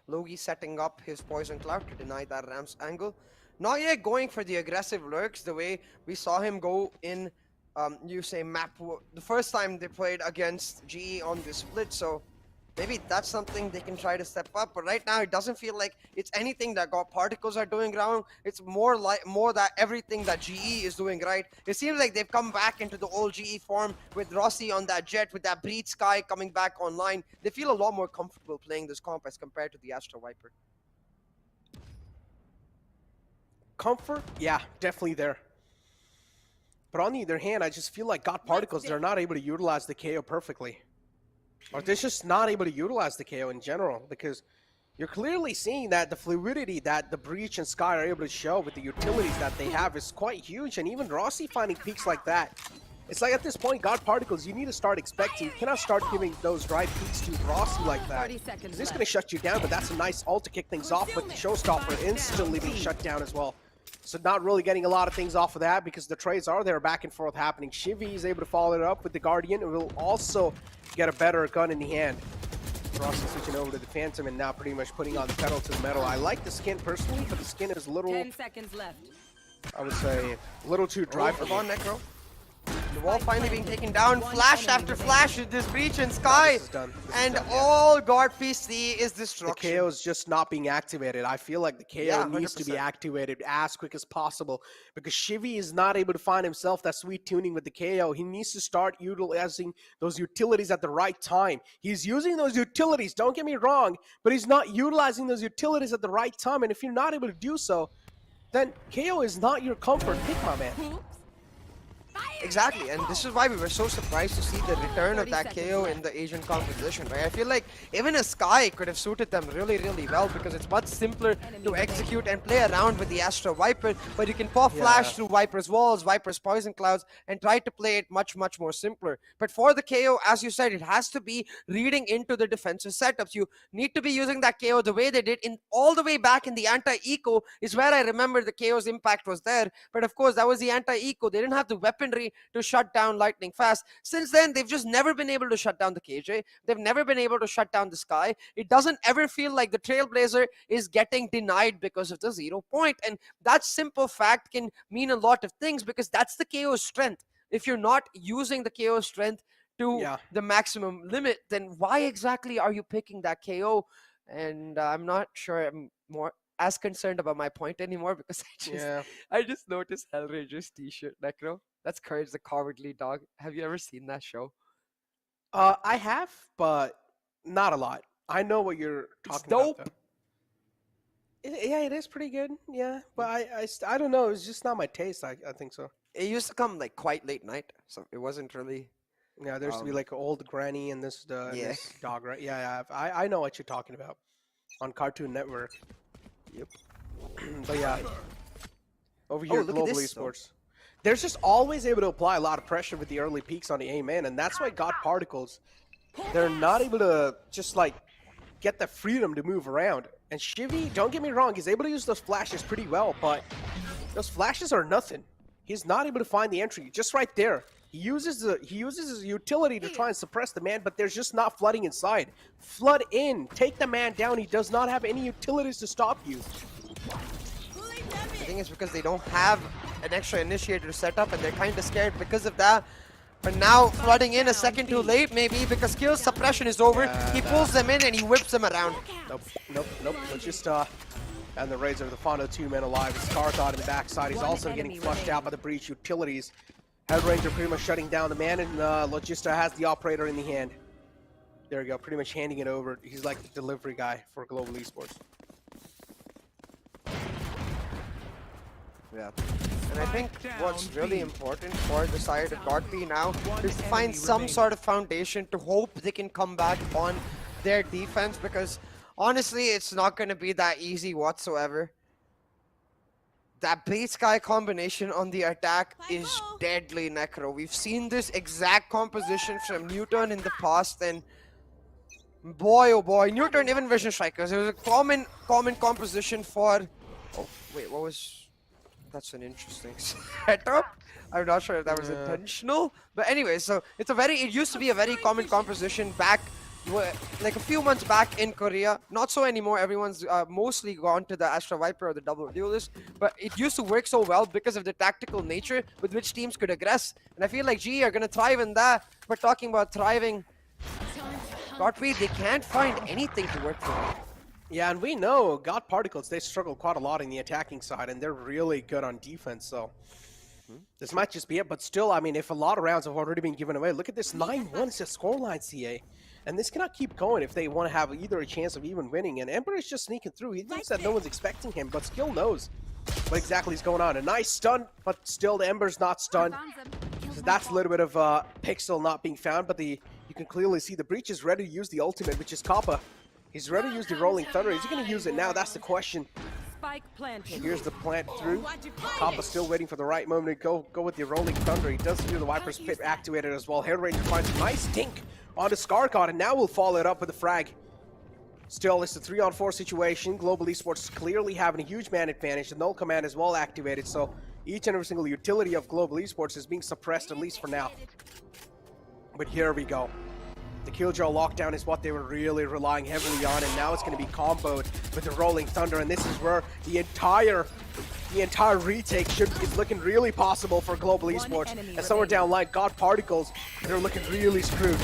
Logi setting up his Poison Cloud to deny that Ram's angle. Not yet going for the aggressive lurks the way we saw him go in, you say, the first time they played against GE on this split, so maybe that's something they can try to step up. But right now, it doesn't feel like it's anything that God Particles are doing wrong. It's more that everything that GE is doing right. It seems like they've come back into the old GE form with Rossi on that jet, with that Breed Sky coming back online. They feel a lot more comfortable playing this comp as compared to the Astro Viper. Comfort? Yeah, definitely there. But on the other hand, I just feel like God Particles, they're not able to utilize the KO perfectly. Or they're just not able to utilize the KO in general, because you're clearly seeing that the fluidity that the Breach and Sky are able to show with the utilities that they have is quite huge, and even Rossi finding peaks like that. It's like at this point, God Particles, you need to start expecting. You cannot start giving those dry peaks to Rossi like that. This is going to shut you down, but that's a nice ult to kick things off, but the Showstopper instantly being shut down as well. So not really getting a lot of things off of that because the trades are there back and forth happening. Shivy is able to follow it up with the Guardian and will also get a better gun in the hand. Rossi switching over to the Phantom and now pretty much putting on the pedal to the metal. I like the skin personally, but the skin is a little, 10 seconds left. I would say, a little too dry for on me. Necro. The wall finally being taken down, flash after flash with this Breach and Sky, This is done. and all guard PC is The destruction. KO is just not being activated. I feel like the KO Yeah, needs to be 100%. activated as quick as possible because Shivy is not able to find himself that sweet tuning with the KO. He needs to start utilizing those utilities at the right time. He's using those utilities, don't get me wrong, but he's not utilizing those utilities at the right time. And if you're not able to do so, then KO is not your comfort pick, my man. Exactly, and this is why we were so surprised to see the return of that KO in the Asian competition, right? I feel like even a Sky could have suited them really, really well because it's much simpler to execute and play around with the Astro Viper, but you can pop flash through Viper's walls, Viper's Poison Clouds, and try to play it much, much more simpler. But for the KO, as you said, it has to be reading into the defensive setups. You need to be using that KO the way they did in all the way back in the anti-eco is where I remember the KO's impact was there. But of course, that was the anti-eco. They didn't have the weaponry to shut down lightning fast. Since then, they've just never been able to shut down the KJ. They've never been able to shut down the Sky. It doesn't ever feel like the Trailblazer is getting denied because of the 0 point. And that simple fact can mean a lot of things because that's the KO's strength. If you're not using the KO strength to the maximum limit, then why exactly are you picking that KO? And I'm not sure I'm more as concerned about my point anymore because I just noticed Hellraiser's t-shirt, Necro. That's Courage the Cowardly Dog. Have you ever seen that show? I have, but not a lot. I know what you're talking about. Though. Yeah, it is pretty good. Yeah, but I don't know. It's just not my taste. I think so. It used to come like quite late night, so it wasn't really. Yeah, there used to be like old granny and this dog, right? Yeah, I know what you're talking about on Cartoon Network. Yep. But yeah, over here at Global Esports, they're just always able to apply a lot of pressure with the early peaks on the A man, and that's why God Particles, they're not able to just like get the freedom to move around. And Shivy, don't get me wrong, he's able to use those flashes pretty well, but those flashes are nothing. He's not able to find the entry. Just right there. He uses his utility to try and suppress the man, but there's just not flooding inside. Flood in. Take the man down. He does not have any utilities to stop you. I think it's because they don't have an extra initiator set up and they're kind of scared because of that. But now flooding in a second too late maybe because kill suppression is over. He pulls them in and he whips them around. Nope. Let's just and the Razor, the Fondo 2 men alive. Scarthought in the backside. He's also getting flushed out by the Breach utilities. Hellraiser pretty much shutting down the man, and Logista has the operator in the hand. There we go, pretty much handing it over. He's like the delivery guy for Global Esports. Yeah. And I think what's really important for the side of GODP now is to find some sort of foundation to hope they can come back on their defense because honestly, it's not going to be that easy whatsoever. That base sky combination on the attack is deadly, Necro. We've seen this exact composition from Newton in the past, and boy, oh boy, Newton, even Vision Strikers. It was a common composition for. Oh wait, what was? That's an interesting setup. I'm not sure if that was intentional, but anyway, so it used to be a very common composition back, like a few months back in Korea. Not so anymore. Everyone's mostly gone to the Astra Viper or the Double Duelist, but it used to work so well because of the tactical nature with which teams could aggress. And I feel like GE are gonna thrive in that. We're talking about thriving. Godfrey, they can't find anything to work for. Yeah, and we know God Particles, they struggle quite a lot in the attacking side, and they're really good on defense, so this might just be it. But still, I mean, if a lot of rounds have already been given away, look at this, 9-1 is the scoreline, CA. And this cannot keep going if they want to have either a chance of even winning. And Ember is just sneaking through. He thinks that no one's expecting him, but Skill knows what exactly is going on. A nice stun, but still the Ember's not stunned. So that's a little bit of Pixel not being found, but you can clearly see the Breach is ready to use the ultimate, which is Kappa. He's ready to use the Rolling Thunder. Is he going to use it now? That's the question. Spike planted. Here's the plant through. Kappa still waiting for the right moment to go with the Rolling Thunder. He does hear the Viper's Pit activated as well. Hellranger finds a nice dink on the Scar God, and now we'll follow it up with a frag. Still, it's a 3-on-4 situation. Global Esports clearly having a huge man advantage. The null command is well activated, so each and every single utility of Global Esports is being suppressed, at least for now. But here we go. The Killjoy lockdown is what they were really relying heavily on, and now it's going to be comboed with the Rolling Thunder, and this is where the entire retake is looking really possible for Global Esports. And somewhere down line, God Particles, they're looking really screwed.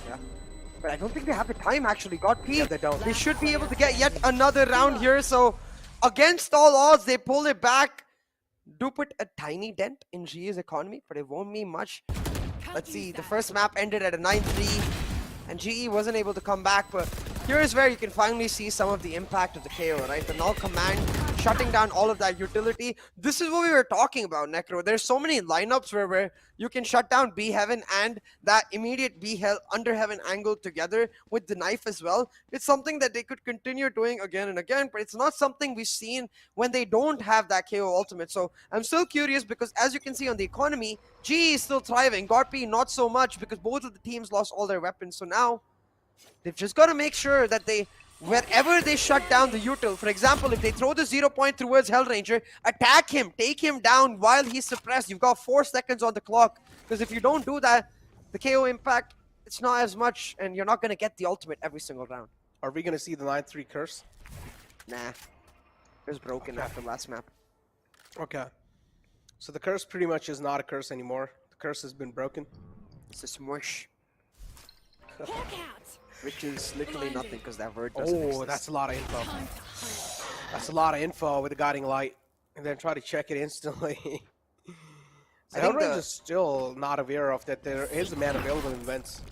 Yeah, but I don't think they have the time actually. God P, Yeah, they don't. They should be able to get yet another round here. So against all odds, they pull it back. Do put a tiny dent in GE's economy, but it won't mean much. Let's see, the first map ended at a 9-3, and GE wasn't able to come back, but here's where you can finally see some of the impact of the KO, right? The null command shutting down all of that utility. This is what we were talking about, Necro. There's so many lineups where you can shut down B Heaven and that immediate B under Heaven angle together with the knife as well. It's something that they could continue doing again and again, but it's not something we've seen when they don't have that KO ultimate. So I'm still curious because as you can see on the economy, G is still thriving. Gorp not so much because both of the teams lost all their weapons. So now they've just got to make sure that wherever they shut down the util, for example, if they throw the 0 point towards Hellranger, attack him, take him down while he's suppressed. You've got 4 seconds on the clock, because if you don't do that, the KO impact, it's not as much, and you're not going to get the ultimate every single round. Are we going to see the 9-3 curse? Nah. It was broken after last map. Okay. So the curse pretty much is not a curse anymore. The curse has been broken. It's a smush. Which is literally nothing because that word doesn't exist. Oh, that's a lot of info. That's a lot of info with the Guiding Light. And then try to check it instantly. So Hellranger's still not aware of that there is a man available in events.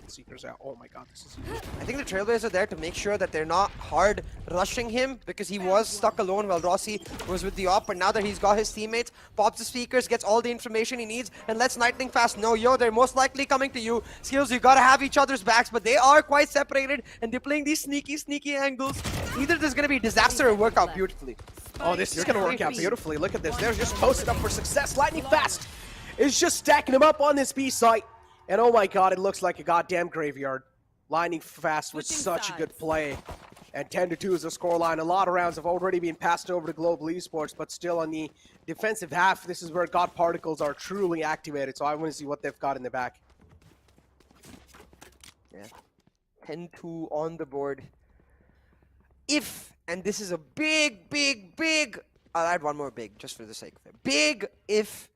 Seekers out. Oh my god, this is huge. I think the Trailblazers are there to make sure that they're not hard rushing him because he was stuck alone while Rossi was with the op, but now that he's got his teammates, pops the speakers, gets all the information he needs, and lets Nightling Fast know, yo, they're most likely coming to you. Skills, you gotta have each other's backs, but they are quite separated, and they're playing these sneaky angles. Either there's gonna be disaster or work out beautifully. Oh, this is gonna work out beautifully. Look at this. They're just posted up for success. Lightning Fast is just stacking them up on this B site. And oh my god, it looks like a goddamn graveyard. Lightning Fast with such a good play. And 10-2 is the scoreline. A lot of rounds have already been passed over to Global Esports, but still on the defensive half, this is where God Particles are truly activated. So I want to see what they've got in the back. Yeah. 10-2 on the board. If, and this is a big, I'll add one more big, just for the sake of it. Big if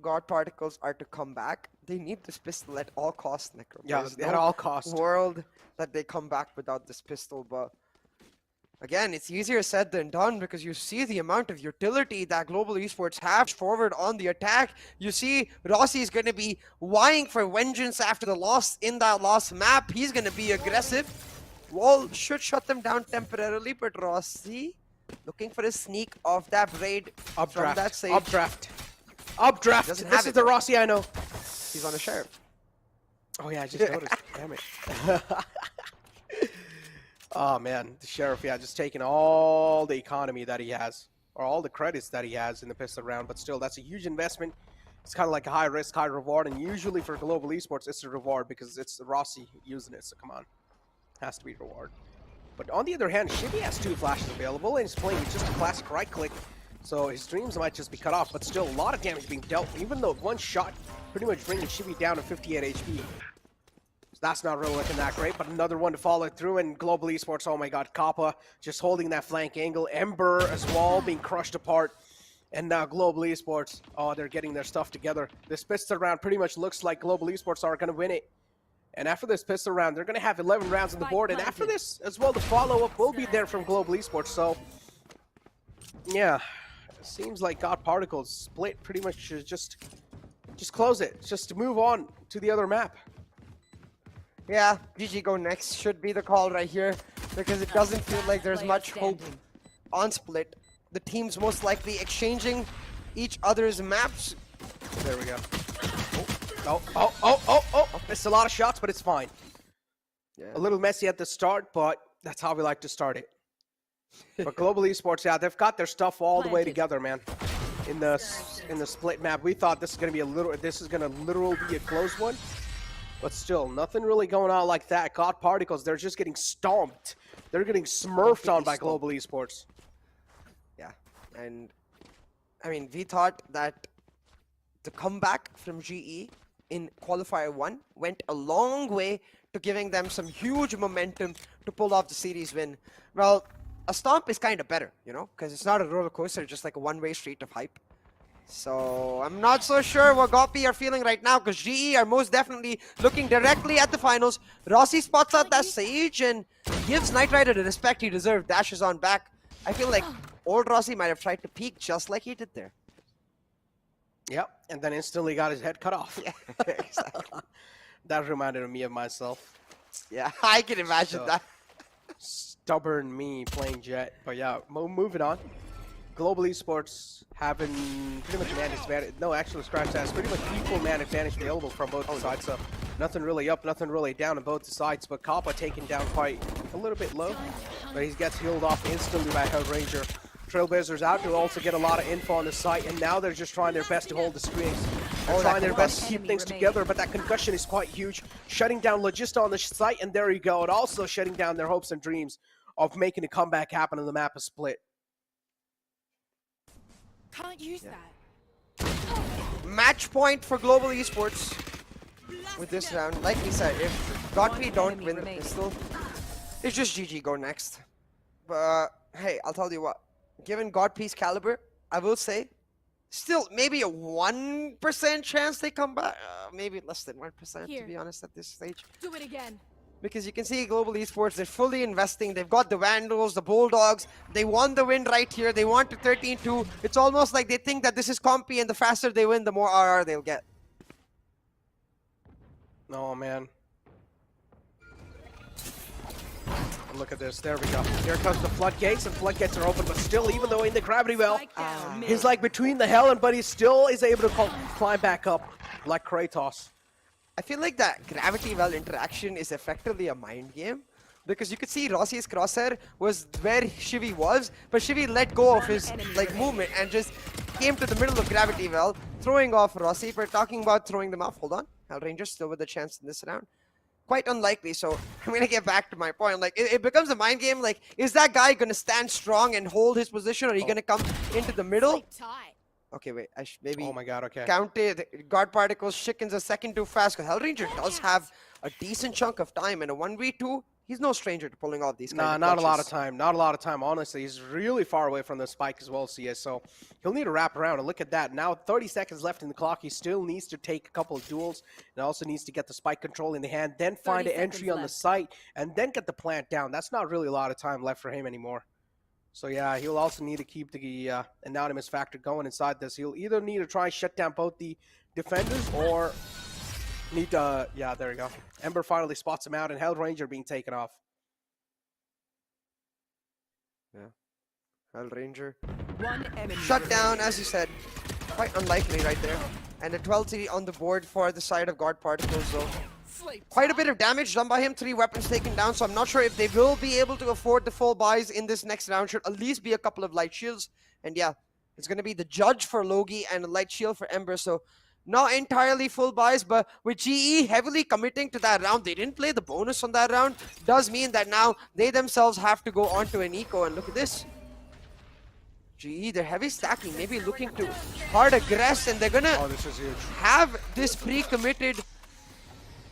God Particles are to come back, they need this pistol at all costs, Necro. Yeah, There's at all costs. world that they come back without this pistol, but again, it's easier said than done because you see the amount of utility that Global Esports have forward on the attack. You see Rossi is going to be vying for vengeance after the loss in that last map. He's going to be aggressive. Wall should shut them down temporarily, but Rossi looking for a sneak off that braid from that sage. Updraft. Doesn't This have is it. the Rossi I know. He's on a sheriff. Oh yeah, I just noticed. Damn it. Oh man, the Sheriff, yeah, just taking all the economy that he has, or all the credits that he has in the pistol round, but still, that's a huge investment. It's kind of like a high risk, high reward, and usually for global esports, it's a reward because it's Rossi using it, so come on. Has to be a reward. But on the other hand, Shibby has 2 flashes available, and he's playing with just a classic right click, so his dreams might just be cut off, but still a lot of damage being dealt, even though one shot pretty much bringing Shibby down to 58 HP. So that's not really looking that great, but another one to follow through, and global esports, oh my god, Kappa just holding that flank angle, Ember as well being crushed apart, and now global esports, oh, they're getting their stuff together. This pistol round pretty much looks like global esports are going to win it. And after this pistol round, they're going to have 11 rounds on the board, and after this as well, the follow-up will be there from global esports, so yeah, it seems like God Particles split pretty much just close it, just to move on to the other map. Yeah, GG go next should be the call right here, because it doesn't feel like there's much hope on split. The teams most likely exchanging each other's maps. There we go. Oh. It's a lot of shots, but it's fine. Yeah. A little messy at the start, but that's how we like to start it. But global esports, yeah, they've got their stuff all the way together, man. In the split map, we thought this is gonna be literally be a close one. But still, nothing really going on like that. God Particles, they're just getting stomped. They're getting smurfed on by global esports. Yeah, and I mean, we thought that the comeback from GE in Qualifier 1 went a long way to giving them some huge momentum to pull off the series win. Well, a stomp is kind of better, you know, because it's not a roller coaster, just like a one-way street of hype. So I'm not so sure what Gopi are feeling right now, because GE are most definitely looking directly at the finals. Rossi spots out that Sage and gives Knight Rider the respect he deserved, dashes on back. I feel like old Rossi might have tried to peek just like he did there. Yep, and then instantly got his head cut off. Yeah, exactly. That reminded me of myself. Yeah, I can imagine that. Stubborn me playing Jet. But yeah, moving on. Global esports having pretty much man advantage. No, actually, scratch that. It's pretty much equal man advantage available from both sides. So nothing really up, nothing really down on both sides. But Kappa taken down quite a little bit low. But he gets healed off instantly by Hellranger. Trailblazers out to also get a lot of info on the site, and now they're just trying their best to hold the strings. They're trying their best to keep things together, but that concussion is quite huge. Shutting down Logista on the site, and there you go. And also shutting down their hopes and dreams of making a comeback happen on the map of Split. Can't use that. Match point for global esports with this round. Like we said, if Godfrey don't win the pistol, it's just GG go next. But hey, I'll tell you what. Given Godfrey's caliber, I will say, still maybe a 1% chance they come back. Maybe less than 1%, to be honest, at this stage. Do it again. Because you can see global esports, they're fully investing. They've got the Vandals, the Bulldogs. They won the win right here. They want to 13-2. It's almost like they think that this is compy, and the faster they win, the more RR they'll get. Oh, man. Look at this. There we go. Here comes the floodgates, and floodgates are open, but still, even though in the gravity well, he's like between the hell, but he still is able to climb back up like Kratos. I feel like that gravity well interaction is effectively a mind game, because you could see Rossi's crosshair was where Shivy was, but Shivy let go of his movement and just came to the middle of gravity well, throwing off Rossi. We're talking about throwing them off. Hold on. Hellranger still with a chance in this round. Quite unlikely, so I'm gonna get back to my point. Like, it becomes a mind game. Like, is that guy gonna stand strong and hold his position, or are you gonna come into the middle? Okay, wait, I maybe oh my god, okay. Counted God Particles chickens a second too fast, because Hellranger does have a decent chunk of time, and a 1v2, he's no stranger to pulling off these kind of not a lot of clutches. time. Not a lot of time, honestly. He's really far away from the spike as well, CS, so he'll need to wrap around, and look at that. Now 30 seconds left in the clock. He still needs to take a couple of duels, and also needs to get the spike control in the hand, then find an entry on the site, and then get the plant down. That's not really a lot of time left for him anymore. So yeah, he'll also need to keep the anonymous factor going inside this. He'll either need to try and shut down both the defenders, or need to, yeah, there you go. Ember finally spots him out, and Hellranger being taken off. Yeah, Hellranger. One enemy Shut down, as you said. Quite unlikely right there. And a 12-3 on the board for the side of God Particles, though. Quite a bit of damage done by him, 3 weapons taken down, so I'm not sure if they will be able to afford the full buys in this next round. Should at least be a couple of light shields. And yeah, it's going to be the judge for Logi and a light shield for Ember, so not entirely full buys, but with GE heavily committing to that round, they didn't play the bonus on that round, does mean that now they themselves have to go on to an eco, and look at this. GE, they're heavy stacking, maybe looking to hard aggress, and they're gonna this is huge. have this pre-committed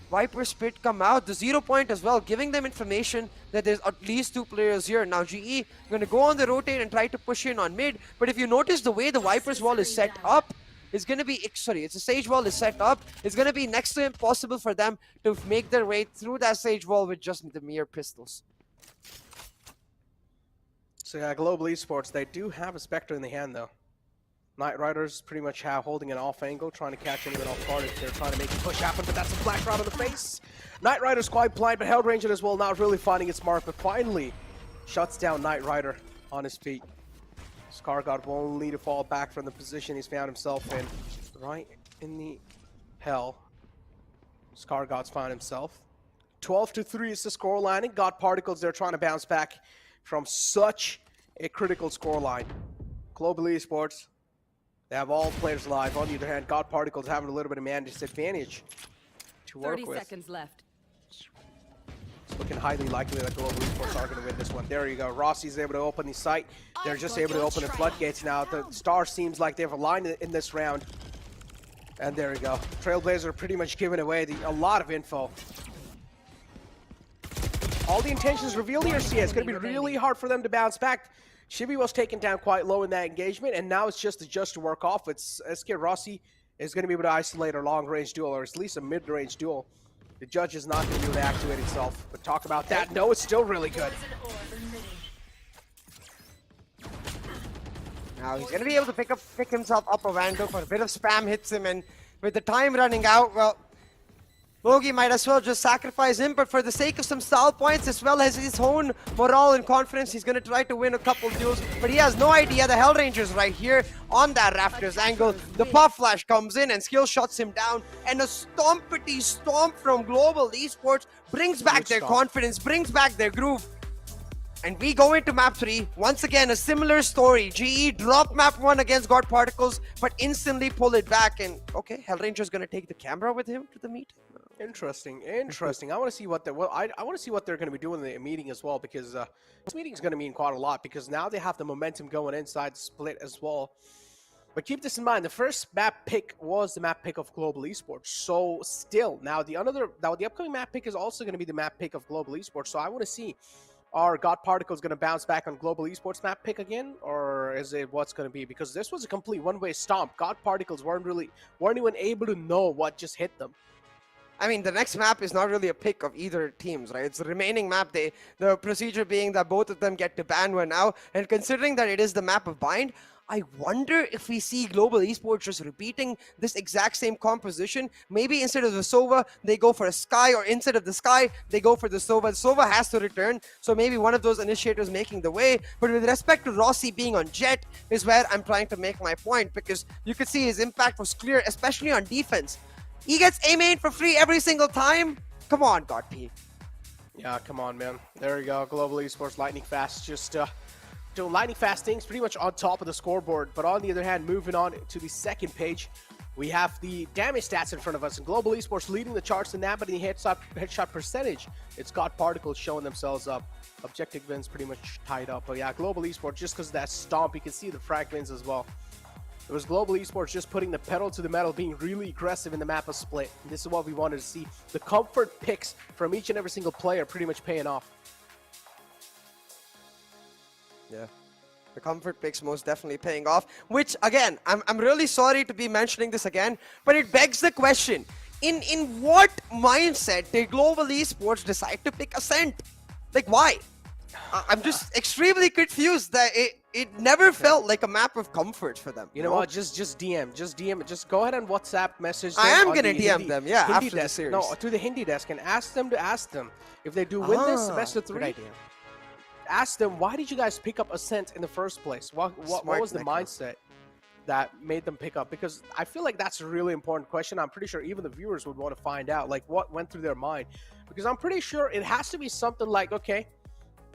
Viper Spit come out. The 0 point as well, giving them information that there's at least 2 players here. Now GE gonna go on the rotate and try to push in on mid, but if you notice the way the Viper's wall is set up, it's gonna be, it's a Sage wall is set up, it's gonna be next to impossible for them to make their way through that Sage wall with just the mere pistols. So yeah, Global Esports, they do have a Spectre in the hand though. Knight Riders pretty much holding an off angle, trying to catch anyone off guard if they're trying to make a push happen, but that's a flash round in the face. Knight Rider's quite blind, but held Ranger as well, not really finding its mark, but finally shuts down Knight Rider on his feet. Scargod will only need to fall back from the position he's found himself in. Right in the hell. Scargod's found himself. 12-3 is the scoreline, and God Particles, they're trying to bounce back from such a critical scoreline. Global Esports, they have all players alive. On the other hand, God Particles having a little bit of man disadvantage to work 30 with. seconds left. It's looking highly likely that Global Esports are going to win this one. There you go. Rossi's able to open the site. They're just able to open the floodgates now. The Star seems like they've aligned in this round. And there you go. Trailblazer pretty much giving away a lot of info. All the intentions revealed here, so yeah, it's going to be really hard for them to bounce back. Shibi was taken down quite low in that engagement, and now it's just to work off. It's SK Rossi is going to be able to isolate a long-range duel, or at least a mid-range duel. The judge is not going to be able to activate himself. But talk about that. No, it's still really good. Now he's going to be able to pick himself up a Vandal, for a bit of spam hits him, and with the time running out, well, Logi might as well just sacrifice him, but for the sake of some style points as well as his own morale and confidence, he's going to try to win a couple duels, but he has no idea the Hellranger's right here on that Rafters angle. The Puff Flash comes in and skill shuts him down, and a stompity stomp from Global Esports brings back their confidence, brings back their groove. And we go into map 3, once again a similar story. GE drop map 1 against God Particles, but instantly pull it back, and okay, Hellranger's going to take the camera with him to the meet. Interesting. I want to see what I want to see what they're going to be doing in the meeting as well, because this meeting is going to mean quite a lot, because now they have the momentum going inside the split as well. But keep this in mind, the first map pick was the map pick of Global Esports. So still, now the upcoming map pick is also going to be the map pick of Global Esports. So I want to see, are God Particles going to bounce back on Global Esports map pick again, or is it what's going to be? Because this was a complete one-way stomp. God Particles weren't even able to know what just hit them. I mean, the next map is not really a pick of either teams, right? It's the remaining map. The procedure being that both of them get to ban one now. And considering that it is the map of Bind, I wonder if we see Global Esports just repeating this exact same composition. Maybe instead of the Sova, they go for a Sky, or instead of the Sky, they go for the Sova. The Sova has to return, so maybe one of those initiators making the way. But with respect to Rossi being on Jet is where I'm trying to make my point, because you could see his impact was clear, especially on defense. He gets A-main for free every single time. Come on, God P. Yeah, come on, man. There you go. Global Esports lightning fast, just doing lightning fast things, pretty much on top of the scoreboard. But on the other hand, moving on to the second page, we have the damage stats in front of us, and Global Esports leading the charts in that, but in the headshot percentage, it's got Particles showing themselves up. Objective wins pretty much tied up. But yeah, Global Esports, just because of that stomp, you can see the frag wins as well. It was Global Esports just putting the pedal to the metal, being really aggressive in the map of split. And this is what we wanted to see. The comfort picks from each and every single player pretty much paying off. Yeah, the comfort picks most definitely paying off, which again, I'm really sorry to be mentioning this again, but it begs the question, in what mindset did Global Esports decide to pick Ascent? Like, why? I'm just extremely confused that it never felt like a map of comfort for them. You know what? Just DM. Just go ahead and WhatsApp message them. I am going to DM them, yeah, Hindi after desk. the series. No, to the Hindi desk, and ask them if they do win this best of 3. Good idea. Ask them, why did you guys pick up Ascent in the first place? What was the mindset? that made them pick up? Because I feel like that's a really important question. I'm pretty sure even the viewers would want to find out, like, what went through their mind. Because I'm pretty sure it has to be something like, okay,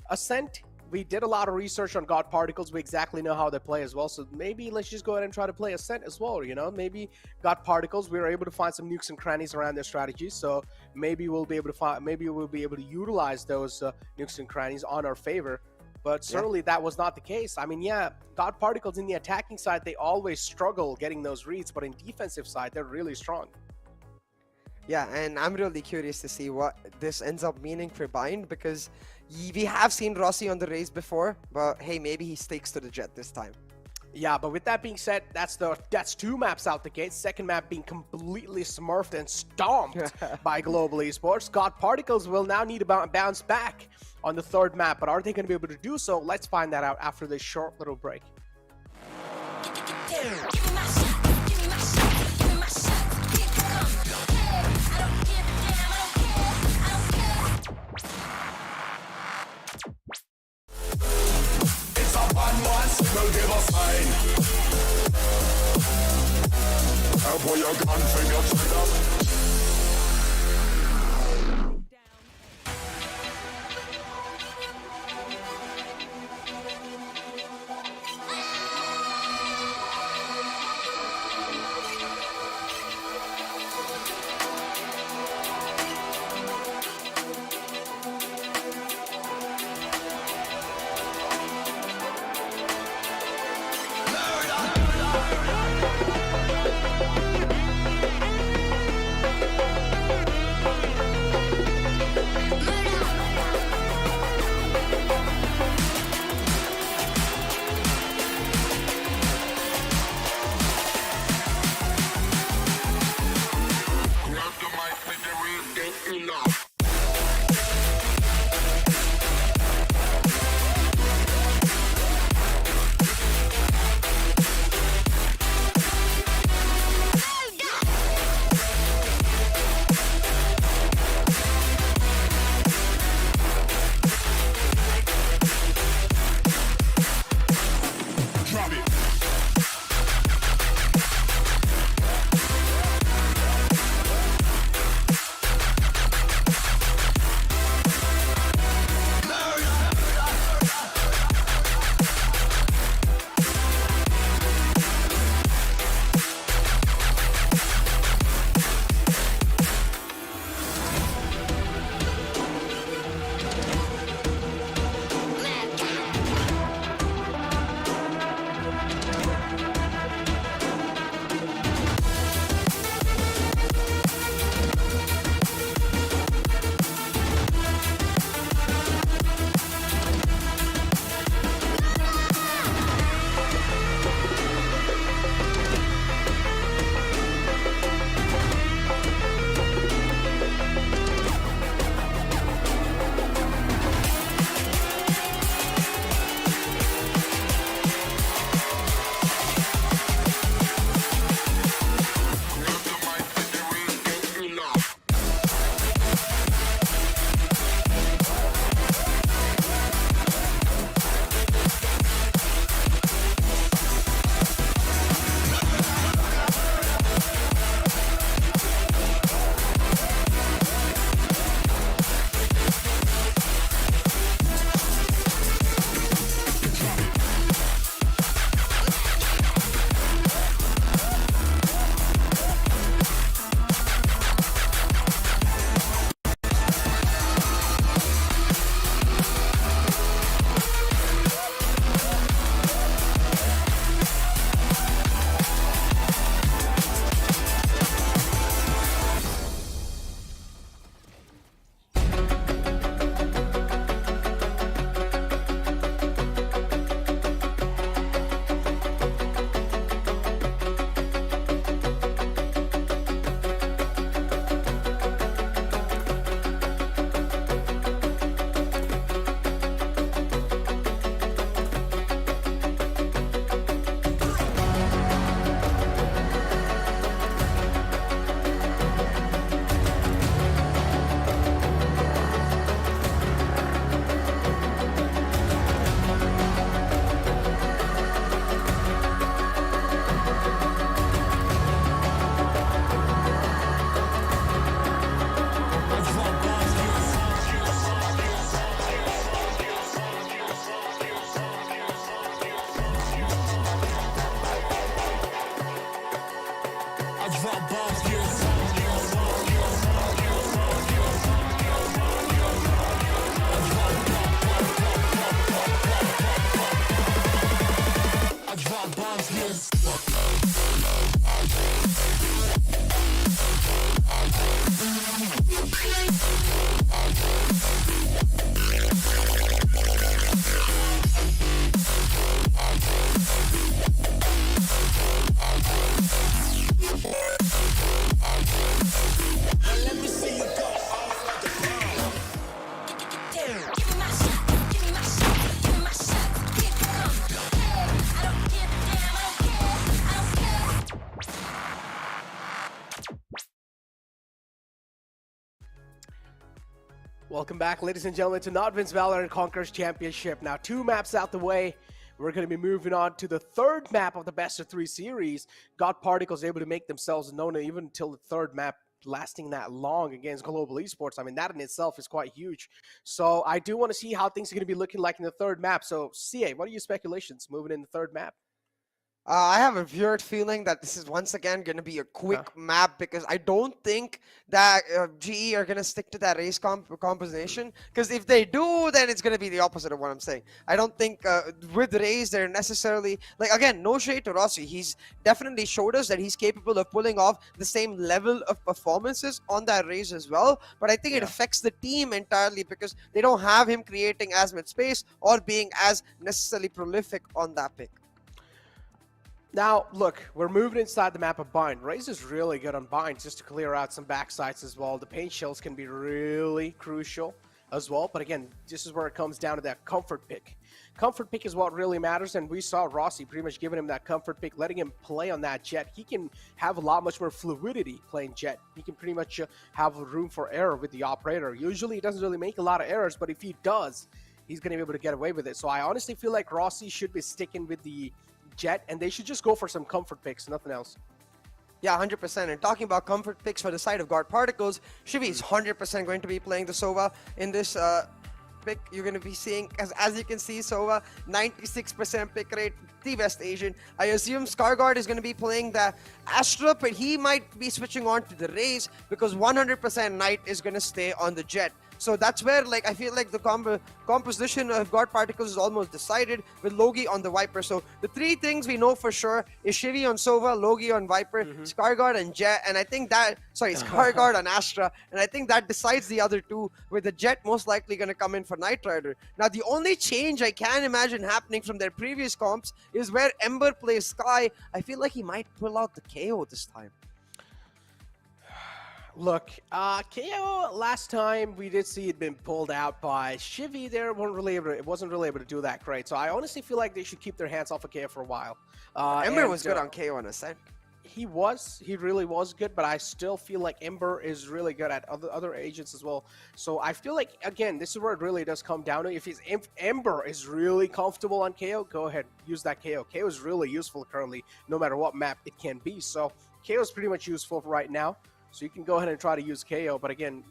Ascent, we did a lot of research on God Particles. We exactly know how they play as well. So maybe let's just go ahead and try to play Ascent as well, you know? Maybe God Particles, we were able to find some nooks and crannies around their strategies. So maybe we'll be able to find, maybe we'll be able to utilize those nooks and crannies on our favor. But certainly that was not the case. I mean, yeah, God Particles in the attacking side, they always struggle getting those reads, but in defensive side, they're really strong. Yeah, and I'm really curious to see what this ends up meaning for Bind, because we have seen Rossi on the Raze before, but hey, maybe he sticks to the Jet this time. Yeah, but with that being said, that's 2 maps out the gate. Second map being completely smurfed and stomped by Global Esports. God Particles will now need to bounce back on the 3rd map, but are they going to be able to do so? Let's find that out after this short little break. It's a one signal, give a sign. Pull your gun from your trigger. drop bombs, yes. I drop bombs, yes. Let me see you go off the ground. Give me my shot, give me my shot, give me my shot. Keep it coming. Hey, I don't give a damn, I don't care, I don't care. Welcome back, ladies and gentlemen, to NODWIN's Valorant Conquerors Championship. Now, 2 maps out the way. We're going to be moving on to the 3rd map of the best of 3 series. God Particles able to make themselves known even until the 3rd map, lasting that long against Global Esports. I mean, that in itself is quite huge. So I do want to see how things are going to be looking like in the 3rd map. So, CA, what are your speculations moving in the 3rd map? I have a weird feeling that this is once again going to be a quick map because I don't think that GE are going to stick to that race composition. Because if they do, then it's going to be the opposite of what I'm saying. I don't think with Raze they're necessarily like, again, no shade to Rossi. He's definitely showed us that he's capable of pulling off the same level of performances on that Raze as well. But I think it affects the team entirely because they don't have him creating as much space or being as necessarily prolific on that pick. Now, look, we're moving inside the map of Bind. Raze is really good on Bind just to clear out some backsides as well. The paint shells can be really crucial as well. But again, this is where it comes down to that comfort pick. Comfort pick is what really matters, and we saw Rossi pretty much giving him that comfort pick, letting him play on that Jet. He can have a lot much more fluidity playing Jet. He can pretty much have room for error with the operator. Usually he doesn't really make a lot of errors, but if he does, he's going to be able to get away with it. So I honestly feel like Rossi should be sticking with the Jet, and they should just go for some comfort picks, nothing else. Yeah, 100%. And talking about comfort picks for the side of God Particles, Shivi is 100% going to be playing the Sova in this pick. You're going to be seeing, as you can see, Sova, 96% pick rate, the West Asian. I assume Scarguard is going to be playing the Astra, but he might be switching on to the Raze because 100% Knight is going to stay on the Jet. So that's where, like, I feel like the composition of God Particles is almost decided with Logi on the Viper. So the 3 things we know for sure is Shivi on Sova, Logi on Viper, Scarguard and Jet. And I think that, Scarguard on Astra. And I think that decides the other 2, with the Jet most likely going to come in for Knight Rider. Now, the only change I can imagine happening from their previous comps is where Ember plays Sky. I feel like he might pull out the KO this time. Look, KO last time we did see it been pulled out by Shivi. It wasn't really able to do that great. So I honestly feel like they should keep their hands off of KO for a while. Ember was good on KO on Ascent. He really was good, but I still feel like Ember is really good at other agents as well. So I feel like, again, this is where it really does come down to. If Ember is really comfortable on KO, go ahead, use that KO. KO is really useful currently, no matter what map it can be. So KO is pretty much useful right now. So you can go ahead and try to use KO. But again,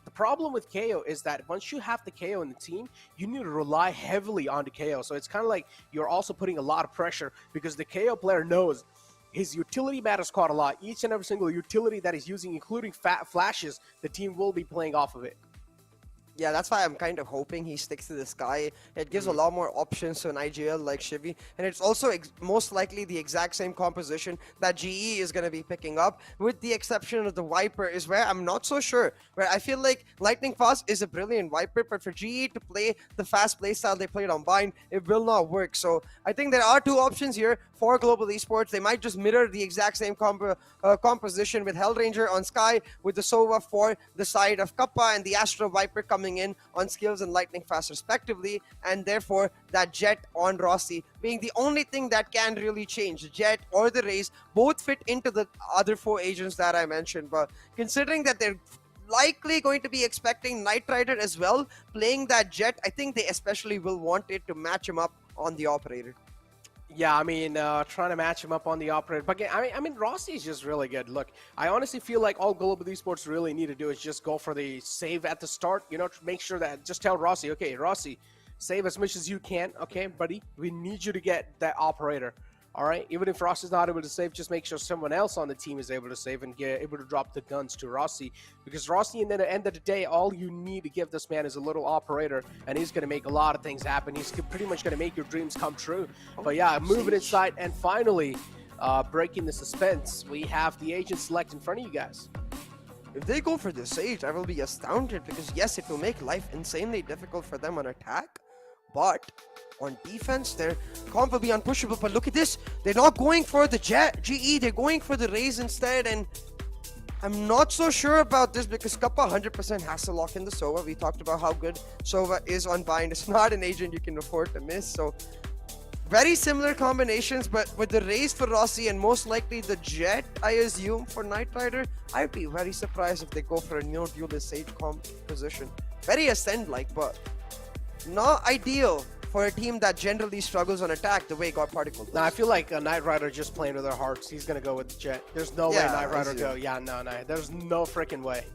the problem with KO is that once you have the KO in the team, you need to rely heavily on the KO. So it's kind of like you're also putting a lot of pressure because the KO player knows his utility matters quite a lot. Each and every single utility that he's using, including flashes, the team will be playing off of it. Yeah, that's why I'm kind of hoping he sticks to the Sky. It gives a lot more options to an IGL like Shivi. And it's also most likely the exact same composition that GE is going to be picking up, with the exception of the Viper, is where I'm not so sure. Where I feel like Lightning Fast is a brilliant Viper, but for GE to play the fast playstyle they played on Bind, it will not work. So I think there are 2 options here for Global Esports. They might just mirror the exact same composition with Hellranger on Sky, with the Sova for the side of Kappa, and the Astra Viper coming in on Skills and Lightning Fast respectively, and therefore that Jet on Rossi being the only thing that can really change. The Jet or the Raze both fit into the other 4 agents that I mentioned, but considering that they're likely going to be expecting Knight Rider as well playing that Jet, I think they especially will want it to match him up on the operator. Yeah, I mean, trying to match him up on the operator. But again, I mean, Rossi is just really good. Look, I honestly feel like all Global Esports really need to do is just go for the save at the start. You know, to make sure that, just tell Rossi, okay, Rossi, save as much as you can. Okay, buddy, we need you to get that operator. All right, even if Rossi's not able to save, just make sure someone else on the team is able to save and get able to drop the guns to Rossi. Because Rossi, in the end of the day, all you need to give this man is a little operator, and he's going to make a lot of things happen. He's pretty much going to make your dreams come true. But yeah, moving inside, and finally, breaking the suspense, we have the agent select in front of you guys. If they go for the Sage, I will be astounded because yes, it will make life insanely difficult for them on attack, but on defense, their comp will be unpushable. But look at this, they're not going for the GE, they're going for the Raze instead, and I'm not so sure about this because Kappa 100% has to lock in the Sova. We talked about how good Sova is on bind. It's not an agent you can afford to miss, so very similar combinations, but with the Raze for Rossi and most likely the Jet, I assume, for Knight Rider, I'd be very surprised if they go for a no-duelist Sage composition. Very Ascend-like, but not ideal for a team that generally struggles on attack the way God Particle does. Now, I feel like a Knight Rider just playing with their hearts. He's going to go with the Jet. There's no way Knight Rider go. Yeah, no. There's no freaking way.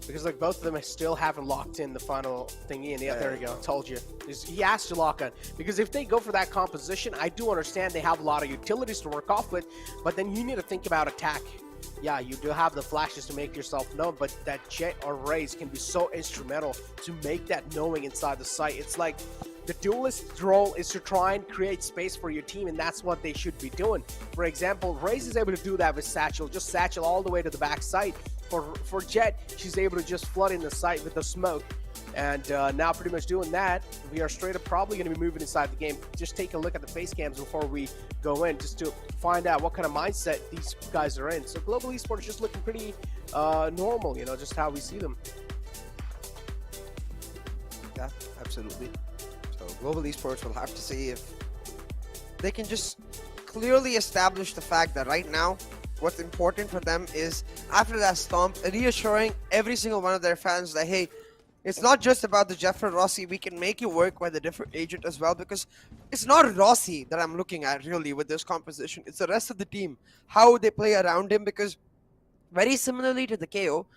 Because like both of them still haven't locked in the final thingy, and yeah, there you go. Told you. He has to lock in. Because if they go for that composition, I do understand they have a lot of utilities to work off with, but then you need to think about attack. Yeah, you do have the flashes to make yourself known, but that Jet or Raze can be so instrumental to make that knowing inside the site. It's like the duelist's role is to try and create space for your team, and that's what they should be doing. For example, Raze is able to do that with Satchel, just Satchel all the way to the back site. For Jet, she's able to just flood in the site with the smoke. And now pretty much doing that, we are straight up probably going to be moving inside the game. Just take a look at the face cams before we go in, just to find out what kind of mindset these guys are in. So Global Esports just looking pretty normal, you know, just how we see them. Yeah, absolutely. So Global Esports will have to see if they can just clearly establish the fact that right now, what's important for them is, after that stomp, reassuring every single one of their fans that, hey, it's not just about the Jeffrey Rossi, we can make you work with a different agent as well, because it's not Rossi that I'm looking at really with this composition, it's the rest of the team, how they play around him, because very similarly to the KO,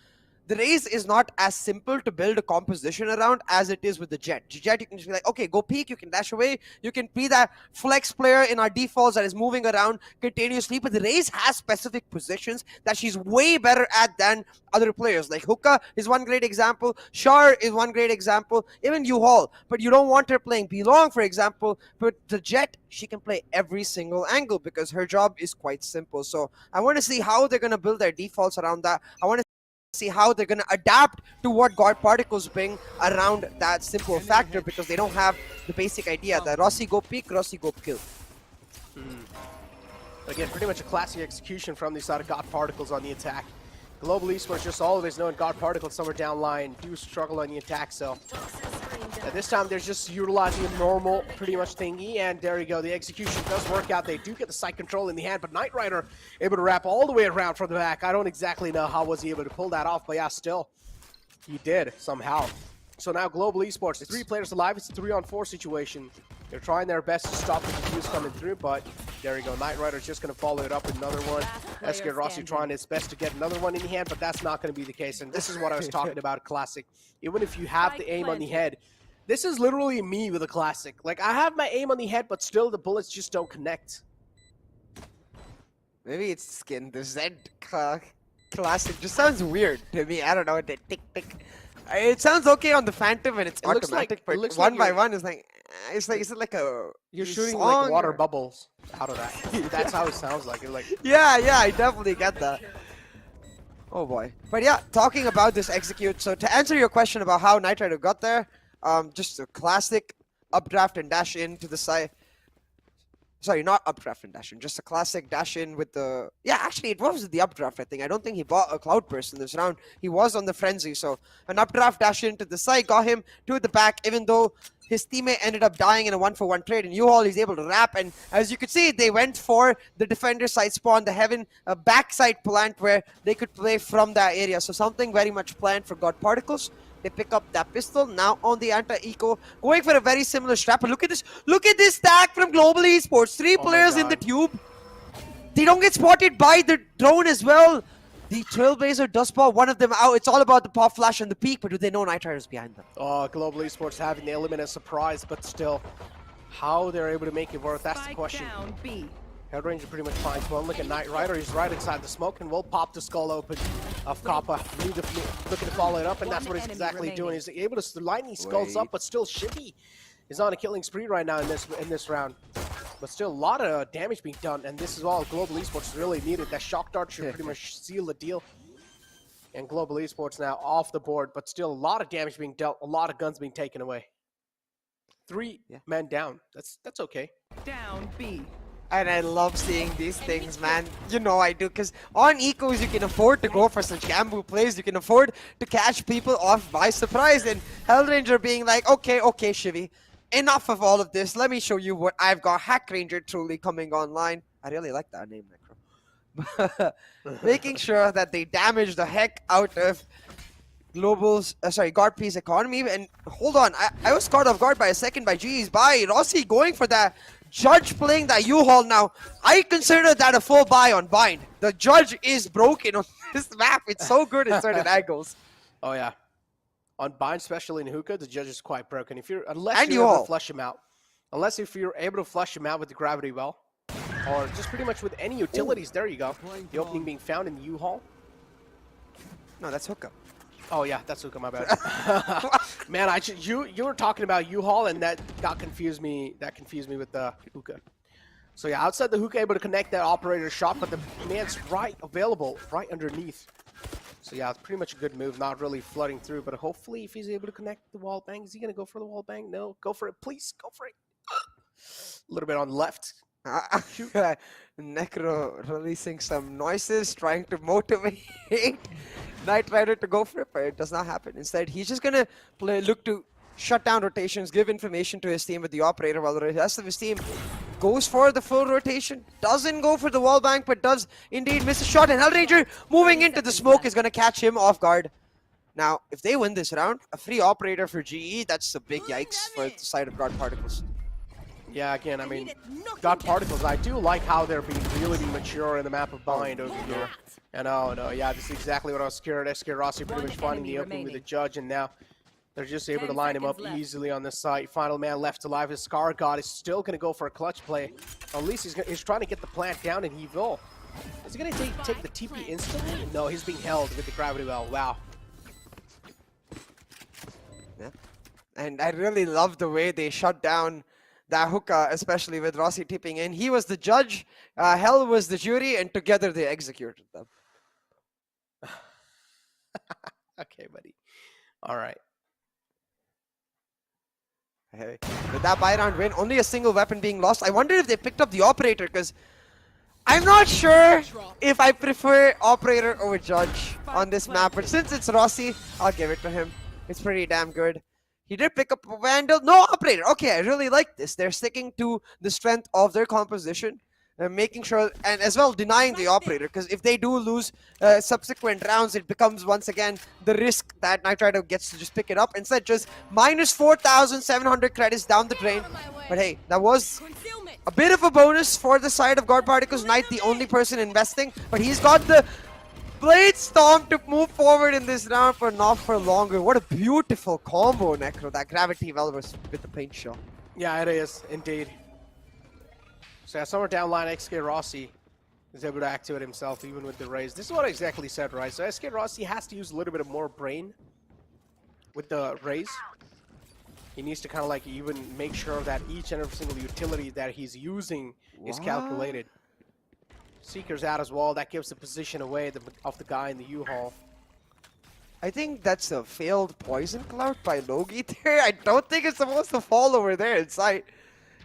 the Raze is not as simple to build a composition around as it is with the Jet. Jet, you can just be like, okay, go peek, you can dash away, you can be that flex player in our defaults that is moving around continuously, but the Raze has specific positions that she's way better at than other players. Like Hookah is one great example, Shar is one great example, even U-Haul, but you don't want her playing B-Long, for example, but the Jet, she can play every single angle because her job is quite simple. So I want to see how they're going to build their defaults around that. I want to see how they're going to adapt to what God Particles bring around that simple factor, because they don't have the basic idea that Rossi go peek, Rossi go kill. Again, pretty much a classic execution from the side of God Particles on the attack. Global Esports just always knowing God Particles somewhere down line do struggle on the attack, so at this time they're just utilizing a normal pretty much thingy, and there you go, the execution does work out. They do get the site control in the hand, but Knight Rider able to wrap all the way around from the back. I don't exactly know how was he able to pull that off, but yeah, still he did somehow. So now Global Esports, 3 players alive, it's a 3-on-4 situation. They're trying their best to stop the defuse coming through, but there you go. Knight Rider's just going to follow it up with another one. Esker Rossi trying his best to get another one in the hand, but that's not going to be the case. And this is what I was talking about, Classic. Even if you have the aim on the head, this is literally me with a Classic. Like, I have my aim on the head, but still the bullets just don't connect. Maybe it's skin. The Z Classic just sounds weird to me. I don't know. The tick tick. It sounds okay on the Phantom and it's automatic, but one by one is like, it's like a you're shooting like water bubbles out of that. That's how it sounds like. It's like yeah, I definitely get that. Oh boy. But yeah, talking about this execute. So to answer your question about how Knight Rider got there, just a classic updraft and dash in to the side. Sorry, not updraft and dash in, just a classic dash in with the... Yeah, actually, it was the updraft, I think. I don't think he bought a Cloud Burst in this round. He was on the Frenzy, so an updraft dash in to the side got him to the back, even though his teammate ended up dying in a 1-for-1 trade, and U-Haul is able to wrap, and as you could see, they went for the defender side spawn, the Heaven backside plant where they could play from that area, so something very much planned for God Particles. They pick up that pistol now on the anti-eco, going for a very similar strat. But look at this stack from Global Esports. 3 players in the tube. They don't get spotted by the drone as well. The Trailblazer does spot one of them out. It's all about the pop flash and the peak, but do they know Knight Rider's behind them? Oh, Global Esports having the element of surprise, but still. How they're able to make it work, that's the Spike question. down B. Head Ranger pretty much finds one. Look at Knight Rider, he's right inside the smoke and will pop the skull open of Kappa. Looking to follow it up, and that's what he's exactly doing. He's able to line these skulls up, but still Shivy is on a killing spree right now in this round. But still a lot of damage being done, and this is all Global Esports really needed. That shock dart should pretty much seal the deal. And Global Esports now off the board, but still a lot of damage being dealt, a lot of guns being taken away. 3 men down. That's okay. Down B. And I love seeing these things, man. You know I do, because on Ecos you can afford to go for such gamble plays. You can afford to catch people off by surprise. And Hellranger being like, okay, Shivy, enough of all of this. Let me show you what I've got. Hack Ranger truly coming online. I really like that name, Necro. Making sure that they damage the heck out of Guard P's economy. And hold on, I was caught off guard by a second by GE's buy. Rossi going for that. Judge playing that U-Haul now. I consider that a full buy on Bind. The Judge is broken on this map. It's so good in certain angles. Oh yeah. On Bind, especially in Hookah, the Judge is quite broken. Unless you're able to flush him out. Unless if you're able to flush him out with the Gravity Well. Or just pretty much with any utilities. There you go. The opening being found in the U-Haul. No, that's Hookah. Oh yeah, that's Hookah, my bad. Man, you were talking about U-Haul, and that confused me. That confused me with the Hookah. So yeah, outside the Hookah, able to connect that operator shot, but the man's right available, right underneath. So yeah, it's pretty much a good move, not really flooding through, but hopefully if he's able to connect the wall bang, is he gonna go for the wall bang? No, go for it, please, go for it. A little bit on the left. Necro releasing some noises, trying to motivate Knight Rider to go for it, but it does not happen. Instead, he's just gonna look to shut down rotations, give information to his team with the operator, while the rest of his team goes for the full rotation, doesn't go for the wall bank, but does indeed miss a shot, and Hellranger moving into the smoke is gonna catch him off guard. Now, if they win this round, a free operator for GE, that's a big yikes for the side of Guard Particles. Yeah, again, I mean, God Particles, I do like how they're being really mature in the map of Bind over here. And oh no, yeah, this is exactly what I was scared. I scared Rossi pretty much finding the opening with the Judge, and now they're just able to line him up easily on this site. Final man left alive. His Scar God is still going to go for a clutch play. At least he's trying to get the plant down, and he will. Is he going to take the TP instantly? No, he's being held with the Gravity Well. Wow. Yeah. And I really love the way they shut down that Hookah, especially with Rossi tipping in. He was the judge, Hell was the jury, and together they executed them. Okay, buddy. All right. Hey, with that buy round win, only a single weapon being lost. I wonder if they picked up the operator, because I'm not sure if I prefer operator over judge on this map, but since it's Rossi, I'll give it to him. It's pretty damn good. He did pick up a Vandal. No operator. Okay, I really like this. They're sticking to the strength of their composition. And making sure, and as well denying the operator, because if they do lose subsequent rounds, it becomes once again the risk that Knight Rider gets to just pick it up. Instead, just minus 4,700 credits down the drain. But hey, that was a bit of a bonus for the side of Guard Particles. Knight, the only person investing, but he's got the Blade Storm to move forward in this round, but not for longer. What a beautiful combo, Necro. That Gravity Well was with the paint shot. Yeah, it is, indeed. So yeah, somewhere down line, XK Rossi is able to activate himself even with the raise. This is what I exactly said, right? So SK Rossi has to use a little bit of more brain with the raise. He needs to kind of like even make sure that each and every single utility that he's using is calculated. Seeker's out as well. That gives the position away of the guy in the U-Haul. I think that's a failed poison cloud by Logi there. I don't think it's supposed to fall over there inside.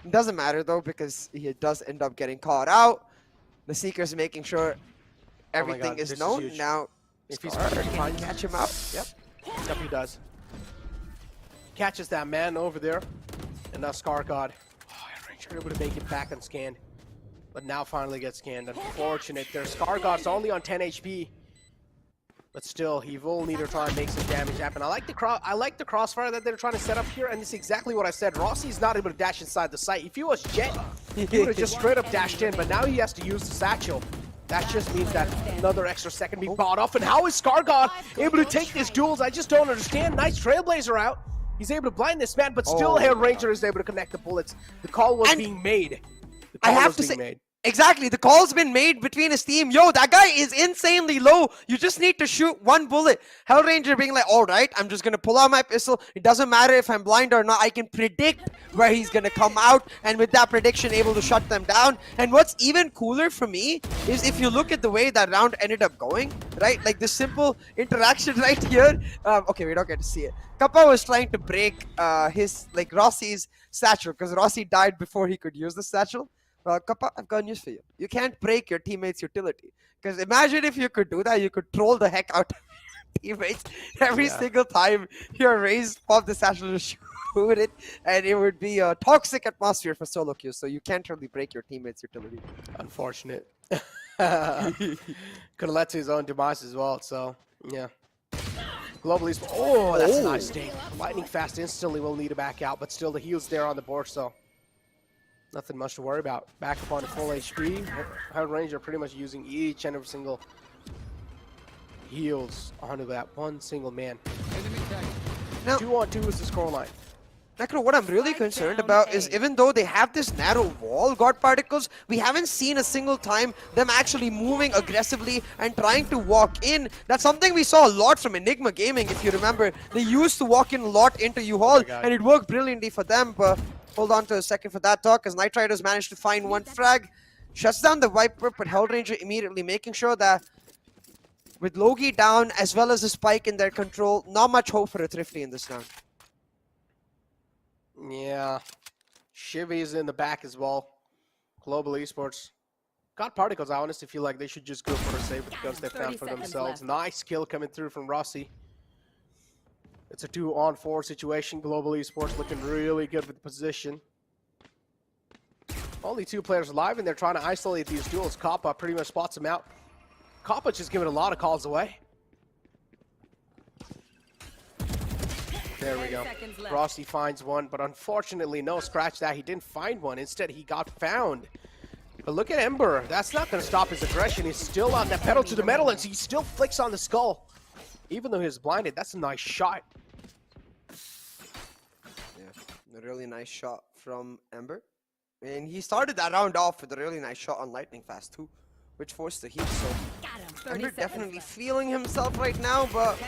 It doesn't matter though, because he does end up getting caught out. The Seeker's making sure everything is known. Now, if he's can catch him out. Yep. Yep, he does. Catches that man over there. And now Scar God. Oh, Ranger able to make it back unscanned. But now finally gets scanned. Unfortunate there. Scar God's only on 10 HP. But still, he will need to try and make some damage happen. I like the crossfire that they're trying to set up here, and it's exactly what I said. Rossi's not able to dash inside the site. If he was Jet, he would have just straight up dashed in, but now he has to use the satchel. That just means that another extra second being bought off. And how is Scar God able to take these duels? I just don't understand. Nice Trailblazer out. He's able to blind this man, but still Hair Ranger is able to connect the bullets. The call was being made. The call I have was to being say, made. exactly, the call's been made between his team. Yo, that guy is insanely low. You just need to shoot one bullet. Hellranger being like, all right, I'm just going to pull out my pistol. It doesn't matter if I'm blind or not. I can predict where he's going to come out. And with that prediction, able to shut them down. And what's even cooler for me is if you look at the way that round ended up going, right? Like the simple interaction right here. Okay, we don't get to see it. Kappa was trying to break Rossi's satchel because Rossi died before he could use the satchel. Well, Kappa, I've got news for you. You can't break your teammates' utility. Because imagine if you could do that, you could troll the heck out of your teammates every single time your Raze pop the satchel to shoot it, and it would be a toxic atmosphere for solo queues. So you can't really break your teammates' utility. Unfortunate. Could have led to his own demise as well. So yeah. Global Esports. Oh, that's a nice take. Lightning Fast instantly will need to back out, but still the heal's there on the board. So. Nothing much to worry about. Back up on the full HP. Hell Ranger pretty much using each and every single heals onto that one single man. Now, 2-on-2 is the scoreline. Nekro, what I'm really concerned about is even though they have this narrow wall, God Particles, we haven't seen a single time them actually moving aggressively and trying to walk in. That's something we saw a lot from Enigma Gaming, if you remember. They used to walk in a lot into U-Haul, and it worked brilliantly for them, but hold on to a second for that talk, as Knight Riders managed to find one frag. Shuts down the Viper, but Hellranger immediately making sure that with Logi down, as well as the spike in their control, not much hope for a Thrifty in this round. Yeah. Shivy is in the back as well. Global Esports. God Particles, I honestly feel like they should just go for a save because they found for themselves. Nice kill coming through from Rossi. It's a 2-on-4 situation. Global Esports looking really good with the position. Only 2 players alive, and they're trying to isolate these duels. Kappa pretty much spots him out. Kappa just giving a lot of calls away. There we go. Rossi finds one, but unfortunately, no, scratch that. He didn't find one. Instead, he got found. But look at Ember. That's not going to stop his aggression. He's still on that pedal to the metal, and he still flicks on the skull. Even though he's blinded, that's a nice shot. Yeah, a really nice shot from Ember. And he started that round off with a really nice shot on Lightning Fast too, which forced the heat. So Ember definitely feeling himself right now, but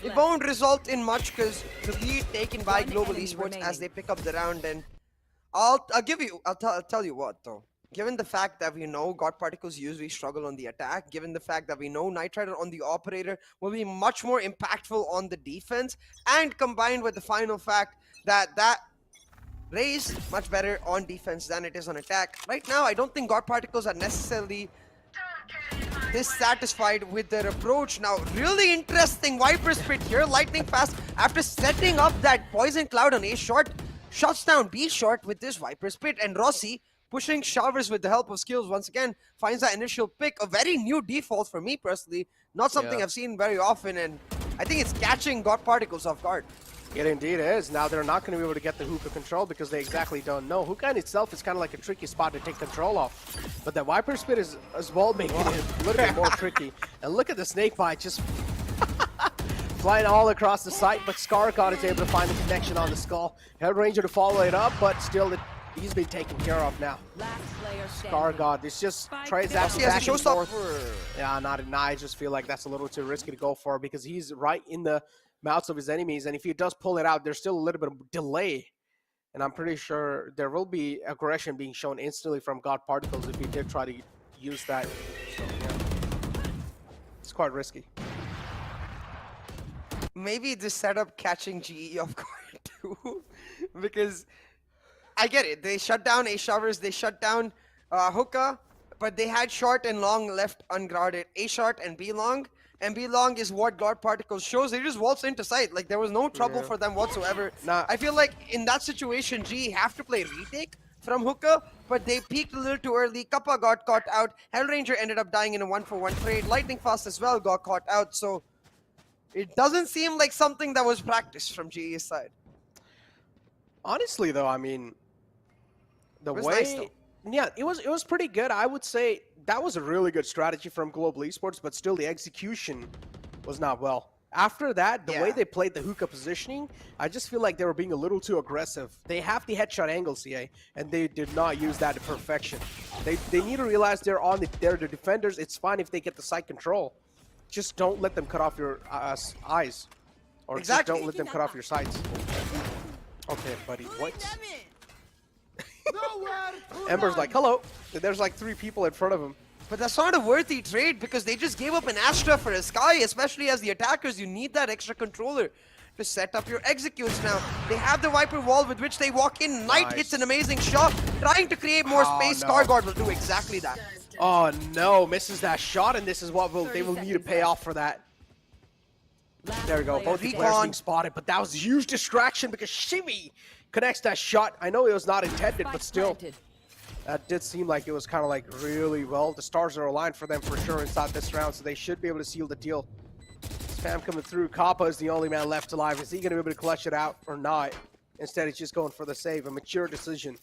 it won't result in much because the lead taken by Global Esports as they pick up the round. And I'll tell you what though. Given the fact that we know God Particles usually struggle on the attack, given the fact that we know Knight Rider on the operator will be much more impactful on the defense, and combined with the final fact that Raze much better on defense than it is on attack. Right now, I don't think God Particles are necessarily dissatisfied with their approach. Now, really interesting Viper Spit here. Lightning Fast, after setting up that Poison Cloud on A short, shuts down B short with this Viper Spit, and Rossi pushing showers with the help of skills once again, finds that initial pick. A very new default for me personally. Not something I've seen very often, and I think it's catching God Particles off guard. It indeed is. Now they're not going to be able to get the hookah control because they exactly don't know. Hookah in itself is kind of like a tricky spot to take control of. But the Viper Spit is as well making it a little bit more tricky. And look at the snake bite just flying all across the site, but Scarcon is able to find the connection on the skull. Hellranger to follow it up, but still he's been taken care of now. Scar God, this just trades after back and forth. Yeah, I just feel like that's a little too risky to go for because he's right in the mouths of his enemies, and if he does pull it out, there's still a little bit of delay. And I'm pretty sure there will be aggression being shown instantly from God Particles if he did try to use that. So, yeah. It's quite risky. Maybe this setup catching GE off guard too, because I get it. They shut down A showers, they shut down hookah, but they had short and long left unguarded. A short and B long. And B long is what God Particles shows. They just waltz into sight. Like, there was no trouble for them whatsoever. Nah. I feel like in that situation, GE have to play retake from hookah, but they peaked a little too early. Kappa got caught out. Hellranger ended up dying in a 1-for-1 trade. Lightning Fast as well got caught out. So it doesn't seem like something that was practiced from GE's side. Honestly, though, I mean, the It was way, nice, though. yeah, it was pretty good. I would say that was a really good strategy from Global Esports, but still the execution was not well. After that, the way Yeah. they played the hookah positioning, I just feel like they were being a little too aggressive. They have the headshot angle, CA, and they did not use that to perfection. They need to realize they're the defenders. It's fine if they get the side control. Just don't let them cut off your eyes. Or just Exactly. don't let them cut off your sights. Okay, buddy, what? Ember's like, hello. And there's like 3 people in front of him. But that's not a worthy trade because they just gave up an Astra for a Sky, especially as the attackers. You need that extra controller to set up your executes now. They have the Viper wall with which they walk in. Knight hits an amazing shot, trying to create more space. no. Scarguard will do exactly that. Oh no, misses that shot, and this is what they will need to pay off for that. There we go, both the players being spotted, but that was a huge distraction because Shivy connects that shot. I know it was not intended, but still. That did seem like it was kind of like really well. The stars are aligned for them for sure inside this round, so they should be able to seal the deal. Spam coming through. Kappa is the only man left alive. Is he going to be able to clutch it out or not? Instead, he's just going for the save. A mature decision.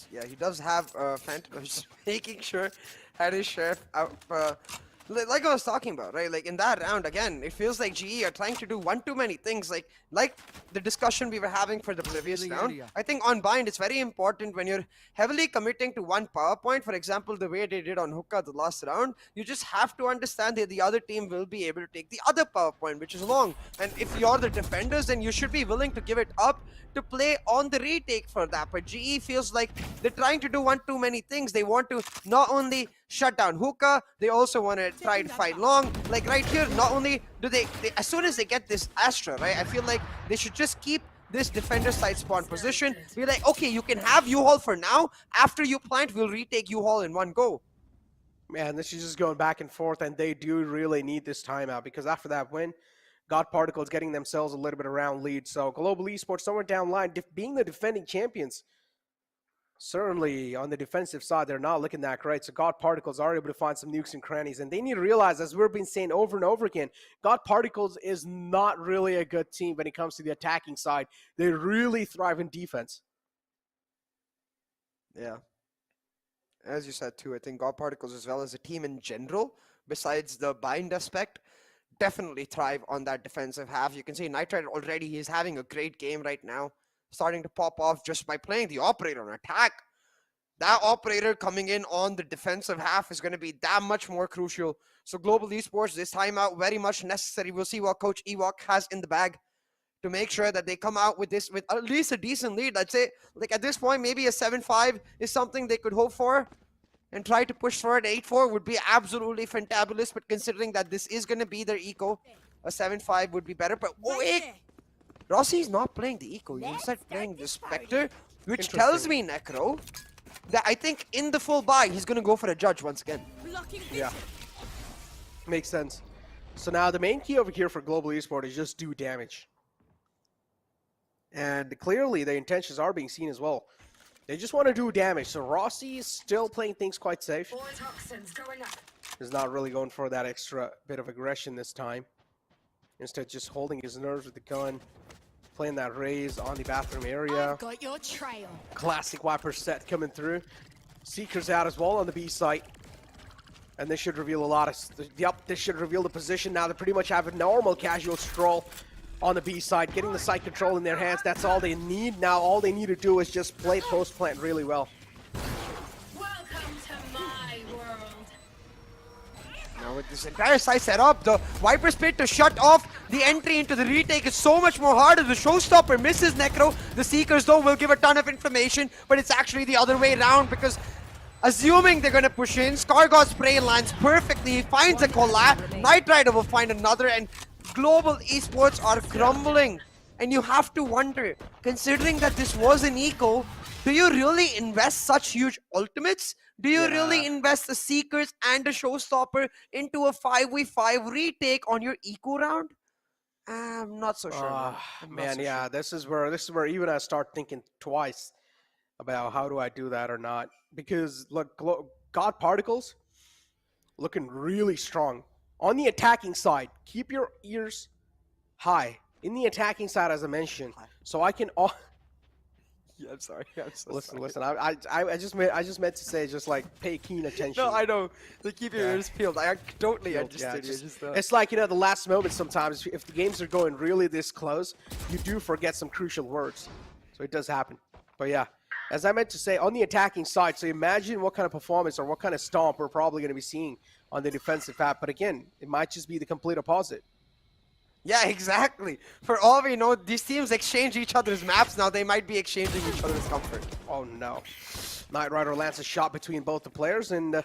Yeah, he does have Phantom. Just making sure had his share out. Like I was talking about, right? Like in that round, again, it feels like GE are trying to do one too many things. Like the discussion we were having for the previous round. I think on bind, it's very important when you're heavily committing to one power point. For example, the way they did on hookah the last round, you just have to understand that the other team will be able to take the other power point, which is long. And if you're the defenders, then you should be willing to give it up to play on the retake for that. But GE feels like they're trying to do one too many things. They want to not only shut down hookah, they also want to try to fight long. Like right here, not only do they as soon as they get this Astra, right, I feel like they should just keep this defender side spawn position. Be like, okay, you can have U-Haul for now. After you plant, we'll retake U-Haul in one go. Man, this is just going back and forth, and they do really need this timeout because after that win, God Particles getting themselves a little bit around lead. So Global Esports somewhere down line, being the defending champions, certainly on the defensive side, they're not looking that great. So God Particles are able to find some nukes and crannies, and they need to realize, as we've been saying over and over again, God Particles is not really a good team when it comes to the attacking side. They really thrive in defense. Yeah. As you said too, I think God Particles as well as a team in general, besides the bind aspect, definitely thrive on that defensive half. You can see Nitride already, he's having a great game right now, starting to pop off just by playing the operator on attack. That operator coming in on the defensive half is going to be that much more crucial. So Global Esports, this timeout very much necessary. We'll see what Coach Ewok has in the bag to make sure that they come out with this with at least a decent lead. I'd say, like at this point, maybe a 7-5 is something they could hope for. And try to push for it. 8-4 would be absolutely fantabulous, but considering that this is going to be their eco, a 7-5 would be better. But wait, Rossi's not playing the eco. He's instead playing the Spectre, which tells me, Necro, that I think in the full buy, he's going to go for a judge once again. Yeah, makes sense. So now the main key over here for Global Esports is just do damage. And clearly the intentions are being seen as well. They just want to do damage. So Rossi is still playing things quite safe. He's not really going for that extra bit of aggression this time. Instead, just holding his nerves with the gun. Playing that raise on the bathroom area. I've got your trail. Classic Wiper set coming through. Seekers out as well on the B site. And this should reveal a lot of... Yep, this should reveal the position. Now they pretty much have a normal casual stroll on the B side, getting the site control in their hands. That's all they need. Now all they need to do is just play post plant really well. Welcome to my world. Now with this entire site set up, the Viper Spit to shut off the entry into the retake is so much more harder. The Showstopper misses Necro. The Seekers though will give a ton of information, but it's actually the other way around because assuming they're gonna push in, Scargod's spray lands perfectly. He finds a collab. Knight Rider will find another, and Global Esports are crumbling. And you have to wonder, considering that this was an eco, do you really invest such huge ultimates? Do you really invest the Seekers and the Showstopper into a 5v5 retake on your eco round? I'm not so sure. Man, yeah, this is where even I start thinking twice about how do I do that or not. Because look, God Particles looking really strong. On the attacking side, keep your ears high. In the attacking side, as I mentioned, so I can... Yeah, I'm sorry. I'm so Listen, sorry. listen. I just meant to say, just like pay keen attention. No, I know. Like, keep your Yeah. ears peeled. I totally Yeah, understood you. it's like, you know, the last moment sometimes, if the games are going really this close, you do forget some crucial words. So it does happen. But yeah, as I meant to say, on the attacking side, so imagine what kind of performance or what kind of stomp we're probably going to be seeing on the defensive half. But again, it might just be the complete opposite. Yeah, exactly. For all we know, these teams exchange each other's maps now. They might be exchanging each other's comfort. Oh no. Knight Rider lands a shot between both the players and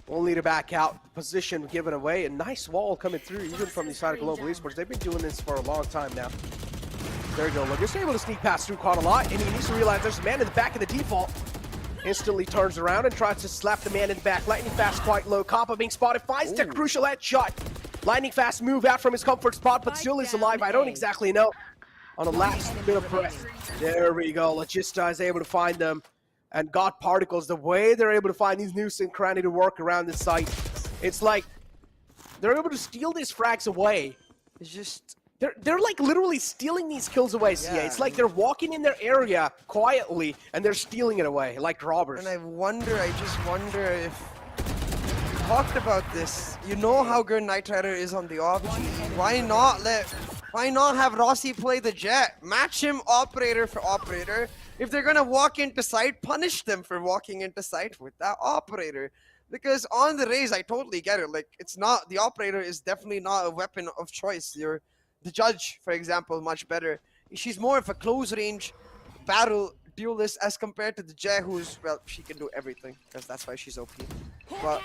only to back out. Position given away. A nice wall coming through even from the side of Global Esports. They've been doing this for a long time now. There you go. Look, just able to sneak past through quite a lot, and he needs to realize there's a man in the back of the default. Instantly turns around and tries to slap the man in the back. Lightning Fast quite low. Kappa being spotted. Finds the crucial headshot. Lightning Fast move out from his comfort spot, but still is alive. I don't exactly know. On a last bit of press. There we go. Logista is able to find them. And God Particles, the way they're able to find these nukes and cranny to work around this site, it's like they're able to steal these frags away. It's just... They're like literally stealing these kills away, CA. Yeah, It's like they're walking in their area quietly and they're stealing it away, like robbers. And I just wonder if... We talked about this. You know how good Knight Rider is on the off GE. Why not have Rossi play the Jet? Match him operator for operator. If they're gonna walk into site, punish them for walking into site with that operator. Because on the Raze, I totally get it. Like, it's not... The operator is definitely not a weapon of choice. The Judge, for example, much better. She's more of a close-range battle duelist as compared to the Jay, who's, well, she can do everything, because that's why she's OP. But,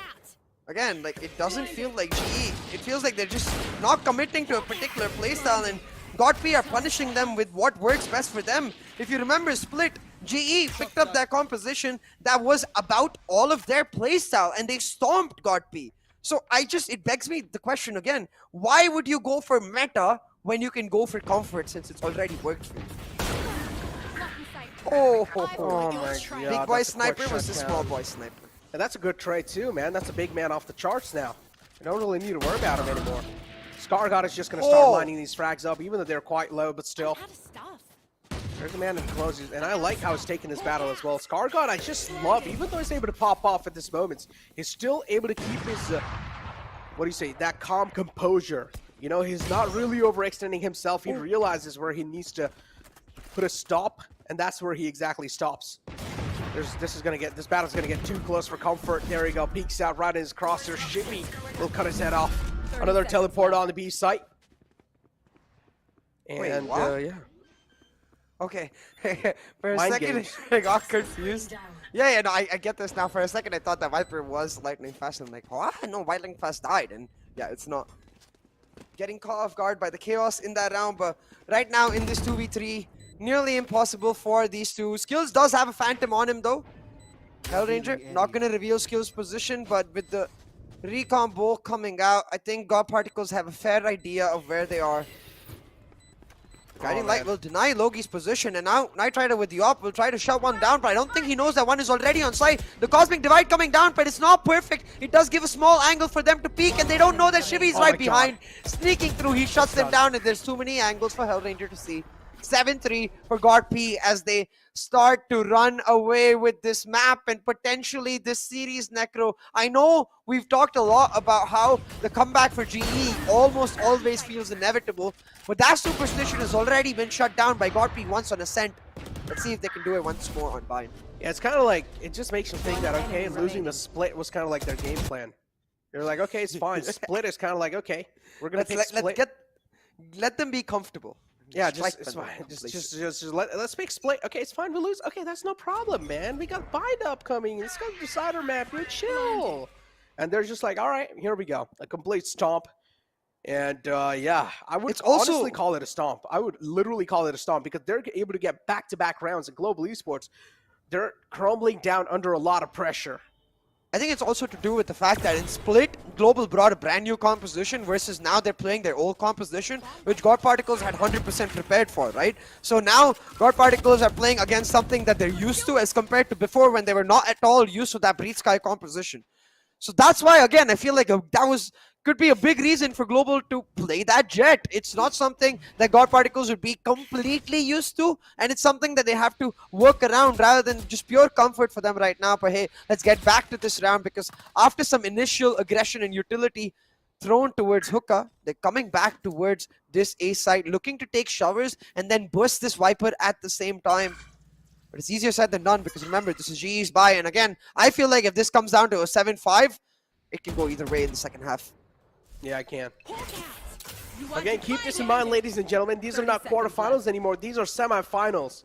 again, like, it doesn't feel like GE. It feels like they're just not committing to a particular playstyle, and GOTP are punishing them with what works best for them. If you remember Split, GE picked up that composition that was about all of their playstyle, and they stomped GOTP. So it begs me the question again, why would you go for meta when you can go for comfort since it's already worked for you? Oh my God. Big boy That's a quick sniper was the shutdown. small boy sniper. And that's a good trade too, man. That's a big man off the charts now. You don't really need to worry about him anymore. ScarGod is just going to start lining these frags up, even though they're quite low, but still. There's a man in closes, and I like how he's taking this battle as well. ScarGod, I just love, even though he's able to pop off at this moment, he's still able to keep his, what do you say, that calm composure. You know, he's not really overextending himself. He realizes where he needs to put a stop, and that's where he exactly stops. This battle's gonna get too close for comfort. There we go, peeks out right in his crosshair. Shippy will cut his head off. Another teleport on the B site. And Wait, what? yeah. Okay, for a Mind second games. I got confused. Yeah, no, I get this now. For a second I thought that Viper was Lightning Fast, and I'm like, what? No, Lightning Fast died, and yeah, it's not. Getting caught off guard by the chaos in that round, but right now in this 2v3, nearly impossible for these two. Skills does have a Phantom on him though. Hellranger, not gonna reveal Skills' position, but with the recon bow coming out, I think God Particles have a fair idea of where they are. Guiding Light will deny Logi's position, and now Knight Rider with the op will try to shut one down, but I don't think he knows that one is already on site. The Cosmic Divide coming down, but it's not perfect. It does give a small angle for them to peek, and they don't know that Shivi's right behind. Sneaking through, he shuts them down, and there's too many angles for Hellranger to see. 7-3 for GOTP as they start to run away with this map and potentially this series, Necro. I know we've talked a lot about how the comeback for GE almost always feels inevitable, but that superstition has already been shut down by GOTP once on Ascent. Let's see if they can do it once more on Bind. Yeah, it's kind of like, it just makes you think that, okay, losing the split was kind of like their game plan. They're like, okay, it's fine. Split is kind of like, okay, we're going to take split. Let them be comfortable. Yeah, it's fine. Let's make split. Okay, it's fine. We lose. Okay, that's no problem, man. We got Bind upcoming. Let's go to the Decider map. We're chill. And they're just like, all right, here we go. A complete stomp. And yeah, I would honestly call it a stomp. I would literally call it a stomp because they're able to get back-to-back rounds in Global Esports. They're crumbling down under a lot of pressure. I think it's also to do with the fact that in Split, Global brought a brand new composition versus now they're playing their old composition, which God Particles had 100% prepared for, right? So now God Particles are playing against something that they're used to as compared to before when they were not at all used to that Breathe Sky composition. So that's why, again, I feel like that was could be a big reason for Global to play that jet. It's not something that God Particles would be completely used to, and it's something that they have to work around rather than just pure comfort for them right now. But hey, let's get back to this round, because after some initial aggression and utility thrown towards Hookah, they're coming back towards this A site, looking to take showers and then burst this Viper at the same time. But it's easier said than done, because remember, this is GE's buy, and again, I feel like if this comes down to a 7-5, it can go either way in the second half. Yeah, I can. Again, keep this in mind, ladies and gentlemen. These are not quarterfinals anymore. These are semifinals.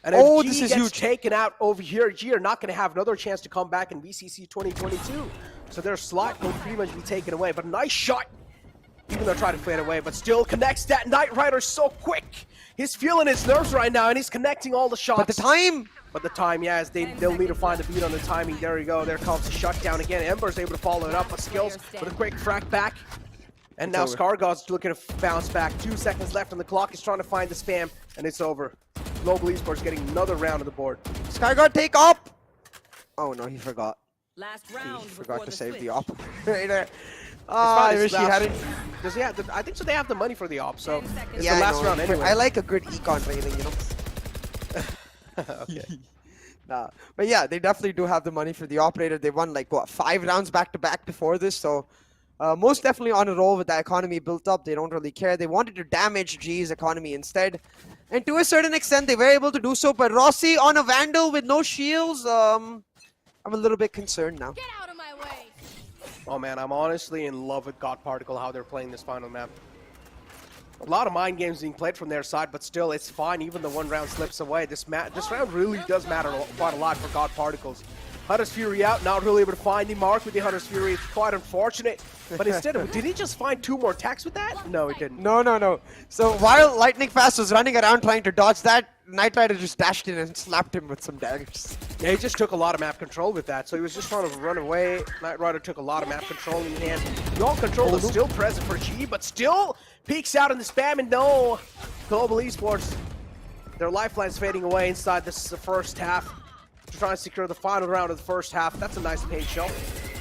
And if this G is gets huge. taken out over here, G are not going to have another chance to come back in VCC 2022. So their slot will pretty much be taken away. But nice shot. Even though trying to play it away, but still connects that Knight Rider so quick. He's feeling his nerves right now, and he's connecting all the shots. But the time! But the time, yes, they'll need to find a beat on the timing. There we go. There comes the shutdown again. Ember's able to follow it up, but Skills with a quick frag back. And now Skargod's looking to bounce back. 2 seconds left on the clock. He's trying to find the spam, and it's over. Global Esports getting another round on the board. Skargod, take up! Oh no, he forgot. Last round. He forgot to save the op. op. Right there. I I wish he hadn't. Does he have the, I think so. They have the money for the op, so it's Yeah, the I last know, round but anyway. I like a good econ training, you know. Okay. Nah. But yeah, they definitely do have the money for the operator. They won like what, 5 rounds back to back before this, so most definitely on a roll with the economy built up. They don't really care. They wanted to damage G's economy instead, and to a certain extent, they were able to do so. But Rossi on a Vandal with no shields, I'm a little bit concerned now. Get out of my way. Oh man, I'm honestly in love with God Particle, how they're playing this final map. A lot of mind games being played from their side, but still, it's fine. Even the 1 round slips away. This round really does matter quite a lot for God Particles. Hunter's Fury out, not really able to find the mark with the Hunter's Fury. It's quite unfortunate. But instead, did he just find 2 more attacks with that? No, he didn't. No. So while Lightning Fast was running around trying to dodge that, Knight Rider just dashed in and slapped him with some daggers. Yeah, he just took a lot of map control with that. So he was just trying to run away. Knight Rider took a lot of map control in hand. The all control is still present for G, but still peeks out in the spam, and no. Global Esports, their lifeline's fading away inside this first half. Trying to secure the final round of the first half. That's a nice paint shell.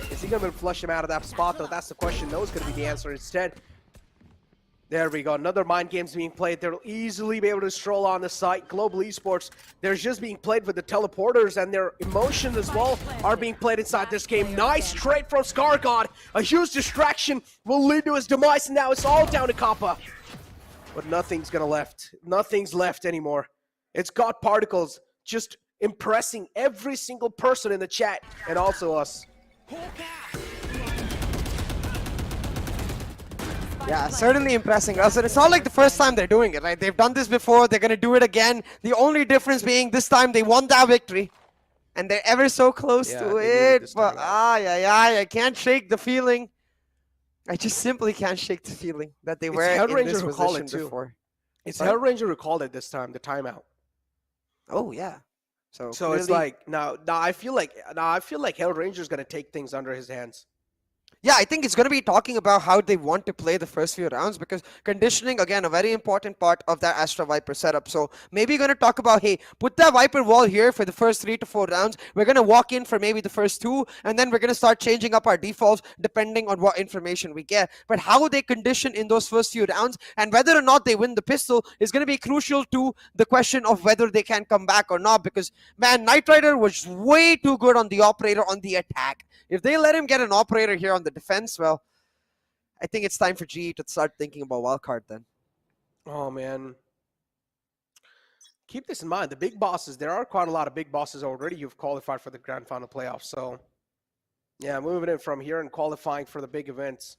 Is he going to flush him out of that spot, though? That's the question. No is going to be the answer instead. There we go. Another mind game's being played. They'll easily be able to stroll on the site. Global Esports, they're just being played with the teleporters, and their emotions as well are being played inside this game. Nice trade from Skargod. A huge distraction will lead to his demise, and now it's all down to Kappa. But nothing's left anymore. It's God Particles just impressing every single person in the chat, and also us. Yeah, certainly impressing us. And it's not like the first time they're doing it, right? They've done this before. They're going to do it again. The only difference being this time they won that victory. And they're ever so close to they did it. this But time, I can't shake the feeling. I just simply can't shake the feeling that they were in Hellrainger this who called position it too. before. It's Sorry? Hellrainger who called it this time, the timeout. Oh, yeah. So It's clearly- like now I feel like Hellranger's gonna take things under his hands. Yeah, I think it's going to be talking about how they want to play the first few rounds, because conditioning, again, a very important part of that Astra Viper setup. So maybe going to talk about, hey, put that Viper wall here for the first 3 to 4 rounds. We're going to walk in for maybe the first 2, and then we're going to start changing up our defaults depending on what information we get. But how they condition in those first few rounds and whether or not they win the pistol is going to be crucial to the question of whether they can come back or not. Because, man, Knight Rider was way too good on the operator on the attack. If they let him get an operator here on the defense, well, I think it's time for GE to start thinking about wildcard then. Oh man. Keep this in mind. The big bosses, there are quite a lot of big bosses already who've qualified for the grand final playoffs. So yeah, moving in from here and qualifying for the big events,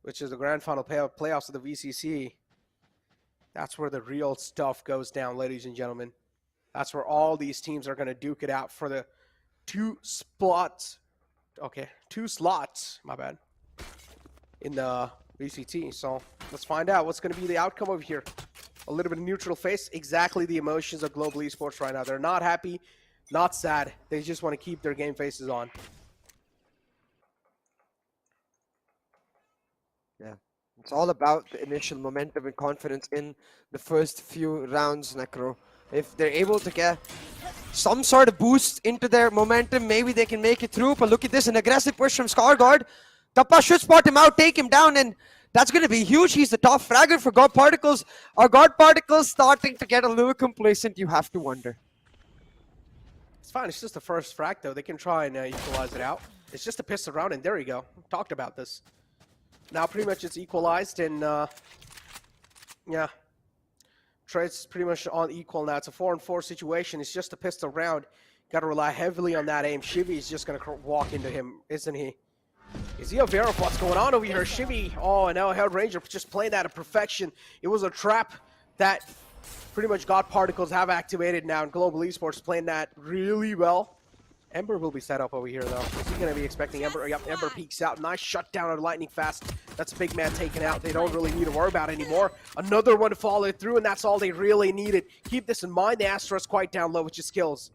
which is the grand final playoffs of the VCC. That's where the real stuff goes down, ladies and gentlemen. That's where all these teams are going to duke it out for the 2 slots. Okay, 2 slots, my bad, in the VCT. So let's find out what's going to be the outcome over here. A little bit of neutral face, exactly the emotions of Global Esports right now. They're not happy, not sad. They just want to keep their game faces on. Yeah, it's all about the initial momentum and confidence in the first few rounds, Necro. If they're able to get some sort of boost into their momentum, maybe they can make it through. But look at this, an aggressive push from Skargod. Kappa should spot him out, take him down, and that's going to be huge. He's the top fragger for God Particles. Are God Particles starting to get a little complacent? You have to wonder. It's fine. It's just the first frag, though. They can try and equalize it out. It's just a pistol round, and there you go. Talked about this. Now pretty much it's equalized, and yeah. Trade's pretty much on equal now. It's a 4-on-4 situation. It's just a pistol round. Got to rely heavily on that aim. Shivy is just going to walk into him, isn't he? Is he aware of what's going on over here? Shivy, oh no, Hellranger just played that to perfection. It was a trap that pretty much God Particles have activated now, and Global Esports playing that really well. Ember will be set up over here, though. Is he going to be expecting Ember? Yep, Ember peeks out. Nice shutdown on Lightning Fast. That's a big man taken out. They don't really need to worry about it anymore. Another one to follow through, and that's all they really needed. Keep this in mind. The Astra's quite down low with your skills.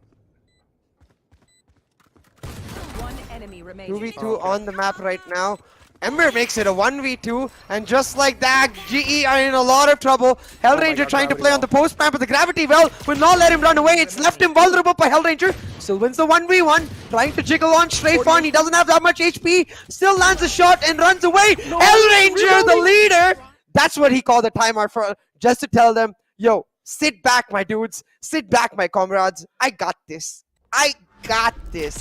One enemy remaining. 2v2 on the map right now. Ember makes it a 1v2, and just like that, GE are in a lot of trouble. Hellranger God, trying to Gravity play on the post ramp, but the Gravity Well will not let him run away. It's left him vulnerable by Hellranger. Still wins the 1v1, trying to jiggle on Strafe on. He doesn't have that much HP. Still lands a shot and runs away. Hellranger, the leader. That's what he called the timeout for, just to tell them, yo, sit back, my dudes. Sit back, my comrades. I got this. I got this.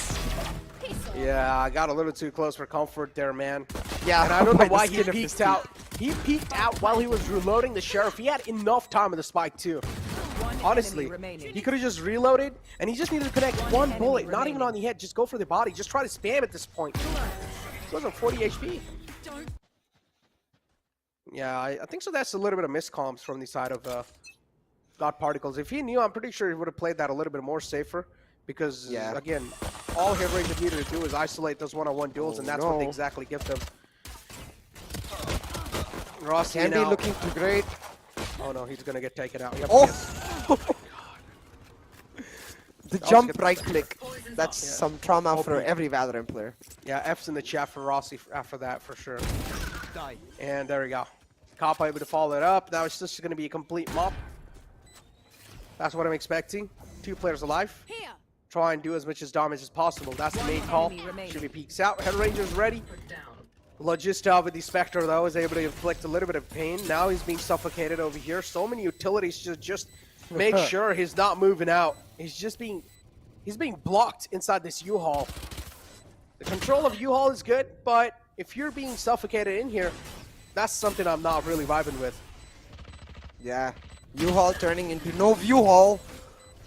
Yeah, I got a little too close for comfort there, man. Yeah, And I don't know by the why he skin of his peeked teeth. out. He peeked out while he was reloading the Sheriff. He had enough time with the spike, too. Honestly, he could have just reloaded, and he just needed to connect one bullet, not even on the head. Just go for the body. Just try to spam at this point. He was on 40 HP. Yeah, I think so. That's a little bit of miscomms from the side of God Particles. If he knew, I'm pretty sure he would have played that a little bit more safer. Because, again, all Hellranger needed to do is isolate those one-on-one duels, and that's what they exactly give them. Rossi Candy now. looking too great. Oh no, he's gonna get taken out. Yep, Oh! The jump right click. That's some trauma for every Valorant player. Yeah, F's in the chat for Rossi after that, for sure. And there we go. Kappa able to follow it up. Now it's just gonna be a complete mop. That's what I'm expecting. 2 players alive. Here. Try and do as much as damage as possible. That's the main call. Should be peeks out. Hellranger's ready. Logista with the Spectre, though, is able to inflict a little bit of pain. Now he's being suffocated over here. So many utilities to just make sure he's not moving out. He's being blocked inside this U-Haul. The control of U-Haul is good, but if you're being suffocated in here, that's something I'm not really vibing with. Yeah. U-Haul turning into no view-haul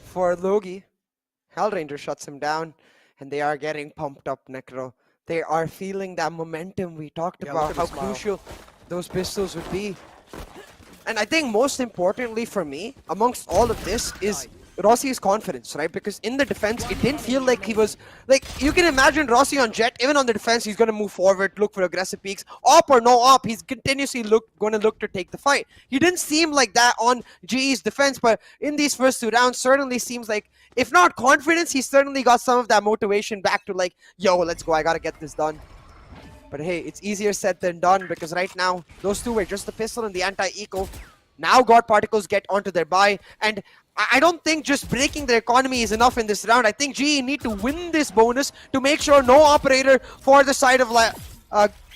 for Logi. Hellranger shuts him down, and they are getting pumped up, Necro. They are feeling that momentum we talked about, how crucial those pistols would be. And I think most importantly for me, amongst all of this, is Rossi's confidence, right? Because in the defense, it didn't feel like he was... Like, you can imagine Rossi on Jet, even on the defense, he's going to move forward, look for aggressive peaks. Op or no op, he's continuously going to look to take the fight. He didn't seem like that on GE's defense, but in these first 2 rounds, certainly seems like, if not confidence, he certainly got some of that motivation back to like, yo, let's go, I got to get this done. But hey, it's easier said than done, because right now, those 2 were just the pistol and the anti-eco. Now God Particles get onto their buy, and I don't think just breaking their economy is enough in this round. I think GE need to win this bonus to make sure no operator for the side of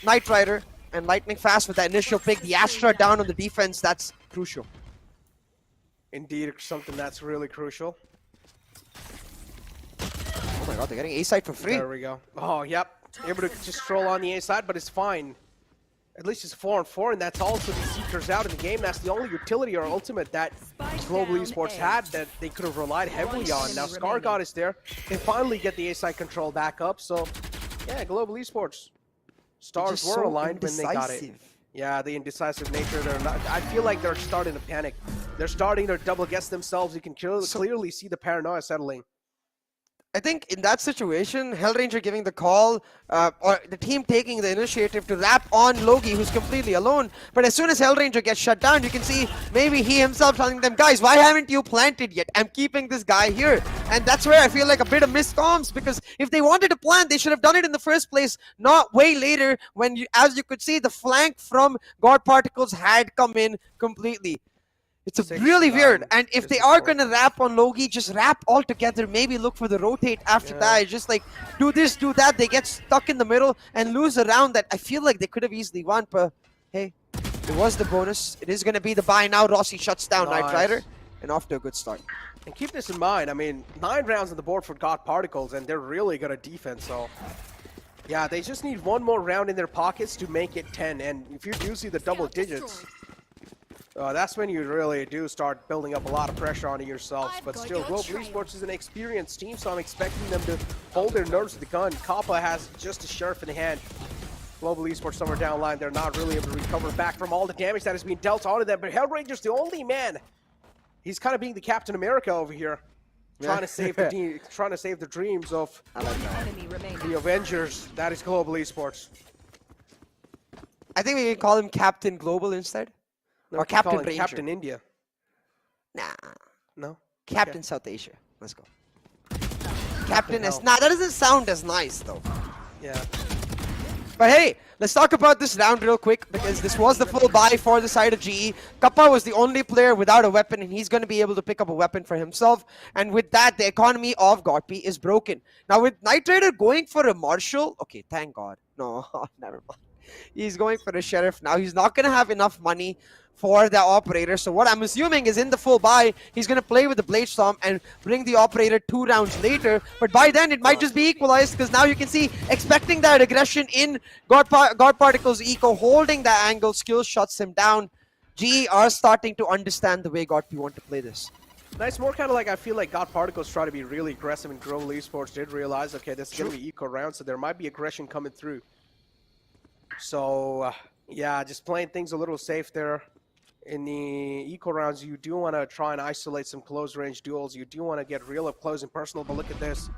Knight Rider, and Lightning Fast with that initial pick. The Astra down on the defense, that's crucial. Indeed, something that's really crucial. Oh my god, they're getting A-side for free. There we go. Oh, yep. Able to just stroll on the A side, but it's fine. At least it's 4-on-4, and that's also the Seekers out in the game. That's the only utility or ultimate that Global Esports had that they could have relied heavily on. Now Scar God is there. They finally get the A-side control back up. So, yeah, Global Esports. Stars were aligned when they got it. Yeah, the indecisive nature. They're not, I feel like they're starting to panic. They're starting to double guess themselves. You can clearly see the paranoia settling. I think in that situation, Hellranger giving the call, or the team taking the initiative to wrap on Logi, who's completely alone. But as soon as Hellranger gets shut down, you can see maybe he himself telling them, guys, why haven't you planted yet? I'm keeping this guy here. And that's where I feel like a bit of miscomms, because if they wanted to plant, they should have done it in the first place, not way later when, as you could see, the flank from God Particles had come in completely. It's a 6, really 9, weird. And if they are 54. gonna wrap on Logi, just wrap all together. Maybe look for the rotate after that. It's just like do this, do that. They get stuck in the middle and lose a round that I feel like they could have easily won. But hey, it was the bonus. It is gonna be the buy now. Rossi shuts down Knight Rider and off to a good start. And keep this in mind, I mean, 9 rounds on the board for God Particles, and they're really good at defense, so... Yeah, they just need one more round in their pockets to make it 10, and if you do see the double digits, that's when you really do start building up a lot of pressure on yourselves. But still, Global Esports is an experienced team, so I'm expecting them to hold their nerves to the gun. Kappa has just a sheriff in the hand. Global Esports somewhere down the line, they're not really able to recover back from all the damage that has been dealt onto them, but Hellranger's the only man. He's kind of being the Captain America over here. Trying to save the dreams of the Avengers. That is Global Esports. I think we can call him Captain Global instead. No, or Captain Ranger. Captain India. Nah. No? Captain Okay. South Asia. Let's go. Captain S. Nah, that doesn't sound as nice though. Yeah. But hey, let's talk about this round real quick because this was the full buy for the side of GE. Kappa was the only player without a weapon and he's going to be able to pick up a weapon for himself. And with that, the economy of Godpy is broken. Now with Knight Rider going for a Marshal, okay, thank God. No, never mind. He's going for a Sheriff now. He's not going to have enough money for the Operator. So what I'm assuming is in the full buy, he's going to play with the Blade Storm and bring the Operator 2 rounds later. But by then, it might just be equalized because now you can see, expecting that aggression in God Particles Eco, holding that angle, skill shuts him down. GE are starting to understand the way Godpy want to play this. Nice, more kind of like I feel like God Particles try to be really aggressive and Global Esports did realize, okay, this is going to be eco round, so there might be aggression coming through. So, yeah, just playing things a little safe there. In the eco rounds, you do want to try and isolate some close range duels. You do want to get real up close and personal, but look at this.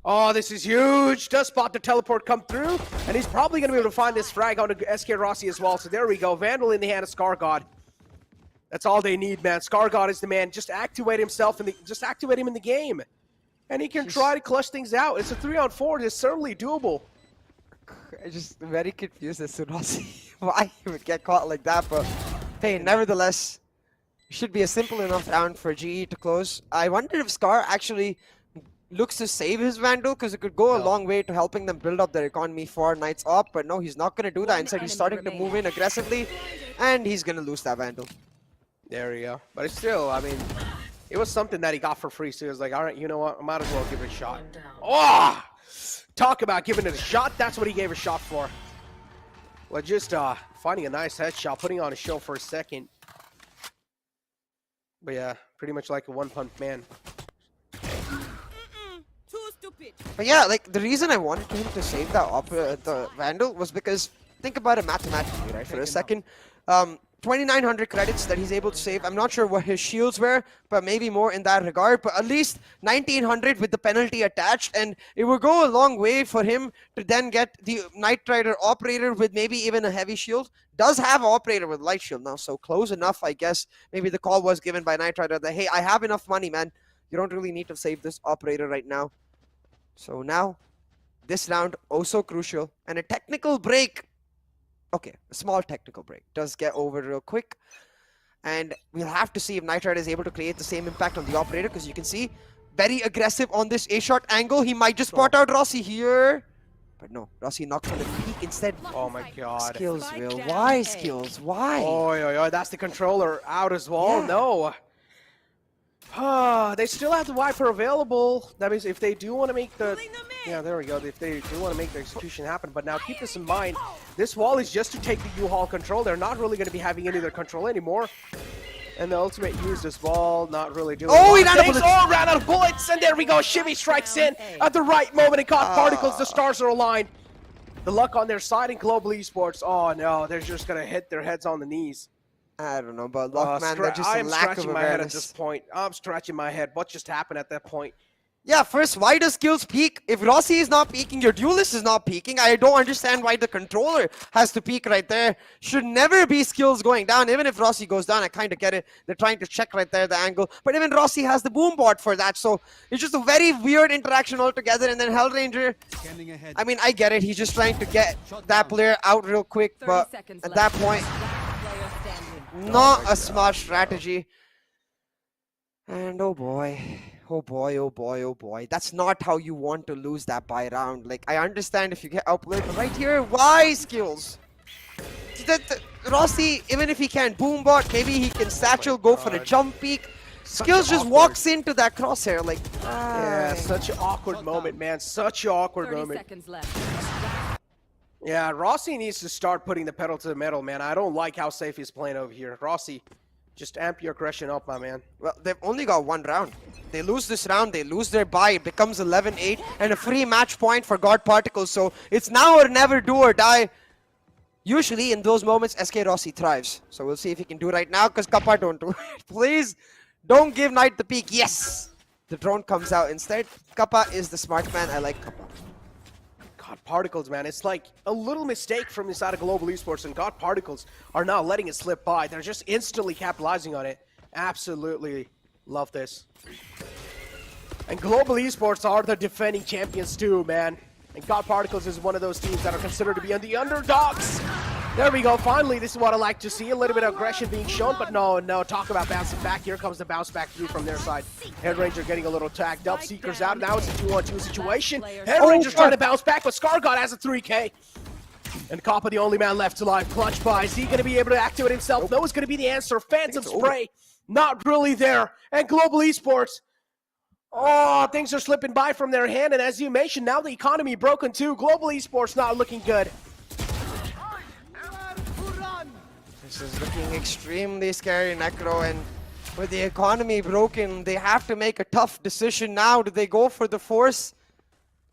Oh, this is huge. Does spot the teleport come through, and he's probably going to be able to find this frag onto SK Rossi as well. So there we go. Vandal in the hand of Scar God. That's all they need, man. Scar God is the man. Just activate himself and just activate him in the game. And he can try to clutch things out. It's a 3-on-4. It's certainly doable. I'm just very confused as to Rossi why he would get caught like that, but hey, nevertheless, it should be a simple enough round for GE to close. I wonder if Scar actually looks to save his Vandal because it could go a long way to helping them build up their economy for Knights up, but no, he's not going to do that. Instead, he's starting to move in aggressively, and he's going to lose that Vandal. There we go. But it's still, I mean, it was something that he got for free, so he was like, all right, you know what, I might as well give it a shot. Oh! Talk about giving it a shot. That's what he gave a shot for. Well, just finding a nice headshot, putting on a show for a second. But yeah, pretty much like a one-punch man. But yeah, like the reason I wanted him to save that the Vandal was because think about it mathematically, right? For a second, 2,900 credits that he's able to save. I'm not sure what his shields were, but maybe more in that regard. But at least 1,900 with the penalty attached, and it will go a long way for him to then get the Knight Rider Operator with maybe even a heavy shield. Does have an Operator with light shield now, so close enough, I guess. Maybe the call was given by Knight Rider that, hey, I have enough money, man. You don't really need to save this Operator right now. So now, this round, oh so crucial. And a technical break. Okay, a small technical break does get over real quick. And we'll have to see if Knight Rider is able to create the same impact on the Operator, because you can see, very aggressive on this A-shot angle. He might just spot out Rossi here. But no, Rossi knocks on the peak instead. Oh my god. Skills, Will. Why skills? Why? Oh, that's the controller out as well. Yeah. No. They still have the wiper available. That means if they do want to make the... Yeah, there we go. If they do want to make the execution happen. But now keep this in mind. This wall is just to take the U-Haul control. They're not really going to be having any of their control anymore. And the ultimate used this wall, not really doing Oh, he ran out of bullets. Oh, ran out of bullets. And there we go. Shivy strikes in at the right moment. It caught Particles. The stars are aligned. The luck on their side in Global Esports. Oh, no. They're just going to hit their heads on the knees. I don't know, but luck, man, that's just I a am lack of scratching my head at awareness. this point. I'm scratching my head. What just happened at that point? Yeah, first, why does skills peak? If Rossi is not peaking, your duelist is not peaking. I don't understand why the controller has to peak right there. Should never be skills going down. Even if Rossi goes down, I kind of get it. They're trying to check right there the angle. But even Rossi has the boom bot for that. So it's just a very weird interaction altogether. And then Hellranger, I mean, I get it. He's just trying to get that player out real quick. But at that point, not a smart strategy. And oh boy, oh boy, oh boy, oh boy. That's not how you want to lose that by round. Like, I understand if you get outplayed, but right here, why skills? Rossi, even if he can boombot, maybe he can satchel, go for a jump peek. Skills just walks into that crosshair like, Yeah, such an awkward moment, man. Such an awkward 30 moment. seconds left. Yeah, Rossi needs to start putting the pedal to the metal, man. I don't like how safe he's playing over here. Rossi, just amp your aggression up, my man. Well, they've only got one round. They lose this round, they lose their bye. It becomes 11-8 and a free match point for God Particles. So it's now or never, do or die. Usually in those moments, SK Rossi thrives. So we'll see if he can do right now, because Kappa don't do it. Please don't give Knight the peek. Yes! The drone comes out instead. Kappa is the smart man. I like Kappa. God Particles, man. It's like a little mistake from inside of Global Esports, and God Particles are not letting it slip by. They're just instantly capitalizing on it. Absolutely love this. And Global Esports are the defending champions too, man. And God Particles is one of those teams that are considered to be on the underdogs. There we go. Finally, this is what I like to see. A little bit of aggression being shown, but no. Talk about bouncing back. Here comes the bounce back through from their side. Head Ranger getting a little tagged up. Seeker's out. Now it's a 2-on-2 situation. Head Ranger's trying to bounce back, but Scar God has a 3K. And Kappa, the only man left alive. Clutch by. Is he going to be able to activate himself? No, it's going to be the answer. Phantom Spray. Not really there. And Global Esports. Oh, things are slipping by from their hand, and as you mentioned, now the economy broken too. Global Esports not looking good. This is looking extremely scary, Necro, and with the economy broken, they have to make a tough decision now. Do they go for the force,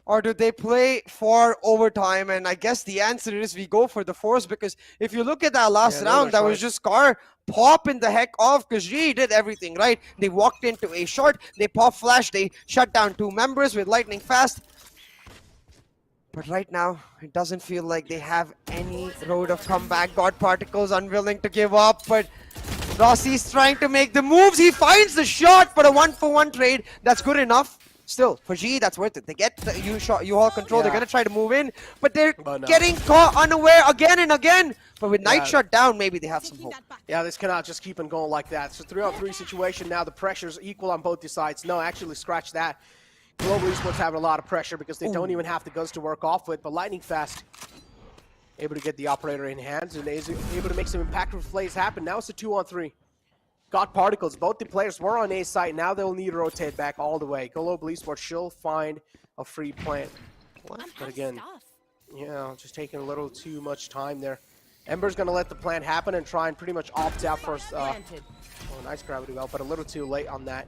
or do they play for overtime? And I guess the answer is we go for the force, because if you look at that last round, that was just Scar popping the heck off, because G did everything right. They walked into a short, they pop flash, they shut down two members with lightning fast. But right now, it doesn't feel like they have any road of comeback. God Particles unwilling to give up, but Rossi's trying to make the moves. He finds the shot for a 1-for-1 trade. That's good enough. Still, for G, that's worth it. They get the U-Haul control. They're going to try to move in, but they're getting caught unaware again and again. But with Knight shut down, maybe they have some hope. Yeah, this cannot just keep on going like that. So 3-on-3 situation now. The pressure's equal on both the sides. No, actually, scratch that. Global Esports having a lot of pressure because they don't even have the guns to work off with, but lightning fast. Able to get the operator in hands and is able to make some impactful plays happen. Now it's a 2-on-3. God Particles, both the players were on A site. Now they'll need to rotate back all the way. Global Esports should find a free plant. But again, yeah, just taking a little too much time there. Ember's going to let the plant happen and try and pretty much opt out first. Oh, nice gravity well, but a little too late on that.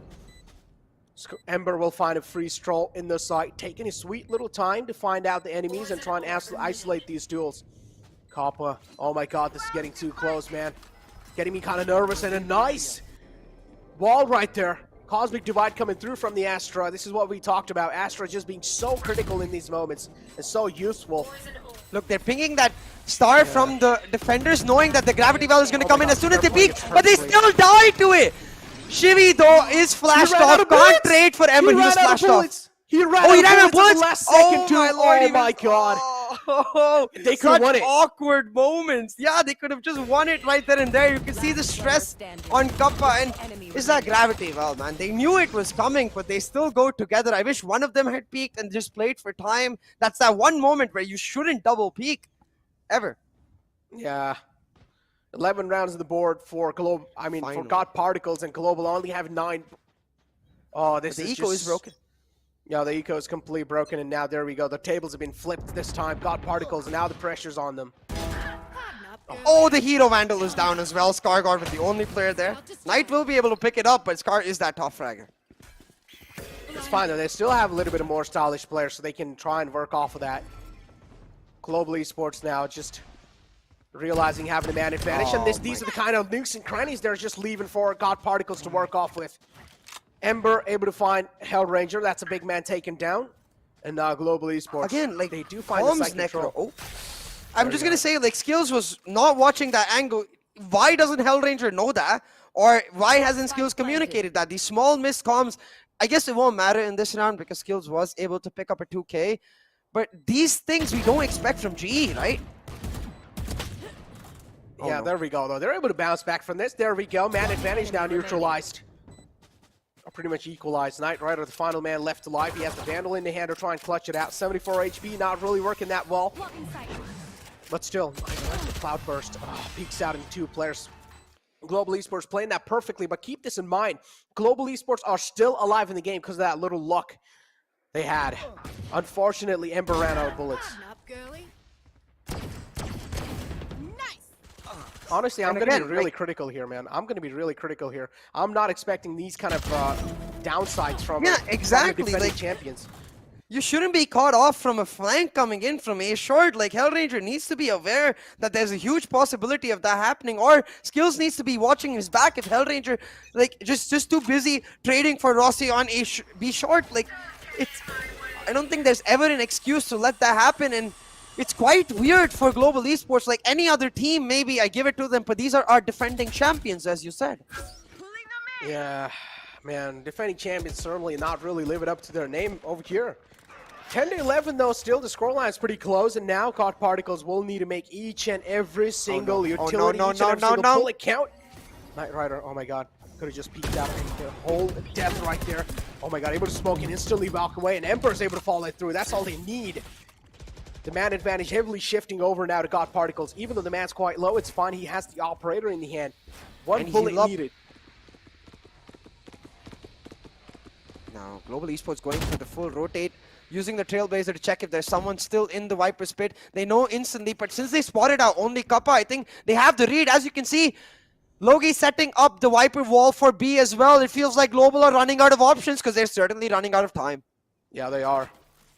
Ember will find a free stroll in the site, taking his sweet little time to find out the enemies and try and isolate these duels. Kappa, oh my god, this is getting too close, man. Getting me kind of nervous, and a nice wall right there. Cosmic Divide coming through from the Astra. This is what we talked about. Astra just being so critical in these moments and so useful. Look, they're pinging that star from the defenders, knowing that the gravity well is going to come in as soon as they peek, but they still die to it. Shivy, though, is flashed off. Can't trade for Ember. He was flashed off. He ran out of bullets. Last second my lord, oh my god. Oh, they could have won it. Awkward moments. Yeah, they could have just won it right then and there. You can see the stress on Kappa, and it's that gravity well, man. They knew it was coming, but they still go together. I wish one of them had peeked and just played for time. That's that one moment where you shouldn't double peek ever. Yeah. 11 rounds on the board for Global. I mean, for God Particles, and Global only have 9. Oh, this the is eco is broken. Yeah, the eco is completely broken, and now there we go. The tables have been flipped this time. God Particles, and now the pressure's on them. Oh, the Hero Vandal is down as well. Scar God was the only player there. Knight will be able to pick it up, but Scar is that top fragger. It's fine though. They still have a little bit of more stylish players, so they can try and work off of that. Global Esports now just realizing having a man advantage, and these are the kind of nukes and crannies they're just leaving for God Particles to work off with. Ember able to find Hell Ranger. That's a big man taken down. And now Global Esports. Again, like, they do find the site control. Oh. I'm just going to say, like, Skills was not watching that angle. Why doesn't Hell Ranger know that? Or why hasn't Skills communicated that? These small missed comms, I guess it won't matter in this round because Skills was able to pick up a 2K. But these things we don't expect from GE, right? Yeah, there we go, though. They're able to bounce back from this. There we go. Man advantage now neutralized. are pretty much equalized. Knight Rider, the final man left alive. He has the Vandal in the hand to try and clutch it out. 74 HP, not really working that well. But still, the Cloudburst peeks out in 2 players. Global Esports playing that perfectly, but keep this in mind. Global Esports are still alive in the game because of that little luck they had. Unfortunately, Ember ran out of bullets. Honestly, I'm going to be really critical here, man. I'm going to be really critical here. I'm not expecting these kind of downsides from exactly. defending Like, champions. You shouldn't be caught off from a flank coming in from A short. Like, Hellranger needs to be aware that there's a huge possibility of that happening, or Skills needs to be watching his back if Hellranger, like, just too busy trading for Rossi on B short. Like, I don't think there's ever an excuse to let that happen, and it's quite weird for Global Esports. Like, any other team, maybe I give it to them, but these are our defending champions, as you said. Yeah, man, defending champions certainly not really living up to their name over here. 10-11 though, still the scoreline is pretty close, and now God Particles will need to make each and every single utility, bullet count. Knight Rider, oh my god, could have just peeked out and get a whole death right there. Oh my god, able to smoke and instantly walk away, and Ember's able to follow it through. That's all they need. The man advantage heavily shifting over now to God Particles. Even though the man's quite low, it's fine. He has the operator in the hand. One bullet needed. Now, Global Esports going for the full rotate, using the Trailblazer to check if there's someone still in the Viper's pit. They know instantly, but since they spotted out only Kappa, I think they have the read. As you can see, Logi setting up the Viper wall for B as well. It feels like Global are running out of options because they're certainly running out of time. Yeah, they are.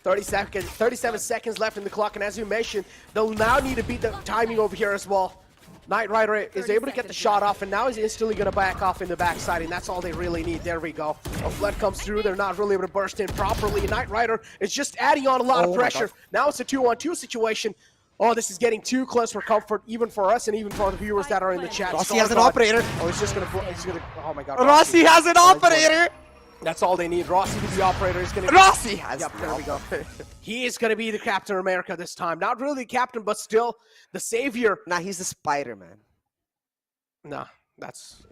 37 seconds left in the clock, and as you mentioned, they'll now need to beat the timing over here as well. Knight Rider is able to get the shot off, and now he's instantly going to back off in the backside, and that's all they really need. There we go. A flood comes through. They're not really able to burst in properly. Knight Rider is just adding on a lot of pressure. Now it's a 2-on-2 situation. Oh, this is getting too close for comfort, even for us and even for the viewers that are in the chat. Rossi has an operator. Oh, he's just going to, oh my god. Rossi has an operator. That's all they need. Rossi to be the operator is going to be... Rossi has there we go. He is going to be the Captain America this time. Not really the captain, but still the savior. Nah, he's the Spider-Man. Nah, that's...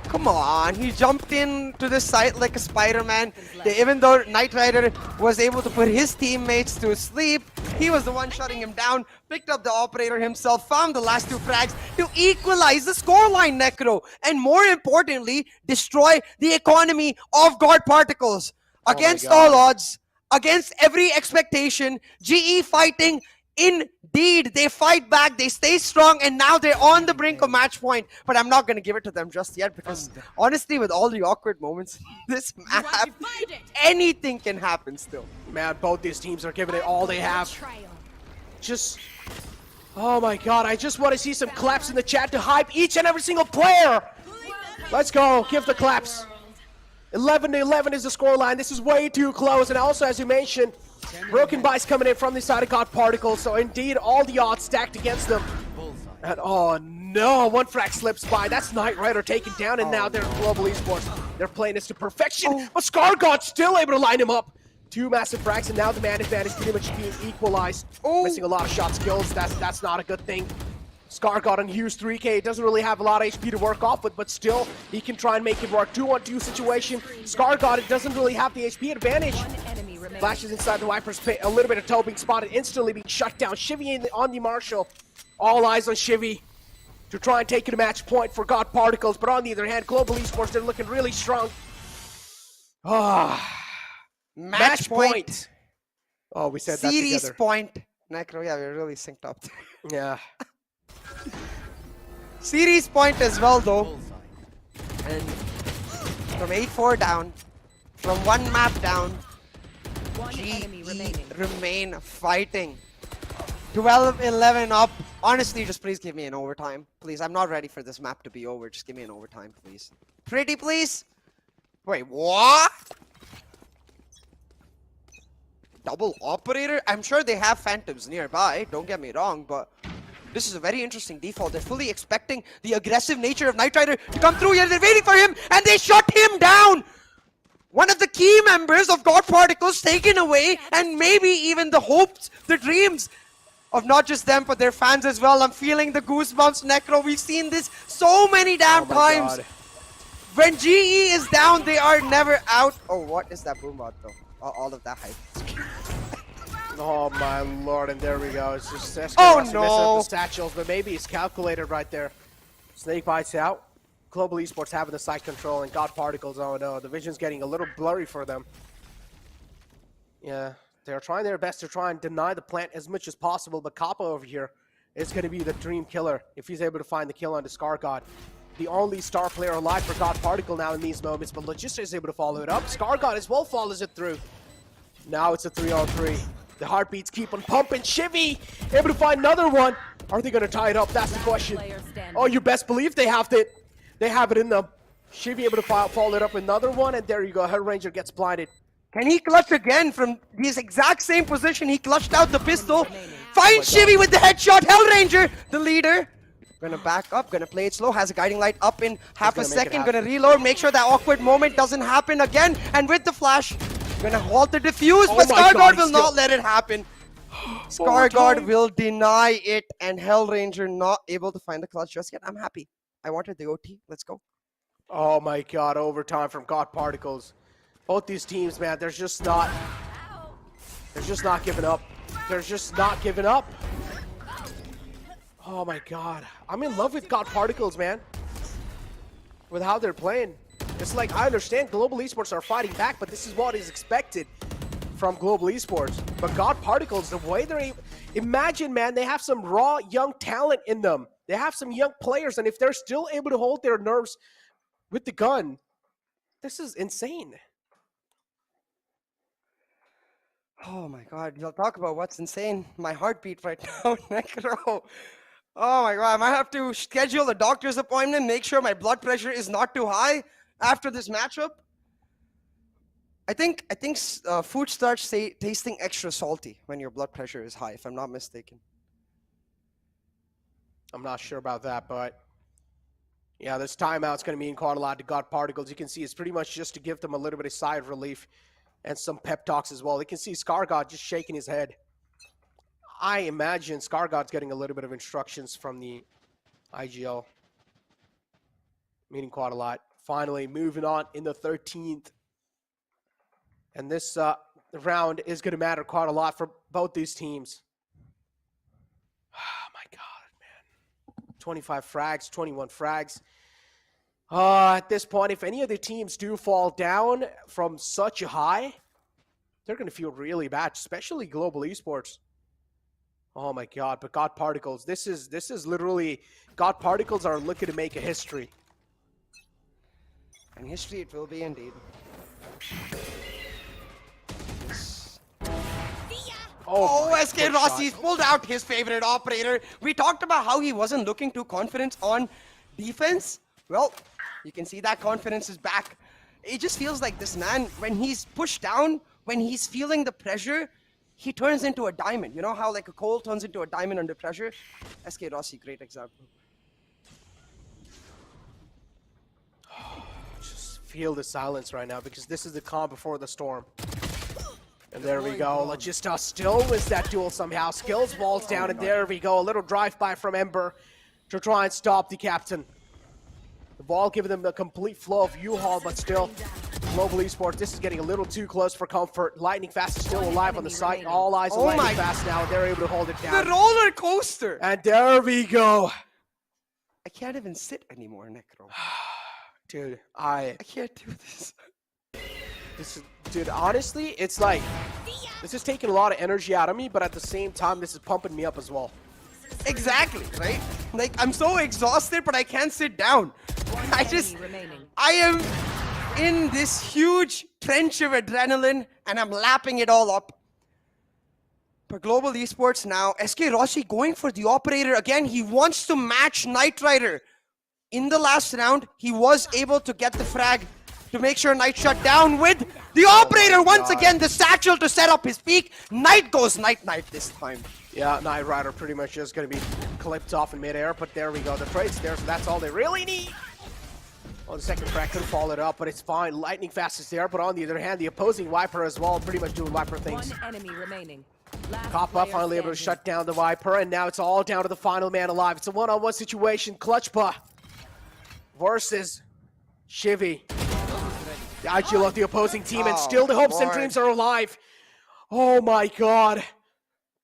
Come on, he jumped into the site like a Spider-Man. Even though Knight Rider was able to put his teammates to sleep, he was the one shutting him down, picked up the operator himself, found the last 2 frags to equalize the scoreline, Necro, and more importantly, destroy the economy of God Particles. Against all odds, against every expectation, GE fighting. Indeed, they fight back, they stay strong, and now they're on the brink of match point. But I'm not going to give it to them just yet because, honestly, with all the awkward moments in this map, anything can happen still. Man, both these teams are giving it all they have. Just, oh my god, I just want to see some claps in the chat to hype each and every single player. Let's go, give the claps. 11-11 is the scoreline. This is way too close, and also, as you mentioned, Broken Bites coming in from the side of God Particles, so indeed all the odds stacked against them. And oh no, 1 frag slips by. That's Knight Rider taken down, and now they're Global Esports. They're playing this to perfection, but ScarGod's still able to line him up. 2 massive frags, and now the man advantage pretty much being equalized. Missing a lot of shot skills. That's not a good thing. ScarGod on Hughes 3K doesn't really have a lot of HP to work off with, but still, he can try and make it work. 2-on-2 situation. ScarGod doesn't really have the HP advantage. Flashes inside the Viper's pit. A little bit of toe being spotted, instantly being shut down. Shivy on the Marshall. All eyes on Shivy to try and take it to match point for God Particles. But on the other hand, Global Esports, they're looking really strong. Match point. Oh, we said that together. Series point. Necro, yeah, we're really synced up. Yeah. Series point as well, though. And from 8-4 down, from 1 map down, remain fighting. 12-11 up. Honestly, just please give me an overtime. Please, I'm not ready for this map to be over. Just give me an overtime, please. Pretty please? Wait, what? Double operator? I'm sure they have phantoms nearby, don't get me wrong, but this is a very interesting default. They're fully expecting the aggressive nature of Knight Rider to come through here. They're waiting for him, and they shut him down! One of the key members of God Particles taken away, and maybe even the hopes, the dreams of not just them, but their fans as well. I'm feeling the goosebumps, Necro. We've seen this so many damn times. God. When GE is down, they are never out. Oh, what is that boombot though? All of that hype. Oh my lord, and there we go. It's just SK Oh, messing up no. the satchels, but maybe it's calculated right there. Snake bites out. Global Esports having the side control, and God Particles, oh no, the vision's getting a little blurry for them. Yeah, they're trying their best to try and deny the plant as much as possible, but Kappa over here is going to be the dream killer if he's able to find the kill on the Scar God. The only star player alive for God Particle now in these moments, but Logista is able to follow it up. Scar God as well follows it through. Now it's a 3-on-3. The heartbeats keep on pumping. Shivy able to find another one. Are they going to tie it up? That's the question. Oh, you best believe they have it. They have it in them. Shivy able to follow it up another one, and there you go. Hellranger gets blinded. Can he clutch again from this exact same position? He clutched out the pistol. Finds Shivy with the headshot. Hellranger, the leader. Gonna back up, gonna play it slow. Has a guiding light up in half a second. Gonna reload, make sure that awkward moment doesn't happen again. And with the flash, gonna halt the defuse, but Scarguard will not let it happen. Scarguard will deny it, and Hellranger not able to find the clutch just yet. I'm happy. I wanted the OT. Let's go. Oh my god, overtime from God Particles. Both these teams, man, they're just not giving up. They're just not giving up. Oh my god. I'm in love with God Particles, man. With how they're playing. It's like, I understand Global Esports are fighting back, but this is what is expected from Global Esports. But God Particles, the way they're imagine, man, they have some raw young talent in them. They have some young players, and if they're still able to hold their nerves with the gun, this is insane. Oh my god, you'll talk about what's insane. My heartbeat right now, Necro. Oh my god, I might have to schedule a doctor's appointment, make sure my blood pressure is not too high after this matchup. I think food starts tasting extra salty when your blood pressure is high, if I'm not mistaken. I'm not sure about that, but yeah, this timeout's going to mean quite a lot to God Particles. You can see it's pretty much just to give them a little bit of sigh of relief and some pep talks as well. You can see Scargod just shaking his head. I imagine Scargod's getting a little bit of instructions from the IGL. Meaning quite a lot. Finally, moving on in the 13th. And this round is going to matter quite a lot for both these teams. Oh my god, man. 25 frags, 21 frags. At this point, if any of the teams do fall down from such a high, they're going to feel really bad, especially Global Esports. Oh my god, but God Particles, this is literally, God Particles are looking to make a history. And history it will be indeed. Oh, SK Rossi's pulled out his favorite operator. We talked about how he wasn't looking too confident on defense. Well, you can see that confidence is back. It just feels like this man, when he's pushed down, when he's feeling the pressure, he turns into a diamond. You know how like a coal turns into a diamond under pressure? SK Rossi, great example. Just feel the silence right now because this is the calm before the storm. And there we go. Logista still wins that duel somehow. Skills falls down, and there we go. A little drive-by from Ember to try and stop the captain. The ball giving them the complete flow of U-Haul, but still, Global Esports, this is getting a little too close for comfort. Lightning Fast is still alive on the site. All eyes on Lightning Fast now, and they're able to hold it down. The roller coaster! And there we go. I can't even sit anymore, Necro. Dude, I can't do this. Dude, honestly, it's like, this is taking a lot of energy out of me, but at the same time, this is pumping me up as well. Exactly, right? Like, I'm so exhausted, but I can't sit down. I am in this huge trench of adrenaline, and I'm lapping it all up. For Global Esports now, SK Rossi going for the operator again. He wants to match Knight Rider. In the last round, he was able to get the frag to make sure Knight shut down with the operator once again, the satchel to set up his peak. Knight goes Knight this time. Yeah, Knight Rider pretty much just going to be clipped off in midair, but there we go. The trade's there, so that's all they really need. Oh, the second frag could follow it up, but it's fine. Lightning Fast is there, but on the other hand, the opposing Viper as well, pretty much doing Viper things. One enemy remaining. Kappa finally able to shut down the Viper, and now it's all down to the final man alive. It's a one-on-one situation. Clutchpa versus Shivy. The IGL of the opposing team, and Oh, still the hopes and Lord. dreams are alive. Oh my god.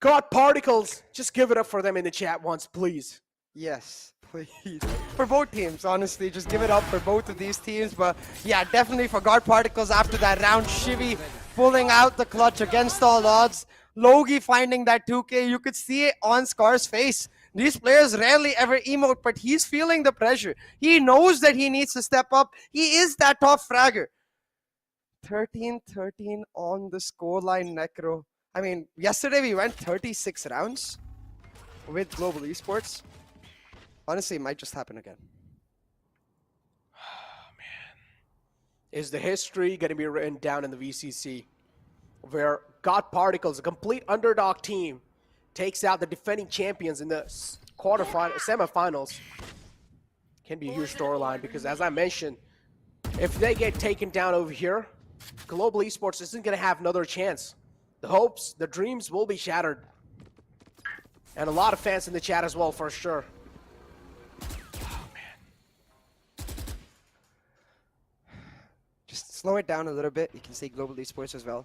God Particles, just give it up for them in the chat once, please. Yes, please. For both teams, honestly, just give it up for both of these teams. But yeah, definitely for God Particles after that round. Shivy pulling out the clutch against all odds. Logie finding that 2K. You could see it on Scar's face. These players rarely ever emote, but he's feeling the pressure. He knows that he needs to step up. He is that top fragger. 13-13 on the scoreline, Necro. I mean, yesterday we went 36 rounds with Global Esports. Honestly, it might just happen again. Is the history going to be written down in the VCC where God Particles, a complete underdog team, takes out the defending champions in the semifinals? Can be a huge storyline because, as I mentioned, if they get taken down over here, Global Esports isn't going to have another chance. The hopes, the dreams will be shattered. And a lot of fans in the chat as well, for sure. Just slow it down a little bit. You can see Global Esports as well,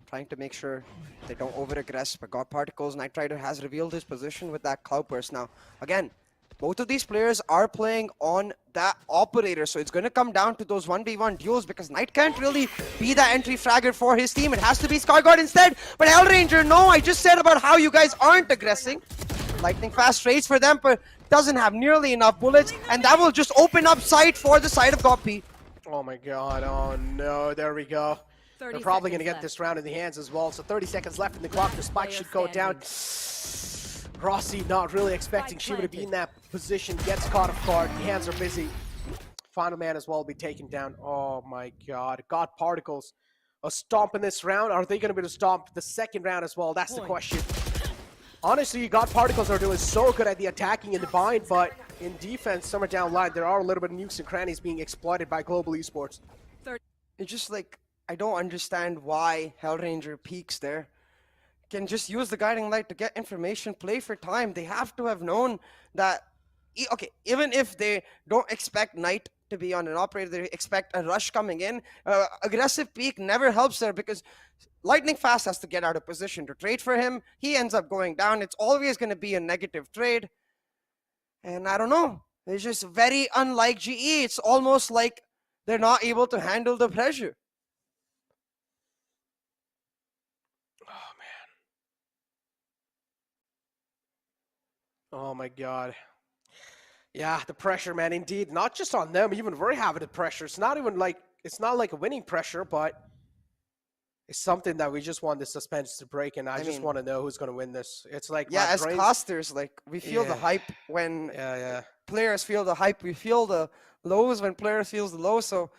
trying to make sure they don't over-aggress. But God Particles, Knight Rider has revealed his position with that Cloud Burst. Now, again, both of these players are playing on that operator, so it's going to come down to those 1v1 duels because Knight can't really be the entry fragger for his team. It has to be Scarguard instead. But Hellranger, no, I just said about how you guys aren't aggressing. Lightning fast trades for them, but doesn't have nearly enough bullets, and that will just open up sight for the side of Gopi. Oh my god, oh no, there we go. They're probably going to get left. this round in the hands as well. So 30 seconds left in the clock. The spike should go down. Rossi not really expecting Shiva to be in that position. Gets caught off guard. The hands are busy. Final man as well will be taken down. Oh my god. God Particles. A stomp in this round. Are they going to be able to stomp the second round as well? That's the question. Honestly, God Particles are doing so good at the attacking and the bind, but in defense, somewhere down the line, there are a little bit of nukes and crannies being exploited by Global Esports. It's just like, I don't understand why Hellranger peaks there. Can just use the guiding light to get information, play for time. They have to have known that, okay, even if they don't expect Knight to be on an operator, they expect a rush coming in. Aggressive peak never helps there because Lightning Fast has to get out of position to trade for him. He ends up going down. It's always going to be a negative trade. And I don't know. It's just very unlike GE. It's almost like they're not able to handle the pressure. Oh my god. Yeah, the pressure, man, indeed. Not just on them, even we're having the pressure. It's not even like, it's not like a winning pressure, but it's something that we just want the suspense to break, and I just mean, want to know who's going to win this. It's like, yeah, my as brain's- casters, like, we feel the Yeah. hype when Yeah. players feel the hype. We feel the lows when players feel the lows, so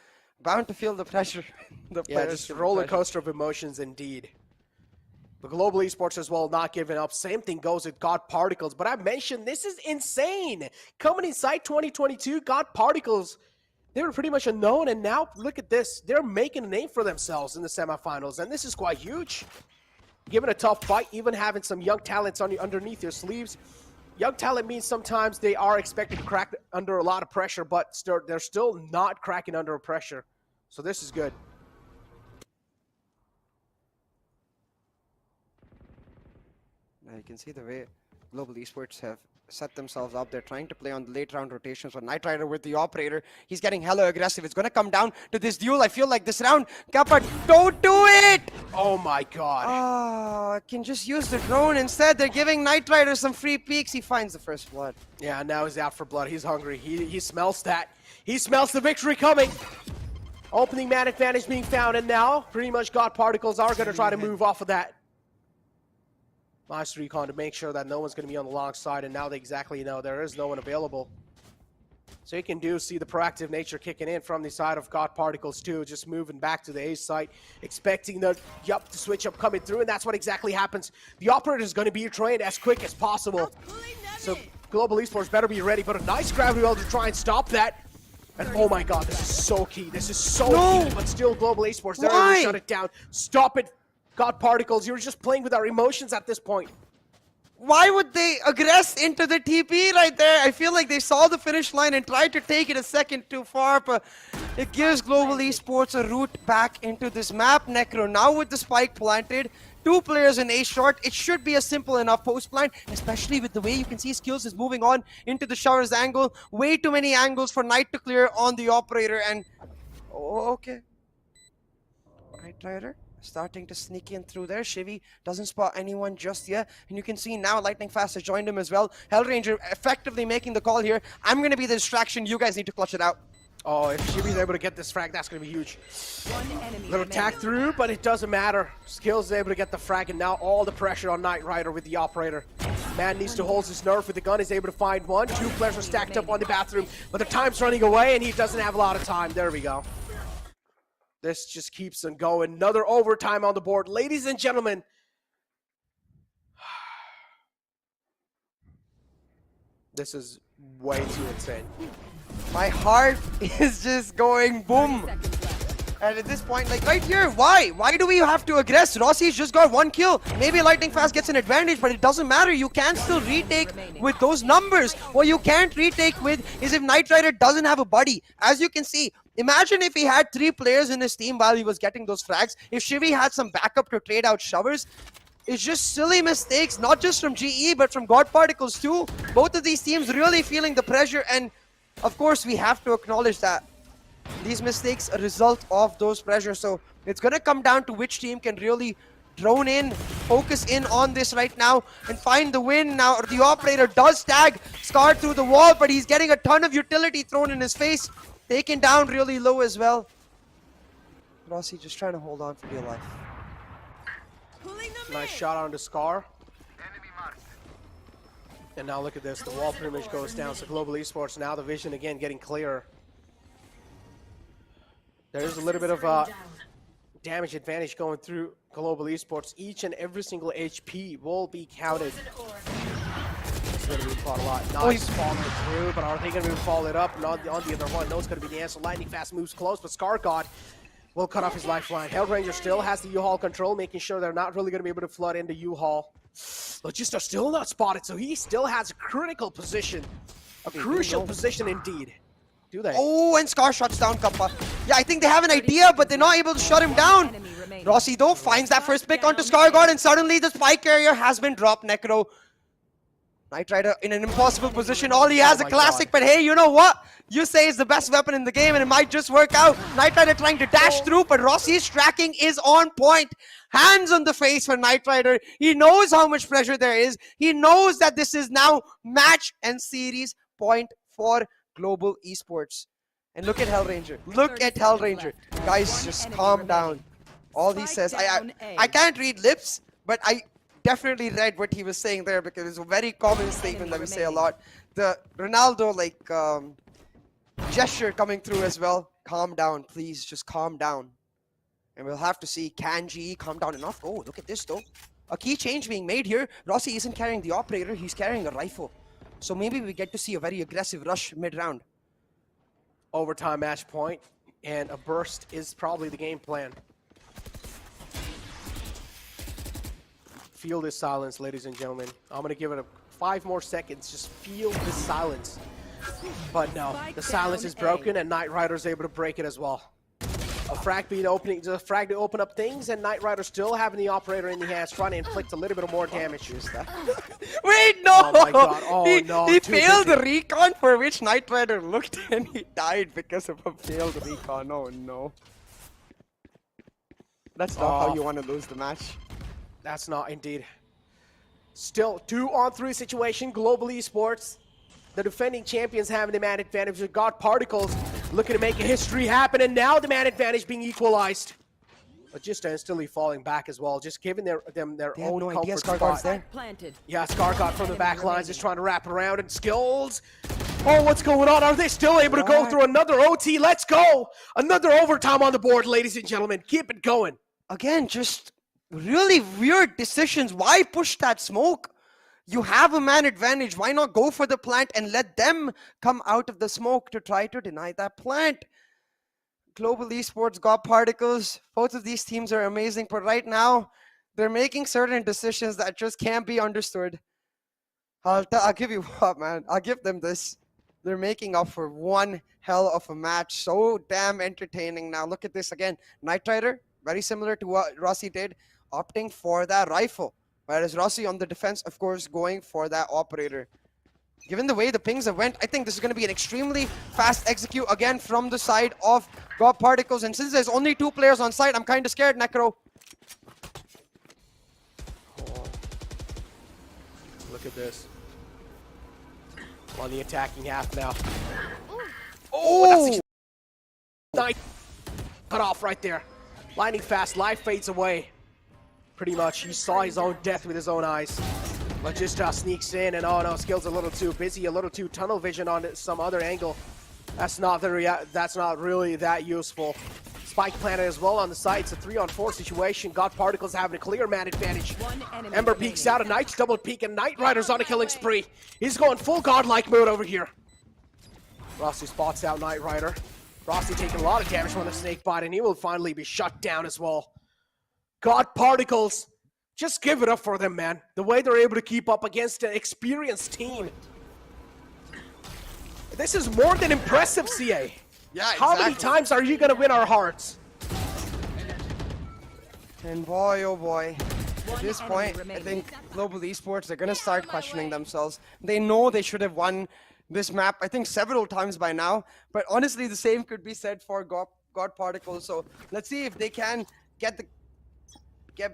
bound to feel the pressure. The Yeah, players just feel a the roller pressure. coaster of emotions indeed. But Global Esports as well, not giving up. Same thing goes with God Particles. But I mentioned, this is insane. Coming inside 2022, God Particles, they were pretty much unknown. And now, look at this. They're making a name for themselves in the semifinals. And this is quite huge. Given a tough fight, even having some young talents underneath your sleeves. Young talent means sometimes they are expected to crack under a lot of pressure, but they're still not cracking under pressure. So this is good. Now you can see the way Global Esports have set themselves up. They're trying to play on the late round rotations. But Knight Rider with the operator, he's getting hella aggressive. It's going to come down to this duel. I feel like this round, Kappa, don't do it! Oh my god. Ah, can just use the drone instead. They're giving Knight Rider some free peeks. He finds the first blood. Yeah, now he's out for blood. He's hungry. He smells that. He smells the victory coming. Opening man advantage being found, and now pretty much God Particles are going to try to move off of that. Nice recon to make sure that no one's going to be on the long side, and now they exactly know there is no one available. So you can see the proactive nature kicking in from the side of God Particles too, just moving back to the A site, expecting the switch up coming through, and that's what exactly happens. The operator is going to be trained as quick as possible. So Global Esports better be ready, but a nice gravity well to try and stop that. And oh my god, this is so key. This is so key, but still Global Esports, they're able to shut it down. Stop it, God Particles. You're just playing with our emotions at this point. Why would they aggress into the TP right there? I feel like they saw the finish line and tried to take it a second too far, but It gives Global Esports a route back into this map. Necro now with the spike planted. 2 players in A short. It should be a simple enough post plant, especially with the way you can see Skills is moving on into the showers angle. Way too many angles for Knight to clear on the operator. And okay. Knight Rider starting to sneak in through there. Shivy doesn't spot anyone just yet. And you can see now Lightning Fast has joined him as well. Hellranger effectively making the call here. I'm going to be the distraction. You guys need to clutch it out. Oh, if Shibi's able to get this frag, that's going to be huge. One enemy Little attack through, but it doesn't matter. Skills is able to get the frag, and now all the pressure on Knight Rider with the operator. Man needs to hold his nerve with the gun. He's able to find one. 2 players are stacked up on the bathroom, but the time's running away, and he doesn't have a lot of time. There we go. This just keeps on going. Another overtime on the board. Ladies and gentlemen, this is way too insane. My heart is just going boom. And at this point, like right here, why? Why do we have to aggress? Rossi's just got 1 kill. Maybe Lightning Fast gets an advantage, but it doesn't matter. You can still retake with those numbers. What you can't retake with is if Knight Rider doesn't have a buddy. As you can see, imagine if he had 3 players in his team while he was getting those frags. If Shivy had some backup to trade out showers. It's just silly mistakes, not just from GE, but from God Particles too. Both of these teams really feeling the pressure, and of course, we have to acknowledge that these mistakes are a result of those pressures. So it's going to come down to which team can really drone in, focus in on this right now, and find the win. Now, the operator does tag Scar through the wall, but he's getting a ton of utility thrown in his face. Taken down really low as well. Rossi just trying to hold on for dear life. Nice shot on the Scar. And now look at this, the wall pretty much goes down. So Global Esports, now the vision again getting clearer. There's a little bit of a damage advantage going through Global Esports. Each and every single HP will be counted. It's going to be fought a lot. Nice falling through, but are they going to be followed up? Not on the other one. No, it's going to be the answer. Lightning Fast moves close, but Scar God will cut off his lifeline. Hellranger still has the U-Haul control, making sure they're not really going to be able to flood into U-Haul. Logista still not spotted, so he still has a critical position. A crucial position indeed. Do they? Oh, and Scar shuts down Kappa. Yeah, I think they have an idea, but they're not able to shut him down. Rossi, though, finds that first pick onto Scargod, and suddenly the spike carrier has been dropped. Necro. Knight Rider in an impossible position. All he has a classic, but hey, you know what? You say it's the best weapon in the game, and it might just work out. Knight Rider trying to dash through, but Rossi's tracking is on point. Hands on the face for Knight Rider. He knows how much pressure there is. He knows that this is now match and series point for Global Esports. And look at Hellranger. Look at Hellranger. Guys, just calm down. All he says, I can't read lips, but I definitely read what he was saying there, because it's a very common statement that we say a lot. The Ronaldo gesture coming through as well. Calm down, please, just calm down. And we'll have to see, can GE calm down enough? Oh, look at this though. A key change being made here. Rossi isn't carrying the operator, he's carrying a rifle. So maybe we get to see a very aggressive rush mid-round. Overtime match point, and a burst is probably the game plan. Feel this silence, ladies and gentlemen. I'm going to give it 5 more seconds. Just feel this silence. But no, the silence is broken, and Knight Rider is able to break it as well. A frag being opening, the frag to open up things, and Knight Rider still having the operator in the hands, trying to inflict a little bit more damage. Wait, no! Oh my god, oh no. He failed the recon, for which Knight Rider looked, and he died because of a failed recon. Oh no. That's not how you want to lose the match. That's not indeed. Still 2-on-3 situation, Global Esports. The defending champions having the man advantage with God Particles looking to make a history happen, and now the man advantage being equalized. But just instantly falling back as well, just giving them their own no comfort idea spot. there. Yeah, Scargod from the back lines is trying to wrap around, and Skills. Oh, what's going on? Are they still able to go through another OT? Let's go! Another overtime on the board, ladies and gentlemen. Keep it going. Again, just really weird decisions. Why push that smoke? You have a man advantage. Why not go for the plant and let them come out of the smoke to try to deny that plant? Global Esports, God Particles. Both of these teams are amazing, but right now, they're making certain decisions that just can't be understood. I'll give you what, man. I'll give them this. They're making up for one hell of a match. So damn entertaining. Now look at this again. Knight Rider, very similar to what Rossi did, opting for that rifle. Whereas Rossi on the defense, of course, going for that operator. Given the way the pings have went, I think this is going to be an extremely fast execute again from the side of God Particles. And since there's only 2 players on site, I'm kind of scared, Necro. Oh. Look at this. On the attacking half now. Oh, that's nice. Cut off right there. Lightning fast, life fades away. Pretty much, he saw his own death with his own eyes. Magista sneaks in, and oh no, Skill's a little too busy, a little too tunnel vision on some other angle. That's not really that useful. Spike planted as well on the side. It's a 3-on-4 situation. God Particles having a clear man advantage. Ember peeks out, a Knight's double peek, and Knight Rider's on a killing spree. He's going full godlike mode over here. Rossi spots out Knight Rider. Rossi taking a lot of damage from the snake bite, and he will finally be shut down as well. God Particles, just give it up for them, man. The way they're able to keep up against an experienced team. This is more than impressive, CA. Yeah, How many times are you gonna win our hearts? And boy, oh boy. At this point, I think Global Esports, they're gonna start questioning themselves. They know they should have won this map, I think, several times by now. But honestly, the same could be said for God Particles. So let's see if they can get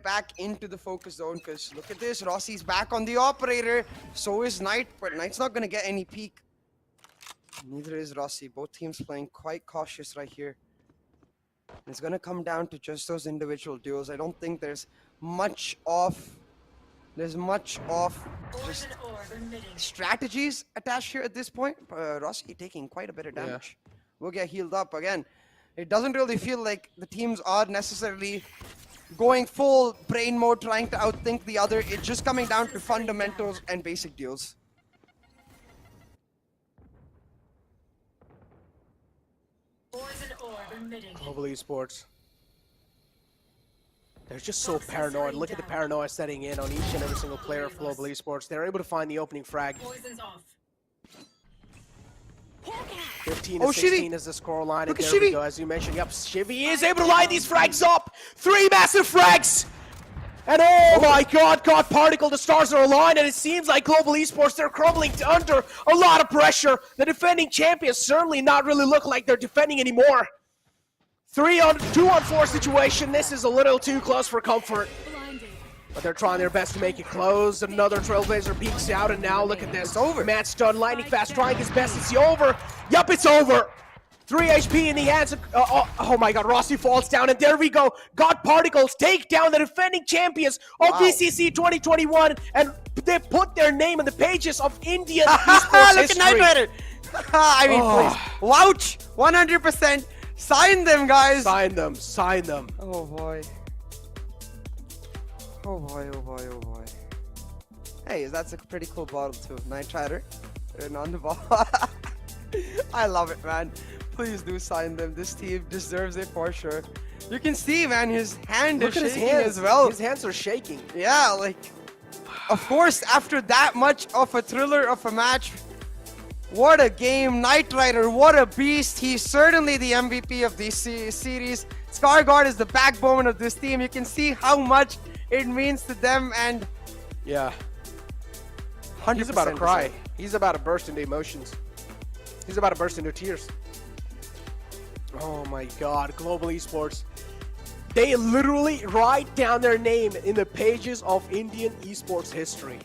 back into the focus zone, because look at this, Rossi's back on the operator, so is Knight, but Knight's not going to get any peek. Neither is Rossi. Both teams playing quite cautious right here. It's going to come down to just those individual duels. I don't think there's much of just strategies attached here at this point. Rossi taking quite a bit of damage. Will get healed up again. It doesn't really feel like the teams are necessarily going full brain mode, trying to outthink the other. It's just coming down to fundamentals and basic deals. Global Esports. They're just so paranoid. Look at the paranoia setting in on each and every single player of Global Esports. They're able to find the opening frag. 15 to 16 is the scoreline, and there we go, as you mentioned. Yep, Shivy is able to line these frags up. 3 massive frags! And oh my god, God Particle, the stars are aligned, and it seems like Global Esports, they're crumbling under a lot of pressure. The defending champions certainly not really look like they're defending anymore. 2-on-4 situation. This is a little too close for comfort. But they're trying their best to make it close. Another Trailblazer peeks out, and now look at this. Over. Match done. Lightning fast, trying his best. It's over. Yup, it's over. 3 HP in the hands of, oh my god, Rossi falls down, and there we go. God Particles take down the defending champions of VCC 2021, and they put their name in the pages of Indian esports Look history. at Knight Rider. I mean, please. Wouch. 100%. Sign them, guys. Sign them. Sign them. Oh boy. Oh boy, oh boy, oh boy. Hey, that's a pretty cool bottle too. Knight Rider. And on the ball. I love it, man. Please do sign them. This team deserves it for sure. You can see, man, his hand is shaking as well. His hands are shaking. Yeah, like, of course, after that much of a thriller of a match, what a game. Knight Rider, what a beast. He's certainly the MVP of this series. Scarguard is the backbone of this team. You can see how much it means to them, and yeah, he's about to cry. He's about to burst into emotions. He's about to burst into tears. Oh my god, Global Esports. They literally write down their name in the pages of Indian esports history.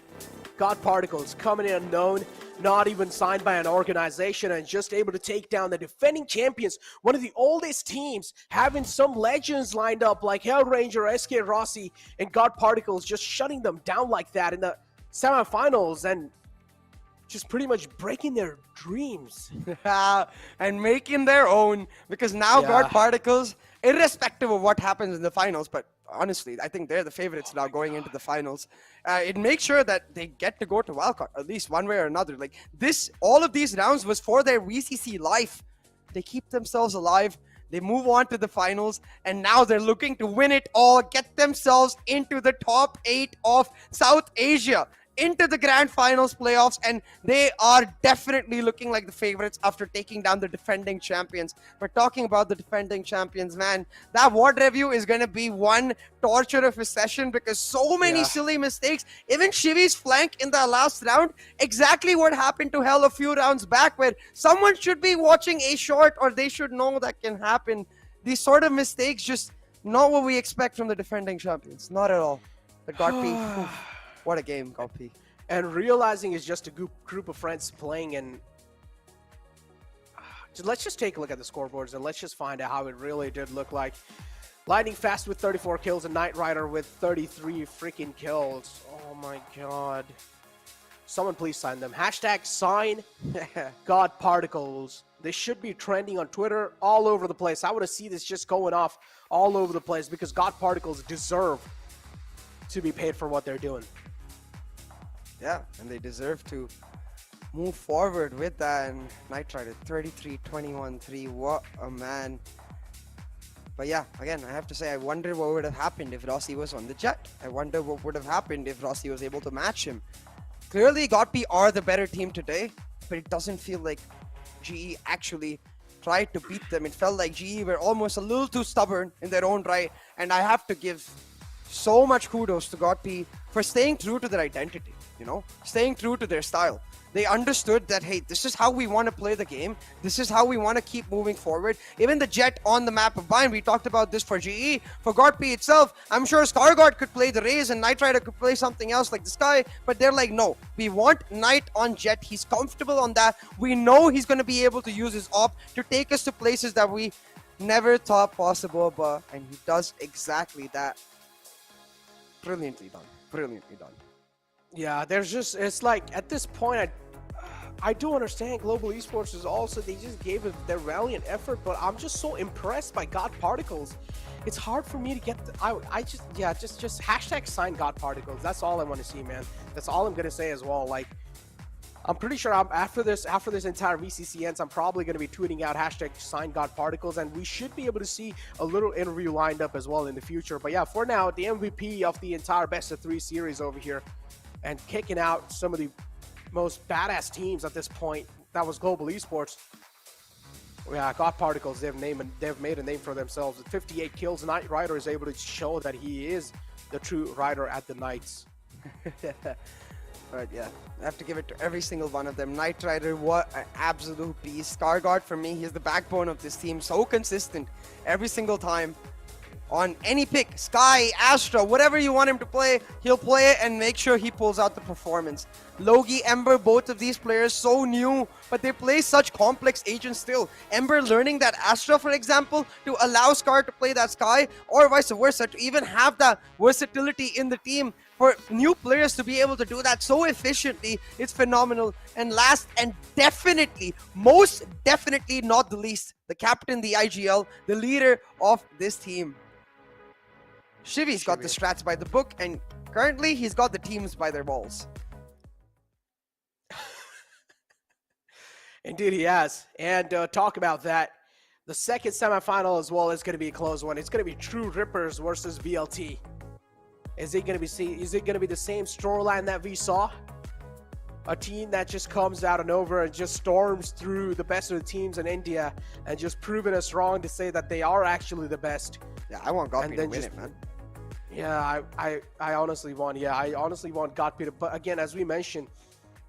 God Particles coming in unknown, not even signed by an organization, and just able to take down the defending champions, one of the oldest teams, having some legends lined up like Hellranger, SK Rossi, and God Particles, just shutting them down like that in the semifinals and just pretty much breaking their dreams. And making their own, because now God Particles, irrespective of what happens in the finals, but honestly, I think they're the favorites now going into the finals. It makes sure that they get to go to wildcard, at least one way or another. Like this, all of these rounds was for their VCC life. They keep themselves alive. They move on to the finals, and now they're looking to win it all, get themselves into the top 8 of South Asia. into the grand finals playoffs, and they are definitely looking like the favorites after taking down the defending champions. We're talking about the defending champions, man. That WOD review is going to be one torture of a session because so many silly mistakes. Even Shivi's flank in the last round, exactly what happened to Hell a few rounds back, where someone should be watching a short or they should know that can happen. These sort of mistakes, just not what we expect from the defending champions. Not at all. The Godp, what a game, Godp. And realizing it's just a group of friends playing, and let's just take a look at the scoreboards and let's just find out how it really did look like. Lightning Fast with 34 kills and Knight Rider with 33 freaking kills. Oh my god. Someone please sign them. Hashtag sign God Particles. They should be trending on Twitter all over the place. I want to see this just going off all over the place because God Particles deserve to be paid for what they're doing. Yeah, and they deserve to move forward with that. And Knight Rider 33-21-3. What a man. But yeah, again, I have to say, I wonder what would have happened if Rossi was on the Jet. I wonder what would have happened if Rossi was able to match him. Clearly, Godp are the better team today, but it doesn't feel like GE actually tried to beat them. It felt like GE were almost a little too stubborn in their own right, and I have to give so much kudos to Godp for staying true to their identity, you know, staying true to their style. They understood that, hey, this is how we want to play the game. This is how we want to keep moving forward. Even the Jet on the map of Bind, we talked about this for GE. For Godp itself, I'm sure Scargard could play the Raze and Knight Rider could play something else like the Sky, but they're like, no, we want Knight on Jet. He's comfortable on that. We know he's going to be able to use his op to take us to places that we never thought possible, and he does exactly that. Brilliantly done. Brilliantly done. Yeah, there's just, it's like, at this point, I do understand Global Esports is also, they just gave it their valiant effort, but I'm just so impressed by God Particles. It's hard for me to get, just hashtag sign God Particles. That's all I want to see, man. That's all I'm going to say as well. Like, I'm pretty sure after this entire VCC ends, I'm probably going to be tweeting out hashtag sign God Particles, and we should be able to see a little interview lined up as well in the future. But yeah, for now, the MVP of the entire best of 3 series over here, and kicking out some of the most badass teams at this point, that was Global Esports. Yeah, God Particles, they've made a name for themselves. With 58 kills, Knight Rider is able to show that he is the true rider at the Knights. But yeah, I have to give it to every single one of them. Knight Rider, what an absolute beast. Scargard, for me, he's the backbone of this team. So consistent every single time. On any pick, Sky, Astra, whatever you want him to play, he'll play it and make sure he pulls out the performance. Logi, Ember, both of these players so new, but they play such complex agents still. Ember learning that Astra, for example, to allow Scar to play that Sky, or vice versa, to even have that versatility in the team. For new players to be able to do that so efficiently, it's phenomenal. And last and definitely, most definitely not the least, the captain, the IGL, the leader of this team. Shivi's got the strats by the book, and currently he's got the teams by their balls. Indeed he has. And talk about that. The second semifinal as well is going to be a close one. It's going to be True Rippers versus VLT. Is it going to be the same storyline that we saw? A team that just comes out of nowhere and just storms through the best of the teams in India and just proving us wrong to say that they are actually the best. Yeah, I want Godp to win it, man. Yeah, I honestly want Godp to, but again, as we mentioned,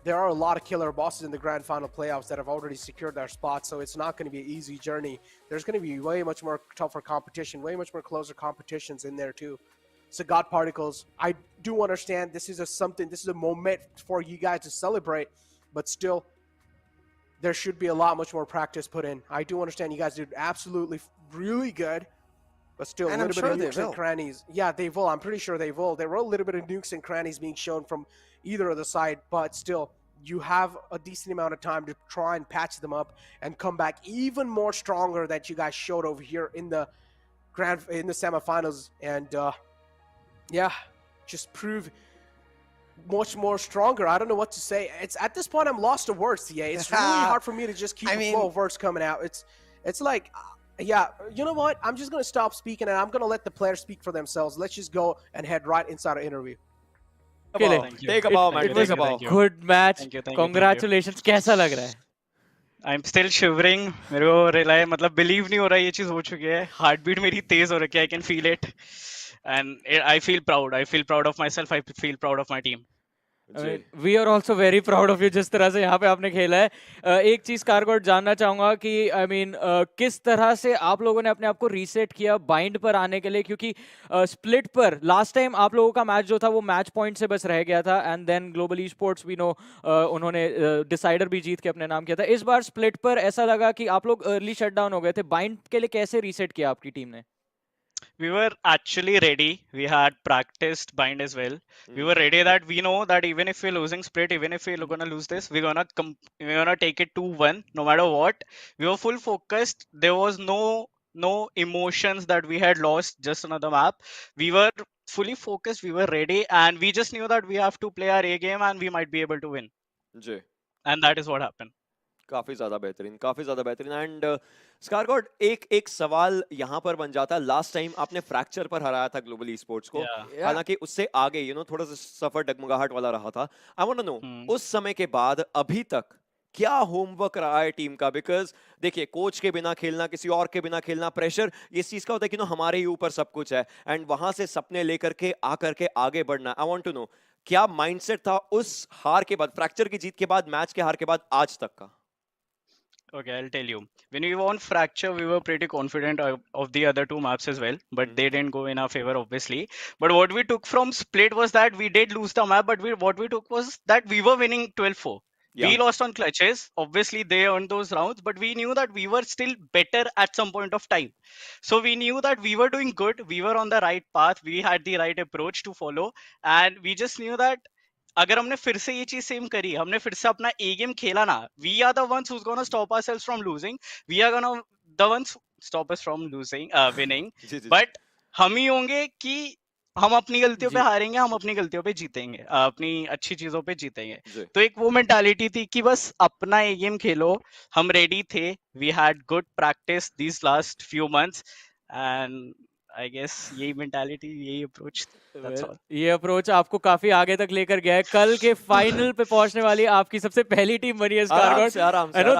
there are a lot of killer bosses in the grand final playoffs that have already secured their spot, so it's not going to be an easy journey. There's going to be way much more tougher competition, way much more closer competitions in there too. So God Particles, I do understand this is a moment for you guys to celebrate, but still, there should be a lot much more practice put in. I do understand you guys did absolutely really good, but still a little bit of nukes and crannies. Yeah, they will. I'm pretty sure they will. There were a little bit of nukes and crannies being shown from either of the side, but still, you have a decent amount of time to try and patch them up and come back even more stronger that you guys showed over here in the semifinals. And yeah, just prove much more stronger. I don't know what to say. It's at this point I'm lost of words, CA. It's really hard for me to just keep a flow of words coming out. It's like, yeah, you know what? I'm just gonna stop speaking and I'm gonna let the players speak for themselves. Let's just go and head right inside our interview. आपके लिए Take a bow, man. it Take was a bow. good match. Thank you. Congratulations. कैसा लग रहा है? I'm still shivering. मेरे को rely मतलब believe नहीं हो रहा ये चीज हो चुकी है. हार्ट बीट मेरी तेज हो रखी है. I can feel it. And I feel proud. I feel proud of myself. I feel proud of my team. We are also very proud of you जिस तरह से यहाँ पे आपने खेला है. एक चीज कारगोट जानना चाहूंगा कि आई मीन किस तरह से आप लोगों ने अपने आप को रीसेट किया बाइंड पर आने के लिए, क्योंकि स्प्लिट पर लास्ट टाइम आप लोगों का मैच जो था वो मैच पॉइंट से बस रह गया था and then Global esports we know उन्होंने डिसाइडर भी जीत के अपने नाम किया था. इस बार स्प्लिट पर ऐसा लगा कि आप लोग अर्ली शटडाउन हो गए थे. बाइंड के लिए कैसे रीसेट किया आपकी टीम ने? We were actually ready. We had practiced bind as well. We were ready that we know that even if we're losing split, even if we're gonna lose this, we're gonna take it 2-1 no matter what. We were full focused. There was no emotions that we had lost just another map. We were fully focused. We were ready, and we just knew that we have to play our A game and we might be able to win. Ji. And that is what happened. काफी ज्यादा बेहतरीन and स्कारगॉड एक सवाल यहाँ पर बन जाता है. लास्ट टाइम आपने फ्रैक्चर पर हराया था ग्लोबल ई स्पोर्ट्स को, हालांकि उससे आगे थोड़ा सा सफर डगमगाहट वाला रहा था. आई वांट टू नो उस समय के बाद अभी तक क्या होमवर्क रहा है टीम का? बिकॉज देखिए, कोच के बिना खेलना, किसी और के बिना खेलना, प्रेशर इस चीज का होता है कि हमारे ही ऊपर सब कुछ है एंड वहां से सपने लेकर के आकर के आगे बढ़ना. आई वांट टू नो क्या माइंडसेट था उस हार के बाद, फ्रैक्चर की जीत के बाद, मैच के हार के बाद आज तक का? Okay, I'll tell you. When we won Fracture, we were pretty confident of the other two maps as well, but they didn't go in our favor, obviously. But what we took from Split was that we did lose the map, but what we took was that we were winning 12-4. Yeah. We lost on clutches. Obviously, they earned those rounds, but we knew that we were still better at some point of time. So we knew that we were doing good. We were on the right path. We had the right approach to follow, and we just knew that अगर हमने फिर से ये चीज same करी, हमने फिर से अपना ए गेम खेला ना, we are the ones who's gonna stop ourselves from losing. We are gonna the ones stop us from losing winning. But हम ही होंगे कि हम अपनी गलतियों पे हारेंगे, हम अपनी गलतियों पे जीतेंगे, अपनी अच्छी चीजों पे जीतेंगे. तो एक वो मेंटालिटी थी कि बस अपना ए गेम खेलो. हम रेडी थे. We had good practice these last few months and I guess यही मेंटालिटी, यही अप्रोच, ये अप्रोच आपको काफी आगे तक लेकर गया है. कल के फाइनल पे पहुंचने वाली आपकी सबसे पहली टीम बनी है स्कारगॉट.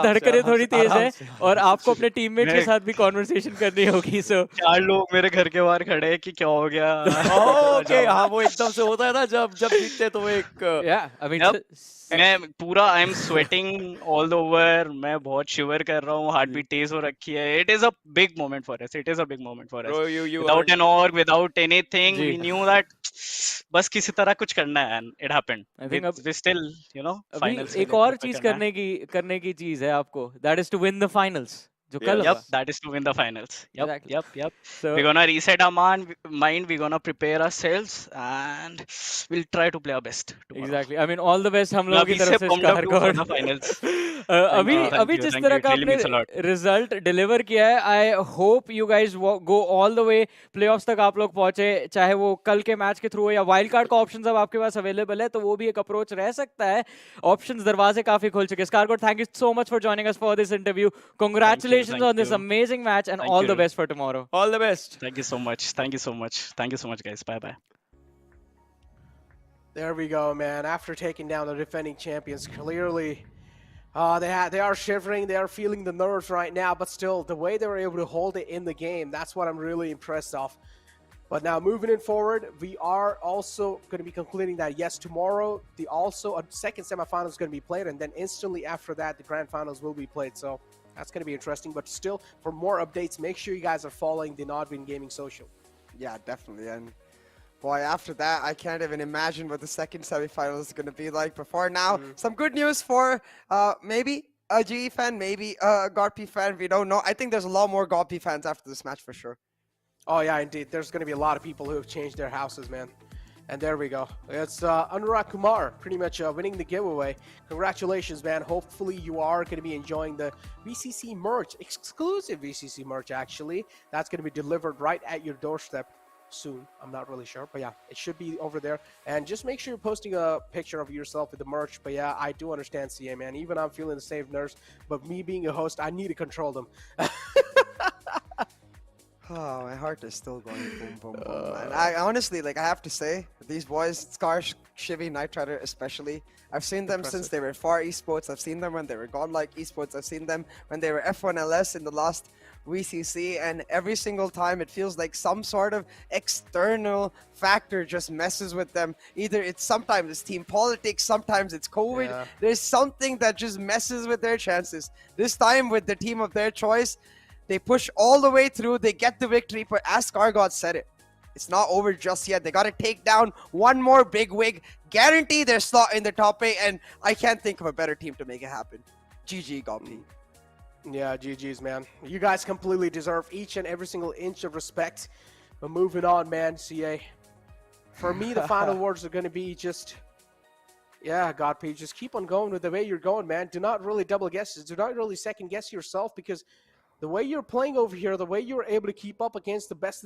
धड़कने थोड़ी तेज है और आपको अपने टीममेट के साथ भी कॉन्वर्सेशन करनी होगी. सो 4 लोग मेरे घर के बाहर खड़े हैं कि क्या हो गया. ओके, हाँ, वो एकदम से होता है ना जब जीतते तो एक मैं पूरा I am sweating all over. मैं बहुत शिवर कर रहा हूँ. हार्ट बीट तेज हो रखी है. It is a big moment for us. It is a big moment for us. Without an org, without anything, we knew that बस किसी तरह कुछ करना है and it happened. We still finals. एक और चीज करने की चीज है आपको, that is to win the finals. Yep, that is to win the finals. Yep. So we're gonna reset our mind. We're gonna prepare ourselves and we'll try to play our best tomorrow. Exactly. I mean, all the best हम लोगों की तरफ से स्कारगॉट. अभी जिस तरह का आपने रिजल्ट डिलीवर किया है, I hope you guys go all the way playoffs तक आप लोग पहुंचे, चाहे वो कल के मैच के थ्रू हो या वाइल्ड कार्ड का ऑप्शन अब आपके पास अवेलेबल है तो वो भी एक अप्रोच रह सकता है. ऑप्शंस दरवाजे काफी खुल चुके हैं. स्कारगॉट, thank you so much for joining us for this interview. Congratulations on this amazing match and all the best for tomorrow. All the best. Thank you so much. Thank you so much guys. Bye. There we go, man. After taking down the defending champions, clearly they are shivering. They are feeling the nerves right now, but still the way they were able to hold it in the game, that's what I'm really impressed of. But now moving it forward, we are also going to be concluding that yes, tomorrow a second semifinal is going to be played, and then instantly after that the grand finals will be played. So that's going to be interesting. But still, for more updates, make sure you guys are following the NODWIN Gaming social. Yeah, definitely. And boy, after that, I can't even imagine what the second semifinal is going to be like. But for now, some good news for maybe a GE fan, maybe a GOTP fan. We don't know. I think there's a lot more GOTP fans after this match for sure. Oh yeah, indeed. There's going to be a lot of people who have changed their houses, man. And there we go. It's Anurag Kumar pretty much winning the giveaway. Congratulations, man. Hopefully you are going to be enjoying the VCC merch, exclusive VCC merch actually. That's going to be delivered right at your doorstep soon. I'm not really sure, but yeah, it should be over there. And just make sure you're posting a picture of yourself with the merch. But yeah, I do understand, CA, man. Even I'm feeling the same nerves, but me being a host, I need to control them. Oh, my heart is still going boom, boom, boom, man. I honestly, like, I have to say, these boys, Scar, Shivy, Knight Rider especially, I've seen them since they were Far Esports. I've seen them when they were Godlike Esports. I've seen them when they were F1LS in the last VCC, and every single time it feels like some sort of external factor just messes with them. Either sometimes it's team politics, sometimes it's COVID. Yeah. There's something that just messes with their chances. This time with the team of their choice, they push all the way through, they get the victory, but as Scargod said it, it's not over just yet. They got to take down one more big wig, guarantee their slot in the top 8, and I can't think of a better team to make it happen. GG, Gopi. Yeah, GG's, man. You guys completely deserve each and every single inch of respect. But moving on, man, CA. For me, the final words are going to be just, yeah, Godp, just keep on going with the way you're going, man. Do not really double guess it. Do not really second guess yourself, because the way you're playing over here, the way you're able to keep up against the best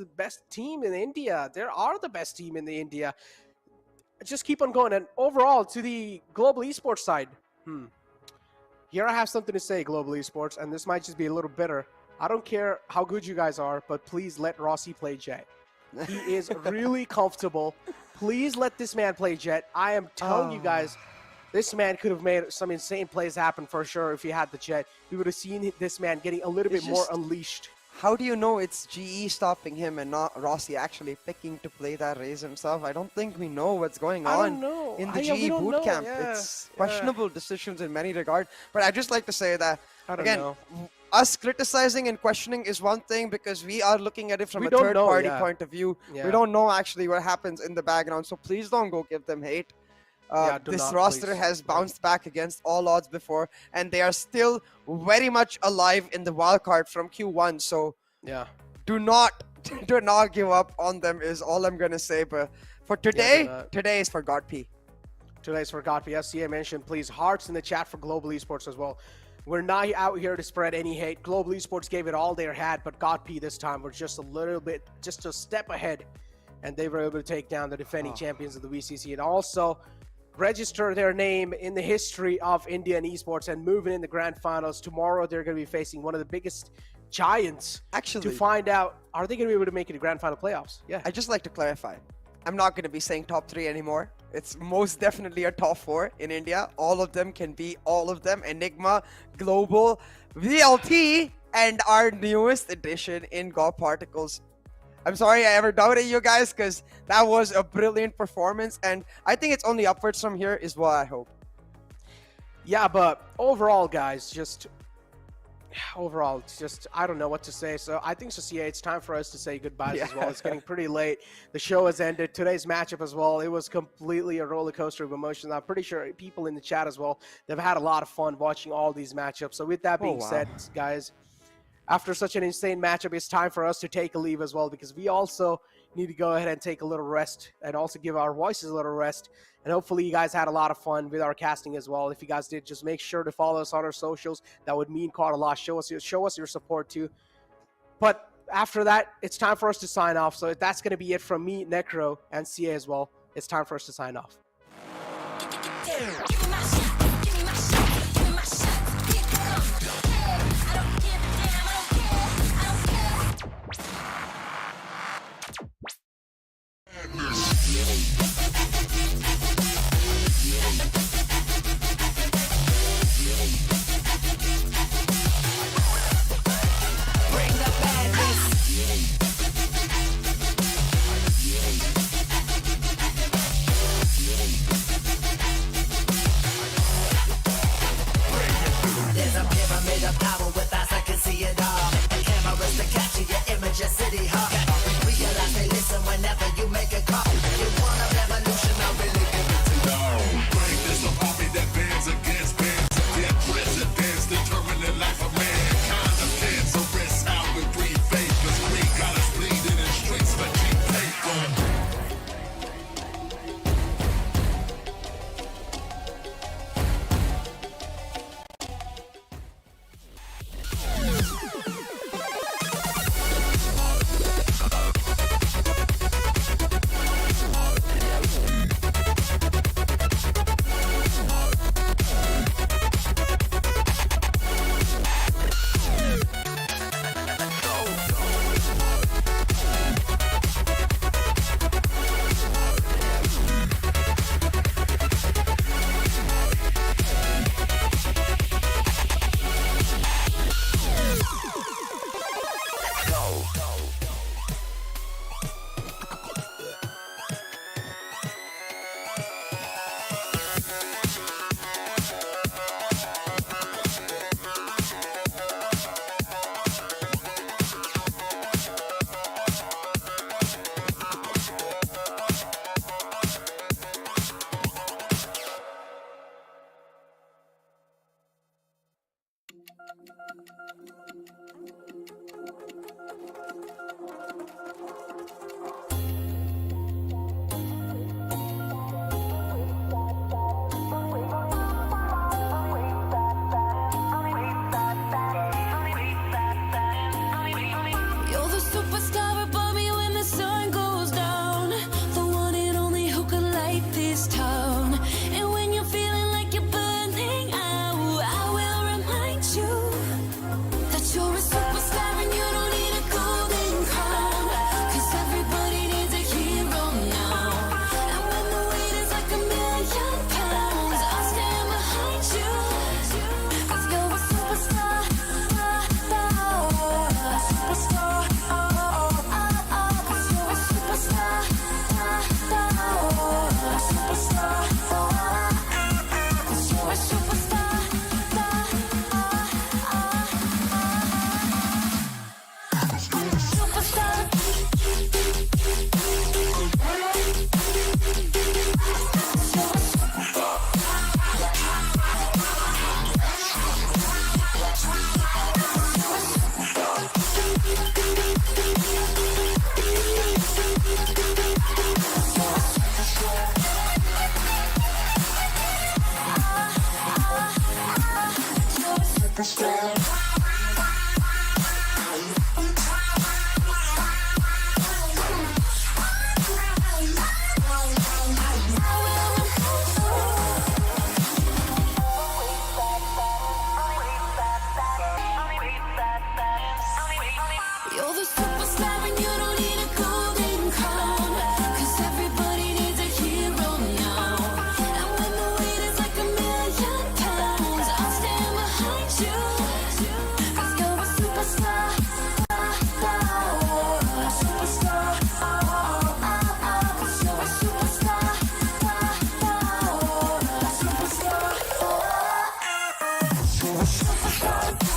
team in India, there are the best team in the India. Just keep on going. And overall, to the global esports side, here I have something to say, global esports, and this might just be a little bitter. I don't care how good you guys are, but please let Rossi play Jet. He is really comfortable. Please let this man play Jet. I am telling you guys, this man could have made some insane plays happen for sure if he had the Jet. We would have seen this man getting a little bit more unleashed. How do you know it's GE stopping him and not Rossi actually picking to play that raise himself? I don't think we know what's going on in the GE boot camp. Yeah, it's questionable decisions in many regards. But I'd just like to say that, again, us criticizing and questioning is one thing because we are looking at it from a third-party point of view. We don't know actually what happens in the background, so please don't go give them hate. This roster has bounced back against all odds before, and they are still very much alive in the wild card from Q1. So do not give up on them is all I'm gonna say. But for today, today is for GodP. Today's for GodP. As CA mentioned, please hearts in the chat for Global Esports as well. We're not out here to spread any hate. Global Esports gave it all they had, but GodP this time was just a little bit, just a step ahead, and they were able to take down the defending champions of the VCC and also register their name in the history of Indian esports and moving in the grand finals. Tomorrow they're going to be facing one of the biggest giants to find out, are they going to be able to make it to grand final playoffs? Yeah. I'd just like to clarify. I'm not going to be saying top 3 anymore. It's most definitely a top 4 in India. All of them can be all of them. Enigma, Global, VLT, and our newest addition in God Particles. I'm sorry I ever doubted you guys because that was a brilliant performance, and I think it's only upwards from here is what I hope. Yeah, but overall, guys, I don't know what to say. So I think, CA, it's time for us to say goodbyes as well. It's getting pretty late. The show has ended. Today's matchup as well, it was completely a roller coaster of emotions. I'm pretty sure people in the chat as well, they've had a lot of fun watching all these matchups. So with that being said, guys, after such an insane matchup, it's time for us to take a leave as well, because we also need to go ahead and take a little rest and also give our voices a little rest. And hopefully you guys had a lot of fun with our casting as well. If you guys did, just make sure to follow us on our socials. That would mean quite a lot. Show us your support too. But after that, it's time for us to sign off. So that's going to be it from me, Necro, and CA as well. It's time for us to sign off. You're the superstar above me when the sun goes down. The one and only who can light this town. And when you're feeling like you're burning out, I will remind you that you're a superstar and you don't need a golden crown. 'Cause everybody needs a hero now. And when the weight is like £1,000,000, I'll stand behind you. 'Cause you're a superstar. Superstar. You're the superstar and you don't need a golden crown. 'Cause everybody needs a hero now. And when the weight is like £1,000,000, I'll stand behind you. 'Cause you're a superstar. Superstar. 'Cause you're a superstar. Superstar. You're a superstar.